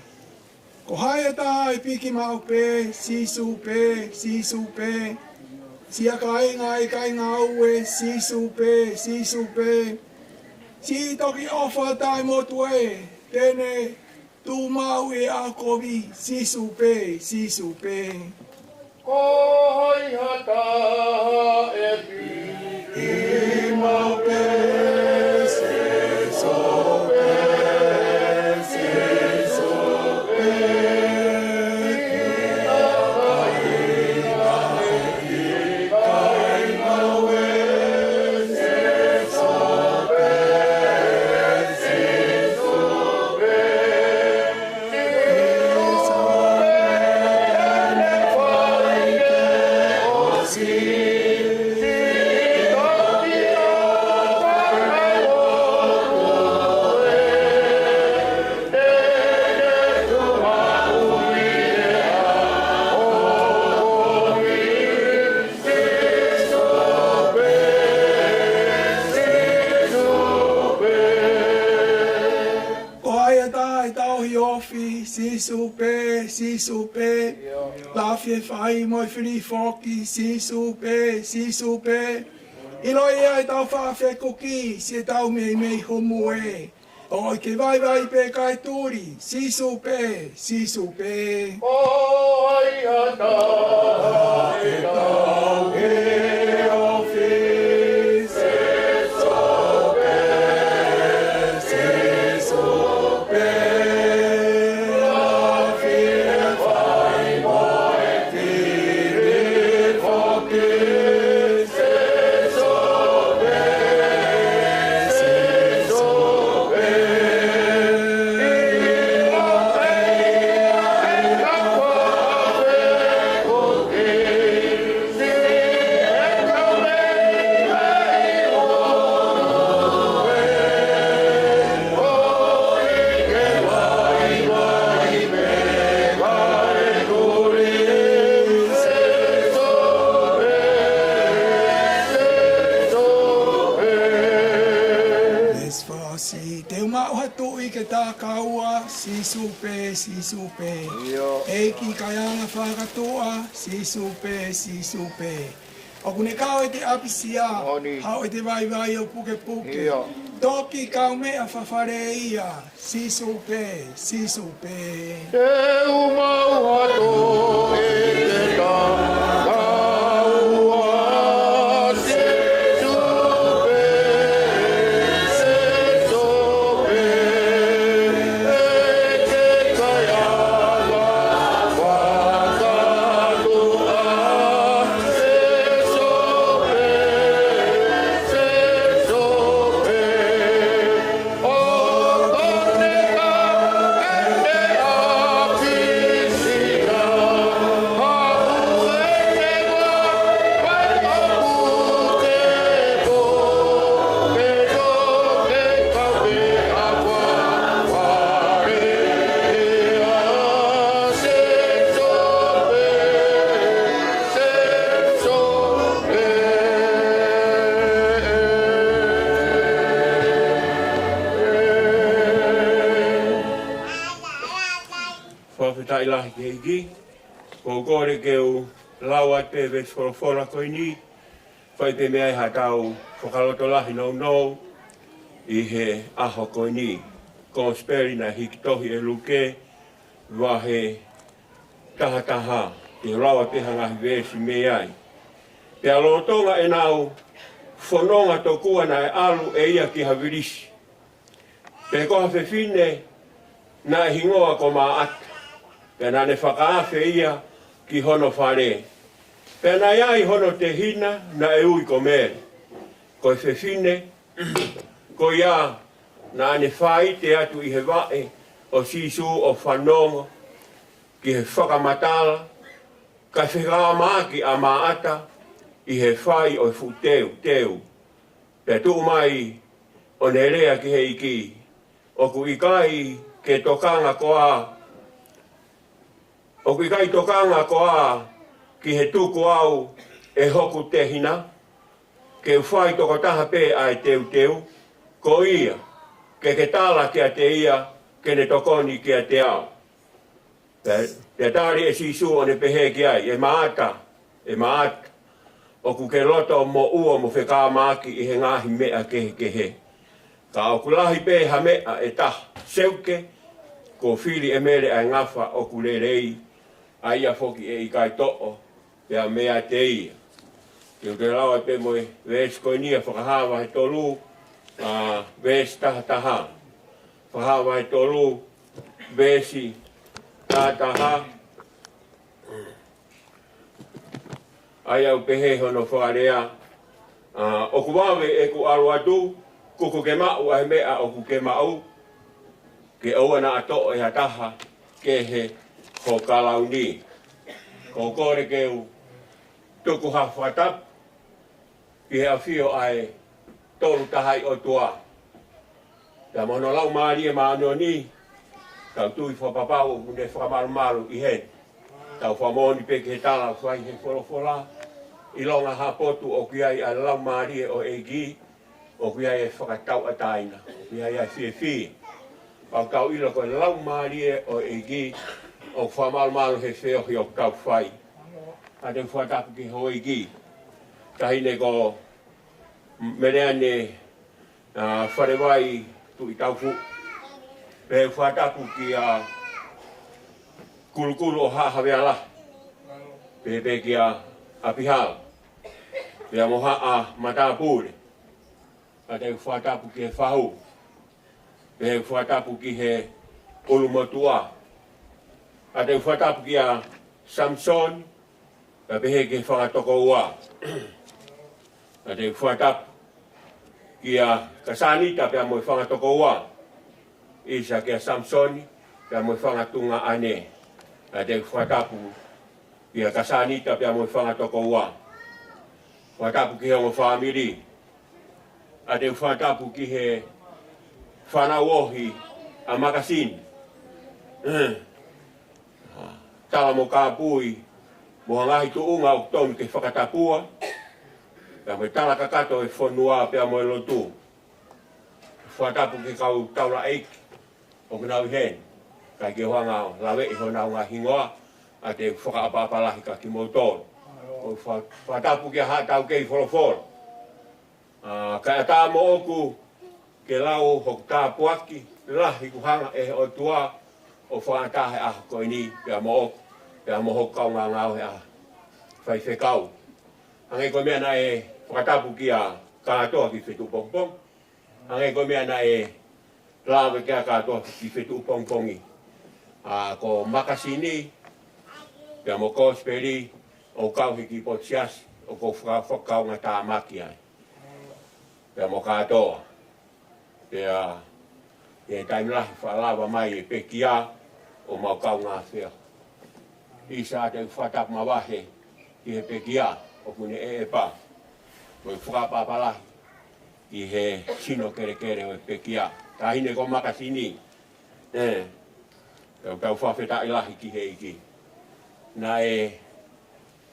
Ko haia taha i piki mau pe, sisu pe, sia ka inga i ka inga ue, sisu pe. Si toki ofa tai motu e, tene tu mau e a kovi, sisu pe. Ko hoi hata e piki mau pe, sisu pe. Sisu pe, la fie fai moi fili foki, sisu pe. Ilo ia i tau whawhia koki, si tau mei homu e. O ke vai pe kai turi, sisu pe. O ai ata, e tau he ofi. Sisu pe. Eki kayanga whakatoa, sisu pe. O kune kau e te Apisia, hau e te vai o puke. Toki kau mea whawhare ia, sisu pe. Te umau hato e te kaua, sisu pe. whawhetai lahi ke hiki. Ko kore ke u lau at pe ves whorofora koe ni. Whai pe mea ha tau whakaloto lahi nou i he aho koe ni. Ko speri na hiki tohi e luke wa he taha te rawa te hangahi vesi me ai. Te alotonga e nau whanonga tokua na e alu e ia ki havirisi. Pe koha whewhine na e hingoa ko maa ata. Pe na ne whakaafe ia ki hono whare. Pe na iai hono te hina na e ui ko mere. Ko e whewhine, ko ia na ne whai te atu i he wae o sisu o whanonga ki he whakamatala, ka whekau maaki a maa ata i he whai o teu. Pe tuu mai o ne rea ki he iki. O ku ikai ke tokanga koa. O ku ikai tokanga koa ki he tuku au e hoku te hina. Ke whai toko taha pe ai teu. Ko ia ke tala kia te ia ke ne tokoni kia te au. Te tari e sisu o ne pehe ki ai. E maata. O ku ke loto mo ua mo fekau maaki i he ngahi mea kehe. Ka o ku lahi pe ha mea e taha. Seuke ko whiri e mere ai ngafa o ku lerei. A ia foki e ikai to'o. Pea mea te ia. Ke te lawa pe moe ves koe nia whakahawa he tolu. Ves taha. Whakahawa he tolu. Vesi taha. Ai au pehe hono wharea. O ku wawe e ku aru atu, kuku ke mau ai mea o ku ke mau. Ke aua na ato e hataha ke he ho kalau ni. Ko kore ke u tuku hawhatap ki he awhio ai tolu tahai o tua. Ka mono lau maari e maano ni, kau tui whapapau o ne whakamaru i hen. Tau whamoni pe ke tala whai he wholofola. I longa hapotu o kiai a lau maari o egi. O kiai e whakatau ataina. O kiai a whie. Pau kau ilo koe lau maari o egi. O whamaru he whiohi o kau whai. A te whatapu ki ho egi. Tahine ko mereane wharewai tu i tau fu. Pe whatapu ki a kulukulu o hahaweala. Pe ki a Apisia. Pea moha a matapure. A te whatapu ki he whahu. Pe whatapu ki he ulumotua. A te whatapu ki a Samson. Pe pehe ki he whakatoko ua. A te whatapu ki a Kasanita pea moe whakatoko ua. Isa ki a Samsoni. Pea moe whakatunga ane. A te whatapu ki a Kasanita pea moe whangatoko ua. Whatapu ki he o whamiri. A te whatapu ki he whanauohi a Makasini. Tala mo kāpui. Moha ngahi tuunga o tonu ke whakatapua. Pea moe tala kakato e whanua pea moe lotu. Whatapu ki kau taula eiki. O kinau hen. Kai ke hoanga lawe i honau ngā hingoa. A te whakaapapalahi ka ki motoro. O whatapu ki a hatau kei wholoforo. Kai a tā mo oku ke lau hoku tā puaki. Lahi ku hanga e o tua o whangatahe a koe ni. Pea mo oku. Pea mo hoku kau ngā ngau he a whai fekau. Hangai koe mea na e whakatapu ki a kātoa ki Fetu'u Pongipongi. Hangai koe mea na e lawe ki a kātoa ki Fetu'u Pongipongi. Ko Makasini. Pea mo kosperi o kau hiki po tiasi o ko whakau ngā tā maki ai. Pea mo kātoa. Pea e taimlahi whalawa mai e pekia o mau kau ngā whea. Isa te whatap mawahe i he pekia o kune e pa. Mo i whakapapalahi i he sino kere o e pekia. Tahine ko Makasini. Kau whawheta ilahi ki he iki. Na e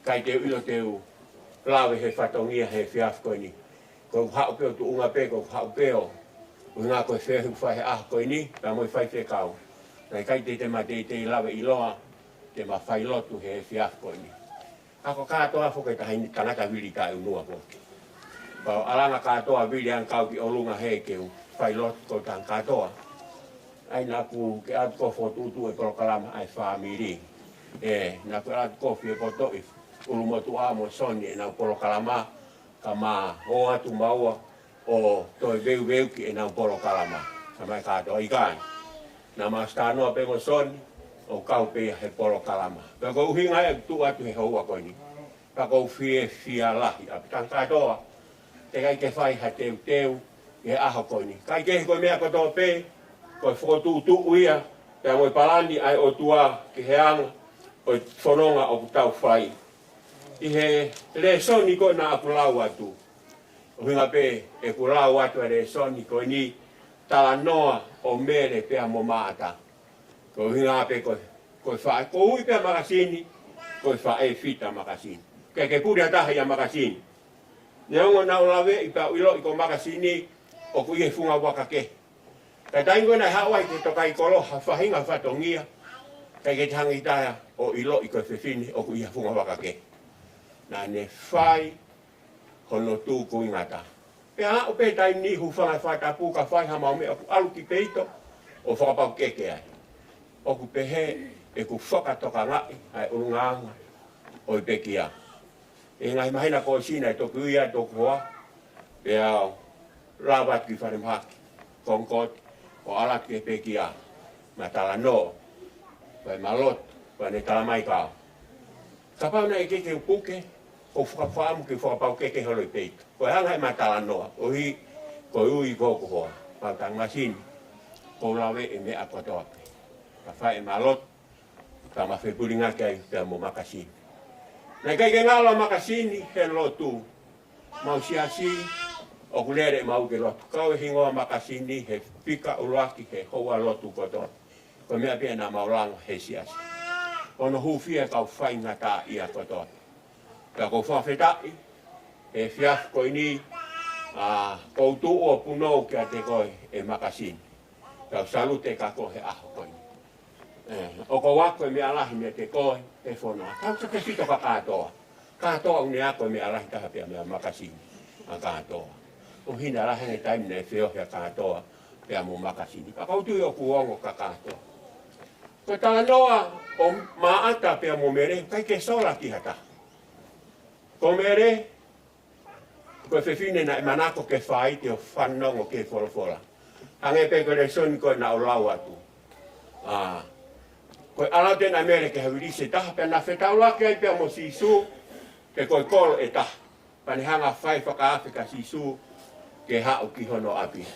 kai te ilo teu lawe he whatongia he whiafkoe ni. Ko hau peo tu unga pe, ko hau peo. O ngā koe whehu whahe ah koe ni, pea moi whai fekau. Nei kai te ma te lawe iloa, te ma whai lotu he fiafko ni. Ako katoa whoke ta haini tangata wili ka unua ko. Pao alanga katoa wili an kau ki olunga he keu, whai lotu ko tang katoa. Ai naku ke atu ko fotutu e prokalama ai whamiri. Naku atu ko fie koto i ulumotu amo soni e nau prokalama ka maa o atu maua o toi veu ki e nau prokalama. Samai katoa ikai. Na mastanoa pengo soni o kau pe he prokalama. Pako uhinga e tu atu he hoa koini. Pako fia lahi. Apitang katoa. Te kai ke whai ha teu e aho koini. Kai ke ko mea koto pe ko fotu uia te mo palani ai o tua ki heanga o fononga o tau whai. I he le soni ko na aku lau atu. O hinga pe e ku lau atu e le soni ko ni tala noa o mere pe a mo maata. Ko hinga pe ko whai. Ko ui pe a Makasini, ko whai fita Makasini. Ke puria taha ia Makasini. Neongo na o lawe i pa uilo i ko Makasini o ku ihe funga waka ke. Ka taingo na hawai ke Tokaikolo ha whahinga whatongia. Kai ke tangi taia o ilo i ko whewhini o ku ihe funga waka ke. Na ne whai hono tū ku engata. Pe a o pe tai ni hu whanga whatapu ka whai ha maume o ku alu ki peito o whakapau keke ai. O ku pehe e ku whakatoka ngai ai urungaanga o i pekia. E ngai mahina ko sina e toku ia toku hoa. Pe au rawat ki wharim haki. Kongkot o alat ki e pekia. Ma tala no. Vai malot. Vai ne tala mai kao. Kapau na e keke upuke. O whakawhaamu ki whakapau keke holo i peito. Ko hanga e ma tala noa. O hi ko ui koko hoa. Pau tang masini. Ko lawe e mea kotoa pe. Ka whae malot. Ka ma whepuringa ki ai pia mo Makasini. Nei kai ke ngalo Makasini he lotu. Mau siasi o kulere mau ke lotu. Kau e hingoa Makasini he pika uruaki he hoa lotu kotoa. Ko mea pia na maulanga he siasi. Ono hufia kau whainga tā ia kotoa. Ka ko whawhetai e fiaf koi ni koutu o punou kia te koi e Makasini. Kau salute ka ko he aho koi ni. O ko wako e me alahi me te koi e whonoa. Kau sa ke sito ka katoa. Katoa uni ako e me alahi taha pia mea Makasini. A katoa. O hina alahi ne taimine e whio hea katoa pia mo Makasini. Ka koutu i o kuongo ka katoa. Ko tala noa o maata pia mo mere, kai ke sola ki hata. Ko mere, ko whewhine na e manako ke whai te o fanongo ke wholofola. Hange pe ko le soni ko na o lau atu. Ko ala tena mere ke hawiri se taha pe na Tauelangi ai pia mo sisu ke Tokaikolo e taha. Pane hanga whai whakaafika sisu ke hao ki hono api.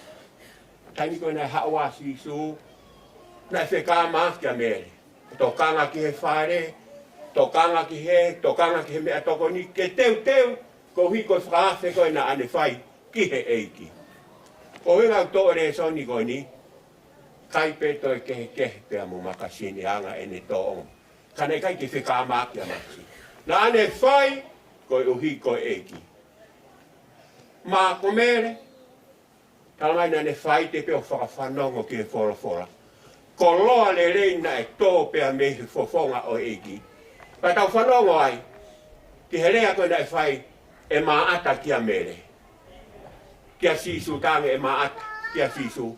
Taimi ko na hao wa sisu na fekamaau kia mere. Tokanga ki he whare, tokanga ki he mea toko ni ke teu ko hi ko whaafe koe na ane whai ki he eiki. Ko hinga tō re soni koe ni, kai pe toi kehe pia mo Makasini anga ene tō ongo. Kane kai ki whekamau kia maki. Na ane whai koe uhi koe eiki. Ma ko mere, talangai na ane whai te peo whakawhanongo ki he wholofola. Ko loa le reina e tō pia me he fofonga o eiki. Pa tau whanongo ai, ki he rea koe na e whai e maata kia mere. Kia sisu tange e maata kia sisu.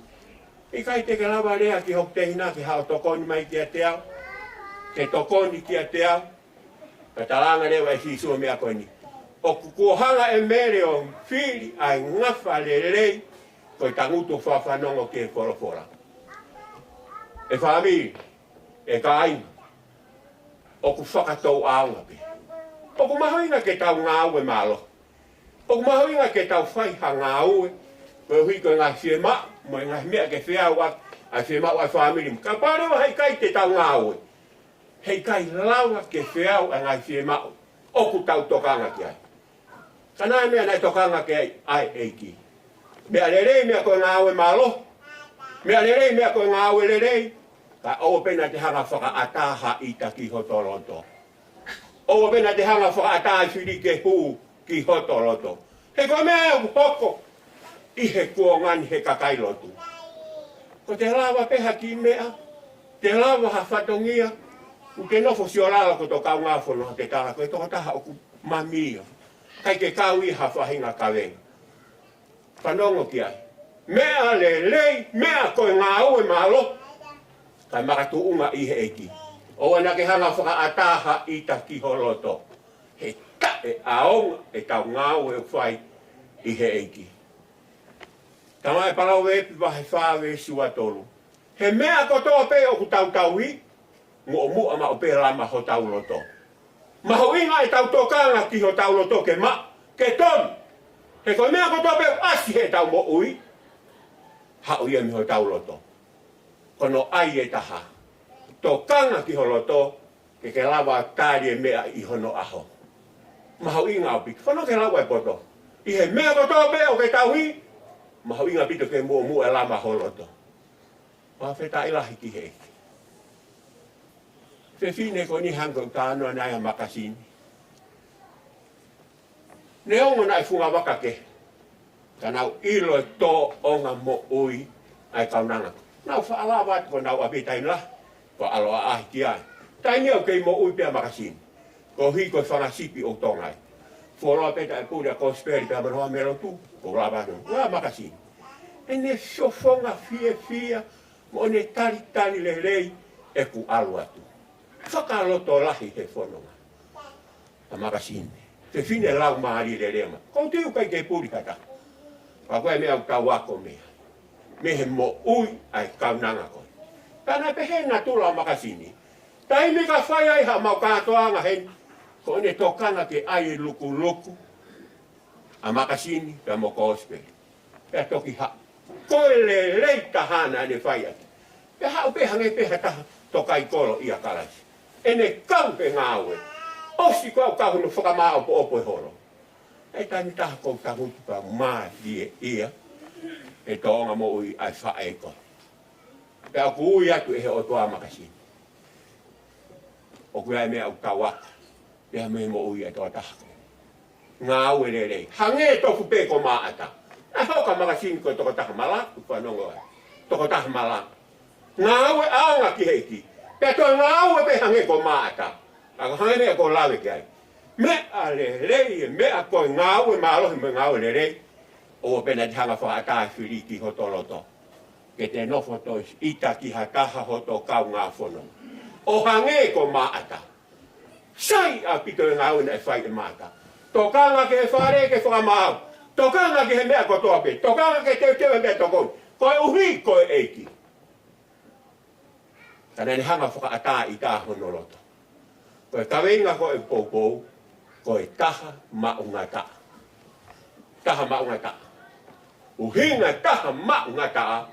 I kai te ke lawa rea ki hok te hina ki hao tokoni mai kia te au. Ke tokoni kia te au. Ka talanga rewa e sisu o mea koe ni. O kukuohanga e mere o whiri ai ngafa le rei koe tangutu whawhanongo ke wholofola. E whaami, e ka aina, o ku whakatou aunga pe. O ku mahoinga ke tau ngā ue malo. O ku mahoinga ke tau whaiha ngā ue, koe hui koe ngā whiema, mo ngā mea ke whiau ak, a whiema o ai whaamiri. Ka pārewa hei kai te tau ngā ue. Hei kai laua ke whiau a ngā whiema, o ku tau tokanga ki ai. Ka nai mea nai tokanga ki ai eiki. Mea lerei mea koe ngā ue malo. Mea lerei mea koe ngā ue lerei. Ka o pena te hanga whaka ataha i ta ki hotoloto. O pena te hanga whaka ataha i whiri ke hū ki hotoloto. He koe mea e hoko i he kuongani he kakailotu. Ko te lawa peha ki mea, te lava ha fatongia, u ke nofo si o lala ko to kau ngā whono te tala, ko e toko taha o ku mamia. Kai ke kau i ha whahinga ka venga. Fanongo ki ai. Mea le lei, mea koe ngā ue malo. Kai maratu unga i he eki. O ana ke hanga whaka ataha i ta ki holoto. He ta e aonga e tau ngā ue whai i he eki. Tama e parau epi wahe whawe siwa tolu. He mea kotoa pe o ku tau tau i, mo mua ma o pe lama ho tau loto. Maho inga e tau tokanga ki ho tau loto ke ma, ke ton. He koe mea kotoa pe asi he tau mo ui, ha uia mi ho tau loto. Kono ai e taha. Tokanga ki ho loto, ke lawa tāri e mea i hono aho. Maho inga o piki, whanau ke lawa e poto. I he mea kotoa pe o ke tau i, maho inga pito ke mua e lama ho loto. Wa feta ila hiki he eki. Fe fine ko ni hanga utano na ya Makasini. Ne ongo na ifunga waka ke. Kanau ilo e to onga mo ui ai kaunanga. Nau whaala wat ko nau abitain la. Ko aloa ahi ki ai. Tai niau kei mo ui pia Makasini. Ko hiko whanga sipi o tongai. Foloa peta e pūrea ko speri pia manoa mero tu. Ko lavano. Wa Makasini. E ne sofonga fia. Mo ne tari le rei e ku alua tu. Whakaloto lahi he whanonga. A Makasini. Te fine lau maari le rema. Ko tiu kai ke puri kata. Ka koe mea utau ako mea. Me he mo ui ai kaunanga koe. Tana pehenga tula Makasini. Tai me ka whai ai ha mau katoanga hen. Ko ne tokanga ke ai luku. A Makasini pe mo kospe. Pea toki ha. Koe le leita hana ne whai ati. Pe hau pe hange pe hataha Tokaikolo ia kalasi. Ene kau pe ngāwe. Osi kau kahu no fakamaau po opo e horo. E tani taha kou tahutu pa maa ia. E toonga mo ui ai whaeko. Pe aku ui atu e he o toa Makasini. O kuia mea au tawaka. Pe ha me mo ui e toa taha. Ngāwe le rei. Hange tofu pe ko maa ata. A hoka Makasini ko toko taha malaku fanongo ai. Toko taha malaku. Ngāwe aonga ki heiki. Pea toi ngāwe pe hange ko maata. Ako hange mea ko lawe ki ai. Mea le rei, mea koe ngāwe maalohi me ngāwe le rei. O pena te hanga whaatai whiri ki hotoloto. Ke te nofo tois ita ki hataha hoto kau ngā whono. O hange ko maata. Sai a pito e ngāwe na e whai e maata. Tokanga ke e whare ke fakamaau. Tokanga ke he mea ko toape. Tokanga ke teo e mea tokon. Koe uhi koe eiki. Tana ni hanga whakaata i tā honoloto. Koe kawenga ko e poupou, koe taha maungata. Taha maungata. Uhinga taha maungata,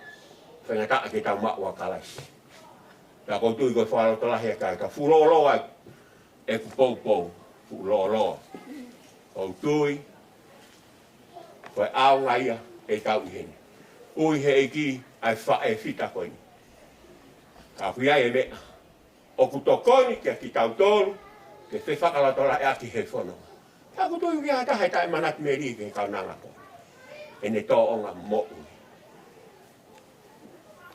whengata ke tau maua kalasi. Ka kou tui koe whaloto lahi e kai, ka fuloloa e ku poupou, fuloloa. Kou tui, koe aunga ia e tau i hene. Ui he eki ai whae fita koe ni. Ka whia e mea. O ku tokoni ke ki tau tolu, ke whi whakalatola e aki he whono. Ka ku tui kia taha e tae manati me ri ke kaunanga ko. E ne tō onga mo ui.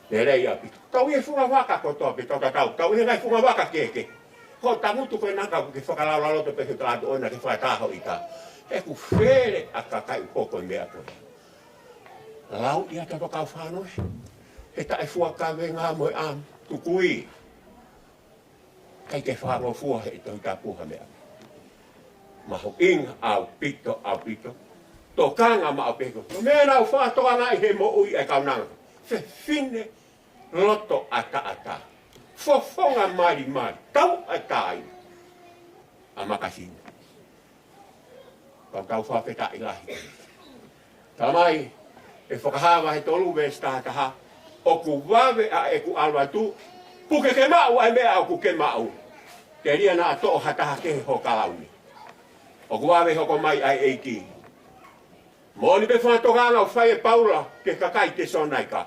Ne rei api. Tau i e whunga waka ko tō api tōka tau. Tau i e ngai whunga waka keke. Ko tamutu koe naka ku ke whakalala loto pe ke tātu oina ke whaetaho i tā. E ku where a kakai upoko i mea koe. Lau i ata tōkau whanoe. He tae whuakawe ngā moe am. Tukui. Kai ke whango fua he toi tā puha mea. Maho inga au pito. Tokanga ma au peko. No mea nau whātoa ngai he mo ui e kaunanga. Se fine loto ata. Fofonga mari. Tau atai. A Makasini. Kau whawheta i lahi. Tamai e whakahawa he tolu westa taha. O ku wawe a e ku alwatu, puke ke mau ai mea o ku ke mau. Ke ria na ato o hataha ke ho kalauni. O ku wawe hoko mai ai eiki. Moni pe whanatokanga o whai e Paula ke kakai te sonaika.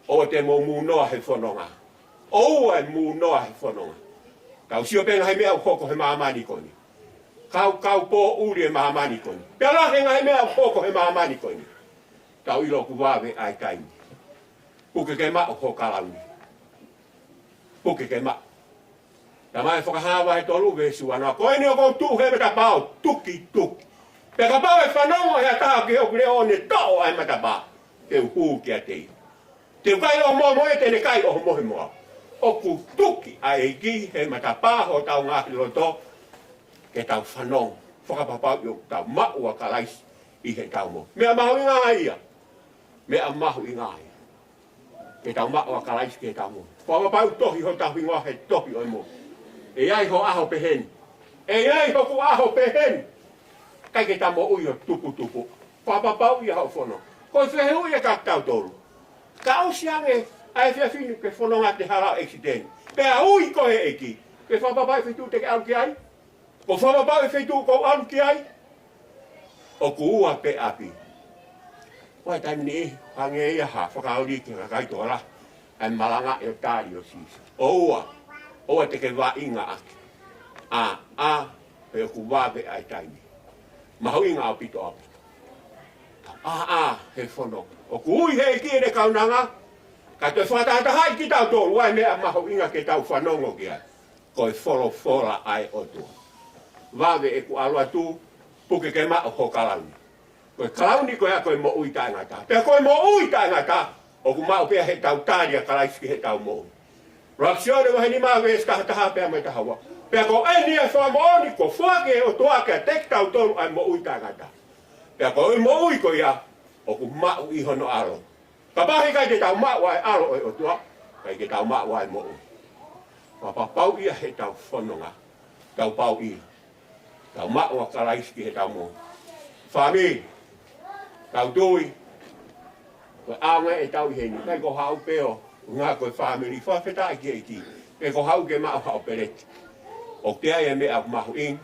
O te mo mūnoa he whanonga. O e mūnoa he whanonga. Kau sio penga he mea o hoko he mahamani koni. Kau po uri e mahamani koni. Pela henga he mea o hoko he mahamani koni. Kau ilo ku wawe ai kaini. Puke ke mao ho kalauni. puke ke ma. Ta mai whakahawa he tolu vesu ana. Koe ni o kou tu he meta pao, tuki. Pe ka pao e whanongo hea taha ke hoku leo ne tau ai mata pao. Te uhu kia te. Te ukai o Moimoi te ne kai o mohe moa. O ku tuki a hiki he mata pao tau ngahi loto ke tau whanongo. Whakapapau i o tau maua ka laisi i he tau mo. Mea mahu i ngā ia. Mea mahu i ngā ia. Ke tau maua ka laisi ke tau mo. Whakapapau tohi ho tau ingoa he tohi o mo. E ai ho aho pehen. E ai ho ku aho pehen. Kai ke tamo ui o tupu. Whakapapau i aho whono. Koi whehu i a kaktau tolu. Ka o siange ai whiawhinu ke whanonga te harau eksiden. Pea ui kohe eki. Ke whakapapau whitu te ke au ki ai. Ko whakapapau whitu ko au ki ai. O ku ua pe api. Wai taimi ni hange ia ha whakauri ki ngā kaitoa la. Ai malanga e o tāri o sisa. O ua. Oa te ke wā inga aki. Pe o ku wāpe ai taimi. Mahu inga o pito api. He whono. O ku ui he ki ere kaunanga. Ka toi whakatata hai ki tau tōru. Wai mea mahu inga ke tau whanongo ki ai. Koi whora ai o tua. Wāwe e ku alua tū. Puke ke ma o ho kalauni. Koe kalauni koe a koe mo ui ta engata. Pea koe mo ui ta engata. O ku mao pea he tau tāria kalaisiki he tau mo ui. Sione wahe ni maa wees kaha taha pea mai taha wa. Pea ko e nia wha mo oni ko whake o toa kia tek tau tolu ai mo ui ta engata. Pea ko e mo ui ko ia. O ku mau i hono alo. Ka pahi kai te tau mau ai alo o toa. Kai ke tau mau ai mo ui. Papa pau ia he tau whanonga. Tau pau ia. Tau mau a karaiski he tau mo. Whami. Tau tui. Koe aunga e tau i heni. Kai ko hau peo. Ngā koe whāmeri whawhetai ki e ki. Ke ko hau ke mao hao pereti. O te ai e mea mahu ing.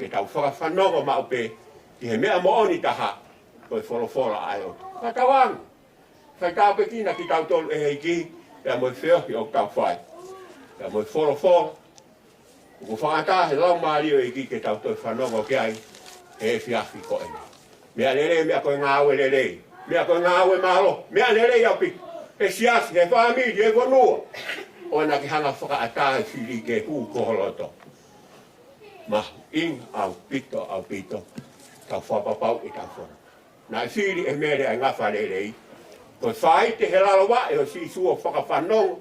Ke tau whakawhanonga mao pe. Ki he mea mooni taha. Koe wholofora ai o. Ka Tauelangi. Whai tau pe kina ki tau tolu e hei ki. Pea moi whiohi o tau whai. Pea moi wholofora. Ko whakata he lau maario e ki ke tau toi whanonga ke ai. E whiafi ko ene. Mea nere mea koe ngāwe nere. Mea koe ngāwe malo. Mea nere iau piki. E siasi, he whamiri, e whanua. O na ki hanga whakaatahe whiri ke hu koholoto. Mahu ing au pito. Tau whapapau i tau whana. Nā i whiri e mere ai ngawhare rei. Koe whai te he lalawa e o si sua whakawhanongo.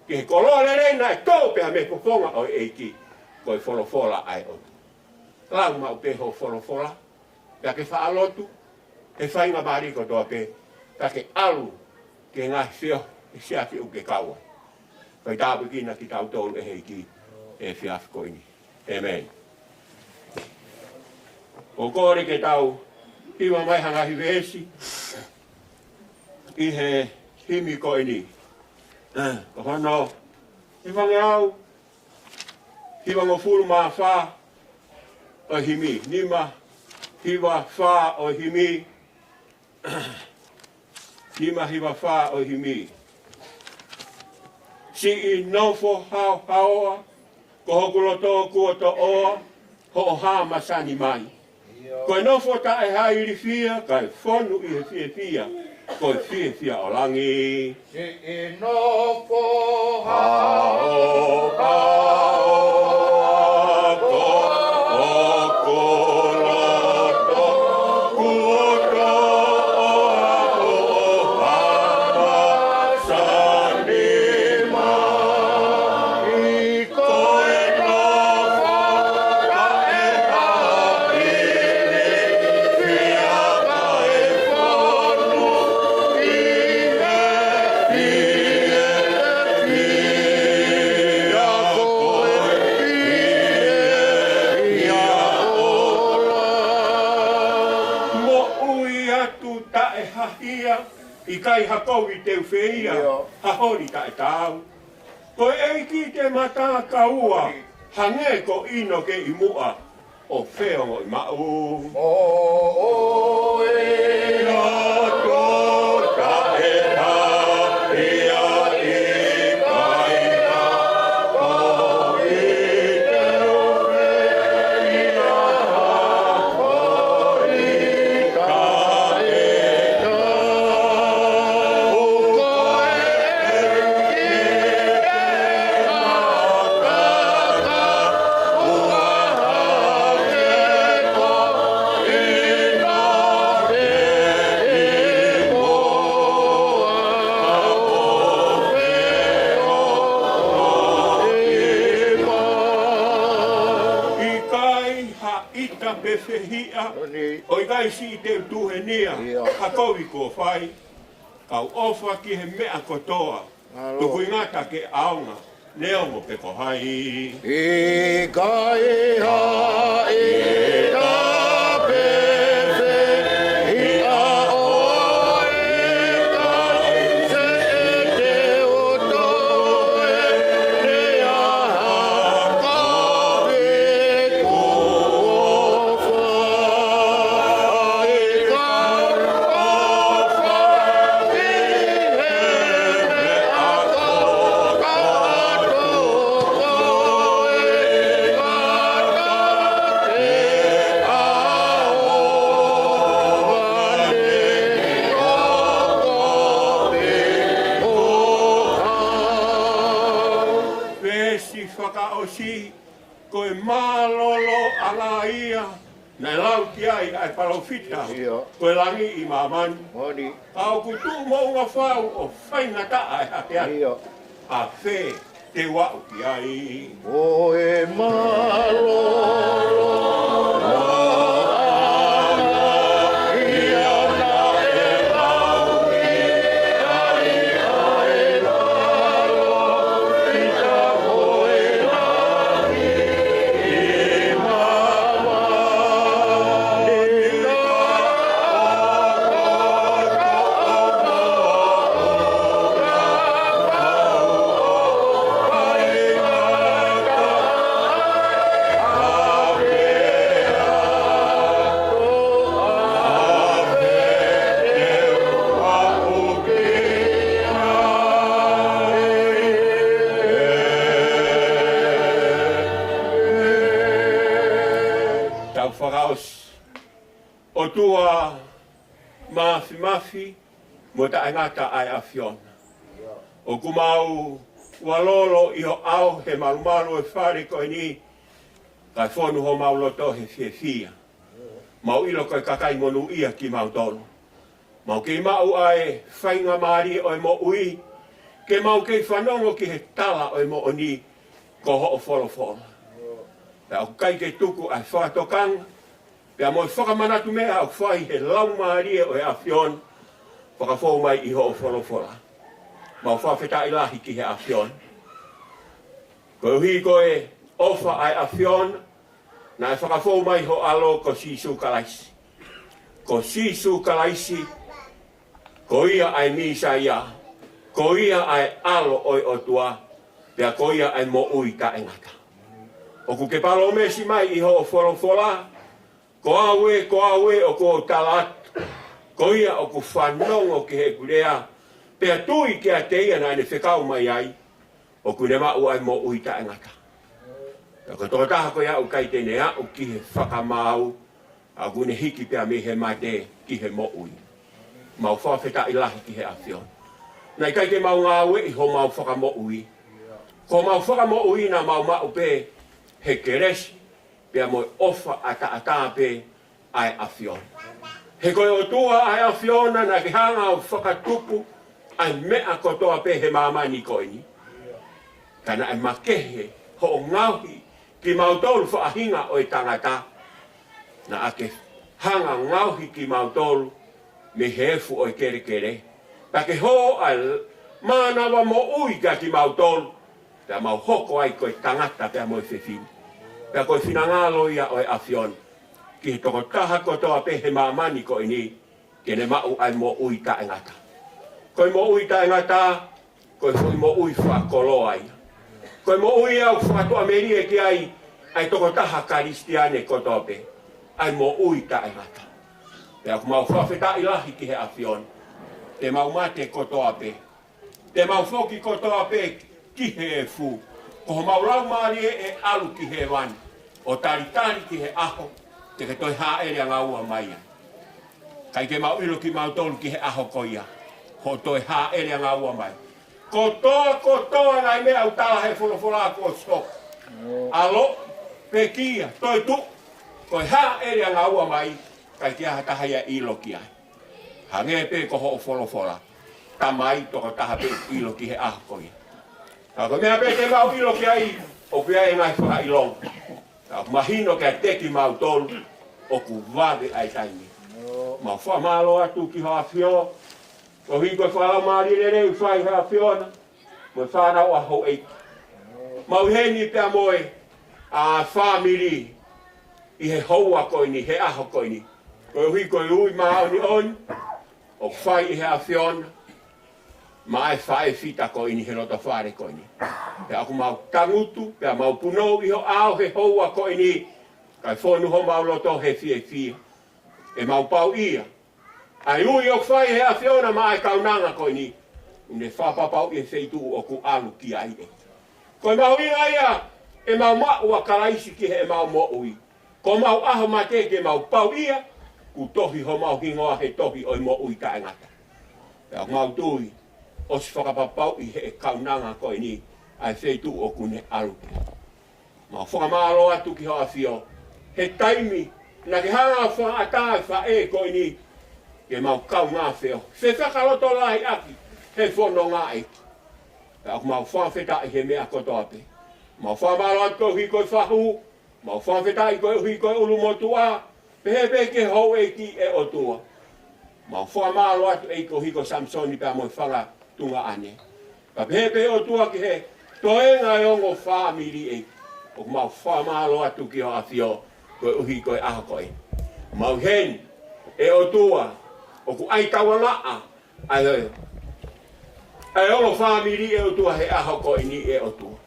Ki he kolore rei na e tōpea me kuponga o e ki. Koe wholofora ai o. Lau mau peho wholofora. Pea ke whaalotu. He whainga mariko toa pe. Pea ke alu. Ke ngā whio e siaki uke kaua. Whai tāpu kina ki tau tōru e hei ki e whiafi koini. Amen. O kore ke tau hiwa mai hanga hiwesi i he himi koini. Ko whanau, hiwa ngeau, hiwa ngo furu maa wha o himi. Nima hiwa wha o himi. Hima hiwa wha o himi. Si i nofo hao haoa, ko hokuloto kuoto oa, ho o haa masani mai. Koe nofo ta e hairi fia, kai whonu i he fia, koe fia o langi. Si i nofo hao haoa, ko hokuloto kuoto ikai hakou i teu whia, hahori tae tau. Ko e ki te mata kaua, hange ko ino ke i mua, o whiongo i mau. O e Latu tae hahia i kaina, ko i teu whia, hahori tae tau. ita pefehia. O ikai si te tuhenia. Hakowi ko fai. Kau ofa ki he mea kotoa. Tuku ingata ke aunga. Neongo pe ko hai. Ikai ha ita pefehia. Koe malolo ala ia. Nai lau ki ai palofita. Koe langi I mamani. Au kutu mo unga whau o whainga ta ai hake ai. A whe te wau ki ai. Koe malolo o tua mafi mo ta engata ai Aofia. O kumau walolo I ho au he malumalu e whare koe ni kai whonu ho mauloto he fia. Mau ilo koe kakai monu ia ki mau tolu. Mau kei mau ai whainga maari o mo ui ke mau kei fanongo ki he tala o mo oni ko ho o wholo. Pea o kai ke tuku ai whakatokanga. Pea mo whakamanatu mea au whai he lau maari o e Aofia. Whakafou mai I ho o wholo. Mau whawheta I lahi ki he Aofia. Koe hui koe ofa ai Aofia. Na e whakafou mai ho alo ko sisu kalaisi. Ko sisu kalaisi. Ko ia ai misa ia. Ko ia ai alo oi o tua. Pea ko ia ai mo ui ta engata. O ku ke palo mesi mai I ho o wholo. Ko awe o ko tala. Ko ia o ku fanongo ki he kurea. Pea tui kiate ia na ne fekau mai ai. O ku ne mau ai mo ui ta engata. Ko totaha ko ia o kai tene a o ki he fakamaau. A ku ne hiki pea me he mate ki he mo ui. Mau whawheta I lahi ki he Aofia. Nai kai te mau ngāwe I ho mau whakamo ui. Ko mau whakamo ui na mau pe he keresi. Pea mo ofa ata pe ai Aofia. He koe o tua ai Aofia na ki hanga o whakatupu ai mea kotoa pe he mamani koe ni. Kana ai makehe ho o ngauhi ki mautolu whaahinga o I tangata. Na ake hanga ngauhi ki mautolu me hefu o I kere. Pake ho ai manawa mo ui ka ki mautolu. Pea mau hoko ai koe tangata pea mo I whewhini. Pea koe whinangalo ia o Aofia. Ki he toko taha kotoa pe he mamani koe ni. Ke ne mau ai mo ui ta engata. Koe mo ui ta engata. Koe fui mo ui whakolo ai. Koe mo ui au whakatoa meri ki ai. Ai toko taha karistiane kotoa pe. Ai mo ui ta engata. Pea ku mau whawheta I lahi ki he Aofia. Te mau mate kotoa pe. Te mau whoki kotoa pe ki he e fu. Ko mau lau maari e alu ki he wani. O taritari ki he aho. Te ke toi haere a ngaua maia. Kai ke mau ilo ki mau tolu ki he aho koia. Ho toi haere a ngaua mai. Kotoa ngai mea au tala he wholofola ko stop. Alo, pe kia, toi tu. Toi haere a ngaua mai. Kai kia hataha ia ilo ki ai. Hange pe ko ho wholofola. Tamai toko taha pe ilo ki he aho koia. Ako mea pe te mau ilo ki ai. O pia e ngai whaka ilong. Mahino ke teki mau tolu o ku vave ai taimi. Ma fa malo atu ki Aofia. O hiko fa mali le fai Aofia. Mo fa na wa ho e. Ma heni pe moe a family I he hoa ko ni he aho ko ni. Ko hiko ui ma ni on. O fai I he Aofia. Ma e fai fita ko ni he rota fare ko ni. Pe aku mau tangutu, pe mau puno I ho ao he hoa ko ni. Kai fonu ho mau loto he fie. E mau pau ia. Ai ui o fai he Aofia ma e kaunanga ko ni. Ne fa pau I Fetu'u o ku alu ki ai e. Ko mau ia e mau wa karaisi ki he mau mo ui. Ko mau aho mate ke mau pau ia. Ku tohi ho mau hingoa he tohi o mo ui ka engata. Pe aku mau tui. O si whakapapau I he kaunanga ko ni. Ai Fetu'u o ku ne alu. Mau fakamaau atu ki Aofia. He taimi. Na ke hanga whaatai whae ko ni. Ke mau kau ngā wheo. Se whakaloto lai aki. He whono ngā e. Aku mau whawheta I he mea kotoa pe. Mau whamaro atu ko hiko I whahu. Mau whawheta I ko hiko I ulu motua. Pehe ke hou e ki e o tua. Mau whamaro atu e ko hiko Samsoni pe mo whanga tunga ane. Ka pehe o tua ki he toenga e ongo whamiri e. O mau whamaro atu ki Aofia. Ko hiko e aho koe. Mau hen e o tua. O ku ai Tauelangi. Ai hoi. Ai olo family e o tua he aho ko ni e o tua.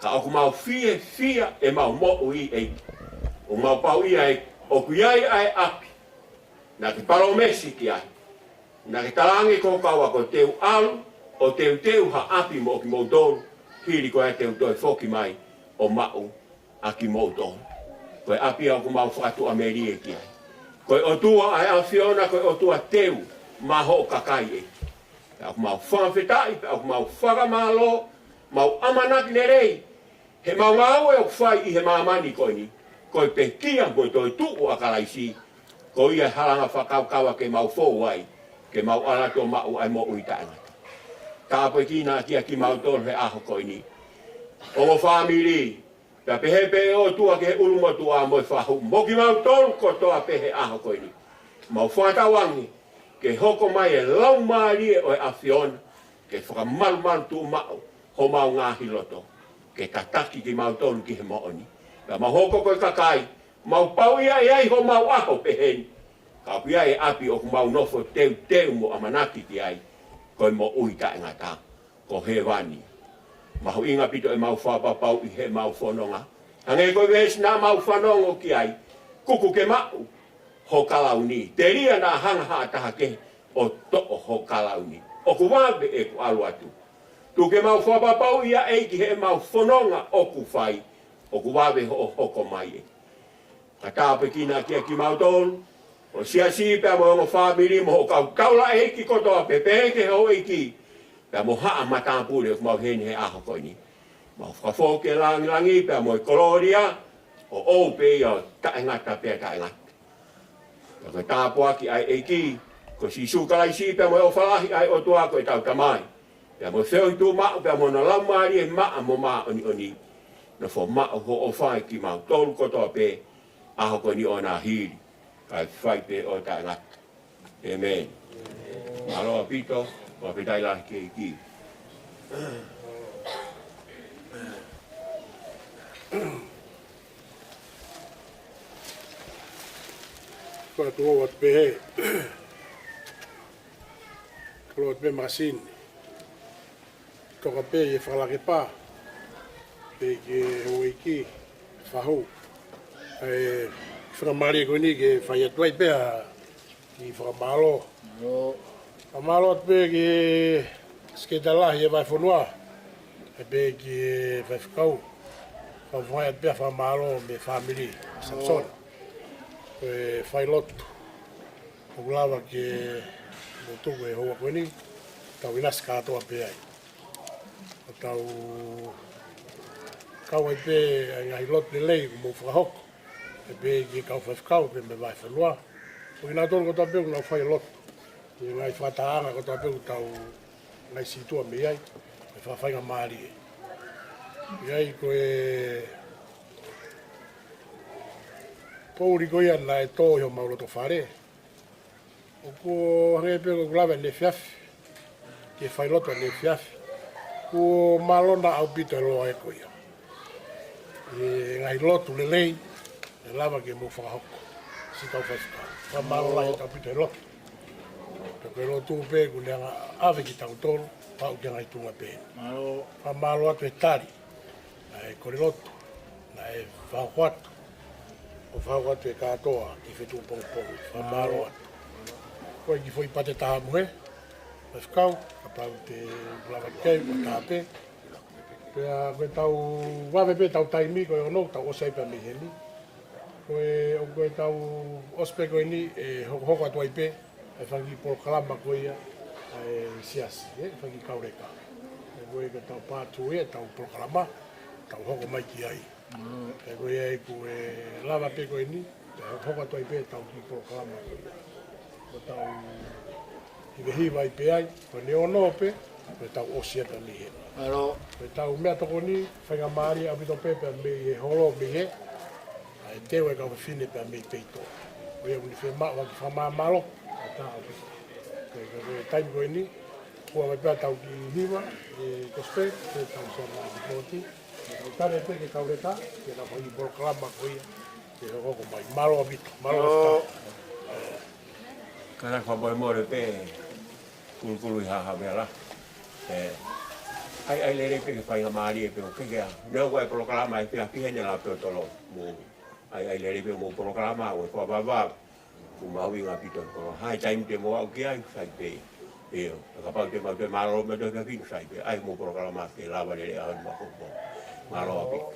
Ka o ku mau fia e mau mo ui e. O mau pau ia e o ku iai ai api. Na ki paromesi ki ai. Na ki talangi ko kaua ko teu alu. O teu ha api mo ki mo dolu. Hiri ko e teu toi foki mai o mau a ki mo dolu. Ko e api au ku mau whatu ameri e ki ai. Ko e o tua ai Aofia ko e o tua teu maho kakai e. Aku mau whawhetai, aku mau fakamaau, mau amanaki nerei. He mau ngau e o whai I he mamani koe ni. Koe pe kia koe toi tu'u a karaisi. Ko ia halanga whakaukawa ke mau fōu ai. Ke mau alato mau ai mo ui taanga. Tāpoi kina kia ki mau tōru he aho koe ni. O mo family. Pea pehe pe o tua ke he ulumotu a moi whahu. Moki mau tōru kotoa pehe aho koe ni. Mau Tauelangi. Ke hoko mai e lau maari e o e Aofia. Ke whakamalu tu mao. Ho mau ngāhi loto. Ke tataki ki mau tolu ki he mooni. Ka mau hoko koe kakai. Mau pau ia e ai ho mau aho peheni. Ka pia e api o ku mau nofo teu mo amanaki ki ai. Koe mo ui ka engata. Ko he wani. Mahu inga pito e mau whapapau I he mau whanonga. Hange koe wesi nā mau whanongo ki ai. Kuku ke mau. Ho kalau ni. Te ria nā hanga taha ke o to'o ho kalau ni. O ku wawe e ku alu atu. Tu ke mau whapapau ia e ki he mau whanonga o ku whai. O ku wawe ho hoko mai e. Ka tāpe kina kia ki mau tolu. O sia pia mo ongo whamiri mo ho kau kaula e ki kotoa pepe ke ho e ki. Pia mo haa matapure o ku mau heni he aho koe ni. Mau whakawhoke langi pia mo i koloria. O ope ia ta engata pia ta engata. Ka tāpua ki ai e ki. Ko si sukalai pia mo o whalahi ai o tua ko e tau tamai. Pia mo whio I tū mao pia mo na lamari e maa mo maa oni. Na who mao ho o whai ki mau tolu kotoa pe. Aho ko ni o nā hiri. Kai whai pe o ta ngata. Amen. Aloha pito. Wa petai lahi ke I ki. Kua tuo wat pehe. Kua wat pe Makasini. Toka pe e whalake pā. Pe ke hiki. Whahu. E whakamari koe ni ke whai atuai pēha. Ki whakamalo. Whakamalo at pe ke sketalahi e vai whanua. E pe ke vai fekau. Whai at pēha whakamalo me family. Samson. E whai lotu. O lawa ke motuku e hoa koe ni. Tau inasi katoa pe ai. O tau kau ai pe ngai lotu le lei mo whakahoko. E pe ki kau whakau pe me vai whanua. O ina tolu ko tau peu nau whai lotu. I ngai whataanga ko tau peu tau ngai situa me ai. E whawhainga maari e. I ai ko e Pouri ko ia na e tō i o maulo to whare. O ko repe ko lawe ne fiafi. Ke whailoto ne fiafi. Ko malona au pito e loa e ko ia. E ngai lotu le lei. E lava ke mo whakahoko. Si tau whaifika. Wa malo lai tau pito e lotu. Peko e lotu pe ku leanga ave ki tau tolu. Pau ke ngai tunga pe. Wa malo atu e tari. Na e kore lotu. Na e whahuatu. O whahuatu e katoa ki Fetu'u Pongipongi. Wa malo atu. Koe ki foi pate taha muhe. Fekau, ka pau te lava kei, o tāpe. Pea koe tau wawe pe tau taimi, koe ono, tau oseipa mi heni. Koe tau ospe koe ni, e hoko atu ai pe, e whangi polo kalama koe ia, e siasi, whangi kaureka. Koe ka tau pātu e, tau polo kalama, tau hoko mai ki ai. Koe e koe lava pe koe ni, hoko atu ai pe, tau ki polo kalama koe ia. Koe tau hiva i pe ai, koe ne ono pe, koe tau osia ta mi he. Koe tau mea toko ni, whainga maari a wito pe pe me he holo mi he, e teo e kau whine pe me teito. Koe uni waki whamaa malo, a tā au pe. Koe taimi koe ni, kua mai pēr tau ki hiva, e kospe, koe tau sona ki poti, tau tare pe ke kaureka, ke tau whangi boro kalama koe ia, ke hoko mai malo a wito, malo a wito. Kana kwa Moimoi pe kulu haha mela. Ai lere pe ke whainga maari e pe o kekea. Neu koe programa e pia pihene la pe o tolo. Ai lere pe mo programa o e kua baba. Ku maui ngā pito. Hai taimi te moa o ki ai sai pe. Eo. Ka pau te mau te maro me doka kinu sai pe. Ai mo programa te lava lere a hau mako. Maro a pito.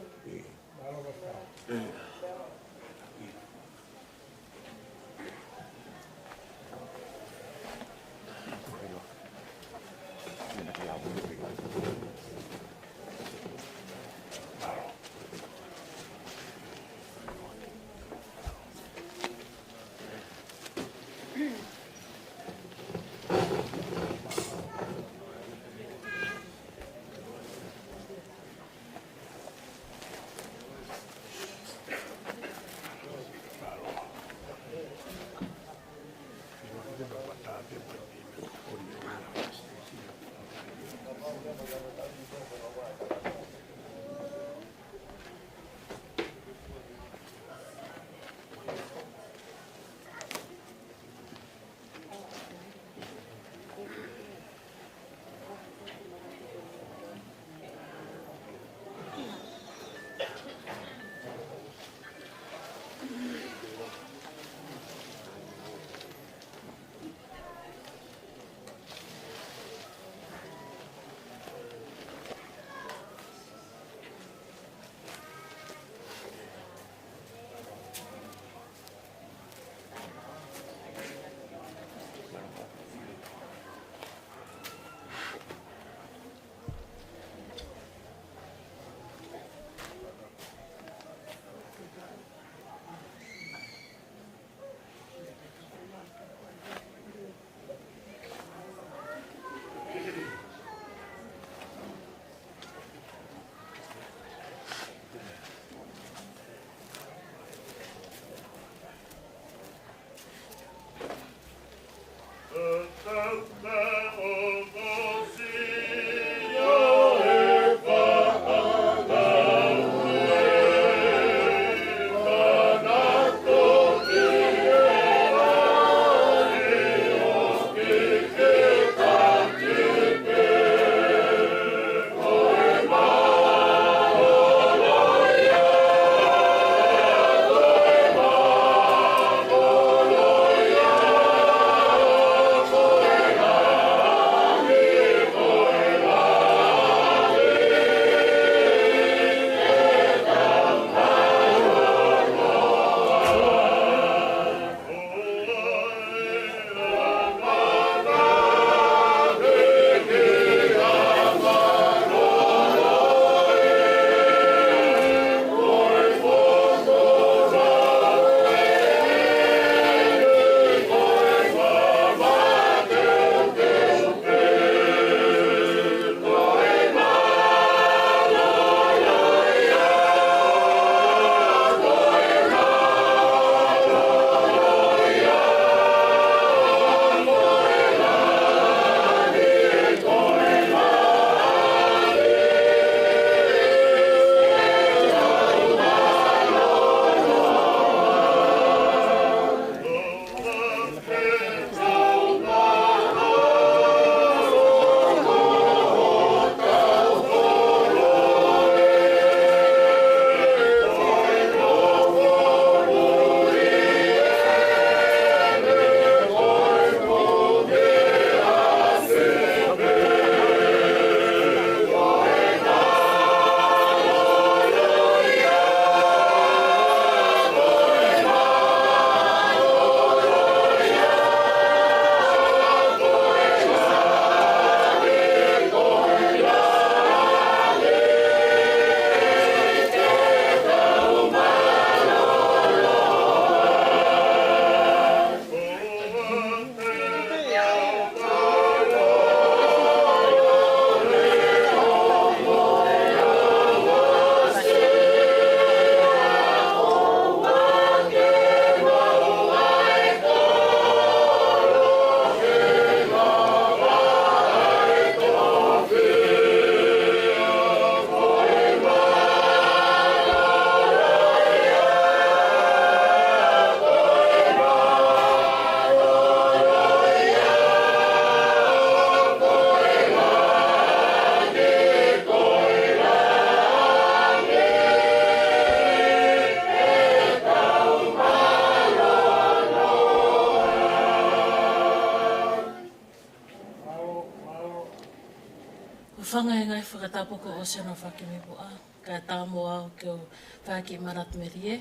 tapu ko o Sione whakimipua, ka tāmoa ke o whaki maratmerie.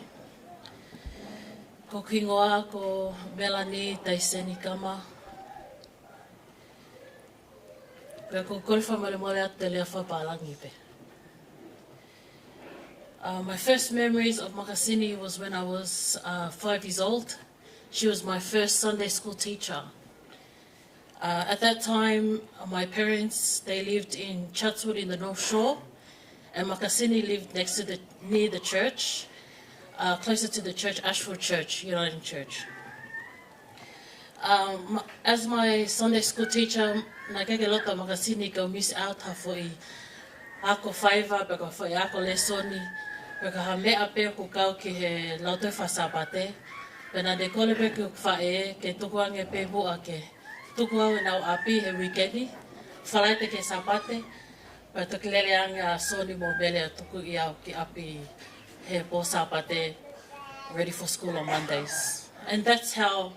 Ko kingoa ko Melanie Taiseni Kama. Pea ko koriwha mole ate lea whapalangi pe. My first memories of Makasini was when I was 5 years old. She was my first Sunday school teacher. At that time, my parents, they lived in Chatswood in the North Shore, and Makasini lived near the church, closer to the church, Ashford Church, Uniting Church. As my Sunday school teacher, na keke lota Makasini ka miss out ha foi ako whaiva, peka foi ako lesoni, peka ha mea pe ku kau ki he lauto whasapate, pena de kole pe ku whae ke tukuange pe bua ke tuku au nau api he weekendi, whalaite ke sapate, pa tukilele anga soni mo bele tuku I au ki api he po sapate, ready for school on Mondays. And that's how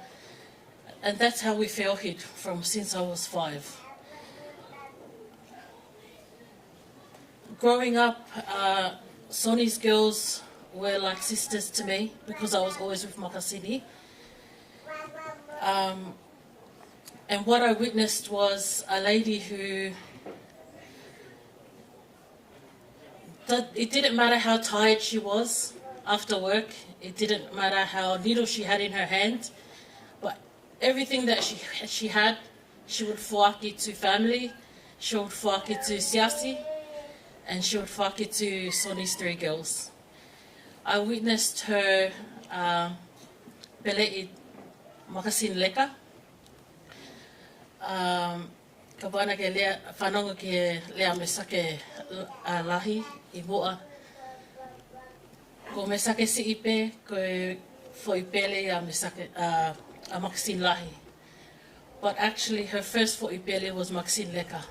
we felt it from since I was 5. Growing up, Soni's girls were like sisters to me because I was always with Makasini. And what I witnessed was a lady who, it didn't matter how tired she was after work, it didn't matter how little she had in her hand, but everything that she had, she would whaaki to family, she would whaaki to siasi, and she would whaaki to Soni's 3 girls. I witnessed her pele I Makasini leka. Ka wana ke lea fanongo ke lea mesake lahi I mua. Ko mesake si ipe ko foi pele a mesake a Makasini lahi. But actually her first foi pele was Makasini leka.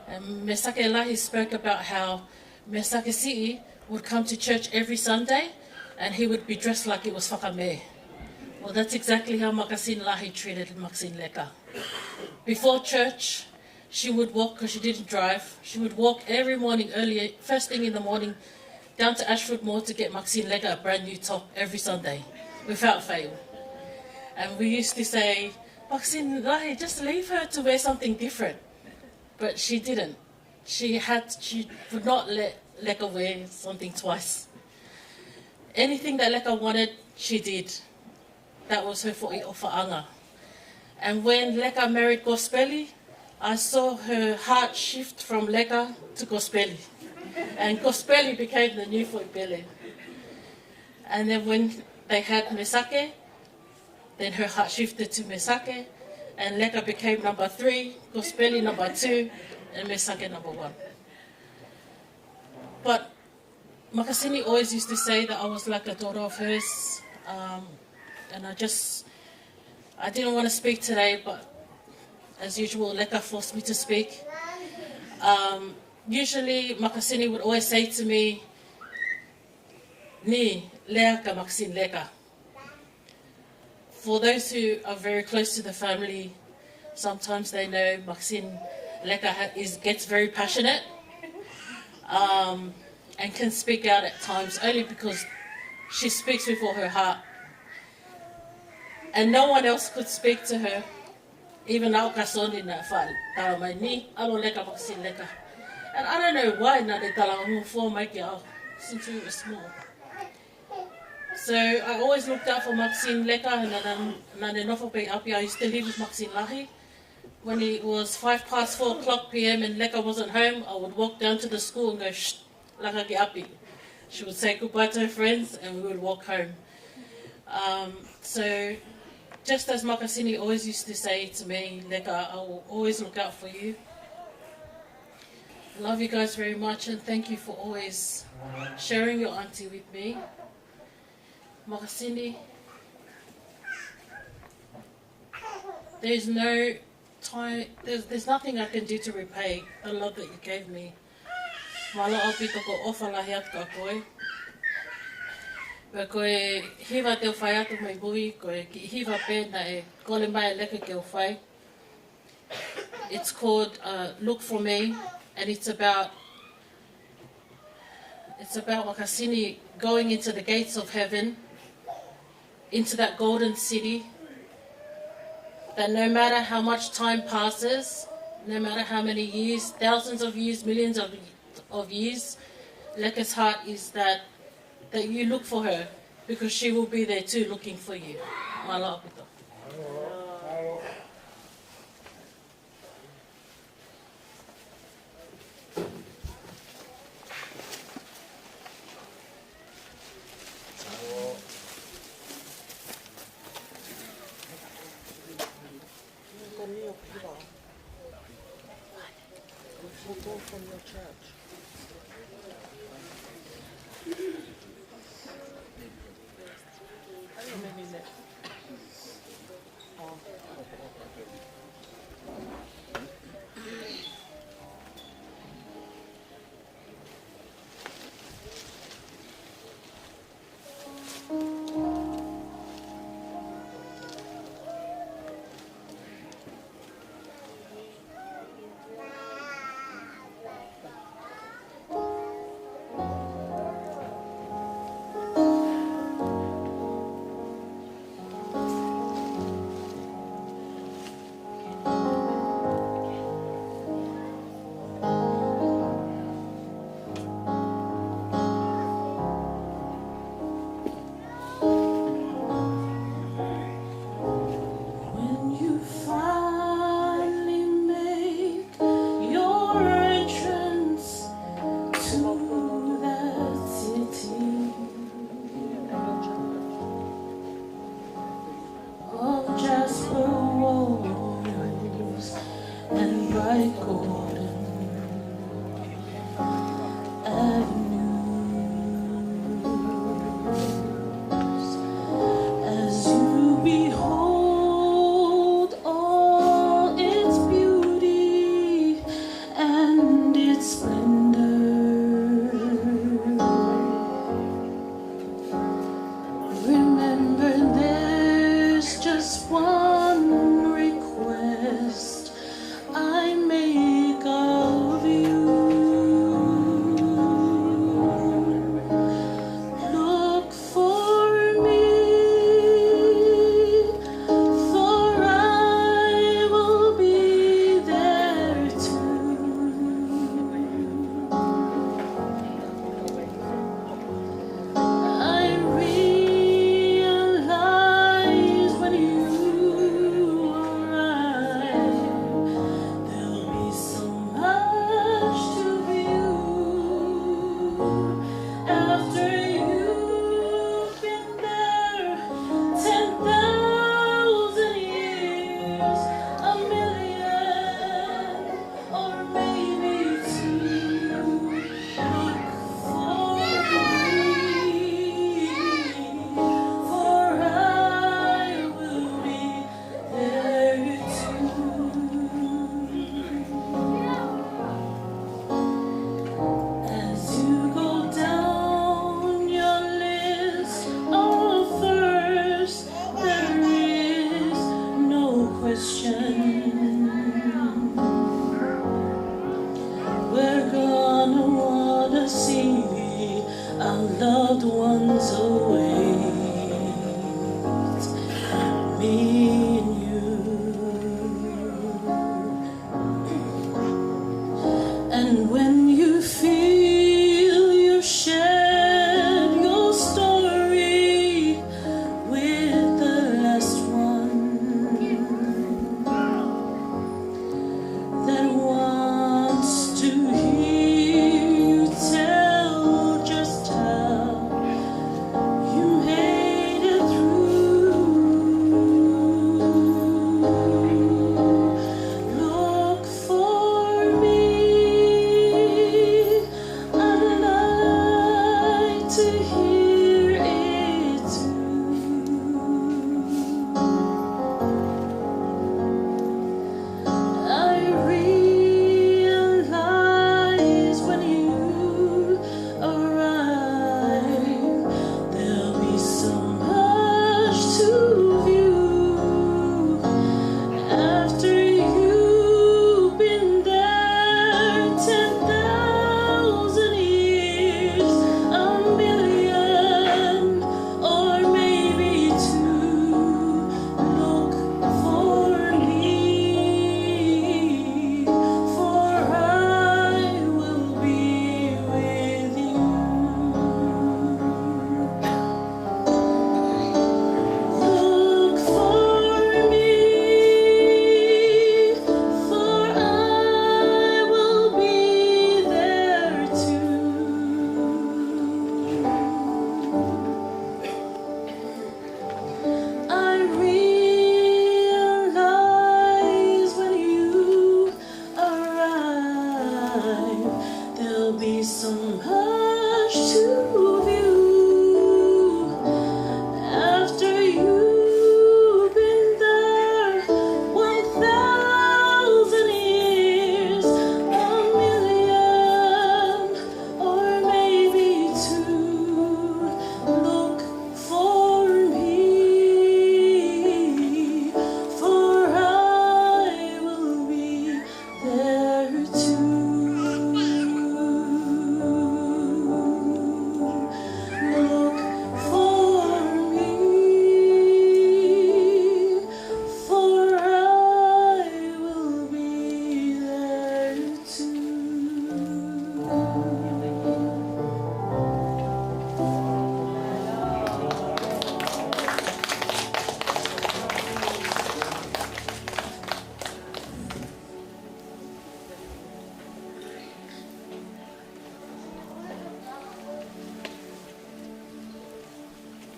And mesake lahi spoke about how mesake si would come to church every Sunday and he would be dressed like it was fakamaau. Well, that's exactly how Makasini lahi treated Makasini leka. Before church, she would walk, because she didn't drive, she would walk every morning early, first thing in the morning, down to Ashford Mall to get Makasini leka a brand new top every Sunday, without fail. And we used to say, Makasini lahi, just leave her to wear something different. But she didn't. She would not let leka wear something twice. Anything that leka wanted, she did. That was her fo'i o fa'anga. And when leka married Gospeli, I saw her heart shift from leka to Gospeli. And Gospeli became the new fo'ipele. And then when they had Mesake, then her heart shifted to Mesake, and leka became number 3, Gospeli number 2, and Mesake number 1. But Makasini always used to say that I was like a daughter of hers, and I didn't want to speak today, but as usual, leka forced me to speak. Usually, Makasini would always say to me, "Ni lea ka Makasini leka." For those who are very close to the family, sometimes they know Makasini leka gets very passionate and can speak out at times only because she speaks with all her heart. And no one else could speak to her, even au kasoni na tala mai ni alo leka Makasini leka. And I don't know why na de tala mo for mai ki au since we were small. So I always looked out for Makasini leka, and na de nofo pe Apisia. I used to live with Makasini lahi. When it was 4:05 p.m. and leka wasn't home, I would walk down to the school and go shh, laka ki api. She would say goodbye to her friends, and we would walk home. So just as Makasini always used to say to me, leka, I will always look out for you. I love you guys very much, and thank you for always sharing your auntie with me. Makasini, there's no time, there's nothing I can do to repay the love that you gave me. Mala api toko ofa lahi atu ka koe. Pea koe hiwa te o whai atu mai bui, koe ki hiwa pēna e kole mai leka ke o whai. It's called Look For Me, and it's about It's about Makasini going into the gates of heaven, into that golden city, that no matter how much time passes, no matter how many years, thousands of years, millions of years, Leka's heart is that you look for her, because she will be there too looking for you. Malo apito. From your church.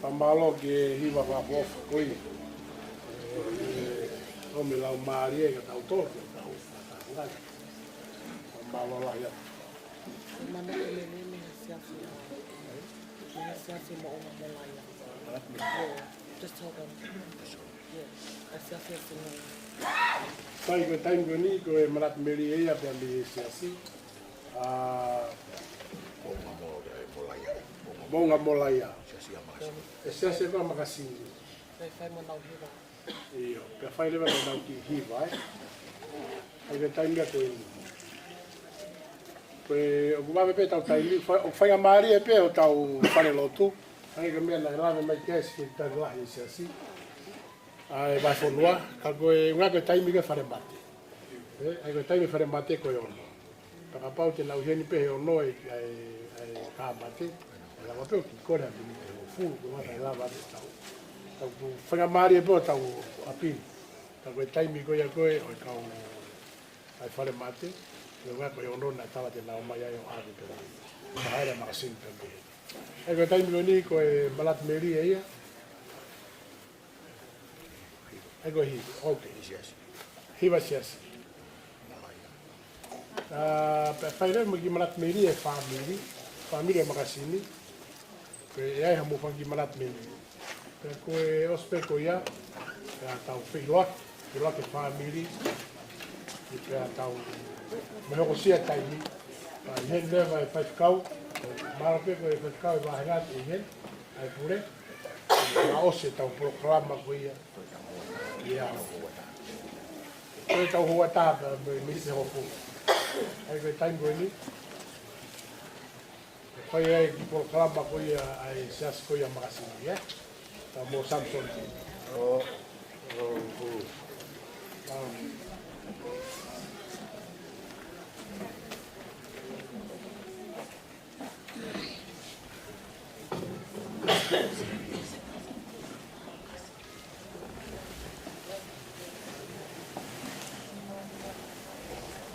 Pamalo ke hiva papof koi. O me lau maari e ka tau tō ke tau ngai. Pamalo la ia. Mana ele me siafi. Me siafi mo o malaya. Just hold on. Yeah. Siafi mo. Sai ko time ko ni ko e marat meri e ia pe me siasi. Bonga molaya. E siasi ko Makasini. Fai mo nau hiva. Iyo, pe fai leva ko nau ki hiva ai ko time ko ni. Koe, o kumawe pe tau taimi, o whainga maari e pe o tau whare lotu. Ai ka mea nai lawe mai kēsi ki tau lahi si asi. Ai vai whonua, ka koe, unga koe taimi ke whare mate. Ai koe taimi whare mate koe ono. Taka pau te nau heni pe he ono ai kā mate. Ai lawa pe o ki kore ati ni te o fulu, koe mata i lawa ati tau. Tau ku whainga maari e pe o tau apini. Ka koe taimi koe a koe, oi kau ai whare mate. Yo nga ko yo no na tala te na o mai ai o ave pe. Haere Makasini pe. E ko taimi ni ko e malat meri e ia. E ko hi, okay, yes. Hiva yes. Pe faile mo ki malat meri e family Makasini. Pe ai hamo fangi malat meri. Pe ko e ospe ko ia. Pe tau filot e family. Pe tau me hoko sia taimi. Hen leva e fekau. Marape ko e fekau e wahengat e hen. Ai pure. Ma ose tau programa ko ia. Ia. Koe tau hoa tāpa me misi hoko. Ai koe taimi ko ni. Koe ai ki programa ko ia ai sias ko ia Makasini, ia. Tau mo Samson.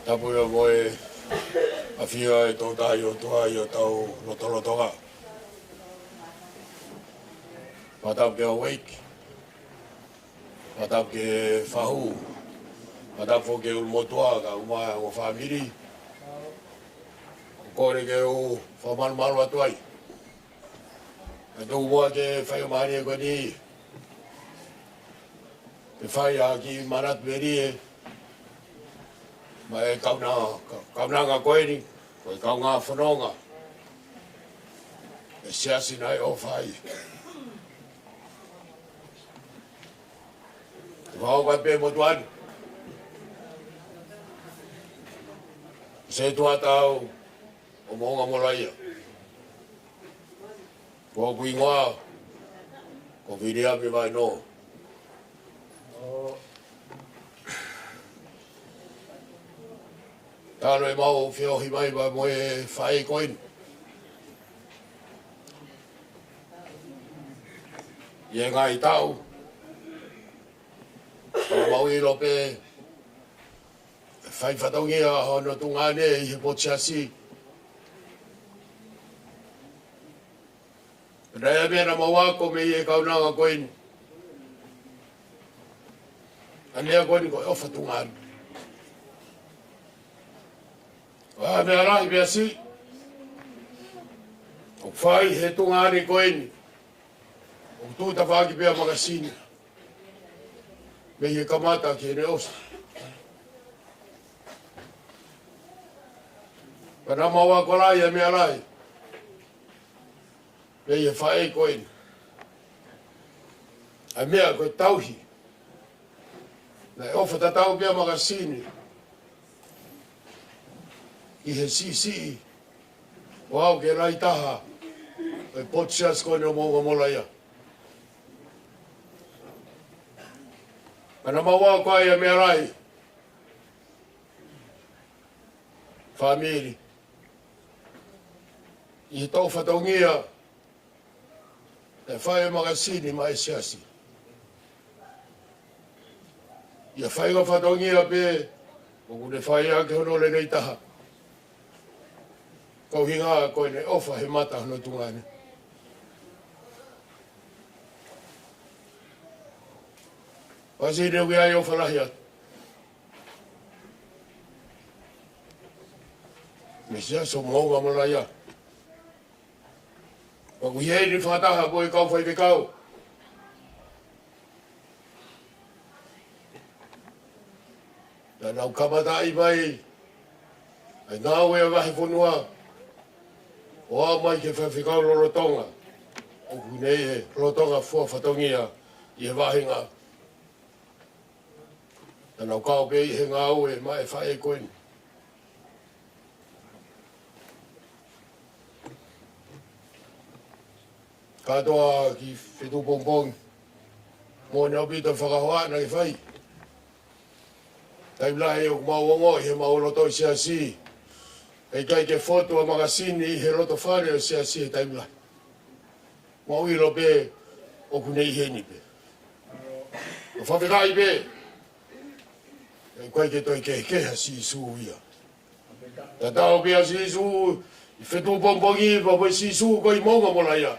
Tapu ia koe Aofia e tō tai o tua i o tau lotolotonga. Matau ke awake. Matau ke whahu. Matau fo ke ulmotua ka umai o whamiri. Kore ke o whamalu atu ai. E tō mua ke whaiomari e koe ni. Ke whai a ki marat meri e. Ma e kaunanga koe ni, koe kaunga fanonga. E siasi nai o whai. Te whao kai pē motuan. Se tuatau o monga molaia. Ko kui ngoa, ko viria me vai no. Talo e mau whiohi mai ba mo e whae koin. Ie ngai tau. O mau i lope whai whatongia hono tungane i he potiasi. Rea mea na mawako me i e kaunanga koin. Anea koin ko e ofa tungane. Wa me ara i si. O whai he tungane koini. O tūta whaki pia Makasini. Me he kamata ki ne osa. Pana mawa kolai e me arai. Me he whae koini. A mea koe tauhi. Na e ofa tatau pia Makasini. I he sisi o au ke rai taha e potsias koe no monga molaia. Ana maua koe e mea rai. Famili. I he tau whatongia e whae Makasini mai siasi. I a whae ka whatongia pe o kune whae ake hono le nei taha. Kau hinga koe ne ofa he mata hono tungane. Pasi ni uia yo falahia. Misia so mo ma ya. Wa ku ye ni fataha ko kau fai fekau. Na nau kamata i mai. Ai ngā wea wahi whanua. O mai ke whawhikau lorotonga. O kunei he lorotonga fua whatongia i he wahinga. Na nau kao pe i he ngā ue mai whae koini. Katoa ki Fetu'u Pongipongi. Mo nau pita whakahoa na i whai. Taimla e o kumawongo i he maoloto i siasi. Ikai ke foto a Makasini i he roto whare o siasi e taimla. Mauilo pe o kunei heni pe. O whawhikai pe. E koe ke toi keha si isu ia. Ta tau pe a si isu i Fetu'u Pongipongi pa po si isu ko i monga mola ia.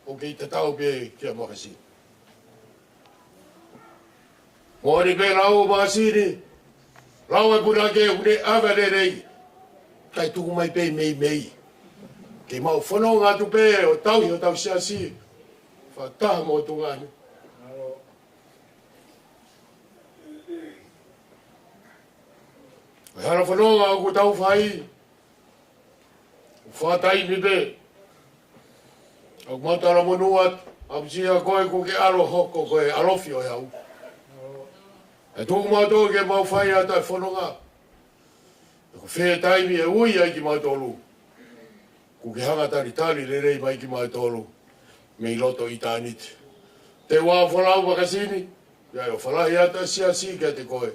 O ke i te tau pe ke a Makasini. Mori pe lau Makasini. Lau e puna ke une awere rei. Kai tuku mai pe mei mei. Ke mau whanau ngā tu pe o tau siasi. Whataha mo tu ngāni. Ai hana whanau ngā ku tau whai. Whatai mi pe. Au matara monuat. Apisia koe ku ke alo hoko koe Aofia o hau. E tuku mātou ke mau whai ata e whanau ngā. Ko whea taimi e ui ai ki mai tolu. Ko ke hanga tari rerei mai ki mai tolu. Mei loto i tāniti. Te wā whalau Makasini. Ia o whalahi ata siasi kia te koe.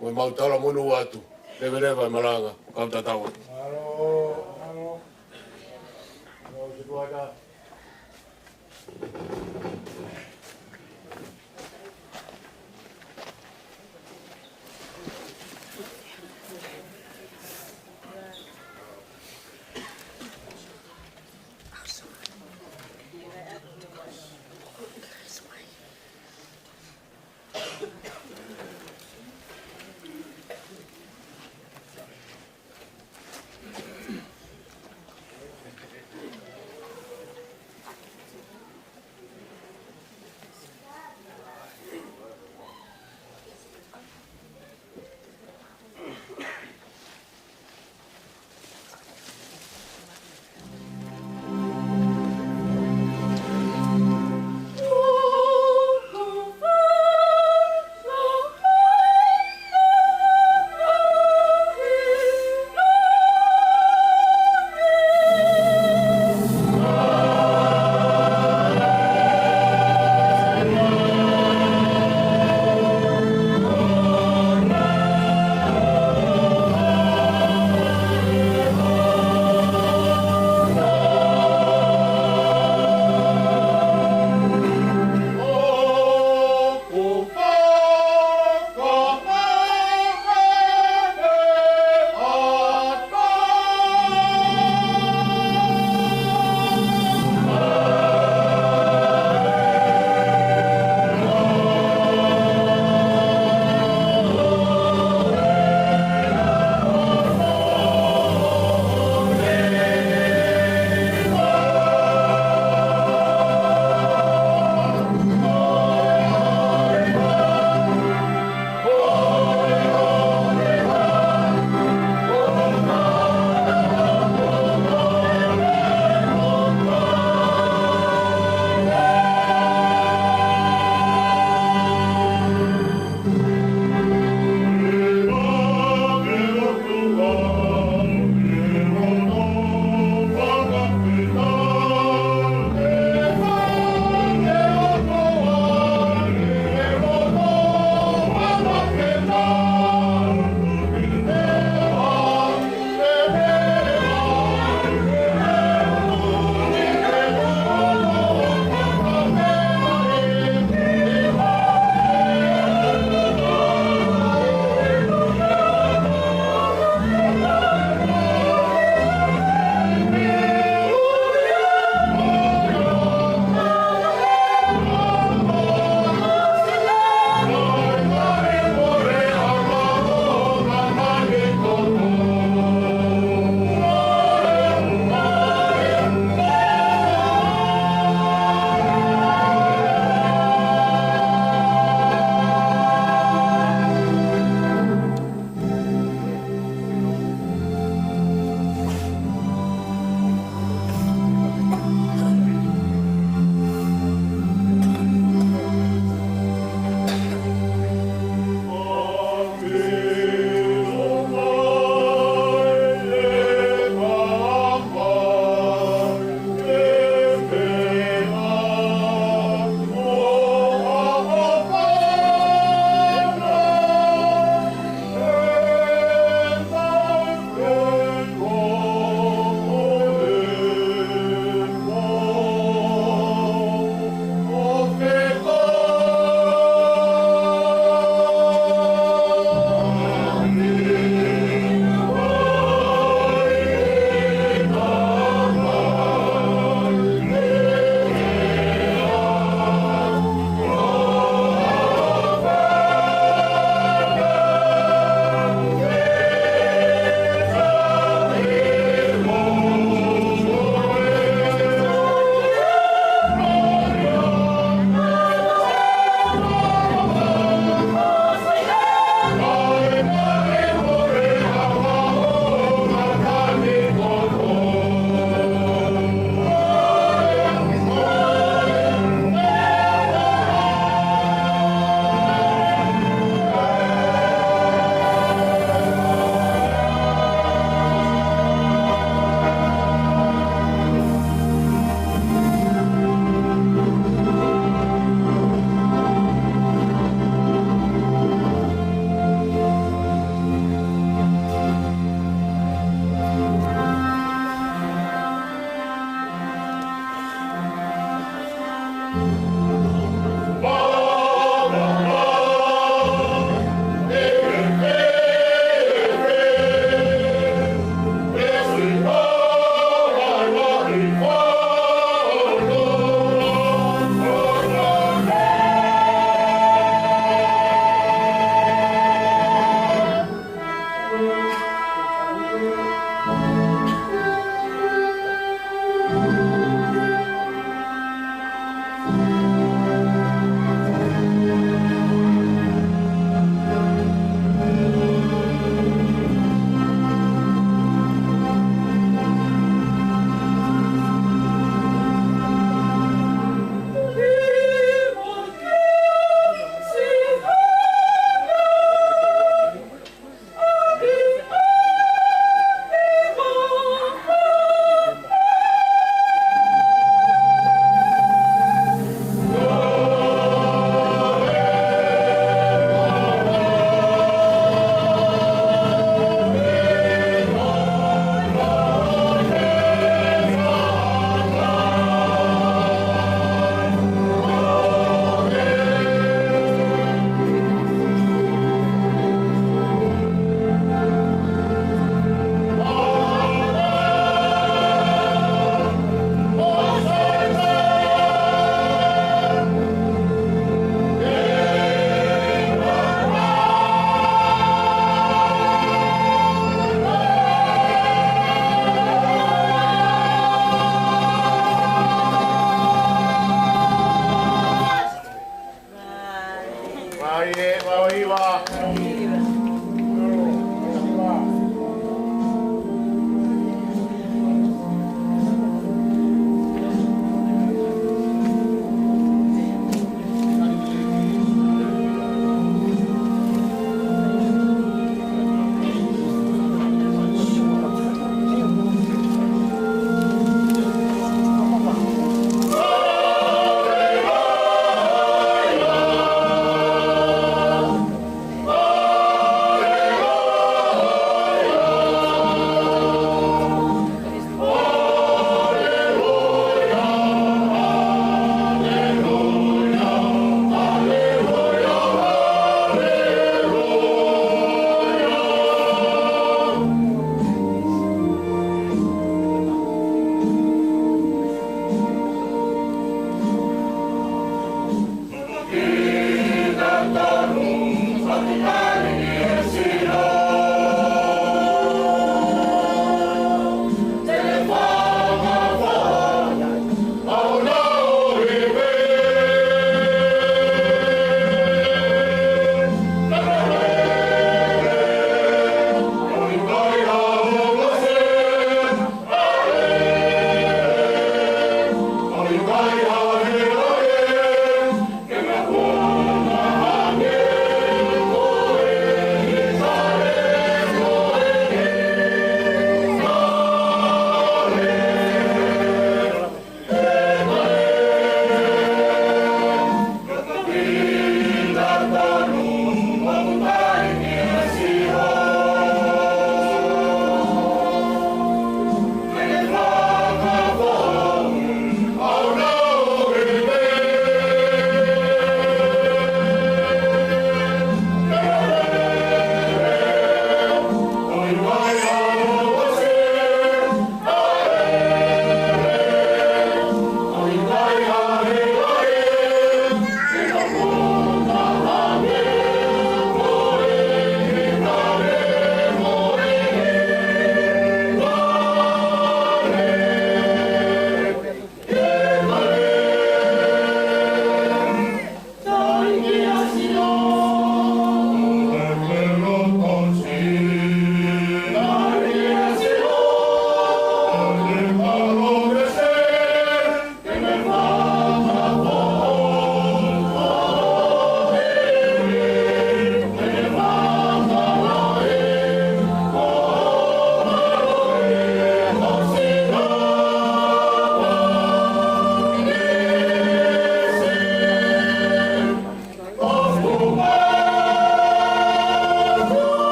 Moi mautara monu atu. Rewa e maranga. Kauta tawa. Alo. Alo, se tuada.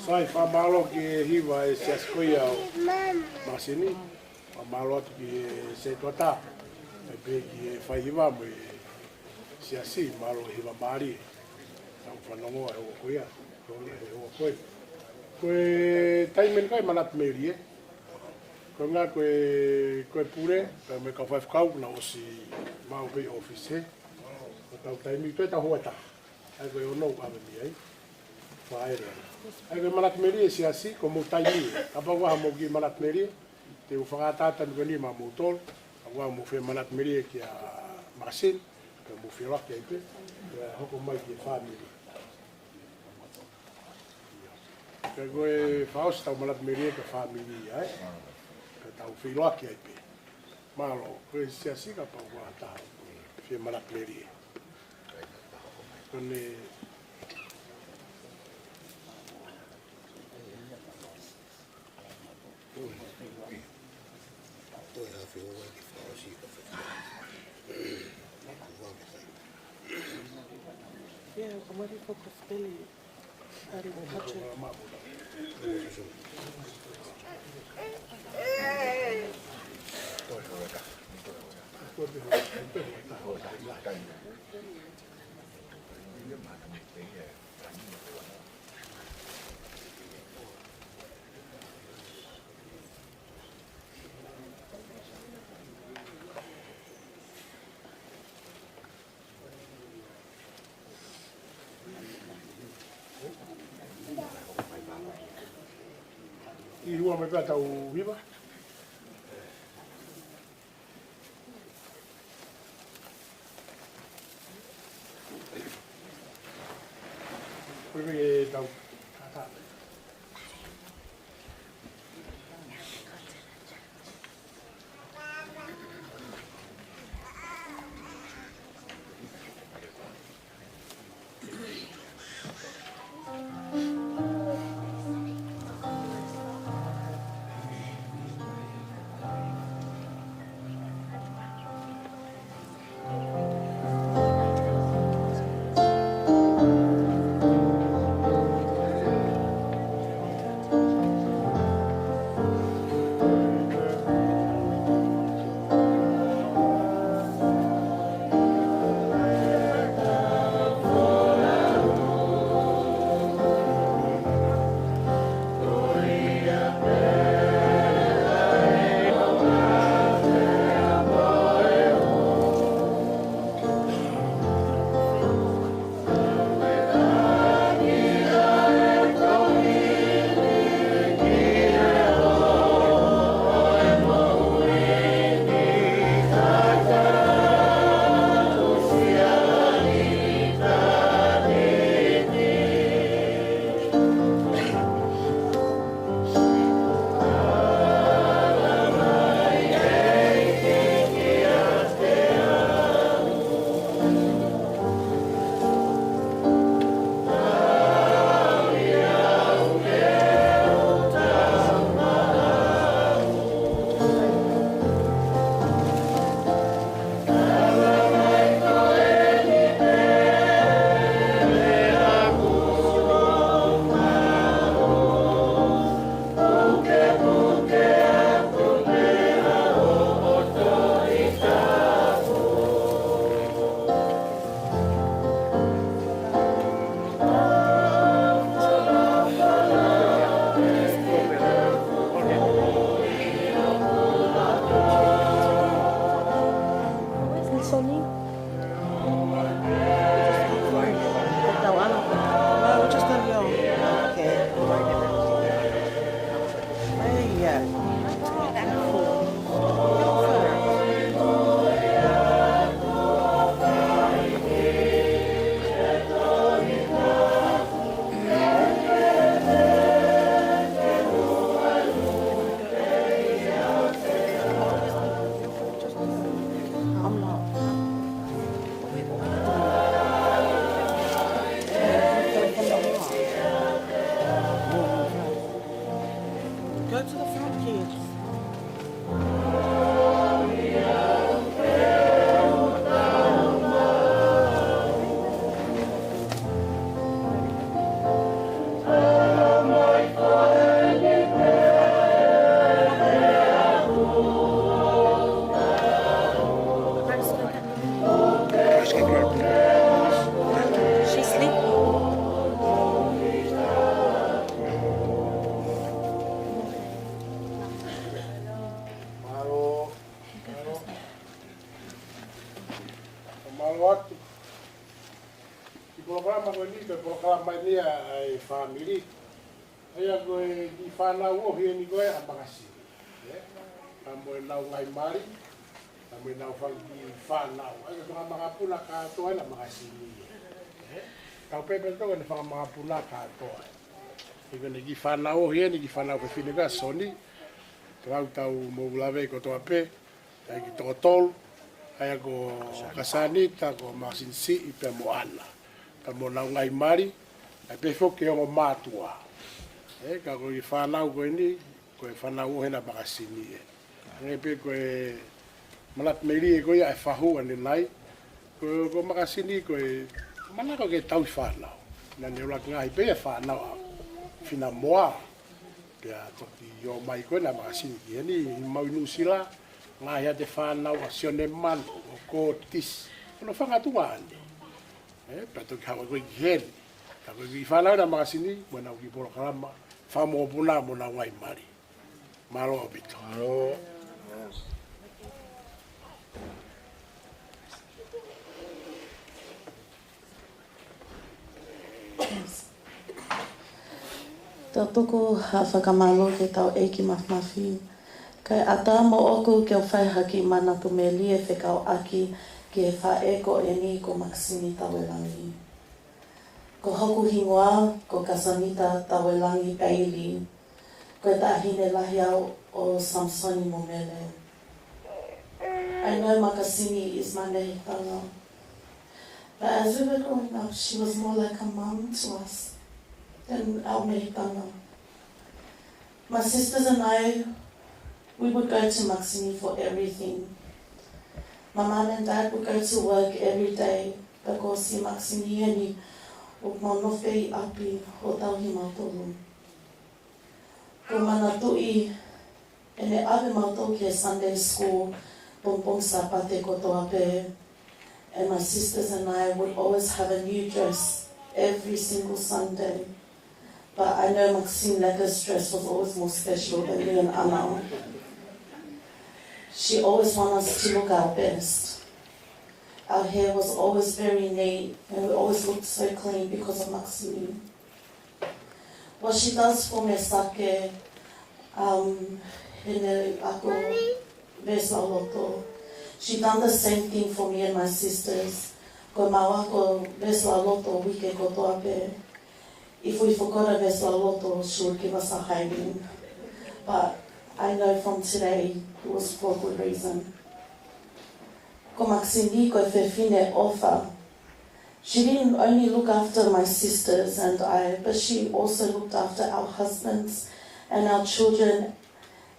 Sai whamalo ki e hiwa e se askoia o Makasini. Whamalo atu ki e se tuata. E pe ki e whai hiwa mo e se asi, malo hiwa maari. Tau fanongo e hoa koia. E hoa koe. Koe taimen kai manat meri e. Koe ngā koe pure, koe me ka fekau na osi mau pei office. Tau taimi, koe ta hoa ta. Ai koe ono kawe mi ai. Whaere. Ai koe manat meri e si asi, ko mo taimi. Apa waha mo ki manat meri e. Te u whakatatan koe ni ma mo tol. Waha mo whea manat meri e ki a Makasini. Koe mo whea raki ai pe. Koe hoko mai ki e whamiri. Koe koe whaos tau manat meri e ka whamiri ai. Koe tau whea raki ai pe. Malo, koe si asi ka pau waha taha. Whea manat meri e. Kone Yeah, I'm ready for Costelli. I didn't touch it. I hua me pēta o hiwa. Koe me e tau kata. atu. I programa koe ni, koe programa ni ai family. Ia koe di whanau o hia ni koe a Makasini. Amo e nau ngai mari, amo e nau whangi whanau. Ai koe whakamapuna katoa na Makasini. Kau pepe toka ni whakamapuna katoa. Iko ni ki whanau o hia ni ki whanau pe whinika soni. Tau tau moulawe ko toa pe, ai ki toko tolu. Ai ko kasani ta ko Makasini si i pe moana. Ta mo nau ngai mari, ai pe foke o matua. Ka ko i whanau koe ni, koe whanau o hena Makasini e. Ngai pe koe malat meri e koe ai whahua ni nai. Ko Makasini koe manako ke tau i whanau. Na ne ulak ngahi pe e whanau au. Whina moa. Pea toki o mai koe na Makasini ki heni i mau inu sila. Ngahi a te whanau a Sione man o ko tis. Kono whangatua ane. Pea toki hawa koe ki heni. Ka koe ki whanau na Makasini, mwana uki polo karama. Whamo puna mo na ngai mari. Malo abito. Malo. Tau toko ha fakamaau ke tau eiki mawhmawhi. Kai ata mo oku ke o whai haki mana tu me lie fekau aki ke wha eko e ni ko Makasini Tauelangi. Ko hoku hingoa, ko kasanita Tauelangi peili. Ko tahine lahi au o Samsoni Momele. I know Makasini is my nehitanga. But as we were growing up, she was more like a mum to us than our nehitanga. My sisters and I, we would go to Makasini for everything. My mum and dad would go to work every day because si Makasini ni o manofe I api o tauhi mautolu. Ko mana tui e ne ave mautolu ke Sunday school pompong sapate kotoa pe. And my sisters and I would always have a new dress every single Sunday. But I know Makasini Leka's dress was always more special than me and Anna. She always wanted us to look our best. Our hair was always very neat and we always looked so clean because of Makasini. What she does for me sake, she done the same thing for me and my sisters. Ko mawako vesla loto wike kotoa pe. If we forgot a vesla loto, she would give us a hiding. But I know from today it was for good reason. Ko Makasini ko fefine ofa. She didn't only look after my sisters and I, but she also looked after our husbands and our children,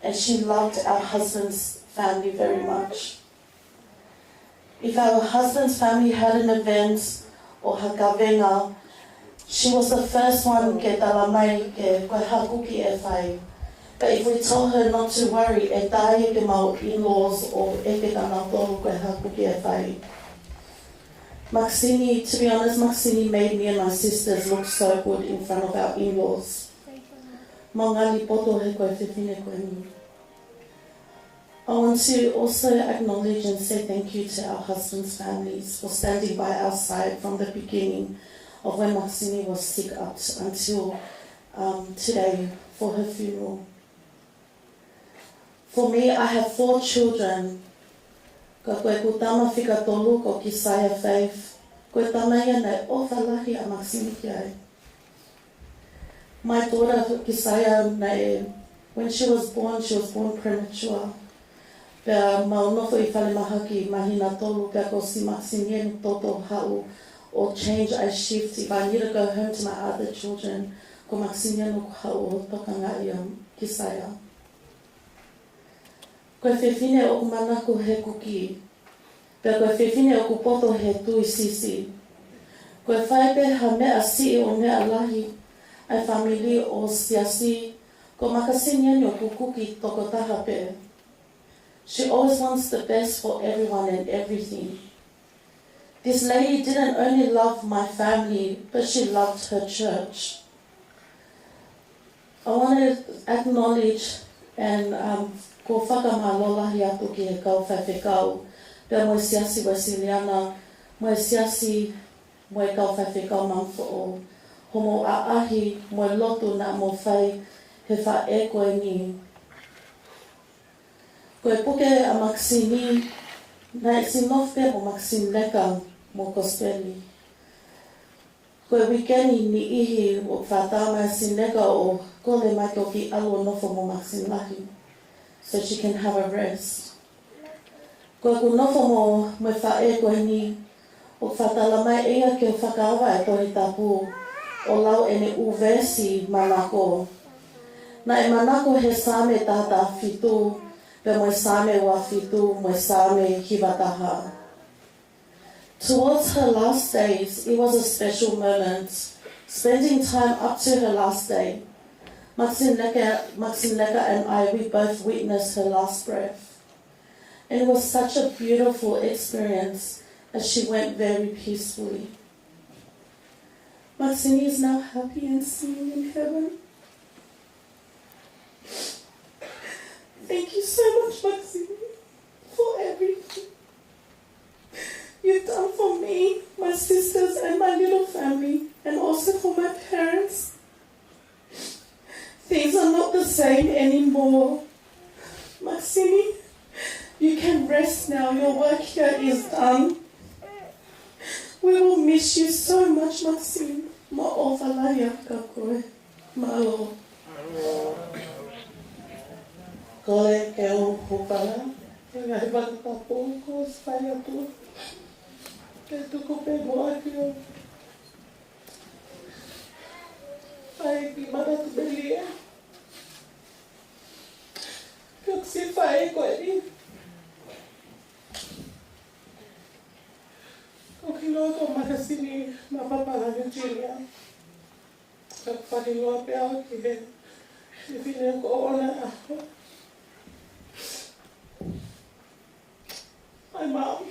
and she loved our husband's family very much. If our husband's family had an event or hakavenga, she was the first one ke tala mai ke koe hakuki e whai. But if we told her not to worry, e tae ke mau in-laws or e ke kanato koe hakuki e whai. Makasini, to be honest, Makasini made me and my sisters look so good in front of our in-laws. Mangali poto he koe whiwhine koe ni. I want to also acknowledge and say thank you to our husbands' families for standing by our side from the beginning of when Makasini was sick up until today for her funeral. For me, I have 4 children. Ka koe kutama whika tolu ko Kisaya Faith. Koe tama ia nei ofalahi a Makasini ki ai. My daughter Kisaya, when she was born premature. Pea maunofo I whale mahaki mahina tolu pea ko si Makasini ni toto hau or change I shift. If I need to go home to my other children, ko Makasini no hau o tokanga ia Kisaya. Koe whiwhine o kumanaku he kuki. Pea koe whiwhine o kupoto he tui sisi. Koe whaipe ha mea si o mea lahi ai family o siasi. Ko Makasini o kukuki toko taha pe. She always wants the best for everyone and everything. This lady didn't only love my family, but she loved her church. I want to acknowledge and ko fakamaau lahi atu ki he kau fekau. Pea mo siasi wasiliana Moe siasi, moe kau whai fekau mamfo o. Homo a ahi, moe lotu na mo whai he wha e koe ni. Koe puke a Makasini, na e sinofe mo Makasini leka mo Kospeli. Koe wikeni ni ihi o whatama e sineka o kole mai ko ki alu nofo mo Makasini lahi, so she can have a rest. Koe ku nofo mo me wha e koe ni, o whatala mai ea ki o whakaawa e tohi tapu, o lau ene uvesi manako. Na e manako he same tata fitu, pe moe same wa fitu, moe same hiwataha. Towards her last days, it was a special moment, spending time up to her last day. Makasini Leka and I, we both witnessed her last breath. And it was such a beautiful experience as she went very peacefully. Makasini is now happy and singing in heaven. Thank you so much, Makasini, for everything you've done for me, my sisters, and my little family, and also for my parents. Things are not the same anymore. Makasini, you can rest now. Your work here is done. We will miss you so much, Makasini. Ma'ofalaya kakoe. Malo. Kole ke o hupala. Ngai bakakapo ko spaya tu. Ke tuko pe moa ki o. Pai ki mara tu belia. Kuk si pai ko ni. Kokilo ko Makasini mapapa na Nigeria. Kuk pakilo pe au ki he. Ifine ko ona ako. My mom.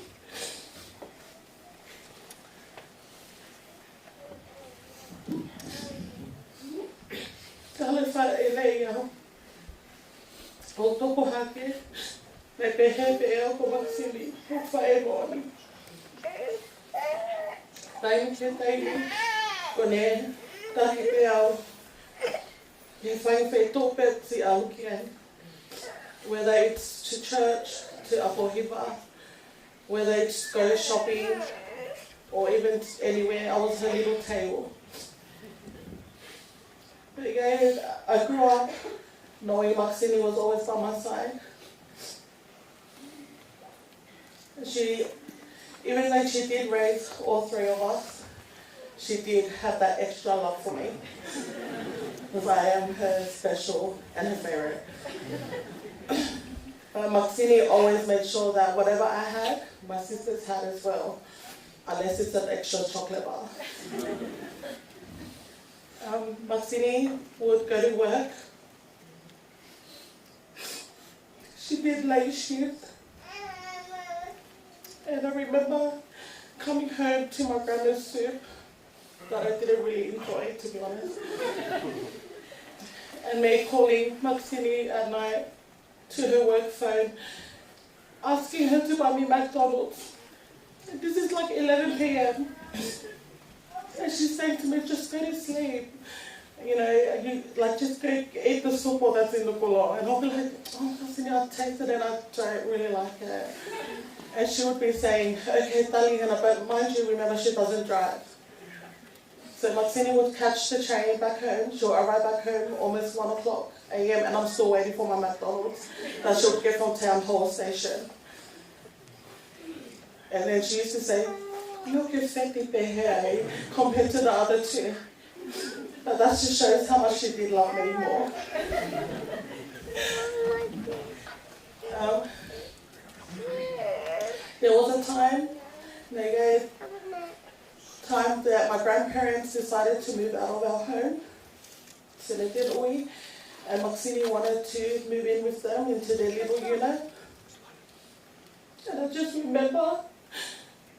Tala wha e lei au. O toko hake, me pehe pe eo ko Makasini, o wha e moni. Taimi ke taimi, ko ne, tahi pe au. He whai Fetu'u pe si au ki ai. Whether it's to church, to Aofia, whether it's go shopping, or even anywhere, I was her little table. But again, I grew up knowing Makasini was always by my side. She, even though she did raise all three of us, she did have that extra love for me. Because I am her special and her favourite. Makasini always made sure that whatever I had, my sisters had as well, unless it's an extra chocolate bar. Makasini would go to work. She did late shift. And I remember coming home to my grandma's soup that I didn't really enjoy, to be honest. And me calling Makasini at night to her work phone, asking her to buy me McDonald's. And this is like 11 p.m. And she's saying to me, just go to sleep. You know, you like just go eat the soup that's in the kolo. And I'll be like, oh, Makasini, I've tasted it, I don't really like it. And she would be saying, okay, Tauelangi, but mind you, remember she doesn't drive. So Makasini would catch the train back home. She'll arrive back home almost 1 o'clock a.m. and I'm still waiting for my McDonald's that she'll get from Town Hall Station. And then she used to say, look, you're fetty here compared to the other two. But that just shows how much she did love me more. There was a time that my grandparents decided to move out of our home, Sione, and Makasini wanted to move in with them into their little unit. And I just remember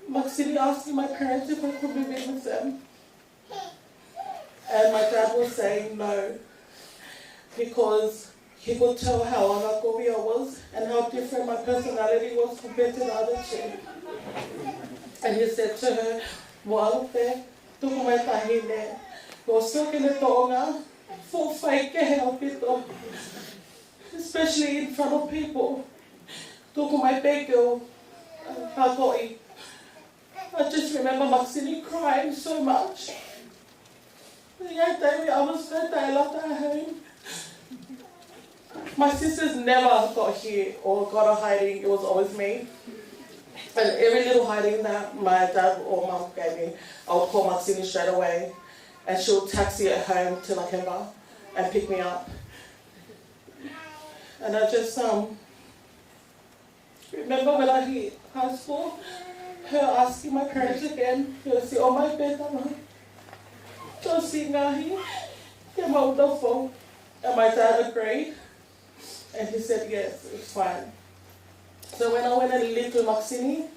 Makasini asking my parents if I could move in with them. And my dad was saying no, because he could tell how Aofia was and how different my personality was compared to the other two. And he said to her, Moalope, tuku mai tahine, ko soke ne toonga, fo whai kehe o pito. Especially in front of people. Tuku mai pekeo, hakoi. I just remember Makini crying so much. I was at home. My sisters never got here or got a hiding, it was always me. And every little hiding that my dad or mum gave me, I would call Makini straight away and she would taxi at home to Lakemba and pick me up. And I just remember when I hit high school, her asking my parents again, to see, oh my bed, to see ngahi, came out the phone. And my dad agreed, and he said, yes, it's fine. So when I went and lived with Makini,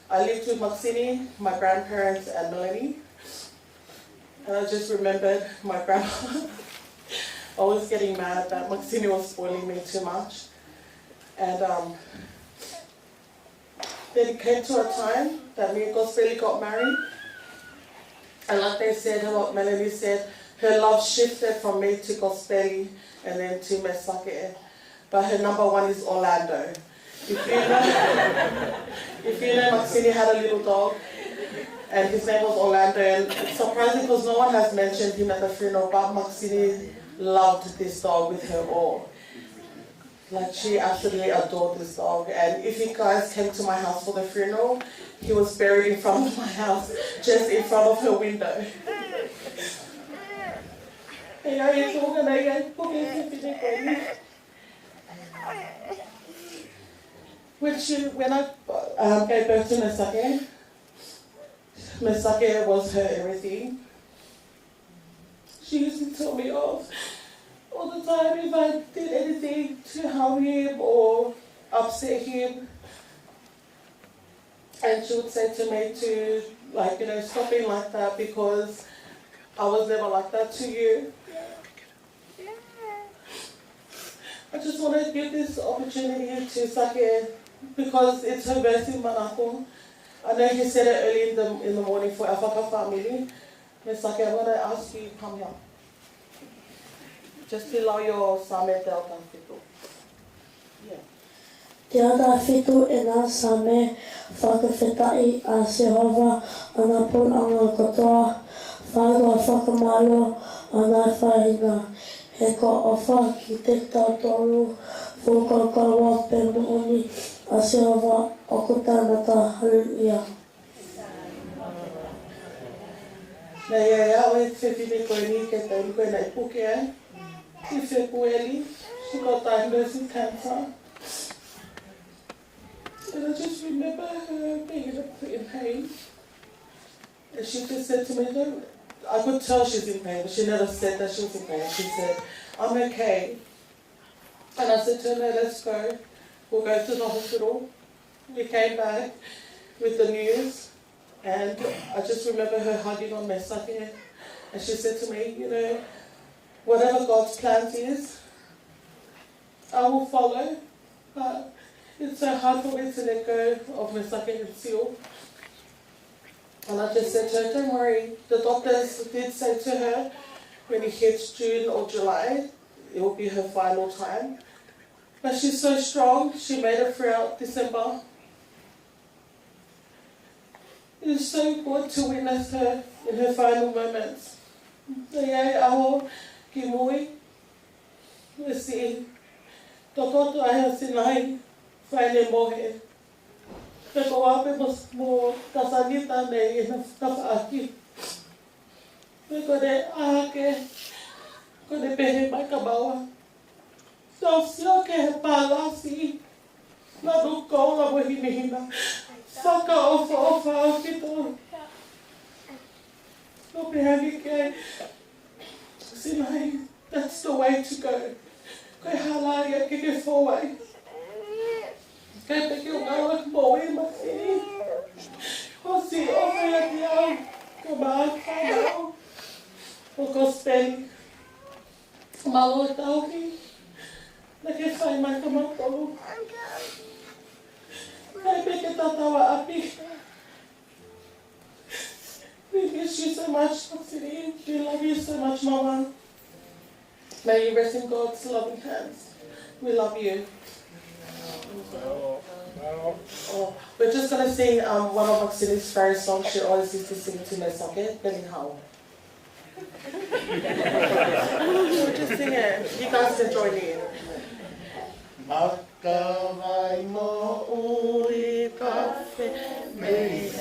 I lived with Makini, my grandparents, and Melanie. And I just remembered my grandma always getting mad that Makini was spoiling me too much. And then it came to a time that me and Gospeli got married. And like they said, what Melanie said, her love shifted from me to Gospeli and then to Mesake. But her number one is Orlando. If you know Makini had a little dog, and his name was Orlando, and it's surprising because no one has mentioned him at the funeral, but Makini loved this dog with her all. Like, she absolutely adored this dog. And if you guys came to my house for the funeral, he was buried in front of my house, just in front of her window. When I gave birth to Mesake was her everything. She used to tell me off all the time if I did anything to harm him or upset him. And she would say to me to, like, stop being like that because I was never like that to you. I just want to give this opportunity to Sake because it's her birthday in Manako. I know you said it early in the morning for our Whaka family. Ms. Sake, I'm going to ask you to come here. Just to allow your Same Delta Fetu'u. Yeah. Te ata Fetu'u e nā Same whakawhetai a Sehova ana pulanga katoa whātua fakamaau ana whahinga. He ko ofa ki te tautolu Tokaikolo pe Moimoi a Sehova o ko tānata hallelujah. Nei awe whewhine koe ni ke tauri koe nei puke ai. Ki whekueli, she got diagnosed with cancer. And I just remember her being in pain. And she just said to me, I could tell she's in pain, but she never said that she was in pain. She said, I'm okay. And I said to her, no, let's go. We'll go to the hospital. We came back with the news, and I just remember her hugging on Mesake. And she said to me, whatever God's plans is, I will follow. But it's so hard for me to let go of Mesake and Seal. And I just said to her, don't worry. The doctors did say to her, when it hits June or July, it will be her final time. But she's so strong, she made it throughout December. It is so good to witness her in her final moments. Aho ki mui, si tototo aia sinai, whaine mohe. Peko wape mo kasanita nei ina whakaaki. Peko de ahake, ko de pehe mai ka baua. So sio ke he palasi, na duko la mohimihina. Fakamaau o kito. So pehangi ke sinai, that's the way to go. Koe halaia ke ke whawai. Kei peke o ngawa moe Makini. Hosi Aofia ki au, ko fakamaau. O Gospeli. Malo e tauki. Na ke whai mai ka matolu. Kei peke tatawa api. miss you so much, Makini. We love you so much, Mama. May you rest in God's loving hands. We love you. Oh, we're just going to sing one of Makini's favorite songs. She always used to sing to me, okay? How? We'll just sing it. You guys can join in. Makawai mo ui kafe mei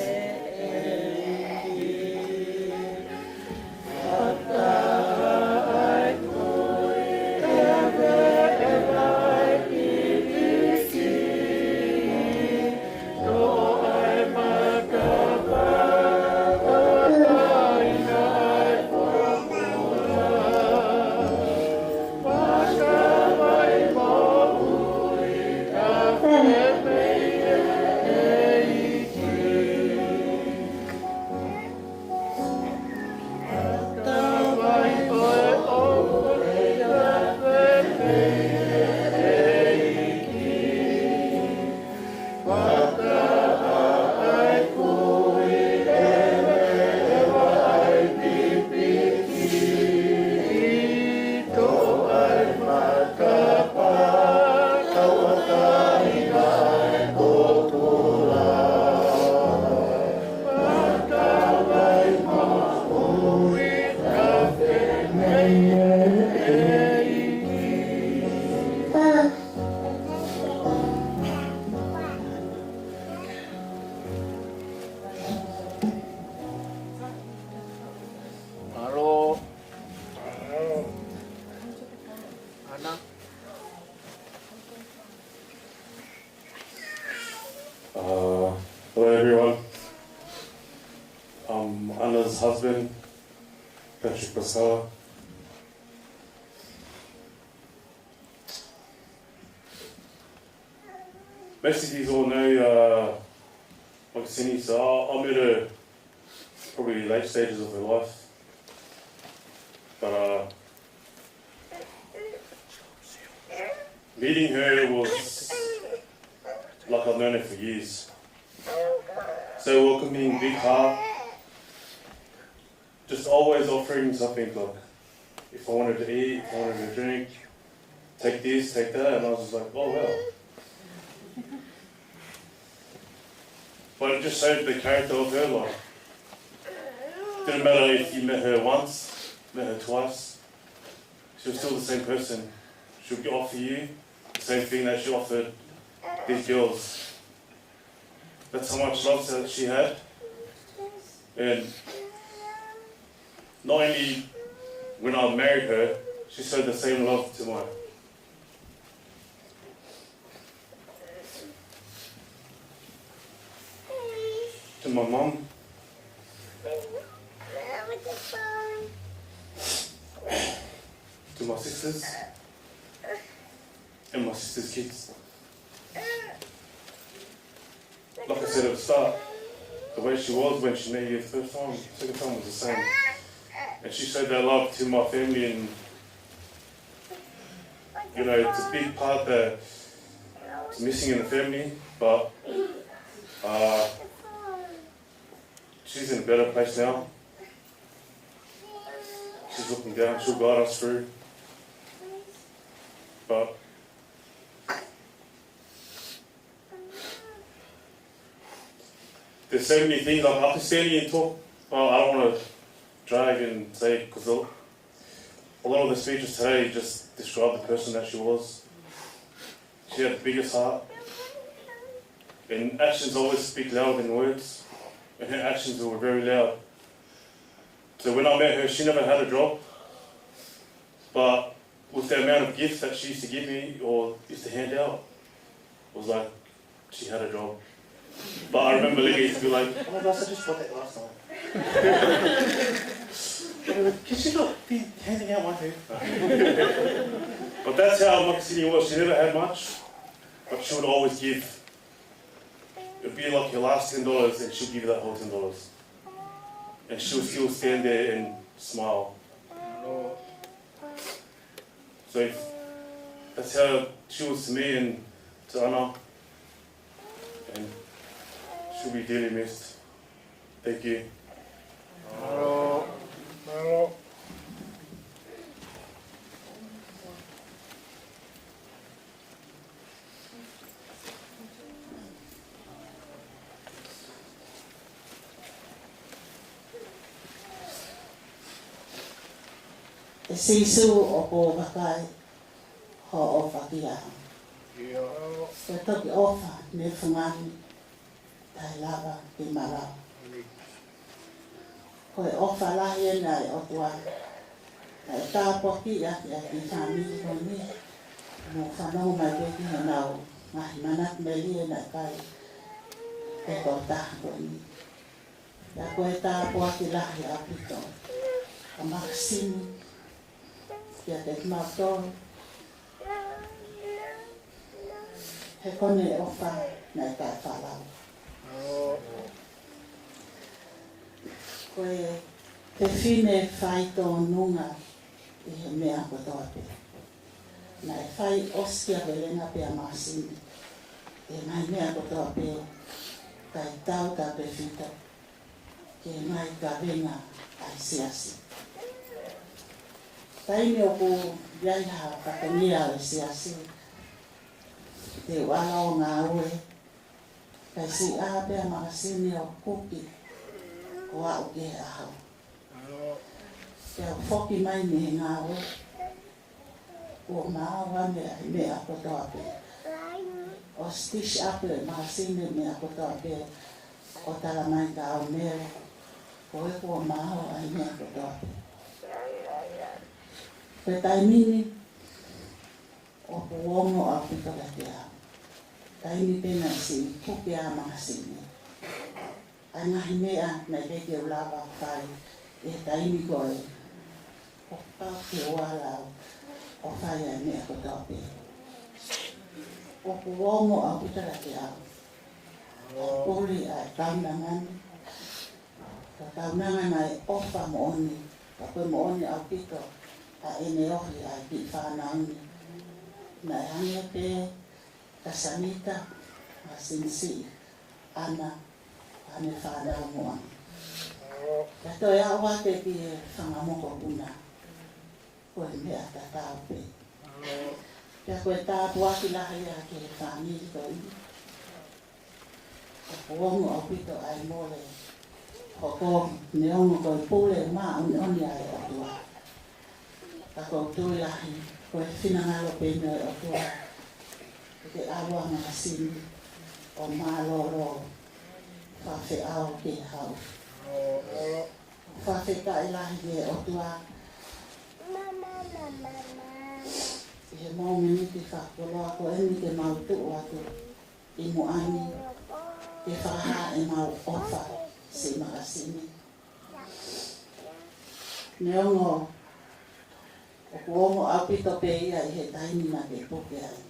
Hello everyone. I'm Anna's husband, Patrick Pasala. Most of you all know Makasini, so I met her probably late stages of her life. But meeting her was like I've known her for years. So welcoming, big heart, just always offering something, like if I wanted to eat, if I wanted to drink, take this, take that, and I was just like, oh wow. But it just showed the character of her, like, didn't matter if you met her once, met her twice, she was still the same person. She would offer you the same thing that she offered these girls. That's how much love that she had. And not only when I married her, she showed the same love to my mum, to my sisters, and my sister's kids. Like I said at the start, the way she was when she met you the first time, second time was the same. And she showed that love to my family, and you know, it's a big part that's missing in the family, but she's in a better place now. She's looking down, she'll guide us through. But there's so many things I can stand here and talk. Well, I don't want to drag and say, because a lot of the speeches today just describe the person that she was. She had the biggest heart, and actions always speak louder than words, and her actions were very loud. So when I met her, she never had a job, but with the amount of gifts that she used to give me or used to hand out, it was like she had a job. But I remember Liga used to be like, oh my gosh, I just bought that last time. Can she not be handing out one too? But that's how Makasini was. She never had much, but she would always give. It would be like your last $10 and she'd give you that whole $10. And she would still stand there and smile. So that's how she was to me and to Anna. And she'll be dearly missed. Thank you. E seisu o ko wakai ho o whakia. E toki ofa me whungani tai lava ki marau. Ko e ofa lahi e nai o tua. E tāpoki ati a ki whamiri ko ni. Mo whanau mai peki he nau. Ngahi manat me li e nai kai. E ko taha ko ni. Ia ko e tāpoki lahi a pito. A Makasini. Kiate mātou. He kone ofa nei kai whalau. Koe te whine whai tō nunga i he mea kotoa pe. Nei whai oskia velenga pe a Makasini. E ngai mea kotoa pe kai tau ta pe whita. Ke ngai ka venga ai siasi. Taini o ku iaiha whakamia o siasi. Te wala o ngā ue. Kai si a pia Makasini o kuki. O a o ke ahau. Kia whoki mai ni ngā ue. O maawa mea kotoa pe. O stish ape Makasini mea kotoa pe. O tala mai ka au mere. O e kua maawa ai mea kotoa pe. Pe taimini o puongo a pitola te au. Taimi pena si puke a Makasini. Ai ngahi mea na keke o lava whai e taimi koe. O pau ke oala o whai a mea kotoa pe. O puongo a pitola te au. O puri a taunangani. Ka taunangana e ofa mo oni. Ka koe mo oni au pito. A ene ohi a ki whanauni. Na e hange pe kasanita a sinsi ana ane whanau moa. Ka toi awa te ki e whangamoko puna. Koe mea ta tau pe. Kia koe tāpu aki lahi a ke whaniri ko i. Ka puongo au pito ai mole. Hoko neongo koe pule maa oni ai o tua. Ka kou tui lahi, koe whinangalo pene o tua. Ke awa Makasini o māloro whawheau ke hau. Whawhekai lahi ke o tua. I he maumini ki whakoloa ko eni ke mautu atu. I moani ke whaha e mau ofa si Makasini. Neongo o kuongo au pito pe ia i he taini na ke puke ai.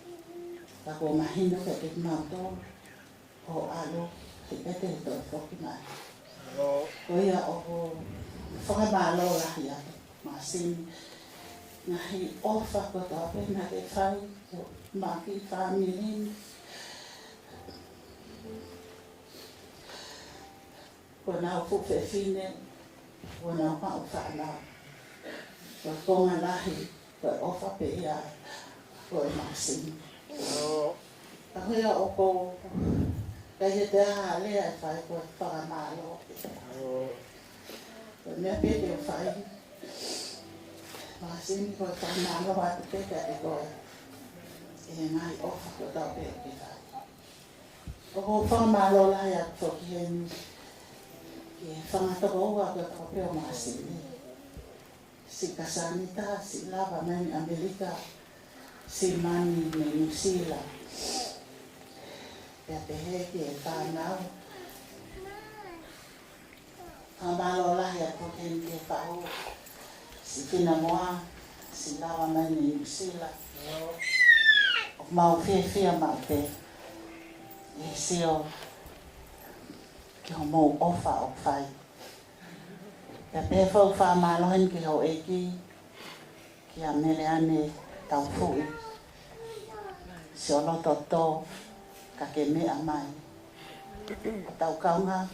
Ka ko mahino ke ke mauto o alo he pete he toi whoki mai. Ko ia o ko whakamalo lahi ake Makasini. Ngahi ofa ko tape na ke whai o maki whamirin. Ko nau pupe whine, ko nau pao whanau. Ko konga lahi, ko ofa pe ia, ko e Makasini. Ka hea o ko, kai he te aha lea e whai ko e fakamaau. Ko mea pete o whai. Makasini ko e fakamaau atu pete e koe. E ngai ofa ko tau pe o ke whai. O ko fakamaau lahi atu whoki heni. Ke whangatoko ua ko tau pe o Makasini. Si kasanita, si lava meni Amerika, si mani me New Zealand. Pea peheki e whanau. Whamalo lahi a kokeni ke whao. Si kina moa, si lava meni New Zealand. O mau whia mau pe. E sio ki ho mou ofa o whai. Ka pēwhau whamalohen ki ho eki, ki a mele ane tau fui. Si o loto tō, ka ke mea mai. Tau kaunga,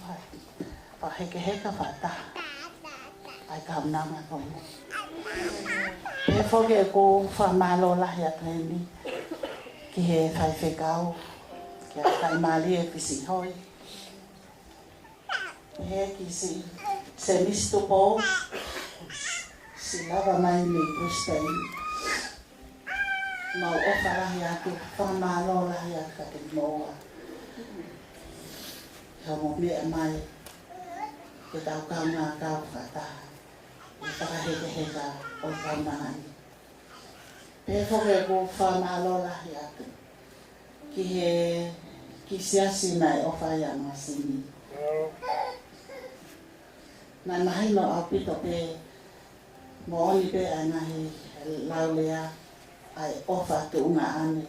pa heke heka whataha. ai kaunanga koe. Pe whoke e ko whamalo lahi ateni ki he whai fekau, ki a whai mali e kisi hoi. He ki se misto po, si lava mai me Brisbane. Mau ofa lahi atu, whamalo lahi atu ka te moa. Hau mo mea mai, ke tau kaunga kau whataha. E whakaheka o kaunangani. Pe whoke ko whamalo lahi atu. Ki siasi mai o whai a Makasini. Nai mahino au pito pe mo oni pe ai nahi laulea ai ofa tu unga ane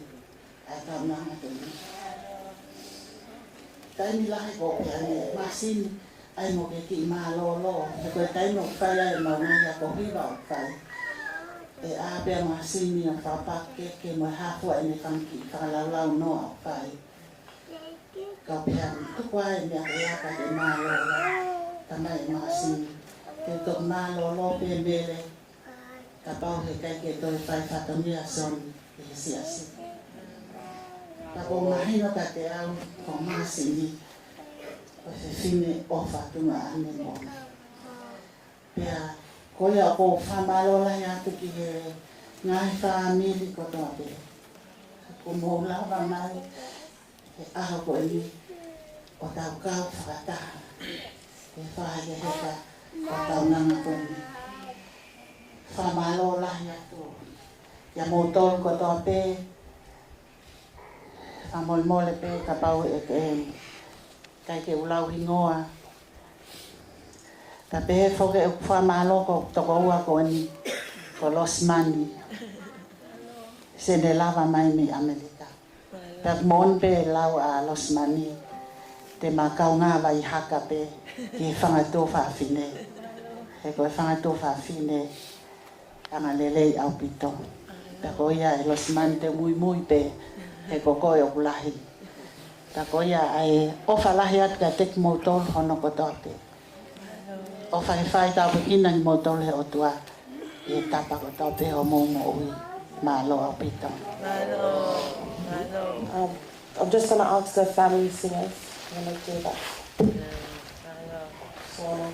ai kaunanga tuni. Taimi lahi ko pe ane Makasini ai mo ke ki malolo. He koe taimi o whai ai maunga ko hiwa o whai. E a pe Makasini o whapake ke mo hafua ene whanki whakalaulau noa o whai. Kau pe ane tukua e mea reaka ke malolo. Tamai Makasini. Ke tok malolo pe mele. Ka pau he kai ke toi whai whatamia Sione ke he siasi. Ka po mahino ka te au ko Makasini. O se fine ofa tunga ane mona. Pea koe a ko whamalola i atu ki he ngai whaamili kotoa pe. Ko moulawa mai he aho ko ni o tau kau whakataha. He whahe heka o tau nanga koni. Whamalola i atu. Ia mōtol kotoa pe. Whamoimole pe ka pau e ke kai ke ulau hingoa. Ka pehe whoke e whamalo ko toko ua ko ni ko los mani. Se ne lava mai mi Amerika. Ka mon pe lau a los mani. Te makau ngā vai haka pe ki whangatō whawhine. He koe whangatō whawhine anga lelei au pito. Ka koe ia e los mani te Moimoi pe he ko koe o kulahi. Ka koe ia ai ofa lahi atu ka tek mōtol hono kotoa pe. O whai tau pekina ni mōtol he o tua. E tapa kotoa pe o mōmo ui. Malo au pito. I'm just going to ask the family singers when they do that. Sione.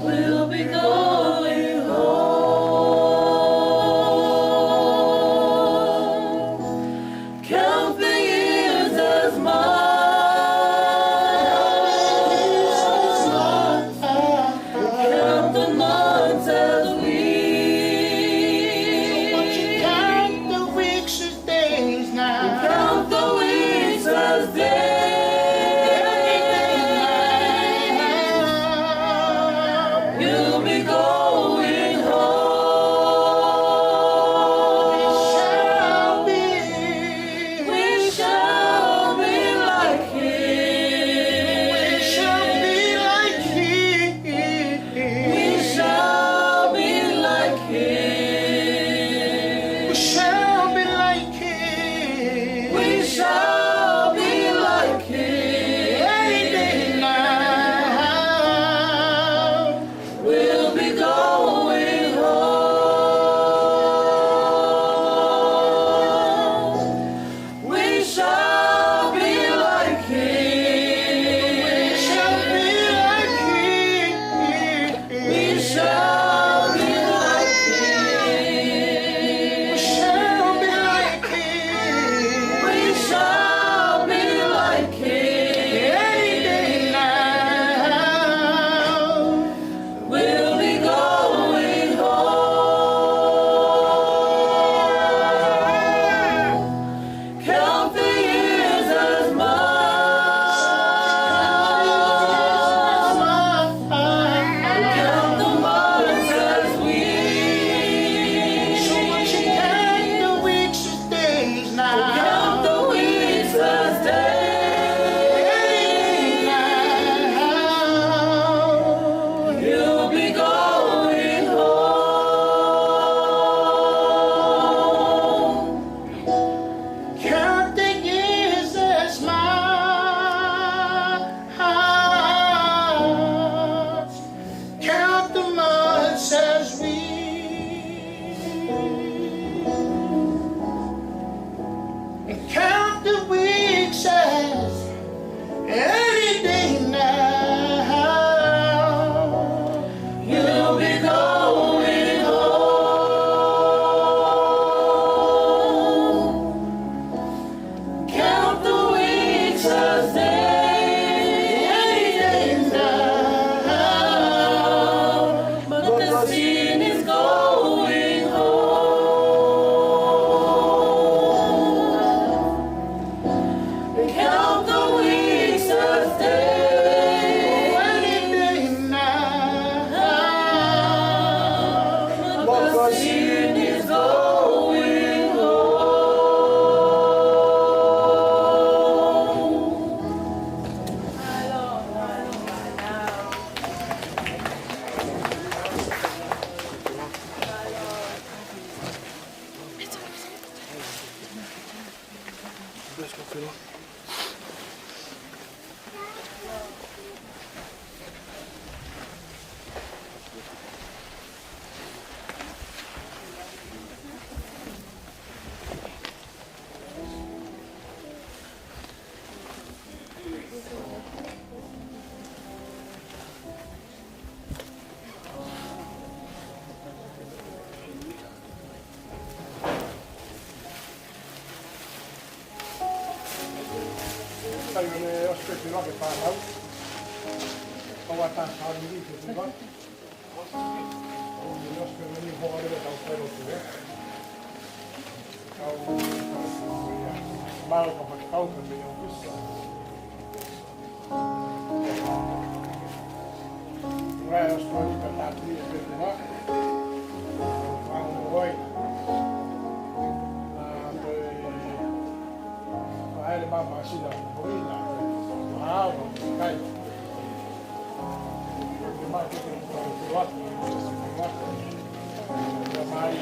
We'll be going Sione ospiti no che parla. Paula tanto di che va. Io spero di fuori da un po' di ma lo fekau che mi ho visto. Ora sto di per la via per qua. Quando vuoi. Ele mama sila boina. Wow, ikai. Ele mais que o Latu. Ele mais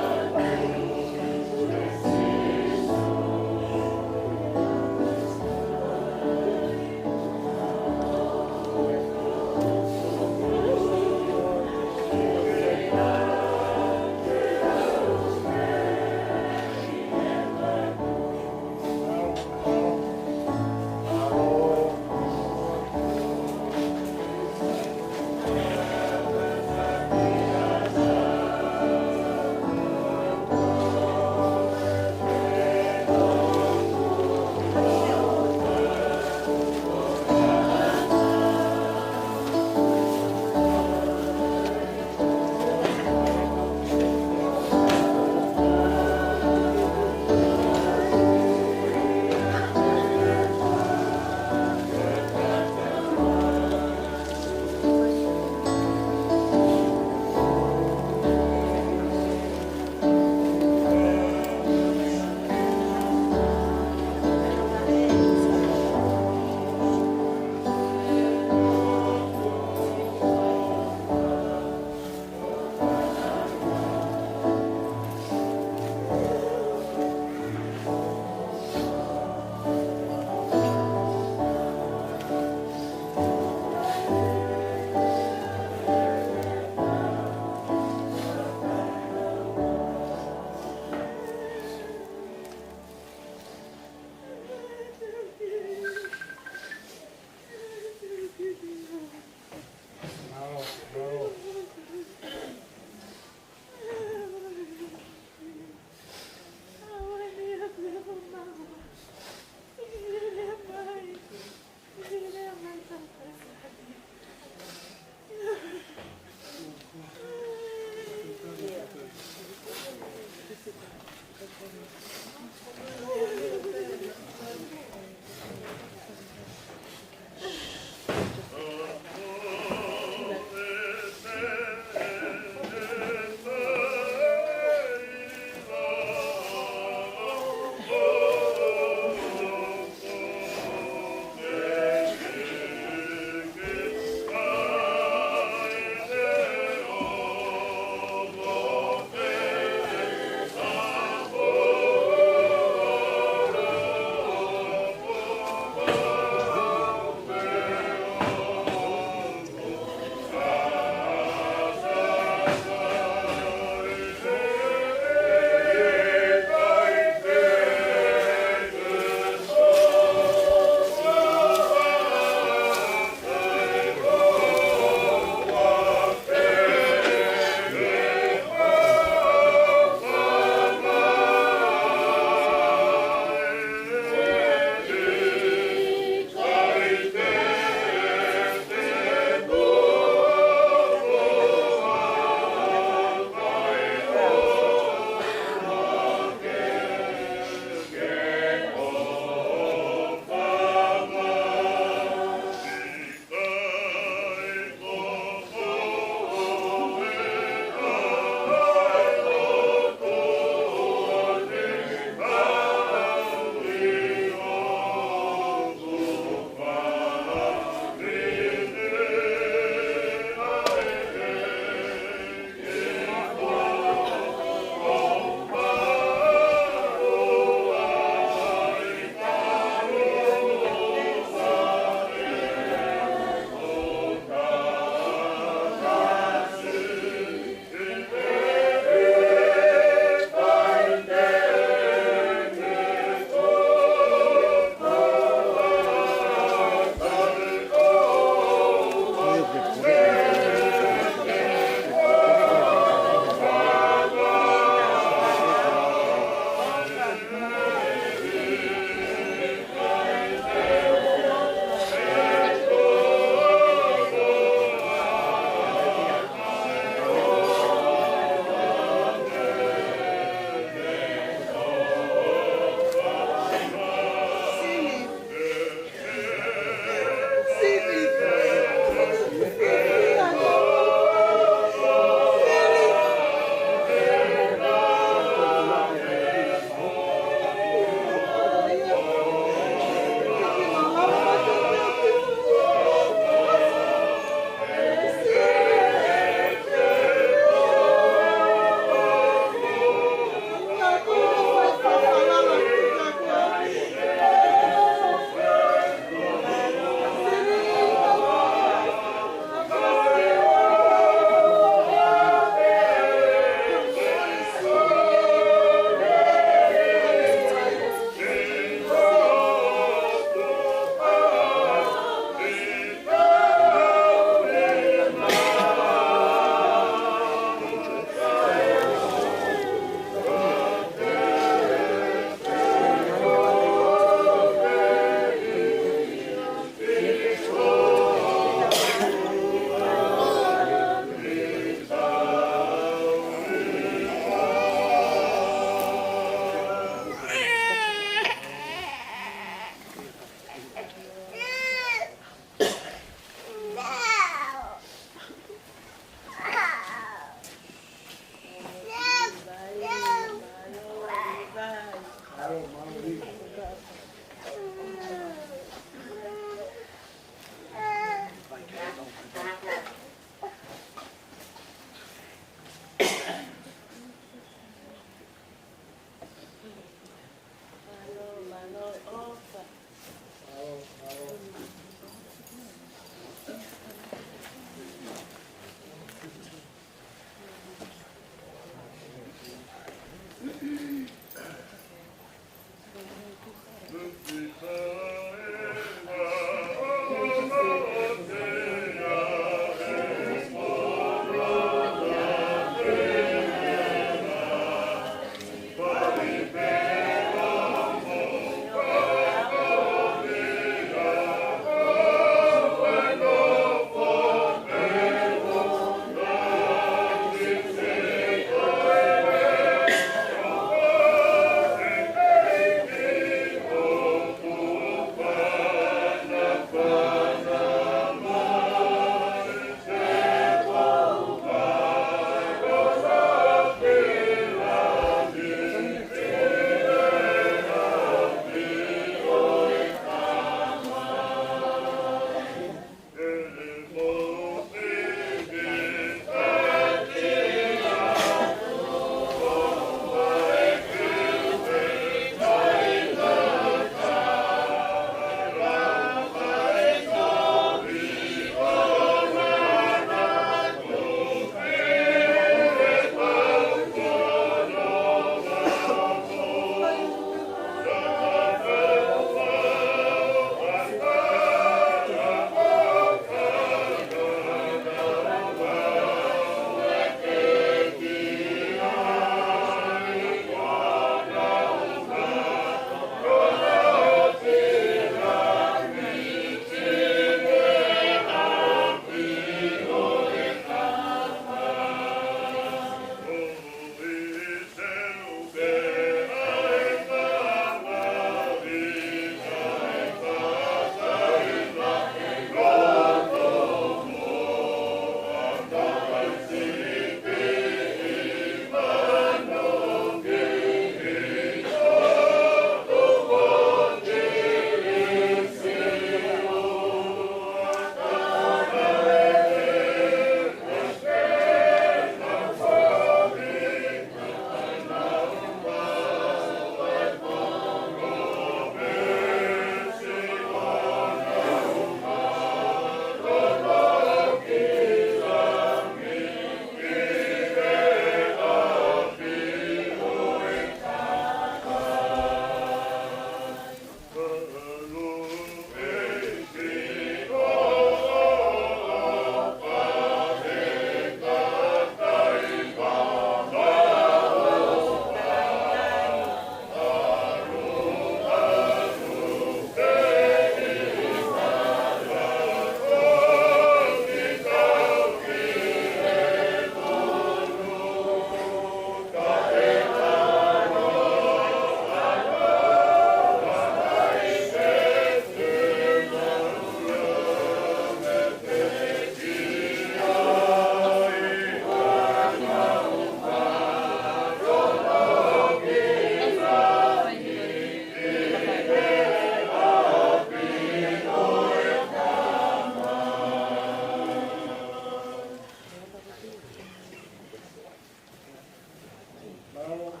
Yeah.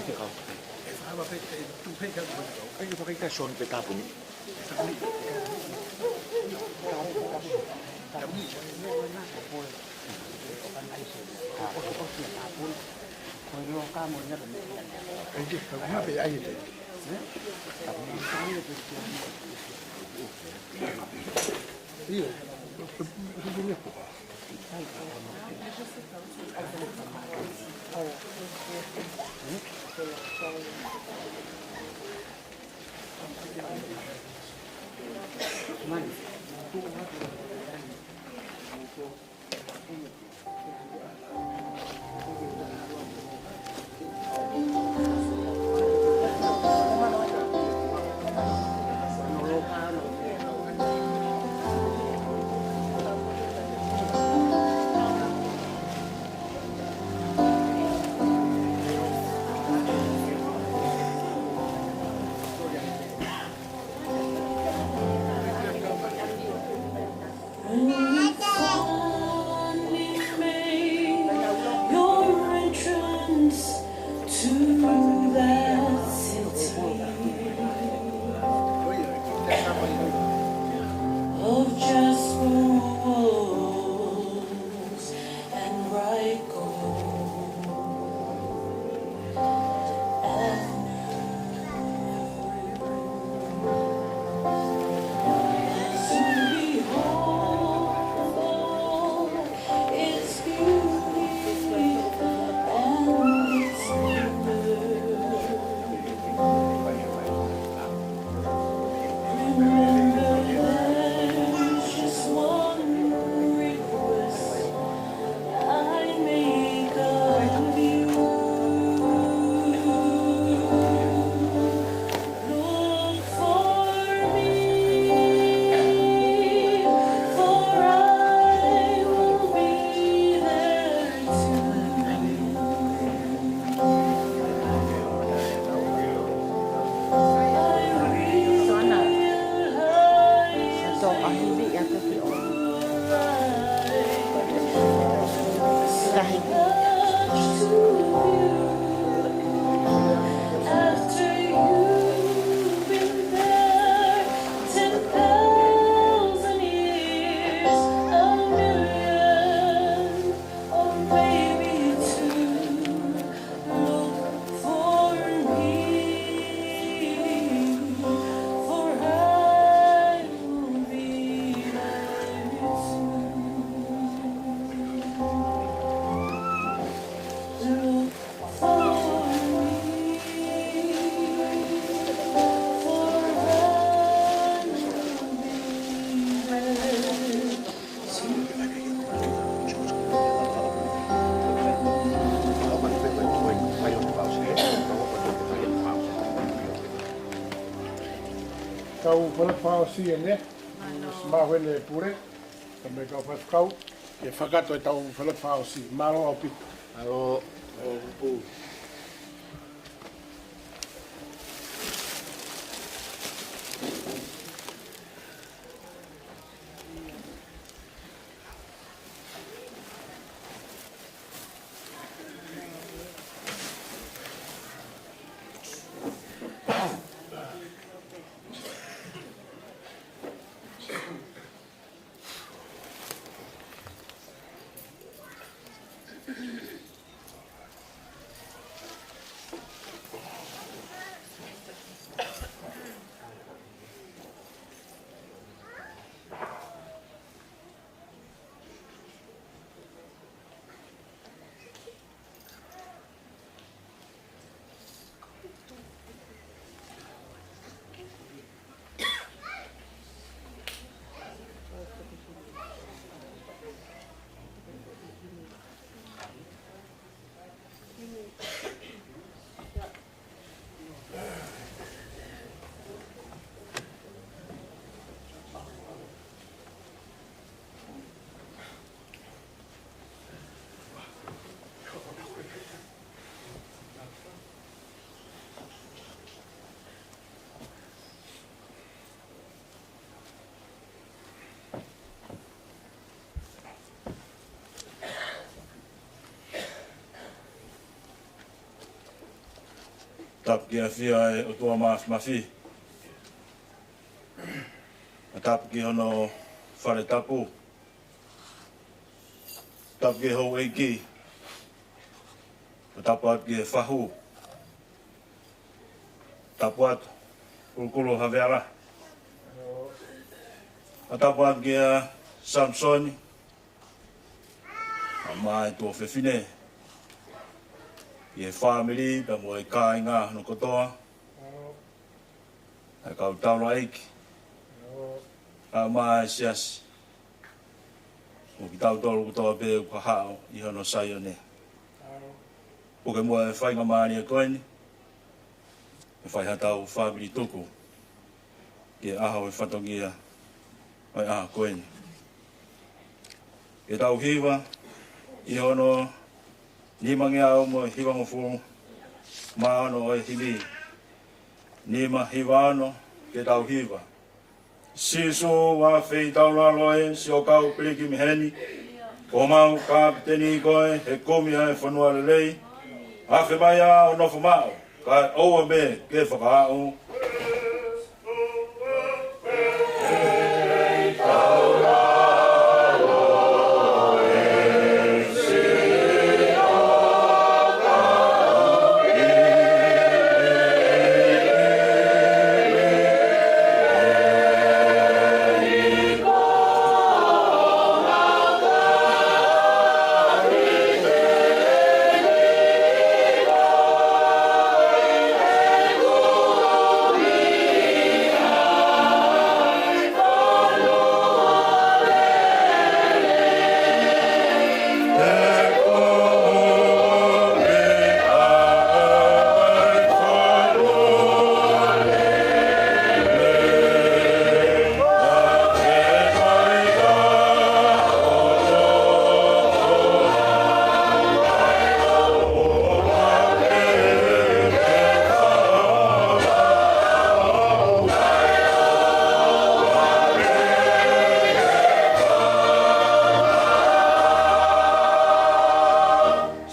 fekau. Apa pete tu peka tu. Ai pa kai son pe tapu ni. Tau whalapao Sione, smahwene pure, ka me kau whakau, ke whakato e tau whalapao si, maro au pita. Aro, o Tap ki Aofia e o tua mafi. Tap ki hono whare tapu. Tap ki hou hiki. Tapu atu ki e whahu. Tapu atu. Kulukulu haweara. Tapu atu ki a Samsoni. Mai tua whewhine. Ki e whamiri, pa mo e kai ngā no kotoa. E kau Tauelangi. A mai siasi. O ki tau tolu kotoa pe u kahao i hono Sione. O ke mua e whainga maani e koeni. E whai hatau whamiri tuku. Ki e aho e whatongia. Ai aha koeni. E tau hiwa. I hono ni mangiao mo hiwa mo fu maano o hili. Ni ma hiwa ano ke tau hiwa. Siso wa fei tau laloe si o kau piliki miheni. O mau kapiteni koe he komi ai whanua lelei. Awhi mai a o nofo mao. Kai oua me ke fakamaau.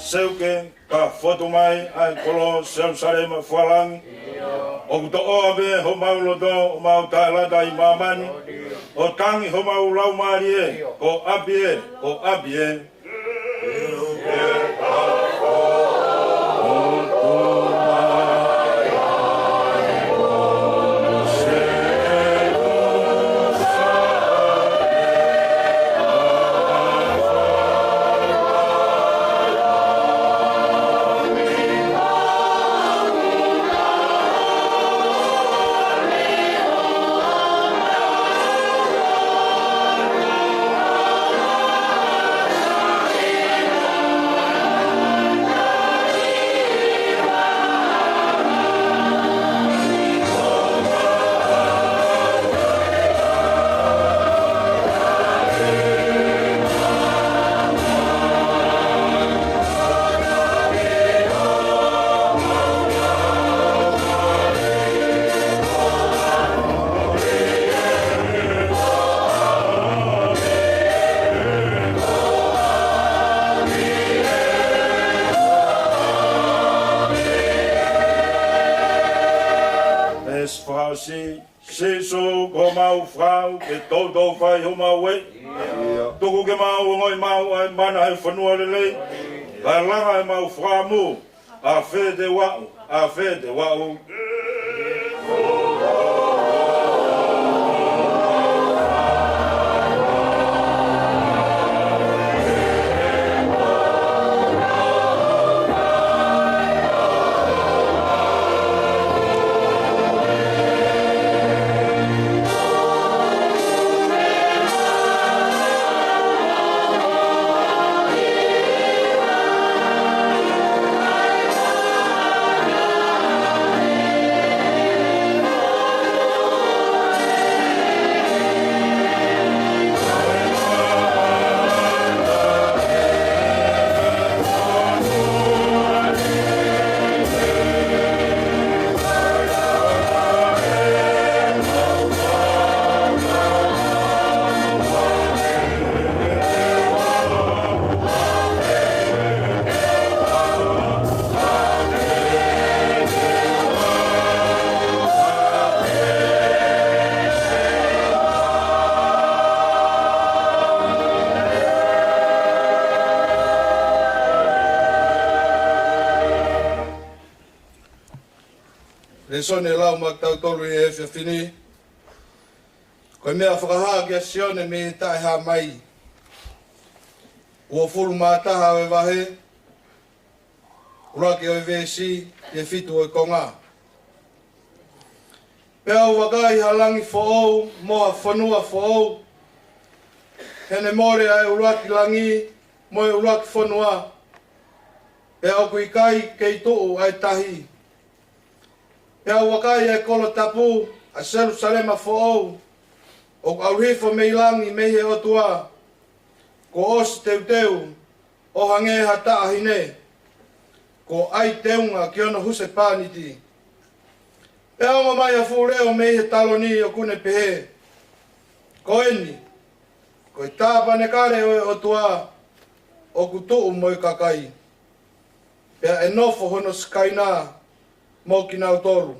Seuke ka foto mai ai kolo Jerusalem Tauelangi. O kuto o abe ho mau lodo o mau tala dai mamani. O tangi ho mau lau marie o abie. Se so ko mau frau ke todo fai ho mau we. Tuku ke mau ngoi mau ai mana he whanua lelei. Ka langa e mau fra mu. A fe de wau. Oh Le sone lau mak tau tolu e Aofia fini. Koe mea whakahaa kia Sione me tae ha mai. Ua furu mātaha o e wahe. Uraki o e vesi e Fetu'u e konga. Pea o wakai halangi fo'ou, moa whanua fo'ou. Hene more ai uraki langi, moe uraki whanua. Pea o ku ikai kei to'u ai tahi. Pea o wakai ai kolo tapu, a Jerusalema fo'ou. O ku auhifo mei langi mei he otua. Ko osi teu, o hange hata ahine. Ko ai teunga ki ono huse pāniti. Pea o mai a fūreo mei he taloni o kune pehe. Ko eni, ko i tāpane kare o e otua, o ku tuu moi kakai. Pea e nofo hono skaina, mo ki nau toru.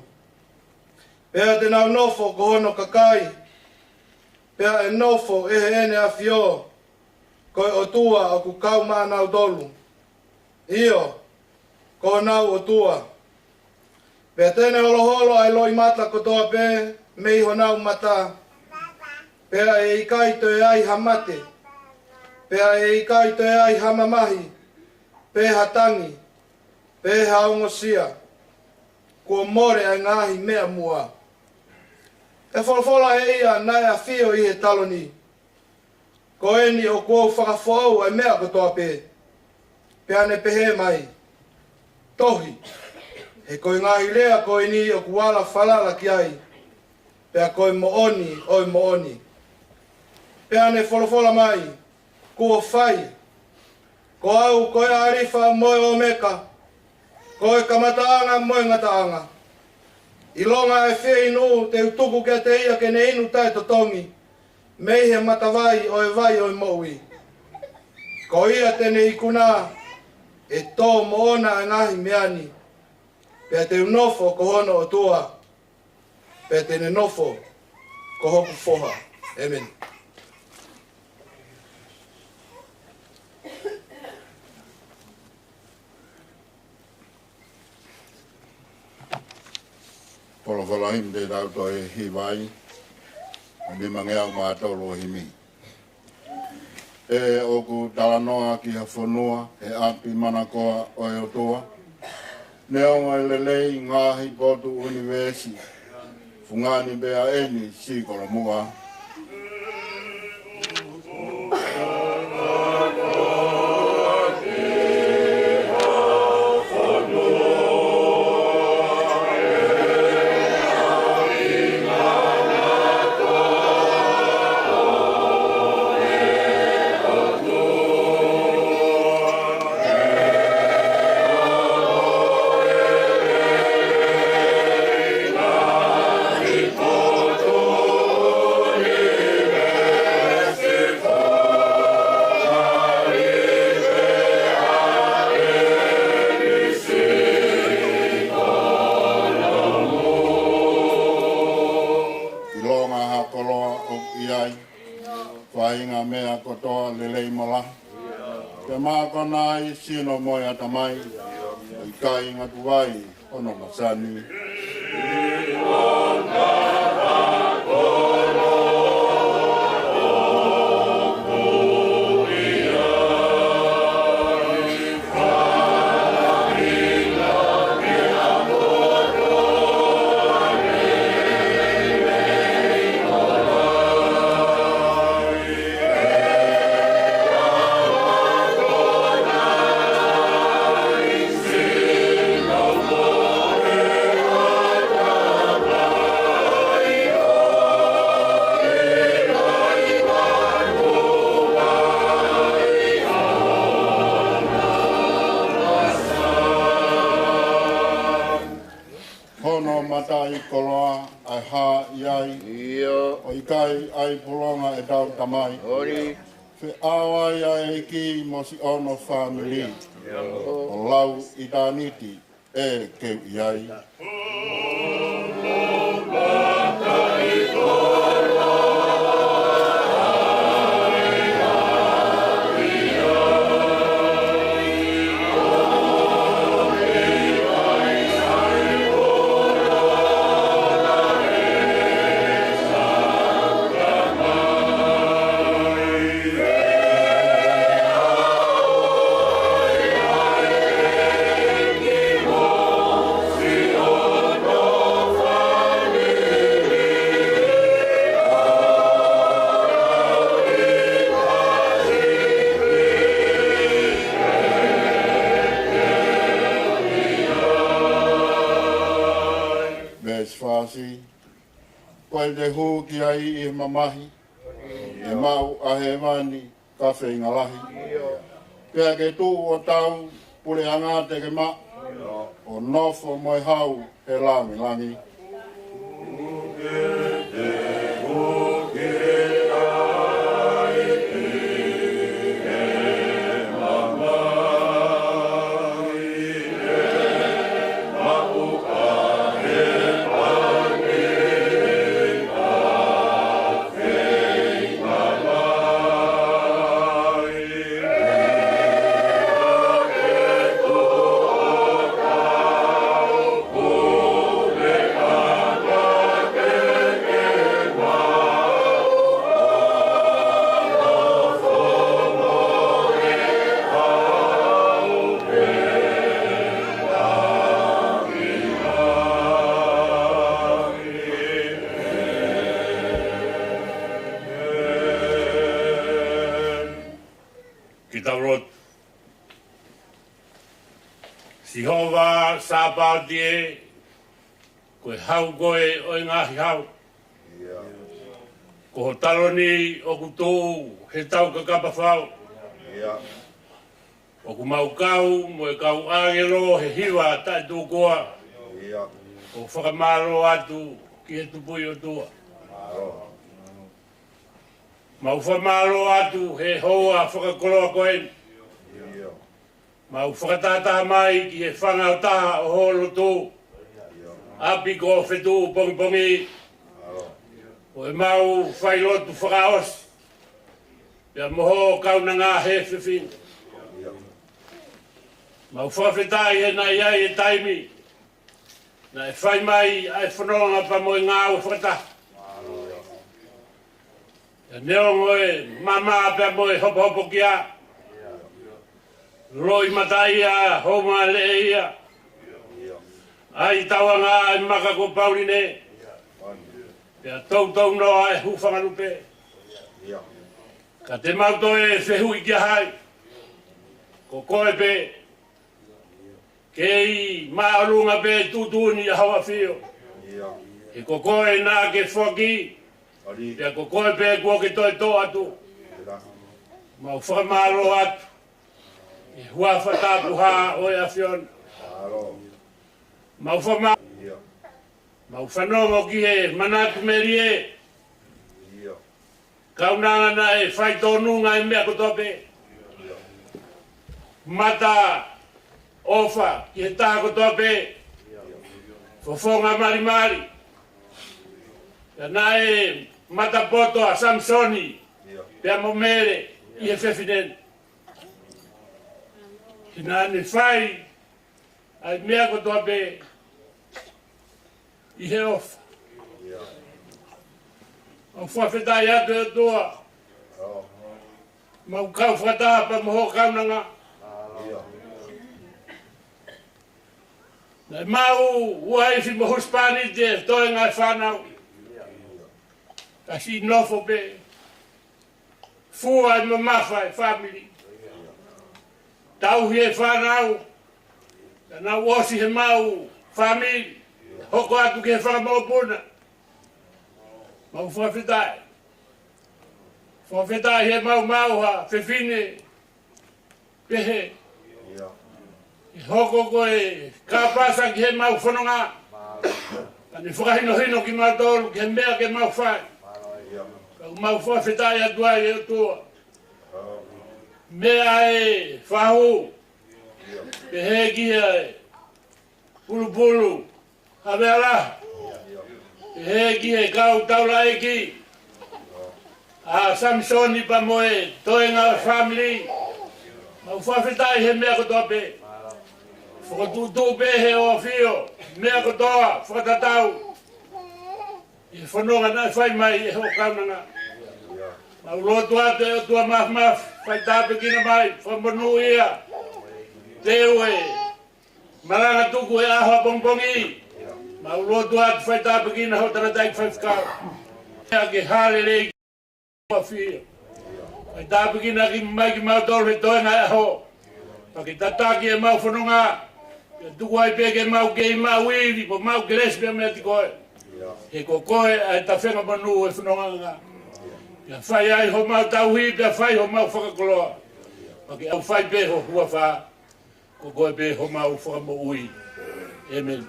Pea te nau nofo ko hono kakai. Pea e nofo e he ene a fio, ko e otua o ku kau maa nau toru. Io, ko nau otua. Pea tene holo ai loi mata kotoa pe, mei ho nau mata. Pea e ikai to e ai hamate. Pea e ikai to e ai hamamahi. Pe hatangi. Pe haongosia. Kua more ai ngahi mea mua. E whalafola e ia nai a fio i he taloni. Ko eni o kua whakafoau ai mea kotoa pe. Pea ne pehe mai. Tohi. He koe ngahi lea koe ni o kuala falala ki ai. Pea koe mooni, oi mooni. Pea ne whalafola mai. Kua whai. Ko au koe arifa moe o meka. Koe kamataanga moe ngataanga. I longa e whia inu te utuku kia te ia ke ne inu tai totongi. Mei he matawai o e vai o e moui. Ko ia tene ikuna e tō moona e ngahi meani. Pea te unofo ko hono o tua. Pea tene nofo ko hoku foha. Amen. Polo whalahim te tauto e hiwai. Ni mangeau mātoro himi. E oku talanoa ki ha whanua, e api manakoa o e otoa. Neonga e lelei ngahi potu universi. Fungani bea eni si kolo mua. Sino moya tamai, ikai ngatuai, ono masani. Koloa ai ha iai o ikai ai pulonga e tau tamai fe awa ia hiki mo si ono family o lau i taniti e keu iai ai sfasi. Koe te hu ki ai I mamahi. E mau a he mani kafe ngalahi. Pea ke tu o tau pule anga te ke ma. O nofo moi hau he langi langi. Sihova sāpau tie, koe hau koe o ngahi hau. Ko ho taloni o kutu he tau kakapa whau. O ku mau kau, mo e kau angelo he hiwa tai tū koa. O whakamaro atu ki he tupui o tua. Mau whamaro atu he hoa whakakoloa koen. Mau whakatata mai ki e whangau taha o holo tū. Api ko Fetu'u Pongipongi. O e mau whailotu whakaos. Pea moho kauna ngā he whiwhina. Mau whawhetai he nai ai e taimi. Na e whai mai ai whanonga pa mo i ngā o whakataha. E neo ngoe mama pea mo e hopo hopo ki a. Roi matai a homa le ia. Ai tauanga ai maka ko Pauline. Pea tau noa e huwhangarupe. Ka te mauto e whehui ki hai. Ko koe pe. Kei maarunga pe tutuni a hawa whio. E ko koe nā ke whaki. Pea ko koe pe kua ke toi tō atu. Mau whamaro atu. E hua whatapu haa o e a whiona. Mau whamaro. Mau fanongo ki he manatu meri e. Kaunanga na e whai tōnunga e mea kotope. Mata ofa ki he taha kotope. Fofonga mari mari. Ka na e mata poto a Samsoni. Pea mo mere i he whewhinen. Ki nā ne whai ai mea kotope. I he ofa. Mau whawhetai atu e toa. Mau kau whataha pa moho kaunanga. Nei mau uaifi mo huspani te toi ngai whanau. Kasi nofo pe. Fua e mamawhai family. Tau hi e whanau. Ka nau osi he mau family. Hoko atu ke whakamau puna. Mau whawhetai. Whawhetai he mau ha whewhine. Pehe. I hoko koe kāpasa ki he mau whanonga. Kani whakahino hino ki mau tolu ki he mea ke mau whai. Kau mau whawhetai atu ai e tua. Mea e whahu. Pehe ki he pulu pulu. Hawea la. He ki he kau Tauelangi. A Samsoni pa moe toi ngā family. Mau whawhetai he mea kotope. Whakatutu pe he Aofia. Mea kotoa, whakatatau. I whanonga nai whai mai e ho kaunanga. Mau lotu ate o tua maf. Whai tāpe kina mai, whamanu ia. Teo e. Maranga tuku e ahoa Pongipongi. Mau lotu atu whai tāpe kina ho taratai whakau. Mea ke hale rei ki Aofia. Whai tāpe kina ki mai ki mau tolu he toi ngai aho. Paki tataki e mau whanonga. Tu ai peke mau ke mau iwi, po mau ke lesbia me ti koe. He ko koe ai ta whenga manu e whanonga. Pia whai ai ho mau tauhi, pia whai ho mau fakakoloa. Pake au whai pe ho hua wha, ko koe pe ho mau whakamo ui. Amen.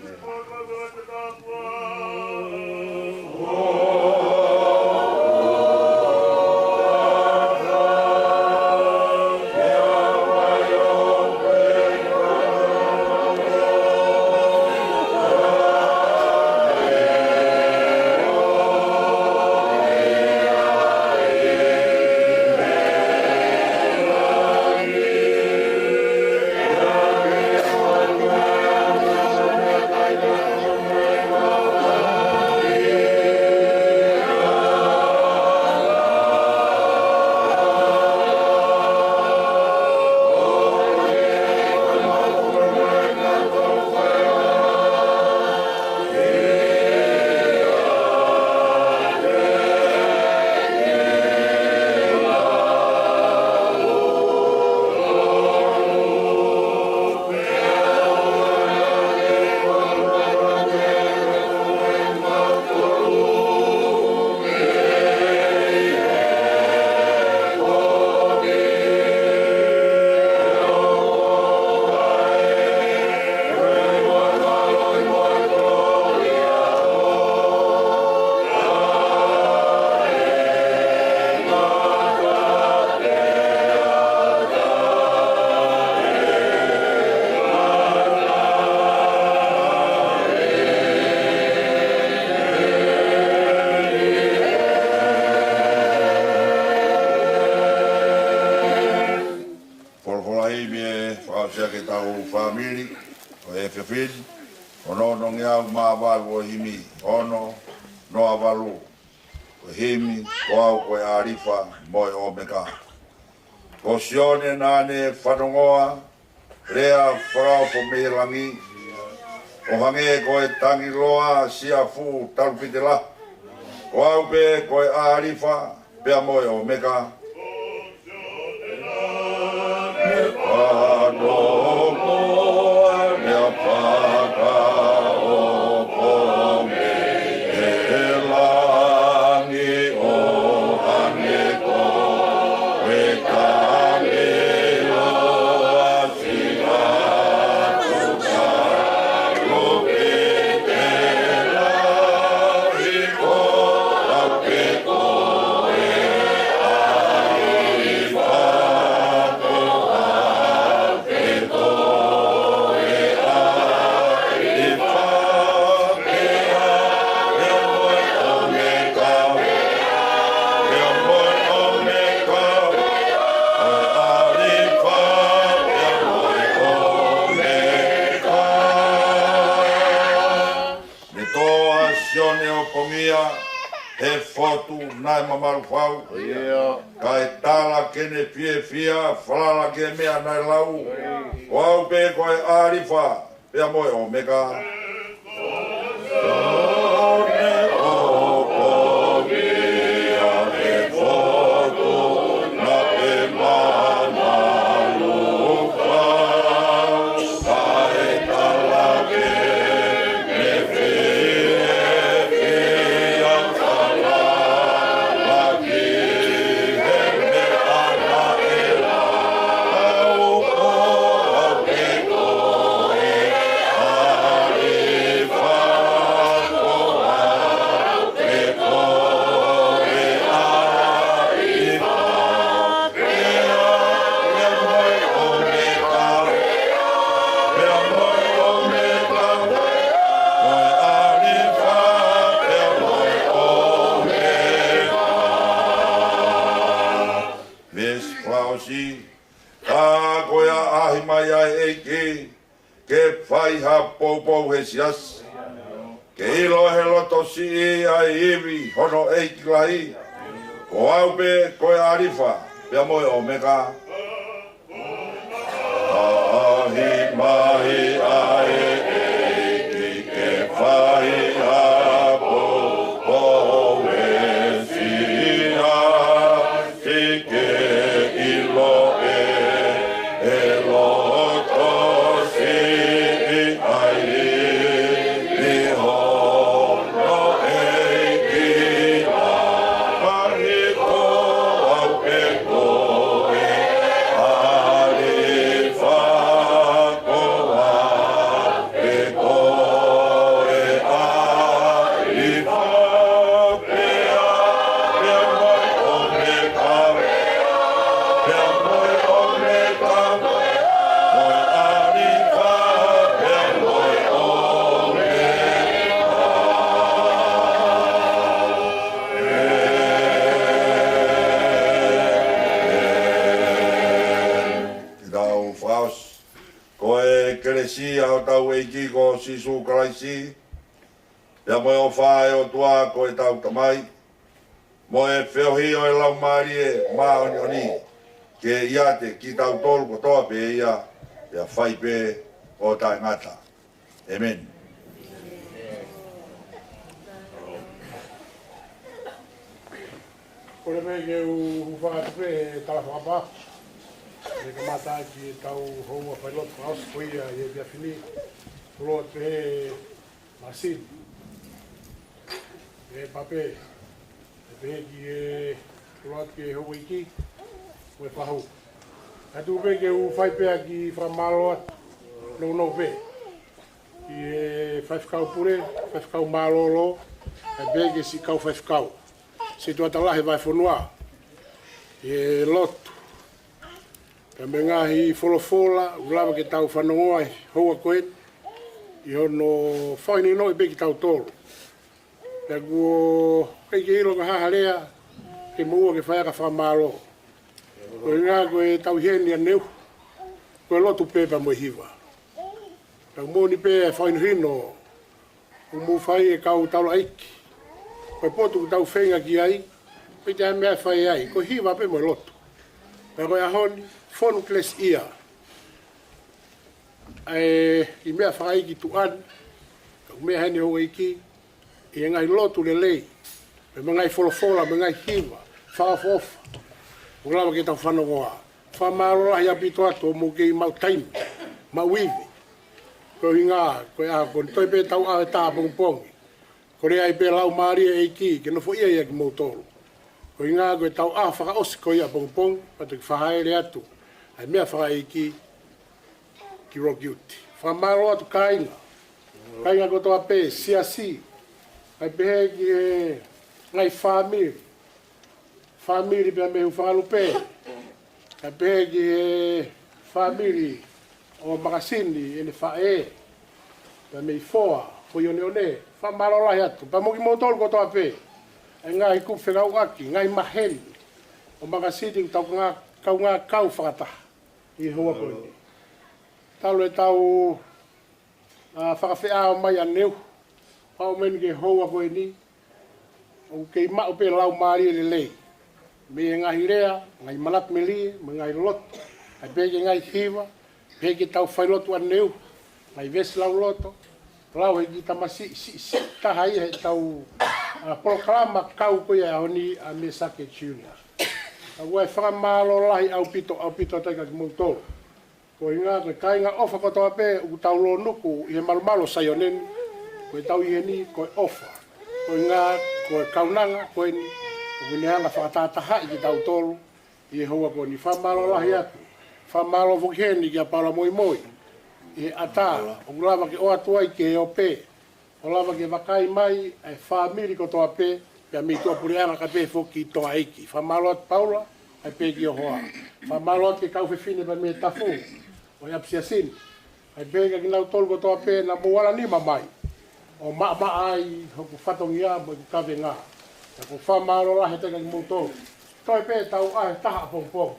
Ko Sione nane fanongoa, rea whakao po Tauelangi, o hange koe tangi loa sia fu talpite la, o aupe koe arifa, pea moe o meka. He fotu nai mamaru fau. Kai tala kene fie fia, falala ke mea nai lau. Wau pe koe arifa, pea moe o meka. Ka koea ahi mai ai eiki, ke whai ha poupou he sias. Ke ilo he loto si ai iwi hono eiki lahi. Ko aupe koe arifa, pea moe o meka. Ahi mai ai eiki, ke whai ha poupou he sias. Ke ilo e loto si sisu kalaisi. Pea moe o whae o tua ko e tau tamai. Moe whiohi o e lau maari e maoni oni. Ke iate ki tau tolu ko toa pe ia. Pea whai pe o ta engata. Amen. Ore me ke u whakatupe tala whakapa. Me ka mata ki tau houa whailot whaos koia i e bia whini. Uloa te Makasini. E pape. E pehe ki e uloa ke houa hiki. Ue whahau. Atu pe ke u whaipea ki whamalo atu. No no pe. Ki e whaifkau pure, whaifkau malolo. E pe ke si kau whaifkau. Se tua talahe vai whanua. E lotu. Ka me ngahi wholofola, ulawa ke tau fanongo ai hoa koen. I hono whaini no i pe ki tau tolu. Ka kuo kei ke ilo ka haharea, ke mua ke whaia ka whamalo. Ko ngā koe tau heni aneu, koe lotu pepa mo hiwa. Ka moni pe whainu hino, umu whai e kau Tauelangi. Koe potu tau whenga ki ai, pite ai mea whai ai, ko hiwa pe mo lotu. Ka koe ahoni, whonu kles ia. I mea whai ki tuan, ka mea hene hoa iki, i ngai lotu le lei, me ngai wholofola, me ngai hiwa, whaafofa. Ulawa ke tau whanongoa. Whamaro ahi apito ato mo kei mau taimi, mau iwi. Ko hinga, ko a ko toi pe tau a ta Pongipongi. Ko rea i pe lau maari e ki, ke no fo ia ia ki mau tolu. Ko hinga ko tau a whaka osi ko ia Pongipongi, patu ki whahaere atu. Ai mea whaka ki rock youth. Whamaro atu kainga. Kainga ko toa pe, siasi. Ai pehe ki e ngai whamiri. Family pe me ufalupe. Ka pegi family o Makasini ene fae. Pe me foa, fo yone one, fa malola yatu. Pa mo ki motor ko to ape. Ngai ku fekau aki, ngai mahel. O Makasini nga kau fakata. I hoa ko ni. Tau le tau fakafea o mai aneu. Pa o men ke hoa ko ni. O ke ma o pe lau mari le lei. Me ngai rea, ngai malat meli, ngai lot, ai pege ngai hiwa, pege tau whailotu aneu, ngai vesi lau loto, lau heki tamasi, si tahai he tau proklama kau koe a honi a me sake Sione. A wai whakamalo lahi au pito taika ki mautoro. Ko inga koe kainga ofa kotoa pe, u tau lo nuku, i he malumalo Sione, koe tau i heni, koe ofa. Ko inga koe kaunanga, koe ni, o ni hanga whakatataha i ki tau tolu, i e hoa ko ni whamalo lahi atu. Whamalo vokeni ki a Paula Moimoi. I he ata, o lava ki o atua i ke o pe. O lava ki wakai mai, ai whamiri ko toa pe, pia mi tua purianga ka pe foki toa eiki. Whamalo atu Paula, ai pe ki o hoa. Whamalo atu ke kau whiwhine pa me tafu, o i Apisia sini. Ai pe ki nau tolu ko toa pe, na muwala ni mamai. O maa ai, hoku whatongia, mo i kawe ngā. Ko whamaro lahe teka ki moutou. Toi pe tau ahe taha Pongipongi.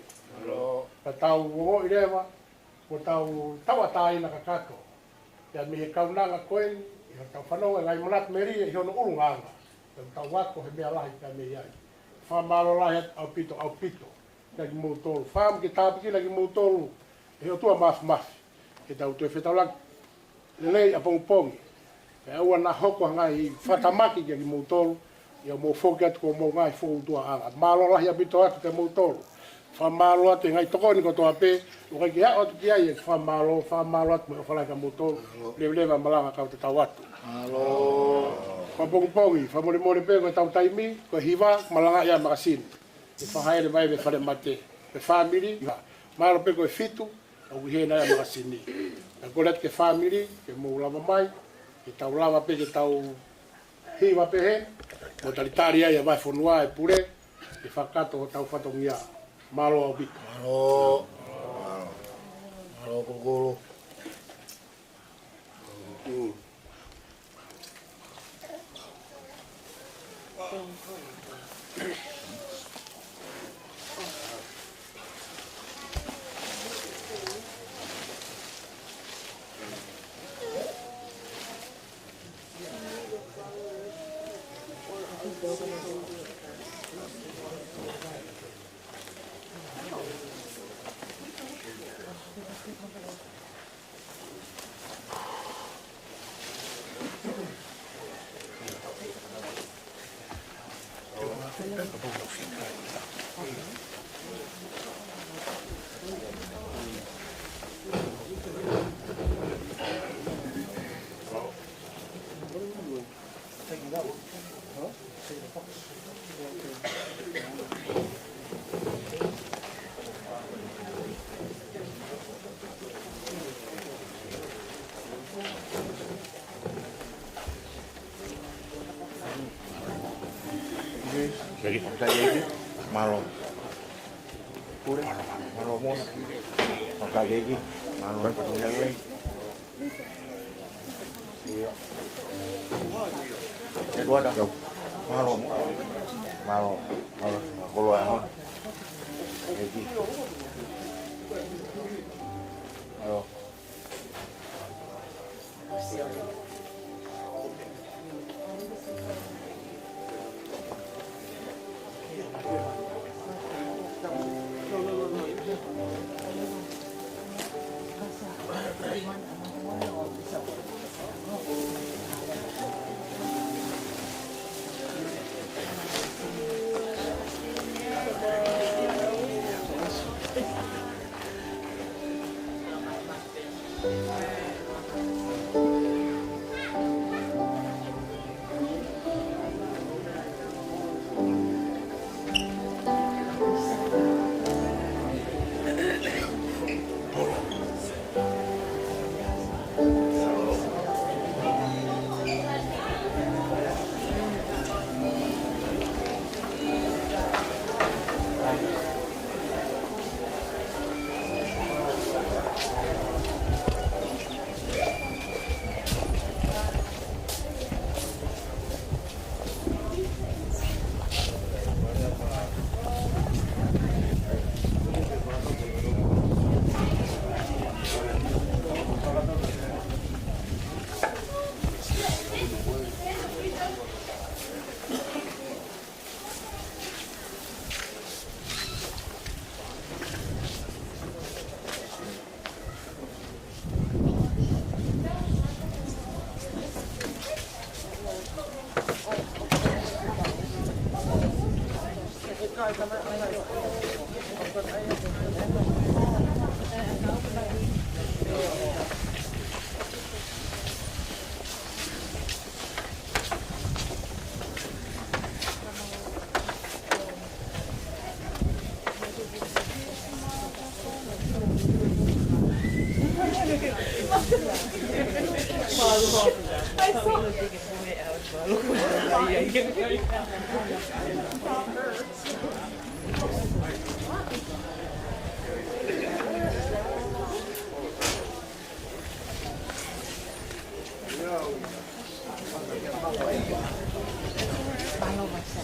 Pa tau wongo i rewa, ko tau tawatai na kakato. Pea me he kaunanga koeni, i ho tau whanonga ngai manat meri, i hono urunganga. Pea tau wako he mea lahi pea me iai. Whamaro lahe au pito, teka ki moutou. Wham ki tāpikina ki moutou, i ho tua mafi. Ke tau tue Tauelangi. Lelei a Pongipongi. Pea ua na hoko ngai whatamaki ki moutou. Ia mo foki atu ko mo ngai fo tua ala. Malo lahi apito atu te moutoro. Whamalo atu ngai tokoni ko toa pe. O kai ki hao atu ki ai e whamalo atu mo whalai ka moutoro. Lewa malanga kau te tau atu. Kwa Pongipongi, whamore pe ko tau taimi, ko hiwa, malanga ia Makasini. E whahaere mai me whare mate. Pe family, malo pe ko e fitu, o wihena ia Makasini. E kolet ke family, ke mo lava mai, ke tau lava pe ke tau hiwa pe he. Mo talitari ai vai whanua e pure, e whakato o tau whatongia. Malo au bika. Malo kokolo. Jadi saya ini malu. Pure malu mon. Maka lagi malu lagi. Iya. Kedua dah. Malu. Malu. Malu. Keluar. Lagi. Malu. Sione.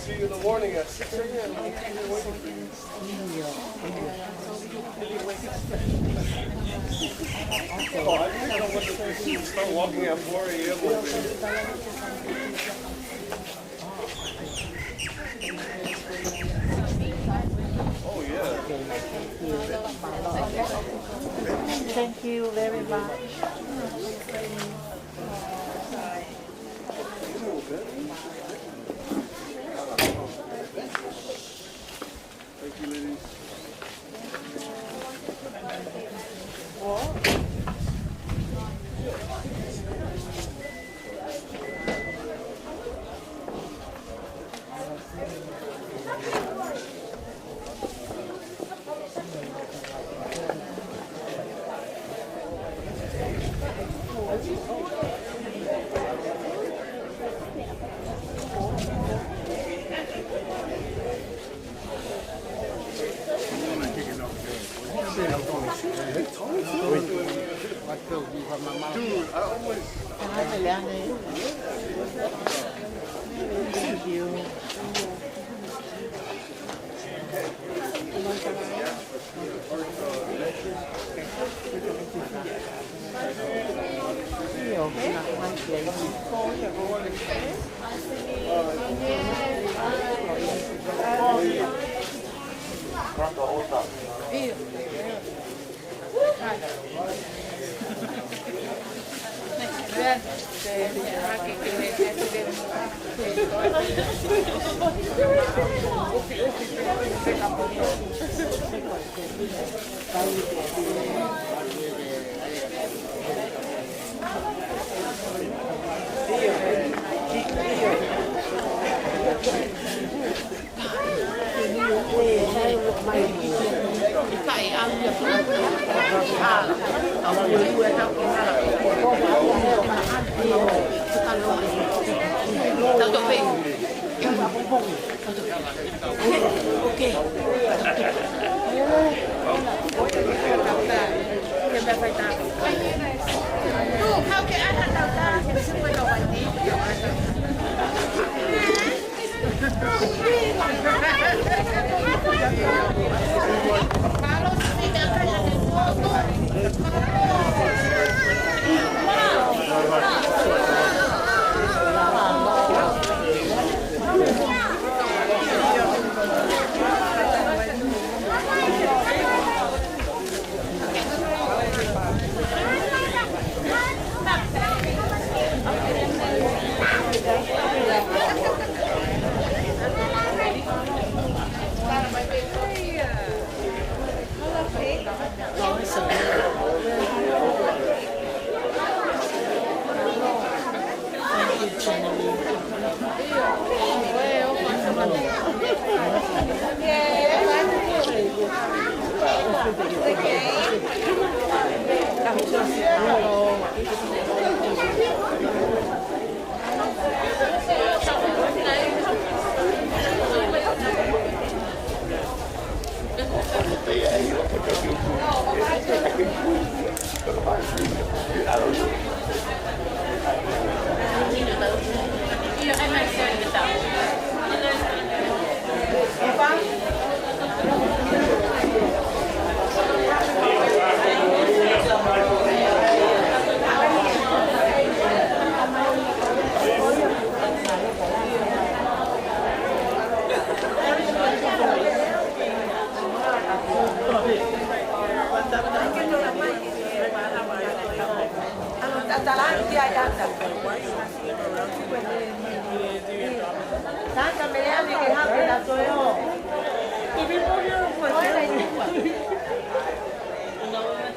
See you in the morning at 6 a.m. Oh, I think I want to start walking at 4 a.m. Oh, yeah. Thank you very much. Thank you, ladies. Dude, I always... Thank you. Thank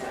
you.